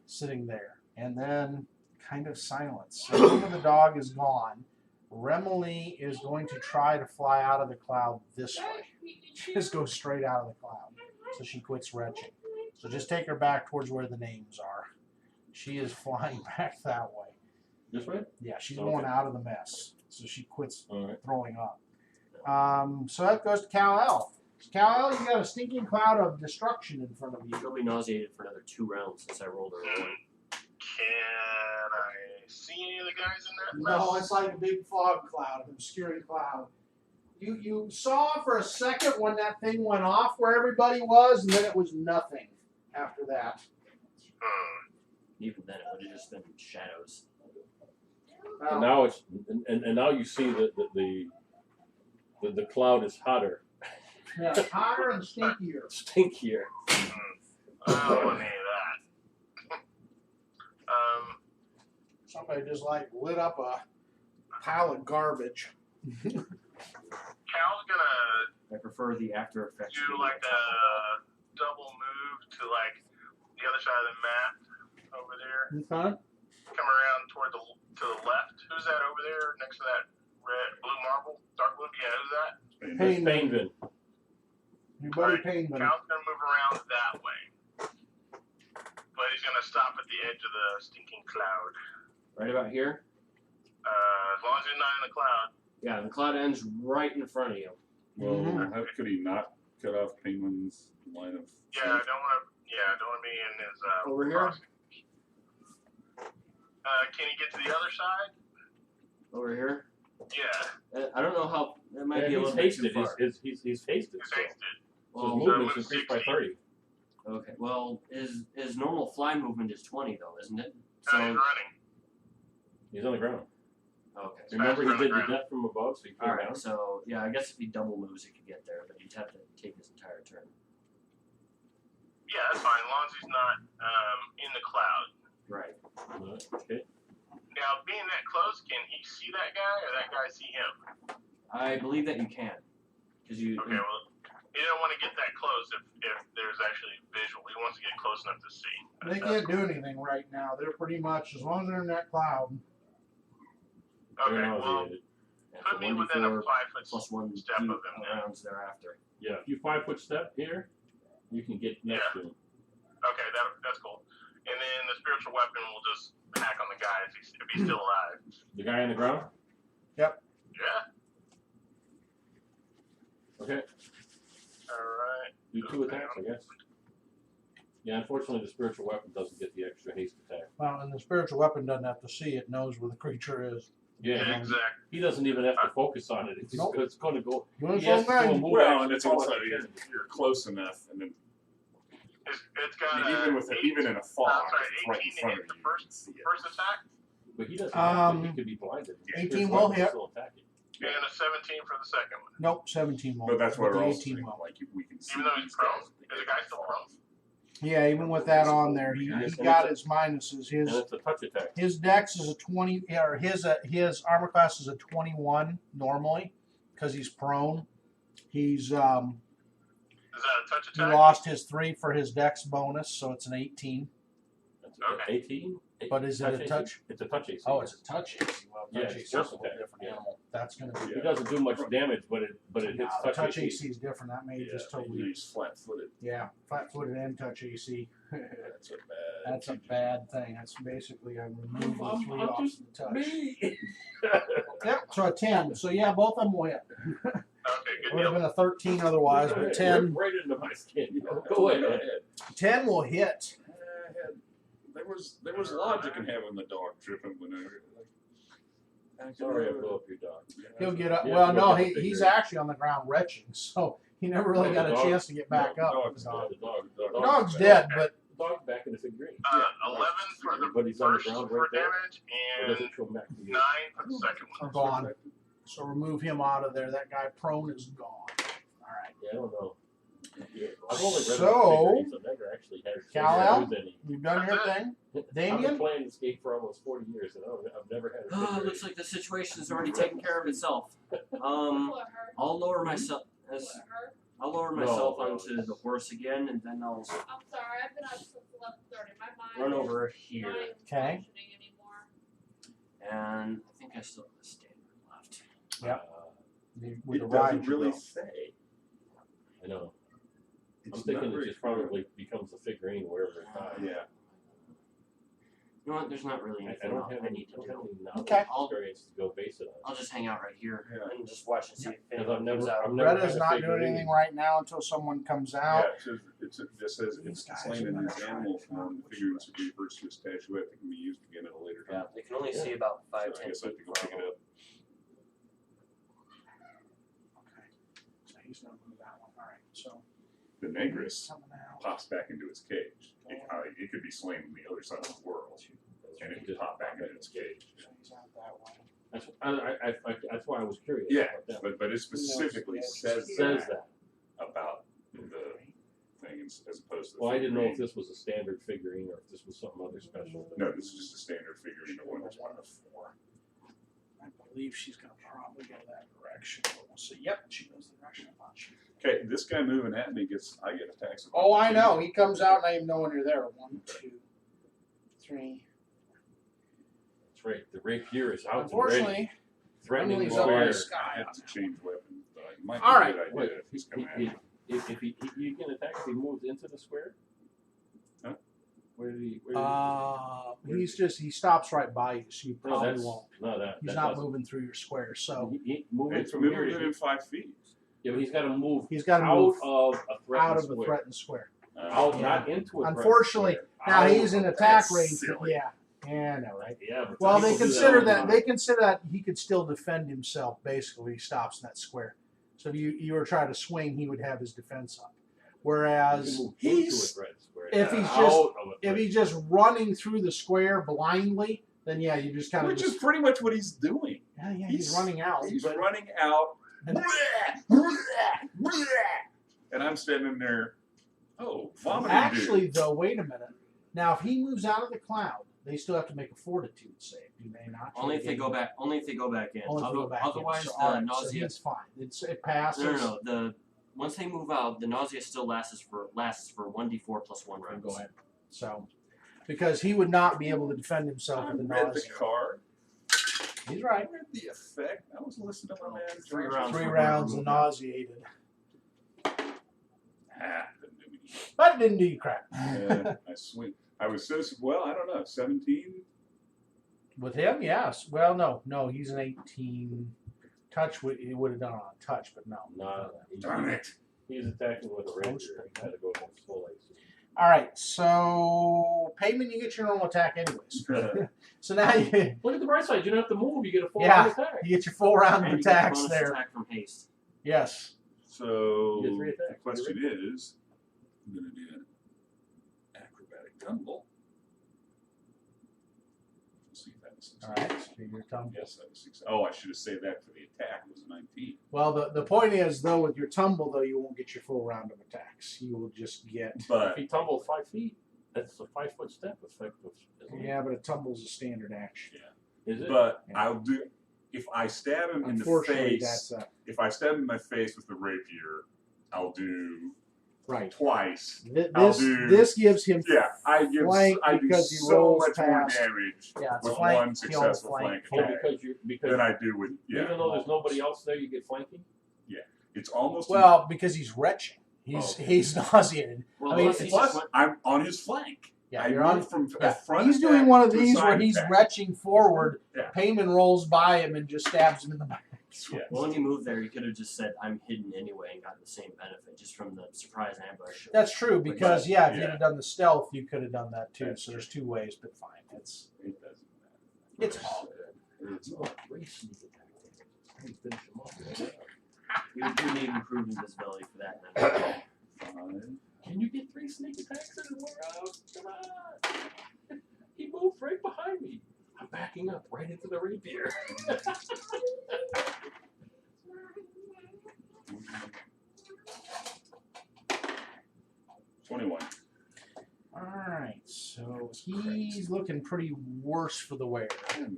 sitting there, and then kind of silence. So even the dog is gone. Remily is going to try to fly out of the cloud this way. Just go straight out of the cloud. So she quits retching. So just take her back towards where the names are. She is flying back that way. This way? Yeah, she's Okay. going out of the mess. So she quits All right. throwing up. So that goes to Kal-El. Kal-El, you got a stinking cloud of destruction in front of you. She'll be nauseated for another 2 rounds since I rolled her a 1. Can I see any of the guys in that? No, mess? it's like a big fog cloud, an obscuring cloud. You saw for a second when that thing went off where everybody was, and then it was nothing after that. Even then, it would have just been shadows. And now it's and now you see that the cloud is hotter, Yeah, hotter and stinkier. stinkier. I don't want any of that. Somebody just like lit up a pile of garbage. Cal's gonna I prefer the after effects. do like a double move to like the other side of the map over there. Okay. Come around toward to the left. Who's that over there next to that blue marble? Dark blue? Yeah, who's that? Pain. Painvin. Your buddy Pain. Cal's gonna move around that way. But he's gonna stop at the edge of the stinking cloud. Right about here? As long as he's not in the cloud. Yeah, the cloud ends right in front of you. Well, Mhm. how could he not cut off Penguin's line of Yeah, I sight? don't want to be in his Over here? crossing. Can he get to the other side? Over here? Yeah, I don't know how. That might And be a he's little bit too hasted. far. He's hasted. he's So hasted. his Well, movement's move increased by 16. 30. okay. Well, his normal fly movement is 20 though, isn't it? So he's running. He's on the ground. Okay. Remember, he Faster did on the the death from above, so he came All right. down. So yeah, I guess if he double moves, he could get there, but you'd have to take his entire turn. Yeah, that's fine, as long as he's not in the cloud. Right. Okay. Now, being that close, can he see that guy, or that guy see him? I believe that you can, because you. Okay, well, he doesn't want to get that close if there's actually visual. He wants to get close enough to see. They can't do anything right now. They're pretty much, as long as they're in that cloud. Okay, They're well, nauseated. Yeah, put me 1d4 within a 5-foot plus 1 step of him then. rounds thereafter. Yeah, if you 5-foot step here, you can get next to him. Okay, that's cool. And then the spiritual weapon will just hack on the guy if he's still alive. The guy on the ground? Yeah? Okay. Alright. Do 2 attacks, I guess. Yeah, unfortunately, the spiritual weapon doesn't get the extra haste attack. Well, and the spiritual weapon doesn't have to see it; knows where the creature is. Yeah, Exactly. he doesn't even have to focus on it. It's, Nope. it's going to go. Going He has to so do a bad. move Well, action and it's to follow also the enemy. you're close enough, and then It's got even in a fog, I'm sorry, if it's right in 18 to front hit of the you, first- you can see it. first attack, But he doesn't have to. He Um, could be blinded. 18 His will weapon hit. still attack it. and a 17 for the second one. Nope, 17 won't. But that's what the we're also 18 saying. won't. Like we can see Even though he's these prone? guys. Is the guy still prone? Yeah, even with that on there, he got his minuses. And it's a touch attack. His dex is a 20, or his armor class is a 21 normally, because he's prone. He's Is that a touch he attack? lost his 3 for his dex bonus, so it's an 18. That's Okay. 18. But is it a AC? touch? It's a touch AC. Oh, it's a touch AC. Well, Yeah, touch it's AC is a force little attack, different yeah. animal. That's going to be. He doesn't do much damage, but it hits No, touch, touch AC. AC is different. That may Yeah, just totally. He's flat-footed. Yeah, flat-footed and touch AC. That's a bad. That's a bad thing. That's basically I'm removing I'm 3 just off the touch. Me. Yep, so a 10. So yeah, both of them will hit. Okay, good Would have deal. been a 13 otherwise, but 10, Right into my skin. Go ahead. 10 will hit. There was logic in having the dog tripping whenever. Sorry, I blew up your dog. He'll get up. Yeah, Well, he'll no, get the he's bigger- actually on the ground retching, so he never really got a dog- chance to get back up. dog's The The dog's dead, but The dog's back in the figurine. 11 for the But he's on the first ground for right there. damage, It doesn't and show back to you. 9 for the second one. gone. So remove him out of there. That guy prone is gone. All right. Yeah, I don't know. I've only read So, figurines. I've never actually had Kal-El? used any. You've done your thing. I've been Damien? playing this game for almost 40 years, and I've never had a Oh, figurine. looks like the situation is already taken care of itself. Put her. I'll lower myself Put her. I'll lower No, myself no, onto the horse again, and then I'll I'm sorry, I've been up since 11:30. My mind run is over not here. even Okay. functioning anymore. And I think I still have the standard left. Yep. With It the doesn't ride really you go. say. I know. It's I'm thinking not it very just clear. probably becomes a figurine wherever it dies. Yeah. You know what? There's not really I anything don't else have I any, need to do. knowledge Okay. experience to go base it on. I'll just hang out right here Yeah. and just watch and see if Because anyone comes out. I've never Retta's had a not doing figurine. anything right now until someone comes Yeah, out. it just says These it's guys slain are in gonna his try animal to form. The figurines would be reversed to a statuette that can be used again at a later Yeah, time. they can only Yeah. see about So 5, I 10 guess I have feet to go pick from it up. Okay. So he's gonna move that one. All right. So The negress coming out. pops back into its cage. It could be slain on the other side of the world, and it could pop back into its cage. So he's out that way. That's why I was curious. Yeah, about that. but it specifically says Says that. about the thing as opposed to the Well, I didn't know if figurine. this was a standard figurine or if this was something other special. No, this is just a standard figurine. The one that's one of 4. I believe she's gonna probably go that direction. But we'll see. Yep, she goes the direction I thought she would. Okay, this guy moving at me I get attacks. of Oh, I know. opportunity. He comes out and I even know when you're there. 1, 2, 3. That's right. The rapier is out and ready, Unfortunately, threatening the Emily's up in square. the sky. I have to change weapons. But it might be All a right. good idea Wait, if he's coming at me. if you can attack if he moves into the square? Huh? Where did he? He stops right by you, so you No, probably that's won't. no that. He's that not doesn't. moving through your square, so Moving It's from moving here. within 5 feet. Yeah, but he's got to move. he's got to out move of a threatened out of square. a threatened square. Out, Yeah. not into a. Unfortunately, threatened now square. he's in Out. attack that's range. silly. Yeah, I know, right? Yeah. But Well, people they do consider all the that time. they consider that he could still defend himself. Basically, he stops in that square. So if you were trying to swing, he would have his defense up. You can Whereas move into a he's threatened square, if not he's out just- of a if threatened he's just running through the square blindly, then yeah, you just kind of Which is pretty much what he's doing. yeah, he's running out. He's but- running out. And- And I'm standing there. Oh, vomiting. Actually, though, wait a minute. Now, if he moves out of the cloud, they still have to make a fortitude save, do they not? Only if they go back. Only if they go back in. Only if they go back in. Otherwise, So, the all right, so nausea. he's fine. It passes. No. Once they move out, the nausea still lasts for 1d4 plus 1 round. Go ahead. So, because he would not be able to defend himself I with the read the nausea. card. He's I right. read the effect. I was listening to my man. 3 Josh. rounds. 3 rounds of nauseated. Didn't do me. But it didn't do you crap. I swing. I was so well. I don't know. 17. With him, yes. Well, no, he's an 18. Touch, he would have done on a touch, but no. No, Darn it. he's attacking with a rapier. Close. He had to go against full AC. All right, so payment, you get your normal attack anyways. So now you Look at the bright side. You don't have to move. You get a full Yeah. round attack. get your full round of And you get the attacks bonus there. attack from haste. Yes. So You get 3 the attacks. question is, I'm going to do an acrobatic tumble. Let's see if that was All right. So your tumble. Yes, that was 6. Oh, I should have saved that for the attack. It was a 19. Well, the point is, though, with your tumble, though, you won't get your full round of attacks. You will just get. But If he tumbled 5 feet, that's a 5-foot step effective. Isn't it? Yeah, but a tumble's a standard action. Is it? But Yeah. I'll do if I stab him in the Unfortunately, face. that's a, If I stab him in my face with the rapier, I'll do right. twice. I'll This do- this gives him. Yeah, I Flank do because he so rolls much more past. damage Yeah, it's with flank, one kill, successful flank, flank kill. attack because than I do with even though there's nobody else there, you get flanking. It's almost Well, because he's retching. Oh, okay. He's nauseated. Well, I mean, unless it's he's plus just I'm on his flank. Yeah, I you're move on. from Yeah, a front he's doing attack one of to a these where side he's attack. retching forward. Yeah. Payman rolls by him and just stabs him in the back. Yeah. Well, when you moved there, you could have just said, "I'm hidden anyway," and got the same benefit just from the surprise ambush. That's true because But, yeah, if you'd yeah. have done the stealth, you could have done that too. That's So there's 2 ways, but fine. It's It doesn't matter. It's all good. It's You all want 3 sneak attacks. How do you finish him off? You need improved invisibility for that. Then. fine. Can you get 3 sneak attacks in 1 round? Come on. He moved right behind me. I'm backing up right into the rapier. 21. All right, so he's looking pretty worse for the wear. I'm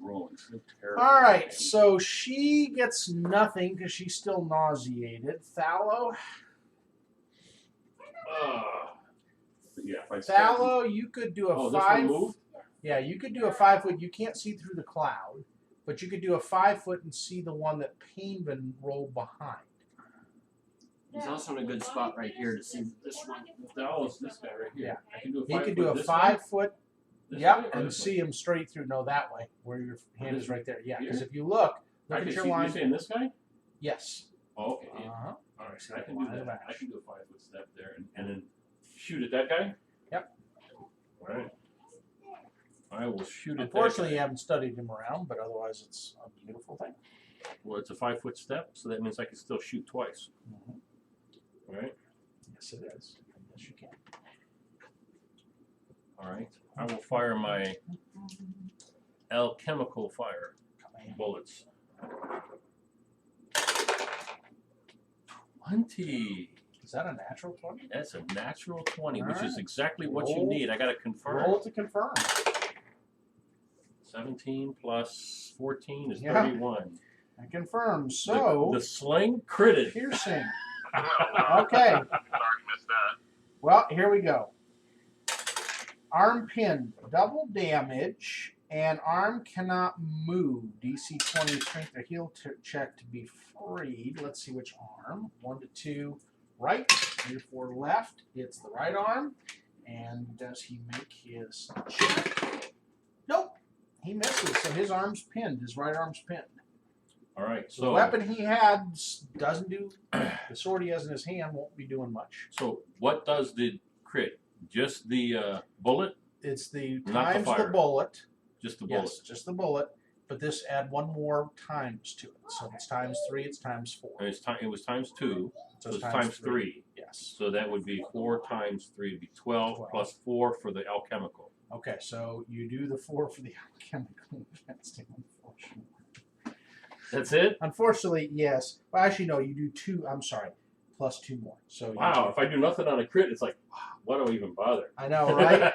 rolling so terrible. All right, so she gets nothing because she's still nauseated. Thallow, Yeah, if I start- Thallow, you could do a Oh, this 5. one moved? Yeah, you could do a 5 foot. You can't see through the cloud, but you could do a 5 foot and see the one that Painman rolled behind. He's also in a good spot right here to see this one. Oh, it's this guy right here. Yeah. I can do a He 5 could foot do a this 5 way? foot. This Yep, way or and this see him straight through. No, that way, where your hand is right there. Yeah, because if you look I at can your see, line. you're saying this guy? Yes. Oh, okay. Yeah. Uh-huh. All right, so I can do that. I can do a 5 foot step there and then shoot at that guy? Yep. All right. I will shoot at that Unfortunately, you guy. haven't studied him around, but otherwise, it's a beautiful thing. Well, it's a 5 foot step, so that means I can still shoot twice. Mhm. All right. Yes, it is. Yes, you can. All right. I will fire my alchemical fire bullets. 20. Is that a natural 20? That's a natural 20, which is Alright. exactly what you Roll- need. I got to confirm. Roll to confirm. 17 plus 14 is Yeah. 31. I confirm. So, the sling critted. piercing. Wow. Okay. Sorry, missed that. Well, here we go. Arm pinned, double damage, and arm cannot move. DC 20 strength or heal check to be freed. Let's see which arm. 1 to 2 right, 3 to 4 left. It's the right arm. And does he make his check? Nope. He misses. So his arm's pinned. His right arm's pinned. All right. The So weapon he had doesn't do. The sword he has in his hand won't be doing much. So what does the crit? Just the bullet? It's the Not the times the fire. bullet. Just the bullet. Yes, just the bullet. But this add one more times to it. So if it's times 3, it's times 4. And it was times 2, so it's it's times 3. Yes. So that would be 4 times 3 would be 12, 12. plus 4 for the alchemical. Okay, so you do the 4 for the alchemical. That's unfortunate. That's it? Unfortunately, yes. Well, actually, no. You do 2. I'm sorry, plus 2 more. So you Wow, if I do nothing on a crit, it's like, why do I even bother? I know, right?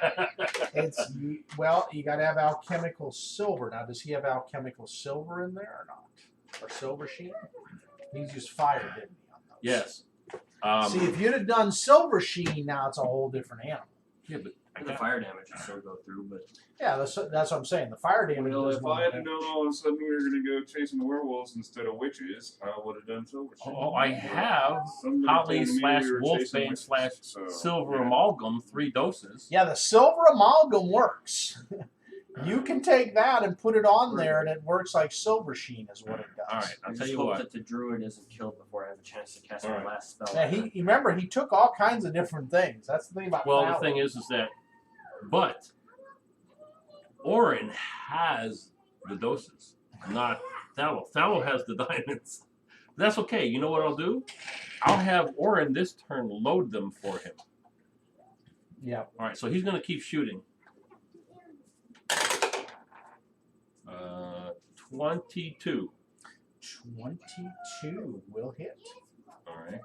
Well, you got to have alchemical silver. Now, does he have alchemical silver in there or not? Or silver sheen? He's used fire, didn't he? On those? Yes. See, if you'd have done silver sheen, now it's a whole different animal. Yeah, but The fire damage would still go through, but Yeah, that's what I'm saying. The fire damage. Well, does if more I had damage. known all of a sudden we were going to go chasing the werewolves instead of witches, I would have done silver. oh, I have Somebody Holly told me slash we were Wolfbane chasing witches, slash so, Silver yeah. Amalgam, 3 doses. Yeah, the silver amalgam works. You can take that and put it on there, and it works like silver sheen, is what it does. All right, I I'll tell just you hope what. that the druid isn't killed before I have a chance to cast All my right. last spell. Yeah, remember he took all kinds of different things. That's the thing about. Well, Fallon. the thing is that, but Orin has the doses, not Thallow. Thallow has the diamonds. That's okay. You know what I'll do? I'll have Orin this turn load them for him. Yeah. All right, so he's going to keep shooting. 22. 22 will hit. All right.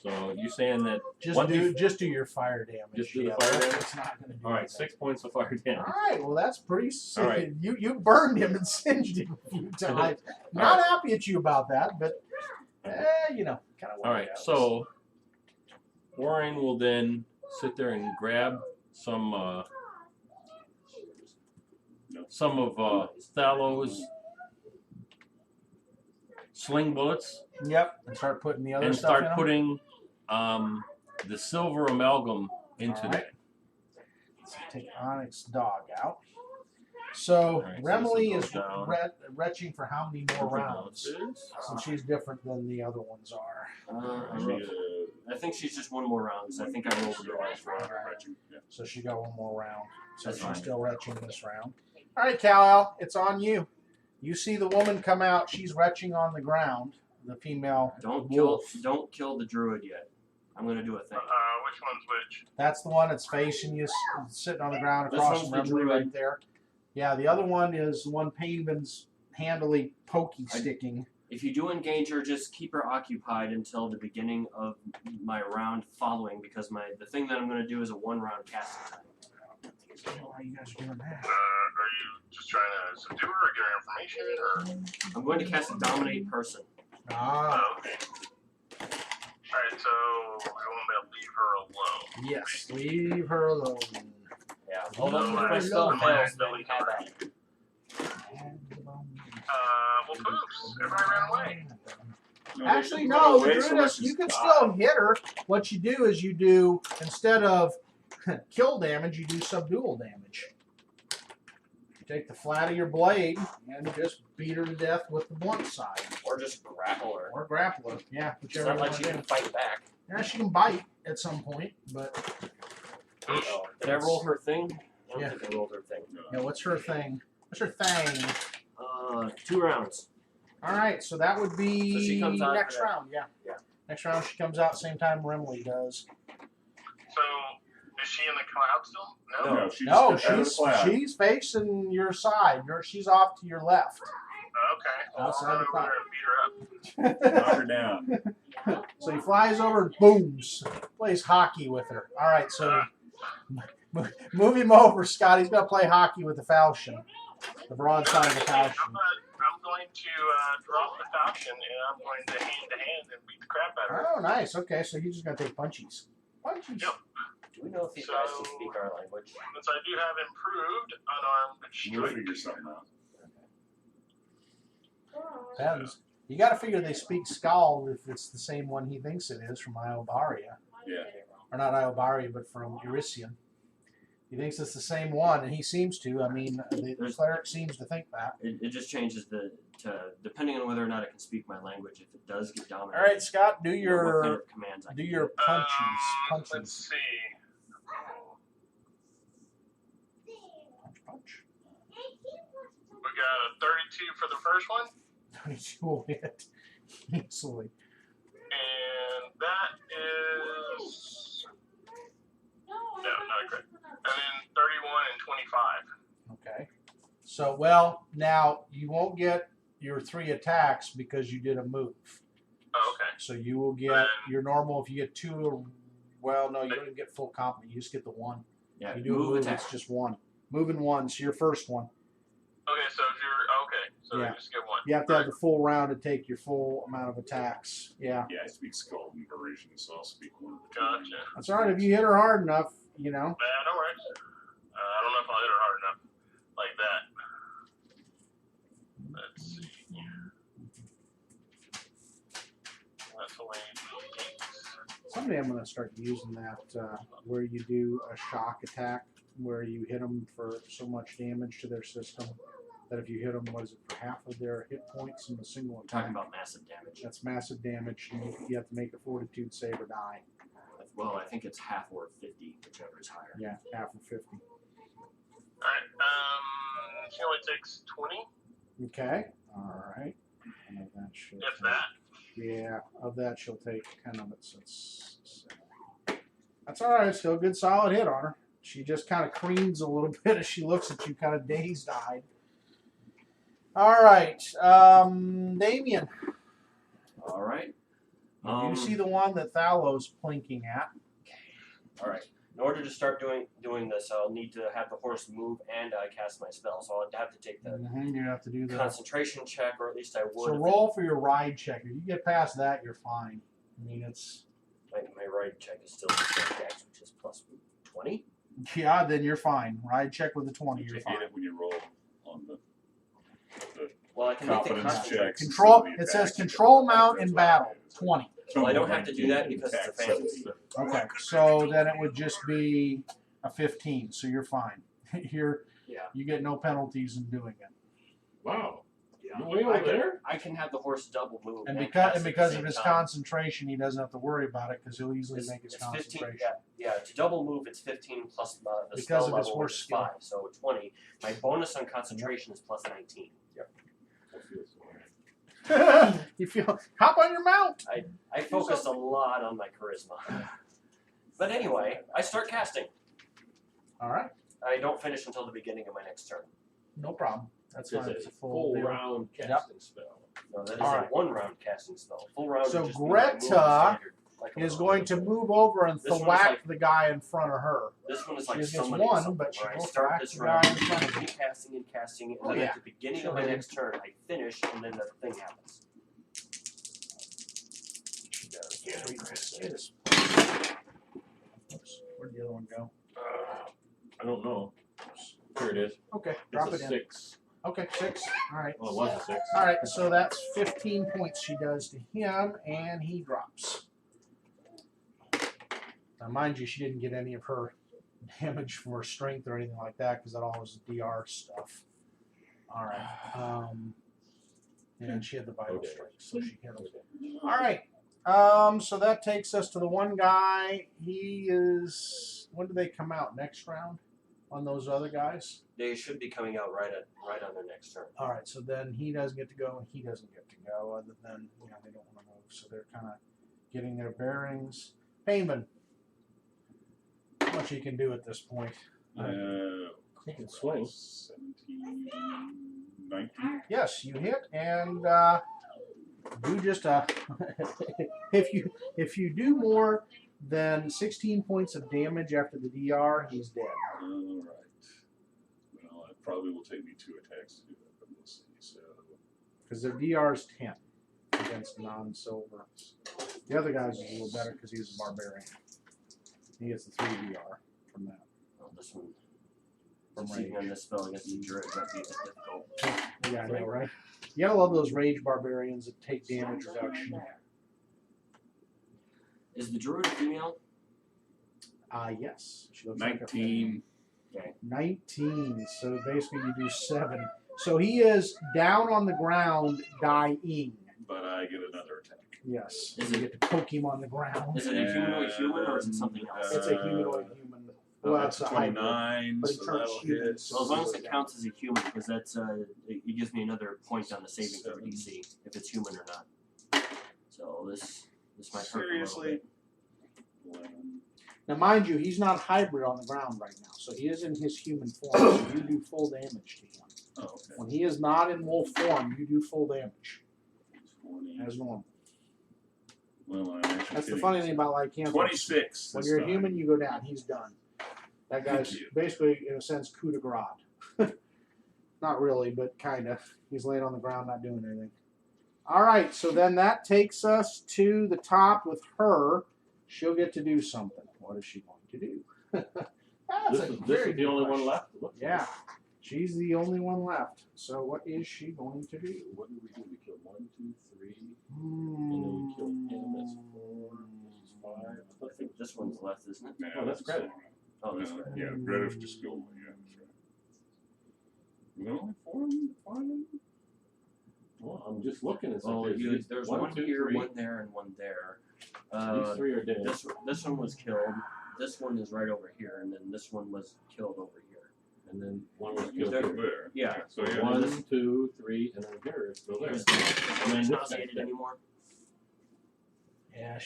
So you're saying that Just do your fire damage. Just do the Yeah, fire that's- damage? It's not going to do all right, anything. 6 points of fire damage. All right, well that's pretty sick. All right. You burned him and singed him a few times. Not happy at you about that, but kind of. All right, so Warren will then sit there and grab some of Thallow's sling bullets Yep, and start putting the other and stuff in start 'em. putting the silver amalgam into All right. that. Let's take Onyx Dog out. So right, so Remily this is will go down. retching for how many more rounds? Since she's different than the other ones are. I think she's just one more round because I think I rolled the last round. So she got one more round. So That's she's fine. still retching this round. All right, Kal-El, it's on you. You see the woman come out. She's retching on the ground. The female Don't wolf. kill the druid yet. I'm gonna do a thing. Which one's which? That's the one that's facing you, sitting on the ground This across one's from the Remily druid. right there. Yeah, the other one is the one Painman's handily pokey I- sticking. If you do engage her, just keep her occupied until the beginning of my round following, because the thing that I'm going to do is a 1-round casting time. Why you guys are doing that? Are you just trying to subdue her or get her information, or? I'm going to cast a dominate person. Ah, Okay. Alright, so you want me to leave her alone? yes. Leave her alone. Yeah. Hold on, if my spell fails, then we have that. Well, oops, everybody ran away. Actually, they no, run away, so Druidess, let's you just can die. still hit her. What you do is you do, instead of kill damage, you do subdual damage. You take the flat of your blade and just beat her to death with the blunt side. Or just grapple her. Or grapple her. Yeah, It's whichever not you like she want can to do. fight back. Yeah, she can bite at some point, but Oh, did I roll her thing? I don't Yeah. think I rolled her thing. yeah, what's her thing? What's her thing? 2 rounds. All right, so that would be So she comes out next for that. round. Yeah. Yeah. Next round she comes out same time Remley does. So, is she in the cloud still? No? No, she's No, just out of the cloud. she's facing your side. She's off to your left. Okay, so Outside I'll the run cloud. over there and beat her up. Knock her down. So he flies over and booms. Plays hockey with her. All right, so move him over, Scott. He's going to play hockey with the falchion. The broadside of the falchion. I'm going to drop the falchion and I'm going to hand and beat the crap out of her. Oh, nice. Okay, so he's just going to take punchies. Punchies. Yep. Do we know if these guys can speak our language? Since I do have improved unarmed We'll strike. figure something out. Depends. You got to figure they speak Skald if it's the same one he thinks it is from Iobaria. Yeah. Or not Iobaria, but from Eurasian. He thinks it's the same one, and he seems to. I mean, the cleric seems to think that. It just changes to depending on whether or not it can speak my language. If it does get dominated. All right, Scott, do what kind your of commands I do can your punchies. Let's see. Punch. We got a 32 for the first one, 22 will hit easily. and that is no, not correct. And then 31 and 25. Okay. So, well, now you won't get your 3 attacks because you did a move. Oh, okay. So you will get your normal. If you get 2, well, no, you don't even get full complement. You just get the 1. Yeah, You do a move move, attack. it's just 1. Moving 1, so your first one. Okay, so if you're okay, so Yeah. you just get 1. You have to have the full round to take your full amount of attacks. Yeah. Yeah, I speak Skull and Variation, so I'll speak one of the two. Gotcha. That's all right. If you hit her hard enough, you know. No worries. I don't know if I'll hit her hard enough like that. Let's see. That's only 8. Someday I'm going to start using that where you do a shock attack, where you hit them for so much damage to their system that if you hit them, was it for half of their hit points in a single We're attack? talking about massive damage. That's massive damage. And you have to make a fortitude save or die. Well, I think it's half or 50, whichever is higher. Yeah, half or 50. Alright, she only takes 20, Okay. All right. And of that she'll if take, that. yeah, of that she'll take 10 of it. So it's 7. That's all right. Still a good solid hit on her. She just kind of creams a little bit as she looks at you, kind of dazed-eyed. All right, Damien. All right. You see the one that Thalow's plinking at. All right. In order to start doing this, I'll need to have the horse move and cast my spell. So I'll have to take the You have to do that. concentration check, or at least I would. So roll for your ride check. If you get past that, you're fine. I mean, it's My ride check is still dex, which is plus 20. yeah. Then you're fine. Ride check with a 20. You You're hit fine. it when you roll on the Well, I can make the confidence concentration. checks. Control. The It says attack, control you mount get in that. battle. 20. Well, I don't have to do that because it's a Attack fantasy. 17. Okay, so then it would just be a 15, so you're fine. Yeah. You get no penalties in doing it. Wow. Yeah. You're way over I there? can have the horse double move. And cast because at the of same his time. concentration, he doesn't have to worry about it because he'll easily It's- make his it's 15, concentration. yeah, to double move, it's 15 plus the Because spell of his level, horse which is skill. 5, so 20. My bonus on concentration is plus 19. Yep. You feel hop on your mount. I focus a lot on my charisma. But anyway, I start casting. All right, I don't finish until the beginning of my next turn. no problem. That's It's fine. It's a a full deal. round casting spell. No, that is All a right. 1 round casting spell. Full round. So would just be Greta like moving standard, like a is little going to bit. move over and This one is thwack like- the guy in front of her. This one is She like just gets summoning one, something, but she where I will start whack this the round, guy in front of I me. keep casting, and Oh, then yeah. at the beginning She'll of my hit next turn, I finish, and then the thing happens. She does. It is. Oops. Where'd the other one go? I don't know. Here it is. Okay, drop It's it a in. 6. Okay, 6. All right. Well, it was a 6. All right, so that's 15 points she does to him, and he drops. Now, mind you, she didn't get any of her damage from her strength or anything like that because that all was DR stuff. All right. And she had the vital Okay. strength, so she hit him. All right. So that takes us to the one guy. He is. When do they come out? Next round on those other guys? They should be coming out right on their next turn. All right, so then he doesn't get to go, and he doesn't get to go, other than, they don't want to move, so they're kind of getting their bearings. Payman, how much he can do at this point? He can swing. 17, 19. Yes, you hit, and do just a. if you do more than 16 points of damage after the DR, he's dead. All right. Well, it probably will take me 2 attacks to do that, but we'll see. So, Because their DR is 10 against non-silver. The other guy's is a little better because he's a barbarian. He gets the 3 DR from that. Well, this one, From succeeding rage. on this spell against the druid might be a bit difficult. Yeah, I know, right? You gotta love those rage barbarians that take damage reduction. Is the druid a female? Yes. She looks like a 19. 19. So basically you do 7. So he is down on the ground dying. But I get another attack. Yes. Is You it- get to poke him on the ground. Is it a humanoid human or is it something else? It's a humanoid human. Well, that's a hybrid. 29, But he so turns that'll human. hit. Well, as long as it counts as a human, because that's it gives me another point on the saving throw DC if it's human or not. So this might hurt a little Seriously? bit. Now, mind you, he's not hybrid on the ground right now, so he is in his human form. So you do full damage to him. Oh, okay. When he is not in wolf form, you do full damage 20. as normal. Well, I'm actually That's the kidding. funny thing about lycanthropes. 26. When this you're a time. human, you go down. He's done. That guy's Thank you. basically, in a sense, coup de grace. Not really, but kind of. He's laying on the ground, not doing anything. All right, so then that takes us to the top with her. She'll get to do something. What is she going to do? That's This a is very the good only question. one left. It looks like. Yeah, she's the only one left. So what is she going to do? What did we do? We killed 1, 2, 3. And then we killed him. That's 4. This is 5. I think this one's left, isn't it? No, Oh, that's the Greta. same one. Oh, that's No, right. Yeah, Greta just go away. Yeah, that's right. No, 4. Well, I'm just looking. It's Oh, like there's 1, one 2, here, 3. one there, and one there. These 3 are dead. This one was killed. This one is right over here, and then this one was killed over here. And then 1 was killed. There- Over there. Yeah. So yeah. 1, 2, 3, and then here it's still there. Here's And the then this not guy's needed dead. anymore. Yeah,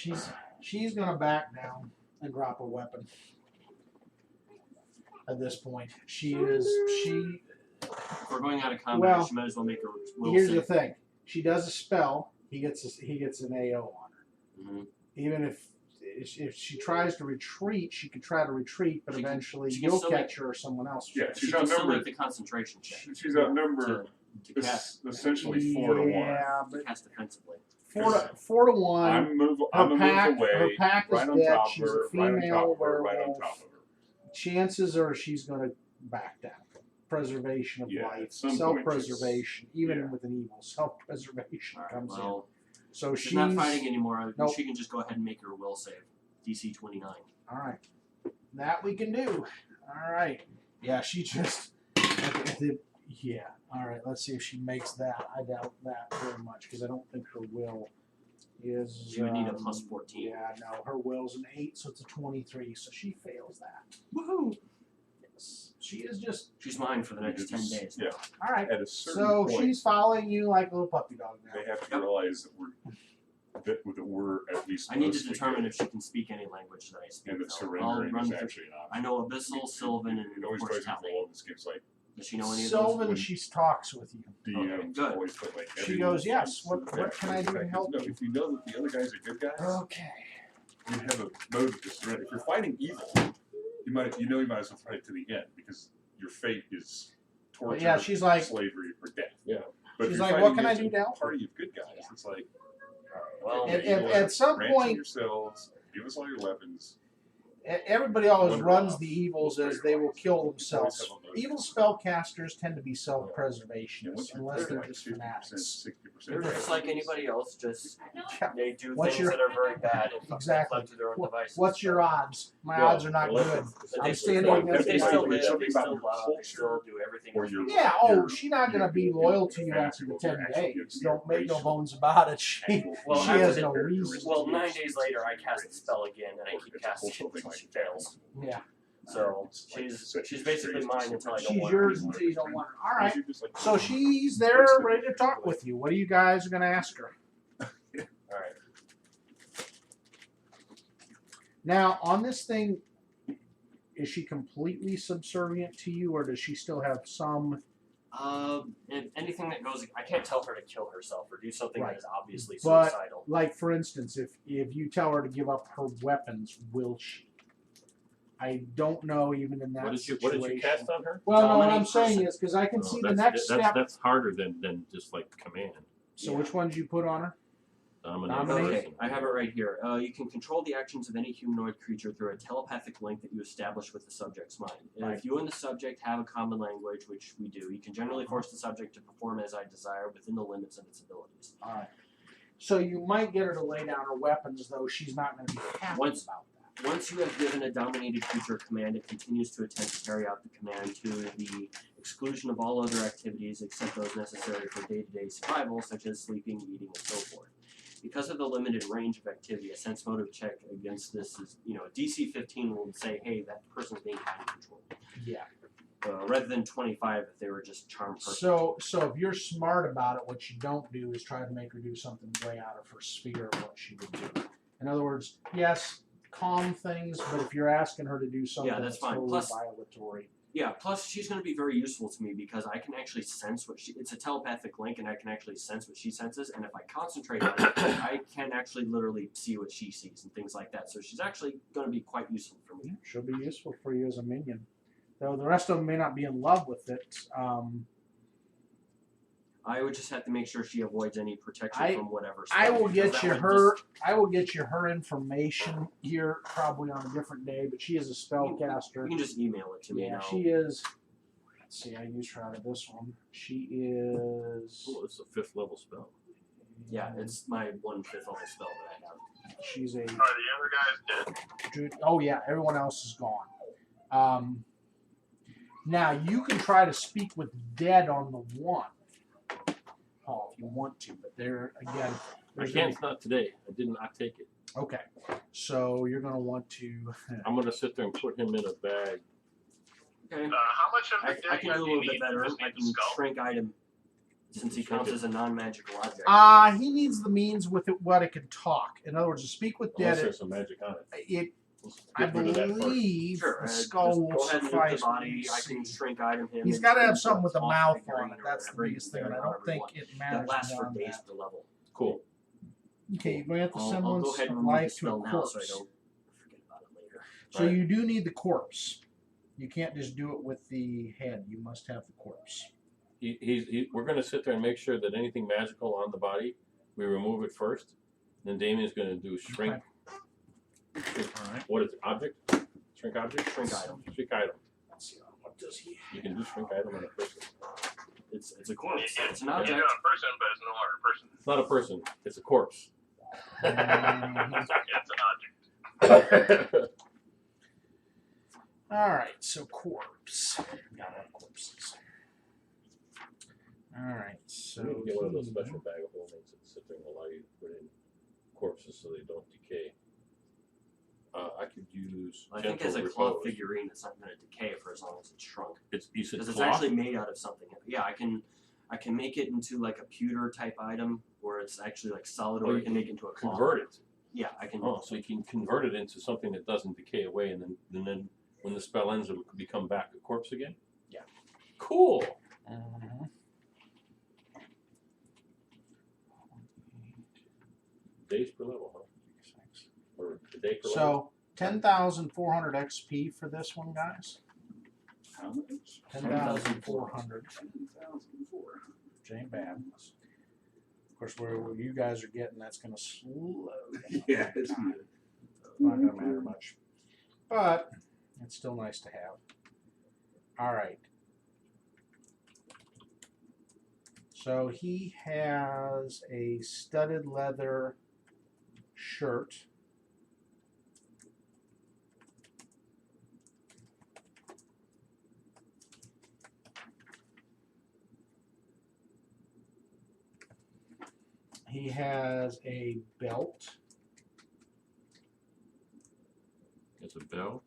she's gonna back down and drop a weapon. At this point, she. If we're going out of combat, Well, she might as well make her will Here's the save. thing: she does a spell. He gets an AO on her. Mhm. Even if she tries to retreat, she could try to retreat, but She can- eventually she can you'll still catch her or someone else. Yeah, She she's can still outnumbered. make the concentration check She's outnumbered to cast essentially 4 to 1. Yeah, but to cast defensively. 4 to 1. I'm a move Her away, pack is right on dead. top of She's her, a female right on top of her, right on werewolf. top of her. Chances are she's going to back down. Preservation of Yeah, life, at some point self-preservation, even yeah. with an evil, self-preservation All right, comes in. well, So she's not fighting anymore. Nope. She can just go ahead and make her will save. DC 29. All right, that we can do. All right, yeah, she just. Yeah. All right, let's see if she makes that. I doubt that very much because I don't think her will is. She would need a plus 14. Yeah, no, her will's an 8, so it's a 23. So she fails that. Woohoo! Yes, she is just. She's mine for the next 10 days. Yeah. All right. At a certain So point, she's following you like a little puppy dog now. they have to realize that we're at least. I need to mostly determine good, if she can speak any language that I speak. and that though. I'll surrendering run is through. actually an option. I know Abyssal, Sylvan, and It of always course drives me Tally. below. This game's like Does she know any of those? Sylvan, she talks with you. Do you Okay, good. always put like? She every goes, yes. once What can I do to help No, you? if you know that the other guys are good guys, Okay. you have a mode of discernment. If you're fighting evil, you might as well fight to the end because your fate is torture, Yeah, she's like, slavery, or death. Yeah. But she's if you're like, fighting what can I against do a to help? party of good guys, it's like, Well, And- you know what? at some ransom point- yourselves, give us all your weapons. Everybody always Wonder runs off. the evils as they will kill themselves. Evil spellcasters tend to be self-preservationists, unless they're just fanatics. 60%. they're just like anybody else. Just Yeah. they do What's things your- that are very bad and Exactly. left to their own devices. What's your odds? My Well, odds are not unless good. it's- But I'm they standing still, against they the still odds. live, Something they about still your love, they culture still do everything. or else. your- Yeah, your- she's not going to be your- loyal to you your after the actual- 10 actually days. your Don't make no racial- bones about it. She Well, she after has the- no reason. Well, to. 9 days later, I cast the spell again, and I keep It's a casting whole it until thing she like fails. Yeah. So It's like she's second basically series, mine until I don't She's want her yours anymore. until you don't want her. All right. You're just like- So she's there ready to talk with you. What are you guys going to ask her? All right. Now, on this thing, is she completely subservient to you, or does she still have some? And anything that goes, I can't tell her to kill herself or do something Right. that is obviously But- suicidal. Like, for instance, if you tell her to give up her weapons, will she? I don't know, even in that What did situation. you cast on her? Well, no, what Dominate I'm saying person. is, because I can Oh, see the that's, next that's, step. That's harder than just like command. So which ones you put on her? Dominate. Dominate. Okay, I have it right here. You can control the actions of any humanoid creature through a telepathic link that you establish with the subject's mind. Right. If you and the subject have a common language, which we do, you can generally force the subject to perform as I desire within the limits of its abilities. All right. So you might get her to lay down her weapons, though she's not going to be happy Once- about that. Once you have given a dominated creature a command, it continues to attempt to carry out the command to the exclusion of all other activities except those necessary for day-to-day survival, such as sleeping, eating, and so forth. Because of the limited range of activity, a sense motive check against this is, a DC 15 will say, hey, that person's being mind controlled. Yeah. Rather than 25 if they were just charmed person. So if you're smart about it, what you don't do is try to make her do something way out of her sphere of what she would do. In other words, yes, calm things, but if you're asking her to do something that's that's fine. totally Plus- violatory. Yeah, plus she's going to be very useful to me because I can actually sense it's a telepathic link and I can actually sense what she senses, and if I concentrate on it, I can actually literally see what she sees and things like that. So she's actually going to be quite useful for me. She'll be useful for you as a minion. Though the rest of them may not be in love with it. I would just have to make sure she avoids any protection I- from whatever. I spell, will because get that you would her. I will get you her information here probably on a different day. But she is a You spellcaster. can just email it to me Yeah, now. she is. Let's see. I used her out of this one. She is. Oh, it's a 5th level spell. Yeah, it's my 1/5 level spell that I have. She's a. Are the other guys dead? Dude, oh yeah, everyone else is gone. Now you can try to speak with dead on the one, Paul, if you want to. But there again, I there's can't. It's not today. I did not take it. Okay, so you're going to want to. I'm gonna sit there and put him in a bag. Okay. How much of the I dead can guy do a do you little bit need? better. Just I need the can skull? shrink item since he counts as a non-magical object. He needs the means with it what it can talk. In other words, to speak with Unless dead. there's some magic on it. Let's I get rid of that first. believe Sure. the Just skull will go ahead and move suffice. the body. I can shrink item him. He's and got to turn have into something with a small mouth figurine on it. or That's the whatever. biggest thing. And I However don't you think want. it That matters lasts for beyond days that. per level. Cool. Okay, you grant the I'll semblance go ahead and of remove the life to a spell now corpse. so I don't forget about it later. So Right. you do need the corpse. You can't just do it with the head. You must have the corpse. We're gonna sit there and make sure that anything magical on the body, we remove it first. Then Damien's gonna do shrink. Alright. What is it? Object? Shrink object? Shrink item. Shrink item. Let's see. What does he You can do shrink item on a person. It's a corpse. It's an You object. do it on a person, but it's no longer a person. It's not a person. It's a corpse. It's an object. Alright, so corpse. Gotta have corpses. Alright, so. We need to get one of those special bag of holdings that sit there and allow you to put in corpses so they don't decay. I could use. I think gentle as a cloth repose. figurine, it's not going to decay for as long as it's shrunk. You said Because it's cloth? actually made out of something. Yeah, I can make it into like a pewter type item where it's actually like solid, or Oh, I you can make it into a cloth. Convert it. Yeah, I can. Oh, so you can convert it into something that doesn't decay away, and then when the spell ends, it'll become back a corpse again. Cool. Mhm. Days per level, huh? Or a day per level? So 10,400 XP for this one, guys. How much? 10,400. 10,400. Which ain't bad. Of course, where you guys are getting, that's going to slow down. Yeah, it's good. It's not going to matter much. But it's still nice to have. All right. So he has a studded leather shirt. He has a belt. It's a belt.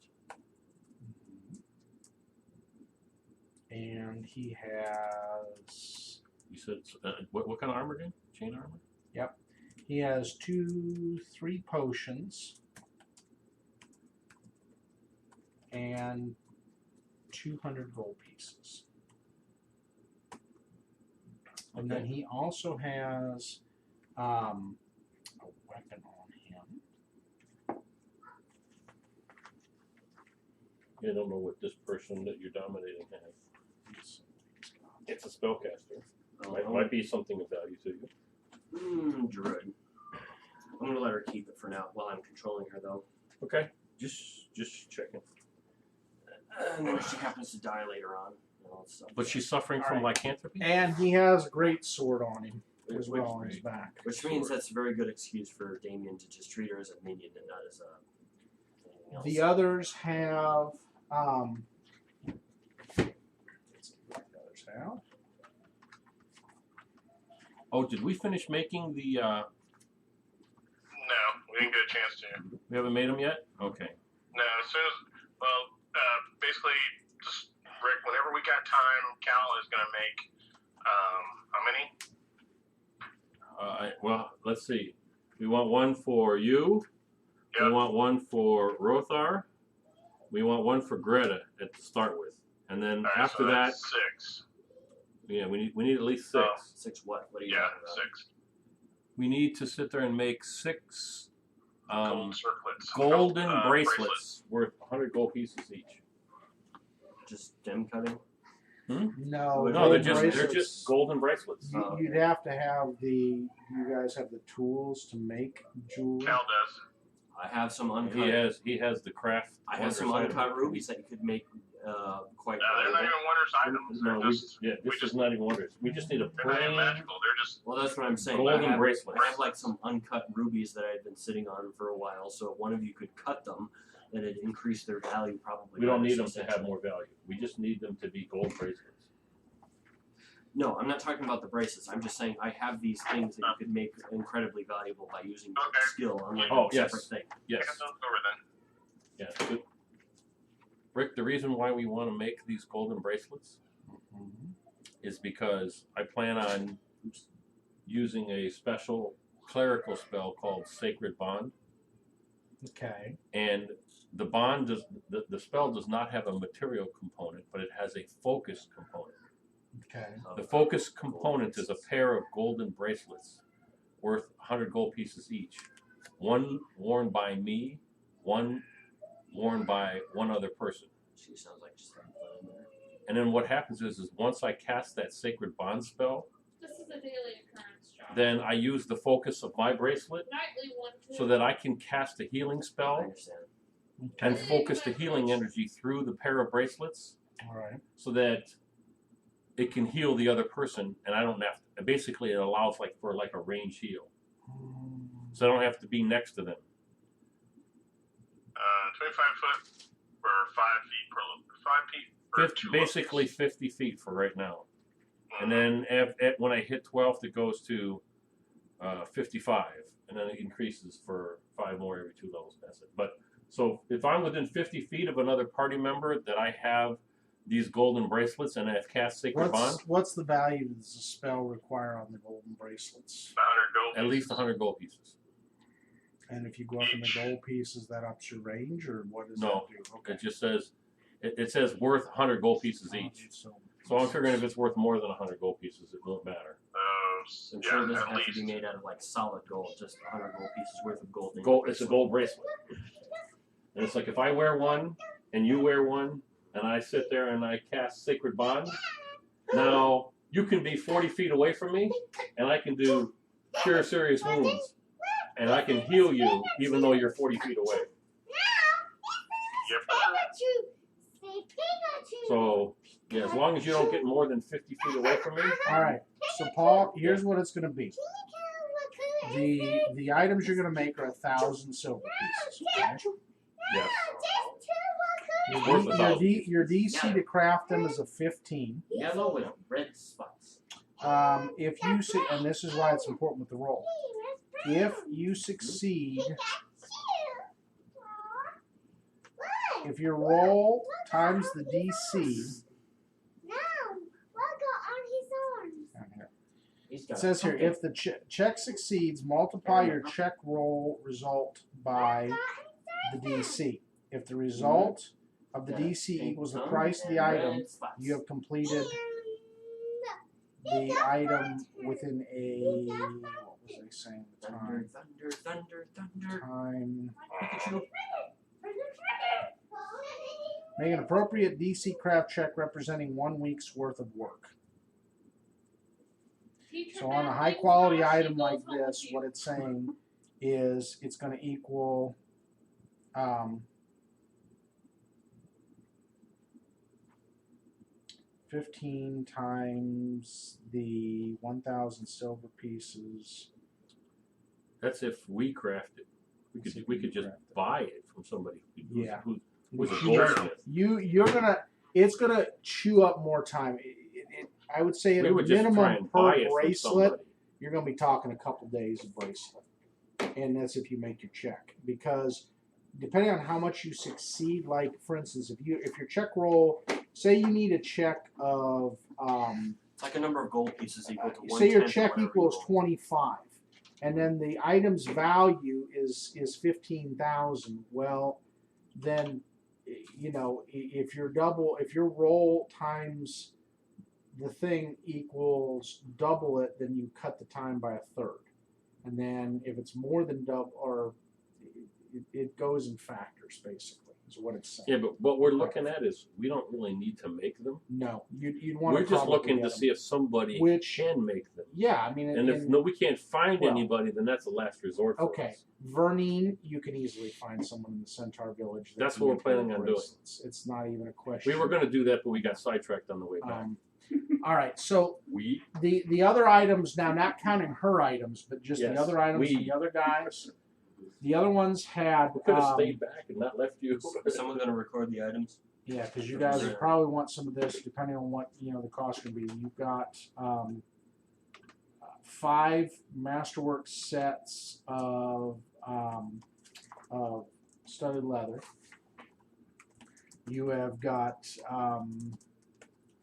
And he has... You said, what kind of armor again? Chain armor? Yep. He has 3 potions. And 200 gold pieces. And then he also has a weapon on him. I don't know what this person that you're dominating has. It's a spellcaster. Might be something of value to you. Druid. I'm gonna let her keep it for now while I'm controlling her, though. Okay. Just checking. And then she happens to die later on. But she's suffering from lycanthropy? And he has a great sword on him as Which- well on his back. Which means that's a very good excuse for Damien to just treat her as a minion and not as anything else. The others have Oh, did we finish making the No, we didn't get a chance to. we haven't made them yet? Okay. No, as soon as, basically, just Rick, whenever we got time, Cal is going to make, how many? Well, let's see. We want one for you. Yep. We want one for Rothar. We want one for Greta to start with. And then All right, after so that, that's 6. yeah, we need at least 6. 6 what? What are you Yeah, talking about? 6. We need to sit there and make 6 Gold circlets. golden bracelets worth 100 gold pieces each. Just stem cutting? no. No, gold they're bracelets. just golden bracelets. You'd have to have you guys have the tools to make jewelry. Cal does. I have some uncut. He has the craft. I have some wondrous uncut item. rubies that you could make quite. No, they're not even wondrous items. No, They're just, this is not even wondrous. We just need a they're not even plain magical. They're just, Well, that's what I'm saying. golden I have, bracelet. I have like some uncut rubies that I've been sitting on for a while. So if one of you could cut them, then it'd increase their value probably. We don't by need them to have substantially. more value. We just need them to be gold bracelets. No, I'm not talking about the bracelets. I'm just saying I have these things that you could make incredibly valuable by using your Okay. skill on like Oh, a yes. separate thing. Yes. I got those over then. Yeah. Good. Rick, the reason why we want to make these golden bracelets is because I plan on using a special clerical spell called Sacred Bond. Okay. And the bond does the spell does not have a material component, but it has a focus component. Okay. The focus component is a pair of golden bracelets worth 100 gold pieces each. One worn by me, one worn by one other person. She sounds like she's having fun in there. And then what happens is once I cast that Sacred Bond spell, This is a daily occurrence, John. then I use the focus of my bracelet Nightly one too. so that I can cast a healing I spell understand. and focus the healing energy through the pair of bracelets All right. so that it can heal the other person, and I don't have to. Basically, it allows for a range heal, so I don't have to be next to them. 25 foot or 5 feet per 5 feet per 2 Basically 50 feet for right now, and then when I hit 12th, it goes to 55, and then it increases for 5 more every 2 levels past it. But so if I'm within 50 feet of another party member that I have these golden bracelets and I've cast Sacred Bond, What's the value does the spell require on the golden bracelets? 100 gold. at least 100 gold pieces. And if you go up in the gold pieces, that ups your range, or what does No, that do? Okay. It just says it says worth 100 gold pieces each. So So I'm figuring if it's worth more than 100 gold pieces, it won't matter. I'm sure it doesn't at have to least. be made out of like solid gold, just 100 gold pieces worth of gold. in Gold, your it's a bracelet. gold bracelet. And it's like if I wear one and you wear one and I sit there and I cast Sacred Bond, now you can be 40 feet away from me and I can do cure serious wounds. And I can heal you even though you're 40 feet away. So, yeah, as long as you don't get more than 50 feet away from me. All right. So, Paul, here's what it's going to be. The items you're going to make are 1,000 silver pieces. Okay? Yes. Your DC to craft them is a 15. Yellow with red spots. If you and this is why it's important with the roll. If you succeed, if your roll times the DC. It says here, if the check succeeds, multiply your check roll result by the DC. If the result of the DC equals the price of the item, you have completed the item within a, what was I saying? Time. Make an appropriate DC craft check representing 1 week's worth of work. So on a high quality item like this, what it's saying is it's going to equal 15 times the 1,000 silver pieces. That's if we craft it. We could just buy it from somebody who's a goldsmith. It's gonna chew up more time. I would say at a minimum per bracelet, you're gonna be talking a couple days of bracelet, and that's if you make your check. Because depending on how much you succeed, like for instance, if your check roll, say you need a check of it's like a number of gold pieces equal to 1/10. Say your check equals 25, and then the item's value is 15,000. Well, then if your roll times the thing equals double it, then you cut the time by a third. And then if it's more than double, or it goes in factors, basically, is what it's saying. Yeah, but what we're looking at is we don't really need to make them. No, you'd want to. We're just looking to see if somebody can make them. Yeah, I mean, and if we can't find anybody, then that's a last resort. For us. Vernine, you can easily find someone in the Centaur Village. That's what we're planning on doing. It's not even a question. We were going to do that, but we got sidetracked on the way back. All right, so the other items now, not counting her items, but just the other items, the other guys. The other ones had. We could have stayed back and not left you. Is someone going to record the items? Yeah, because you guys would probably want some of this, depending on what the cost can be. You've got 5 masterwork sets of studded leather. You have got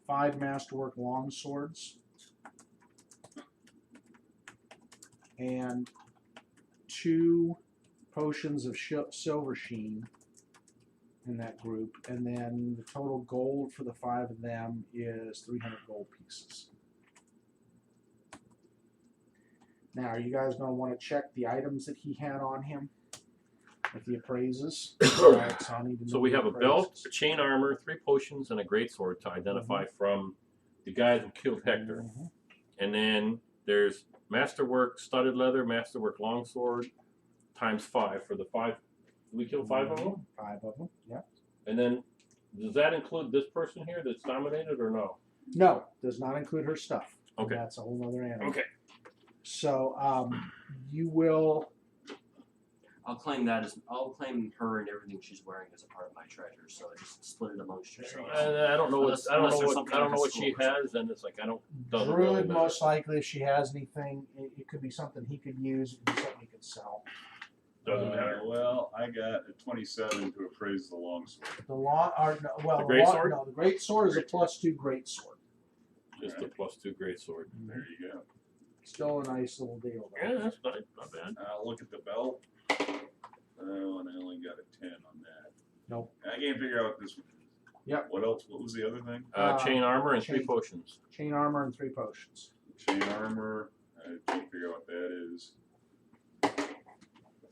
5 masterwork long swords and 2 potions of silver sheen in that group, and then the total gold for the 5 of them is 300 gold pieces. Now, are you guys going to want to check the items that he had on him with the appraises? Right, so we have a belt, a chain armor, 3 potions, and a greatsword to identify from the guy who killed Hector. And then there's masterwork, studded leather, masterwork longsword, times 5 for the 5. Did we kill 5 of them? 5 of them, yeah. And then, does that include this person here that's dominated or no? No, does not include her stuff. Okay. That's a whole other animal. Okay. So, you will. I'll claim her and everything she's wearing as a part of my treasure. So I just split it amongst yourselves. I don't know what she has, and it's like I don't. Druid, most likely, if she has anything, it could be something he could use. It could be something he could sell. Doesn't matter. Well, I got a 27 to appraise the longsword. The greatsword? No, the greatsword is a +2 greatsword. Just a +2 greatsword. There you go. Still a nice little deal, though. Yeah, that's not bad. I'll look at the belt. Oh, and I only got a 10 on that. Nope. I can't figure out what this one is. Yep. What else? What was the other thing? Chain armor and 3 chain. potions. Chain armor and 3 potions. Chain armor. I can't figure out what that is. The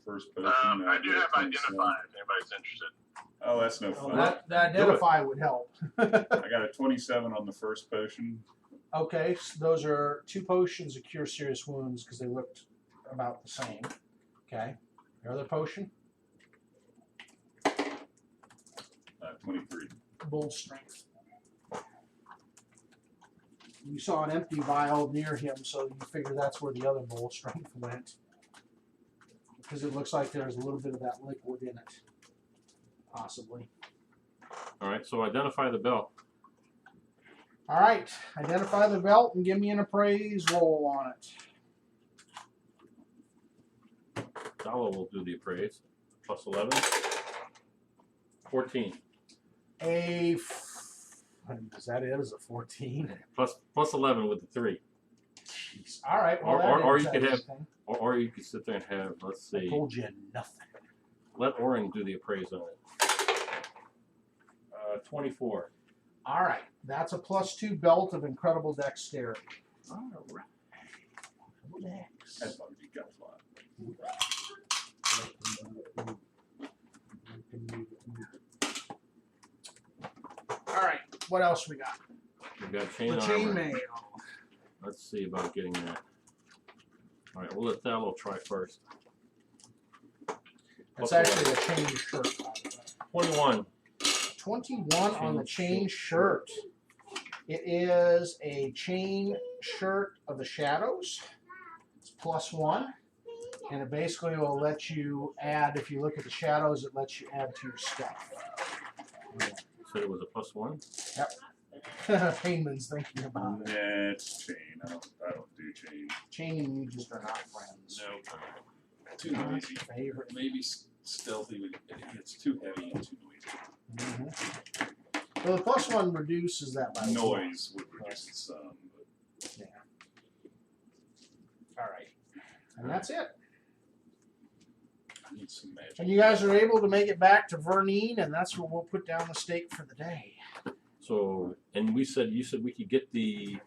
first potion. I do got have 27. identify if anybody's interested. Oh, that's no Oh, fun. that identify would help. I got a 27 on the first potion. Okay, so those are 2 potions of cure serious wounds because they looked about the same. Okay, your other potion? 23. Bold strength. You saw an empty vial near him, so you figure that's where the other bold strength went. Because it looks like there's a little bit of that liquid in it. Possibly. Alright, so identify the belt. Alright, identify the belt and give me an appraise roll on it. Dalo will do the appraise. Plus 11. 14. Is that it? Is a 14? Plus 11 with the 3. Jeez. Alright, well, Or that you could have, anything. or you could sit there and have, let's I see, told you nothing. let Oren do the appraise on it. 24. Alright, that's a +2 belt of incredible dexterity. Alright. Dex. That's probably you got a lot. Alright, what else we got? We've got chain The armor. chainmail. Let's see about getting that. Alright, we'll let Thalo try first. That's Plus actually a chain shirt. 21. 21 on the Chain chain shirt. It is a chain shirt of the shadows. It's +1. And it basically will let you add, if you look at the shadows, it lets you add to your stuff. You said it was a +1? Payman's thinking about it. Nah, it's chain. I don't do chain. Chain and you just are not friends. No. Too Not noisy. favorite. Maybe stealthy, but it's too heavy and too noisy. Well, the +1 reduces that by Noise would reduce it some, but Yeah. All right. And that's it. I need some magic. And you guys are able to make it back to Vernine, and that's where we'll put down the stake for the day. So, and you said we could get the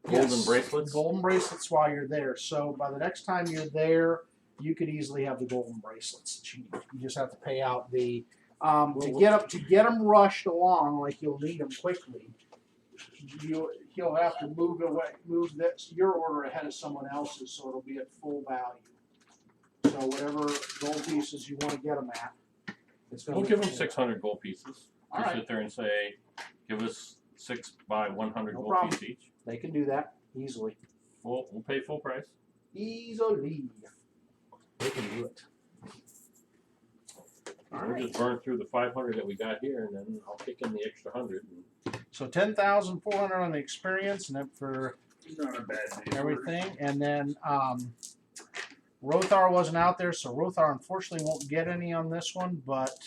golden Yes, bracelets? Golden bracelets while you're there. So by the next time you're there, you could easily have the golden bracelets. You just have to pay out the to get them rushed along, like you'll need them quickly. He'll have to move your order ahead of someone else's, so it'll be at full value. So whatever gold pieces you want to get them at, it's going to. We'll give them 600 gold pieces. All You right. sit there and say, give us 6 by 100 No gold problem. pieces each. They can do that easily. We'll pay full price. Easily. They can do it. All We'll right. just burn through the 500 that we got here, and then I'll kick in the extra 100. So 10,400 on the experience, and then for Not a bad day. everything, and then Rothar wasn't out there, so Rothar unfortunately won't get any on this one, but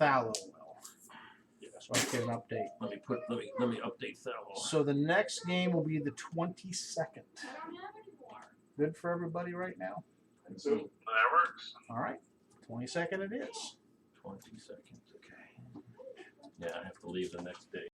Thalo will. So I get an update. Let me update Thalo. So the next game will be the 22nd. I don't have any more. Good for everybody right now. So That works. All right, 22nd it is. 20 seconds. Okay. Yeah, I have to leave the next day.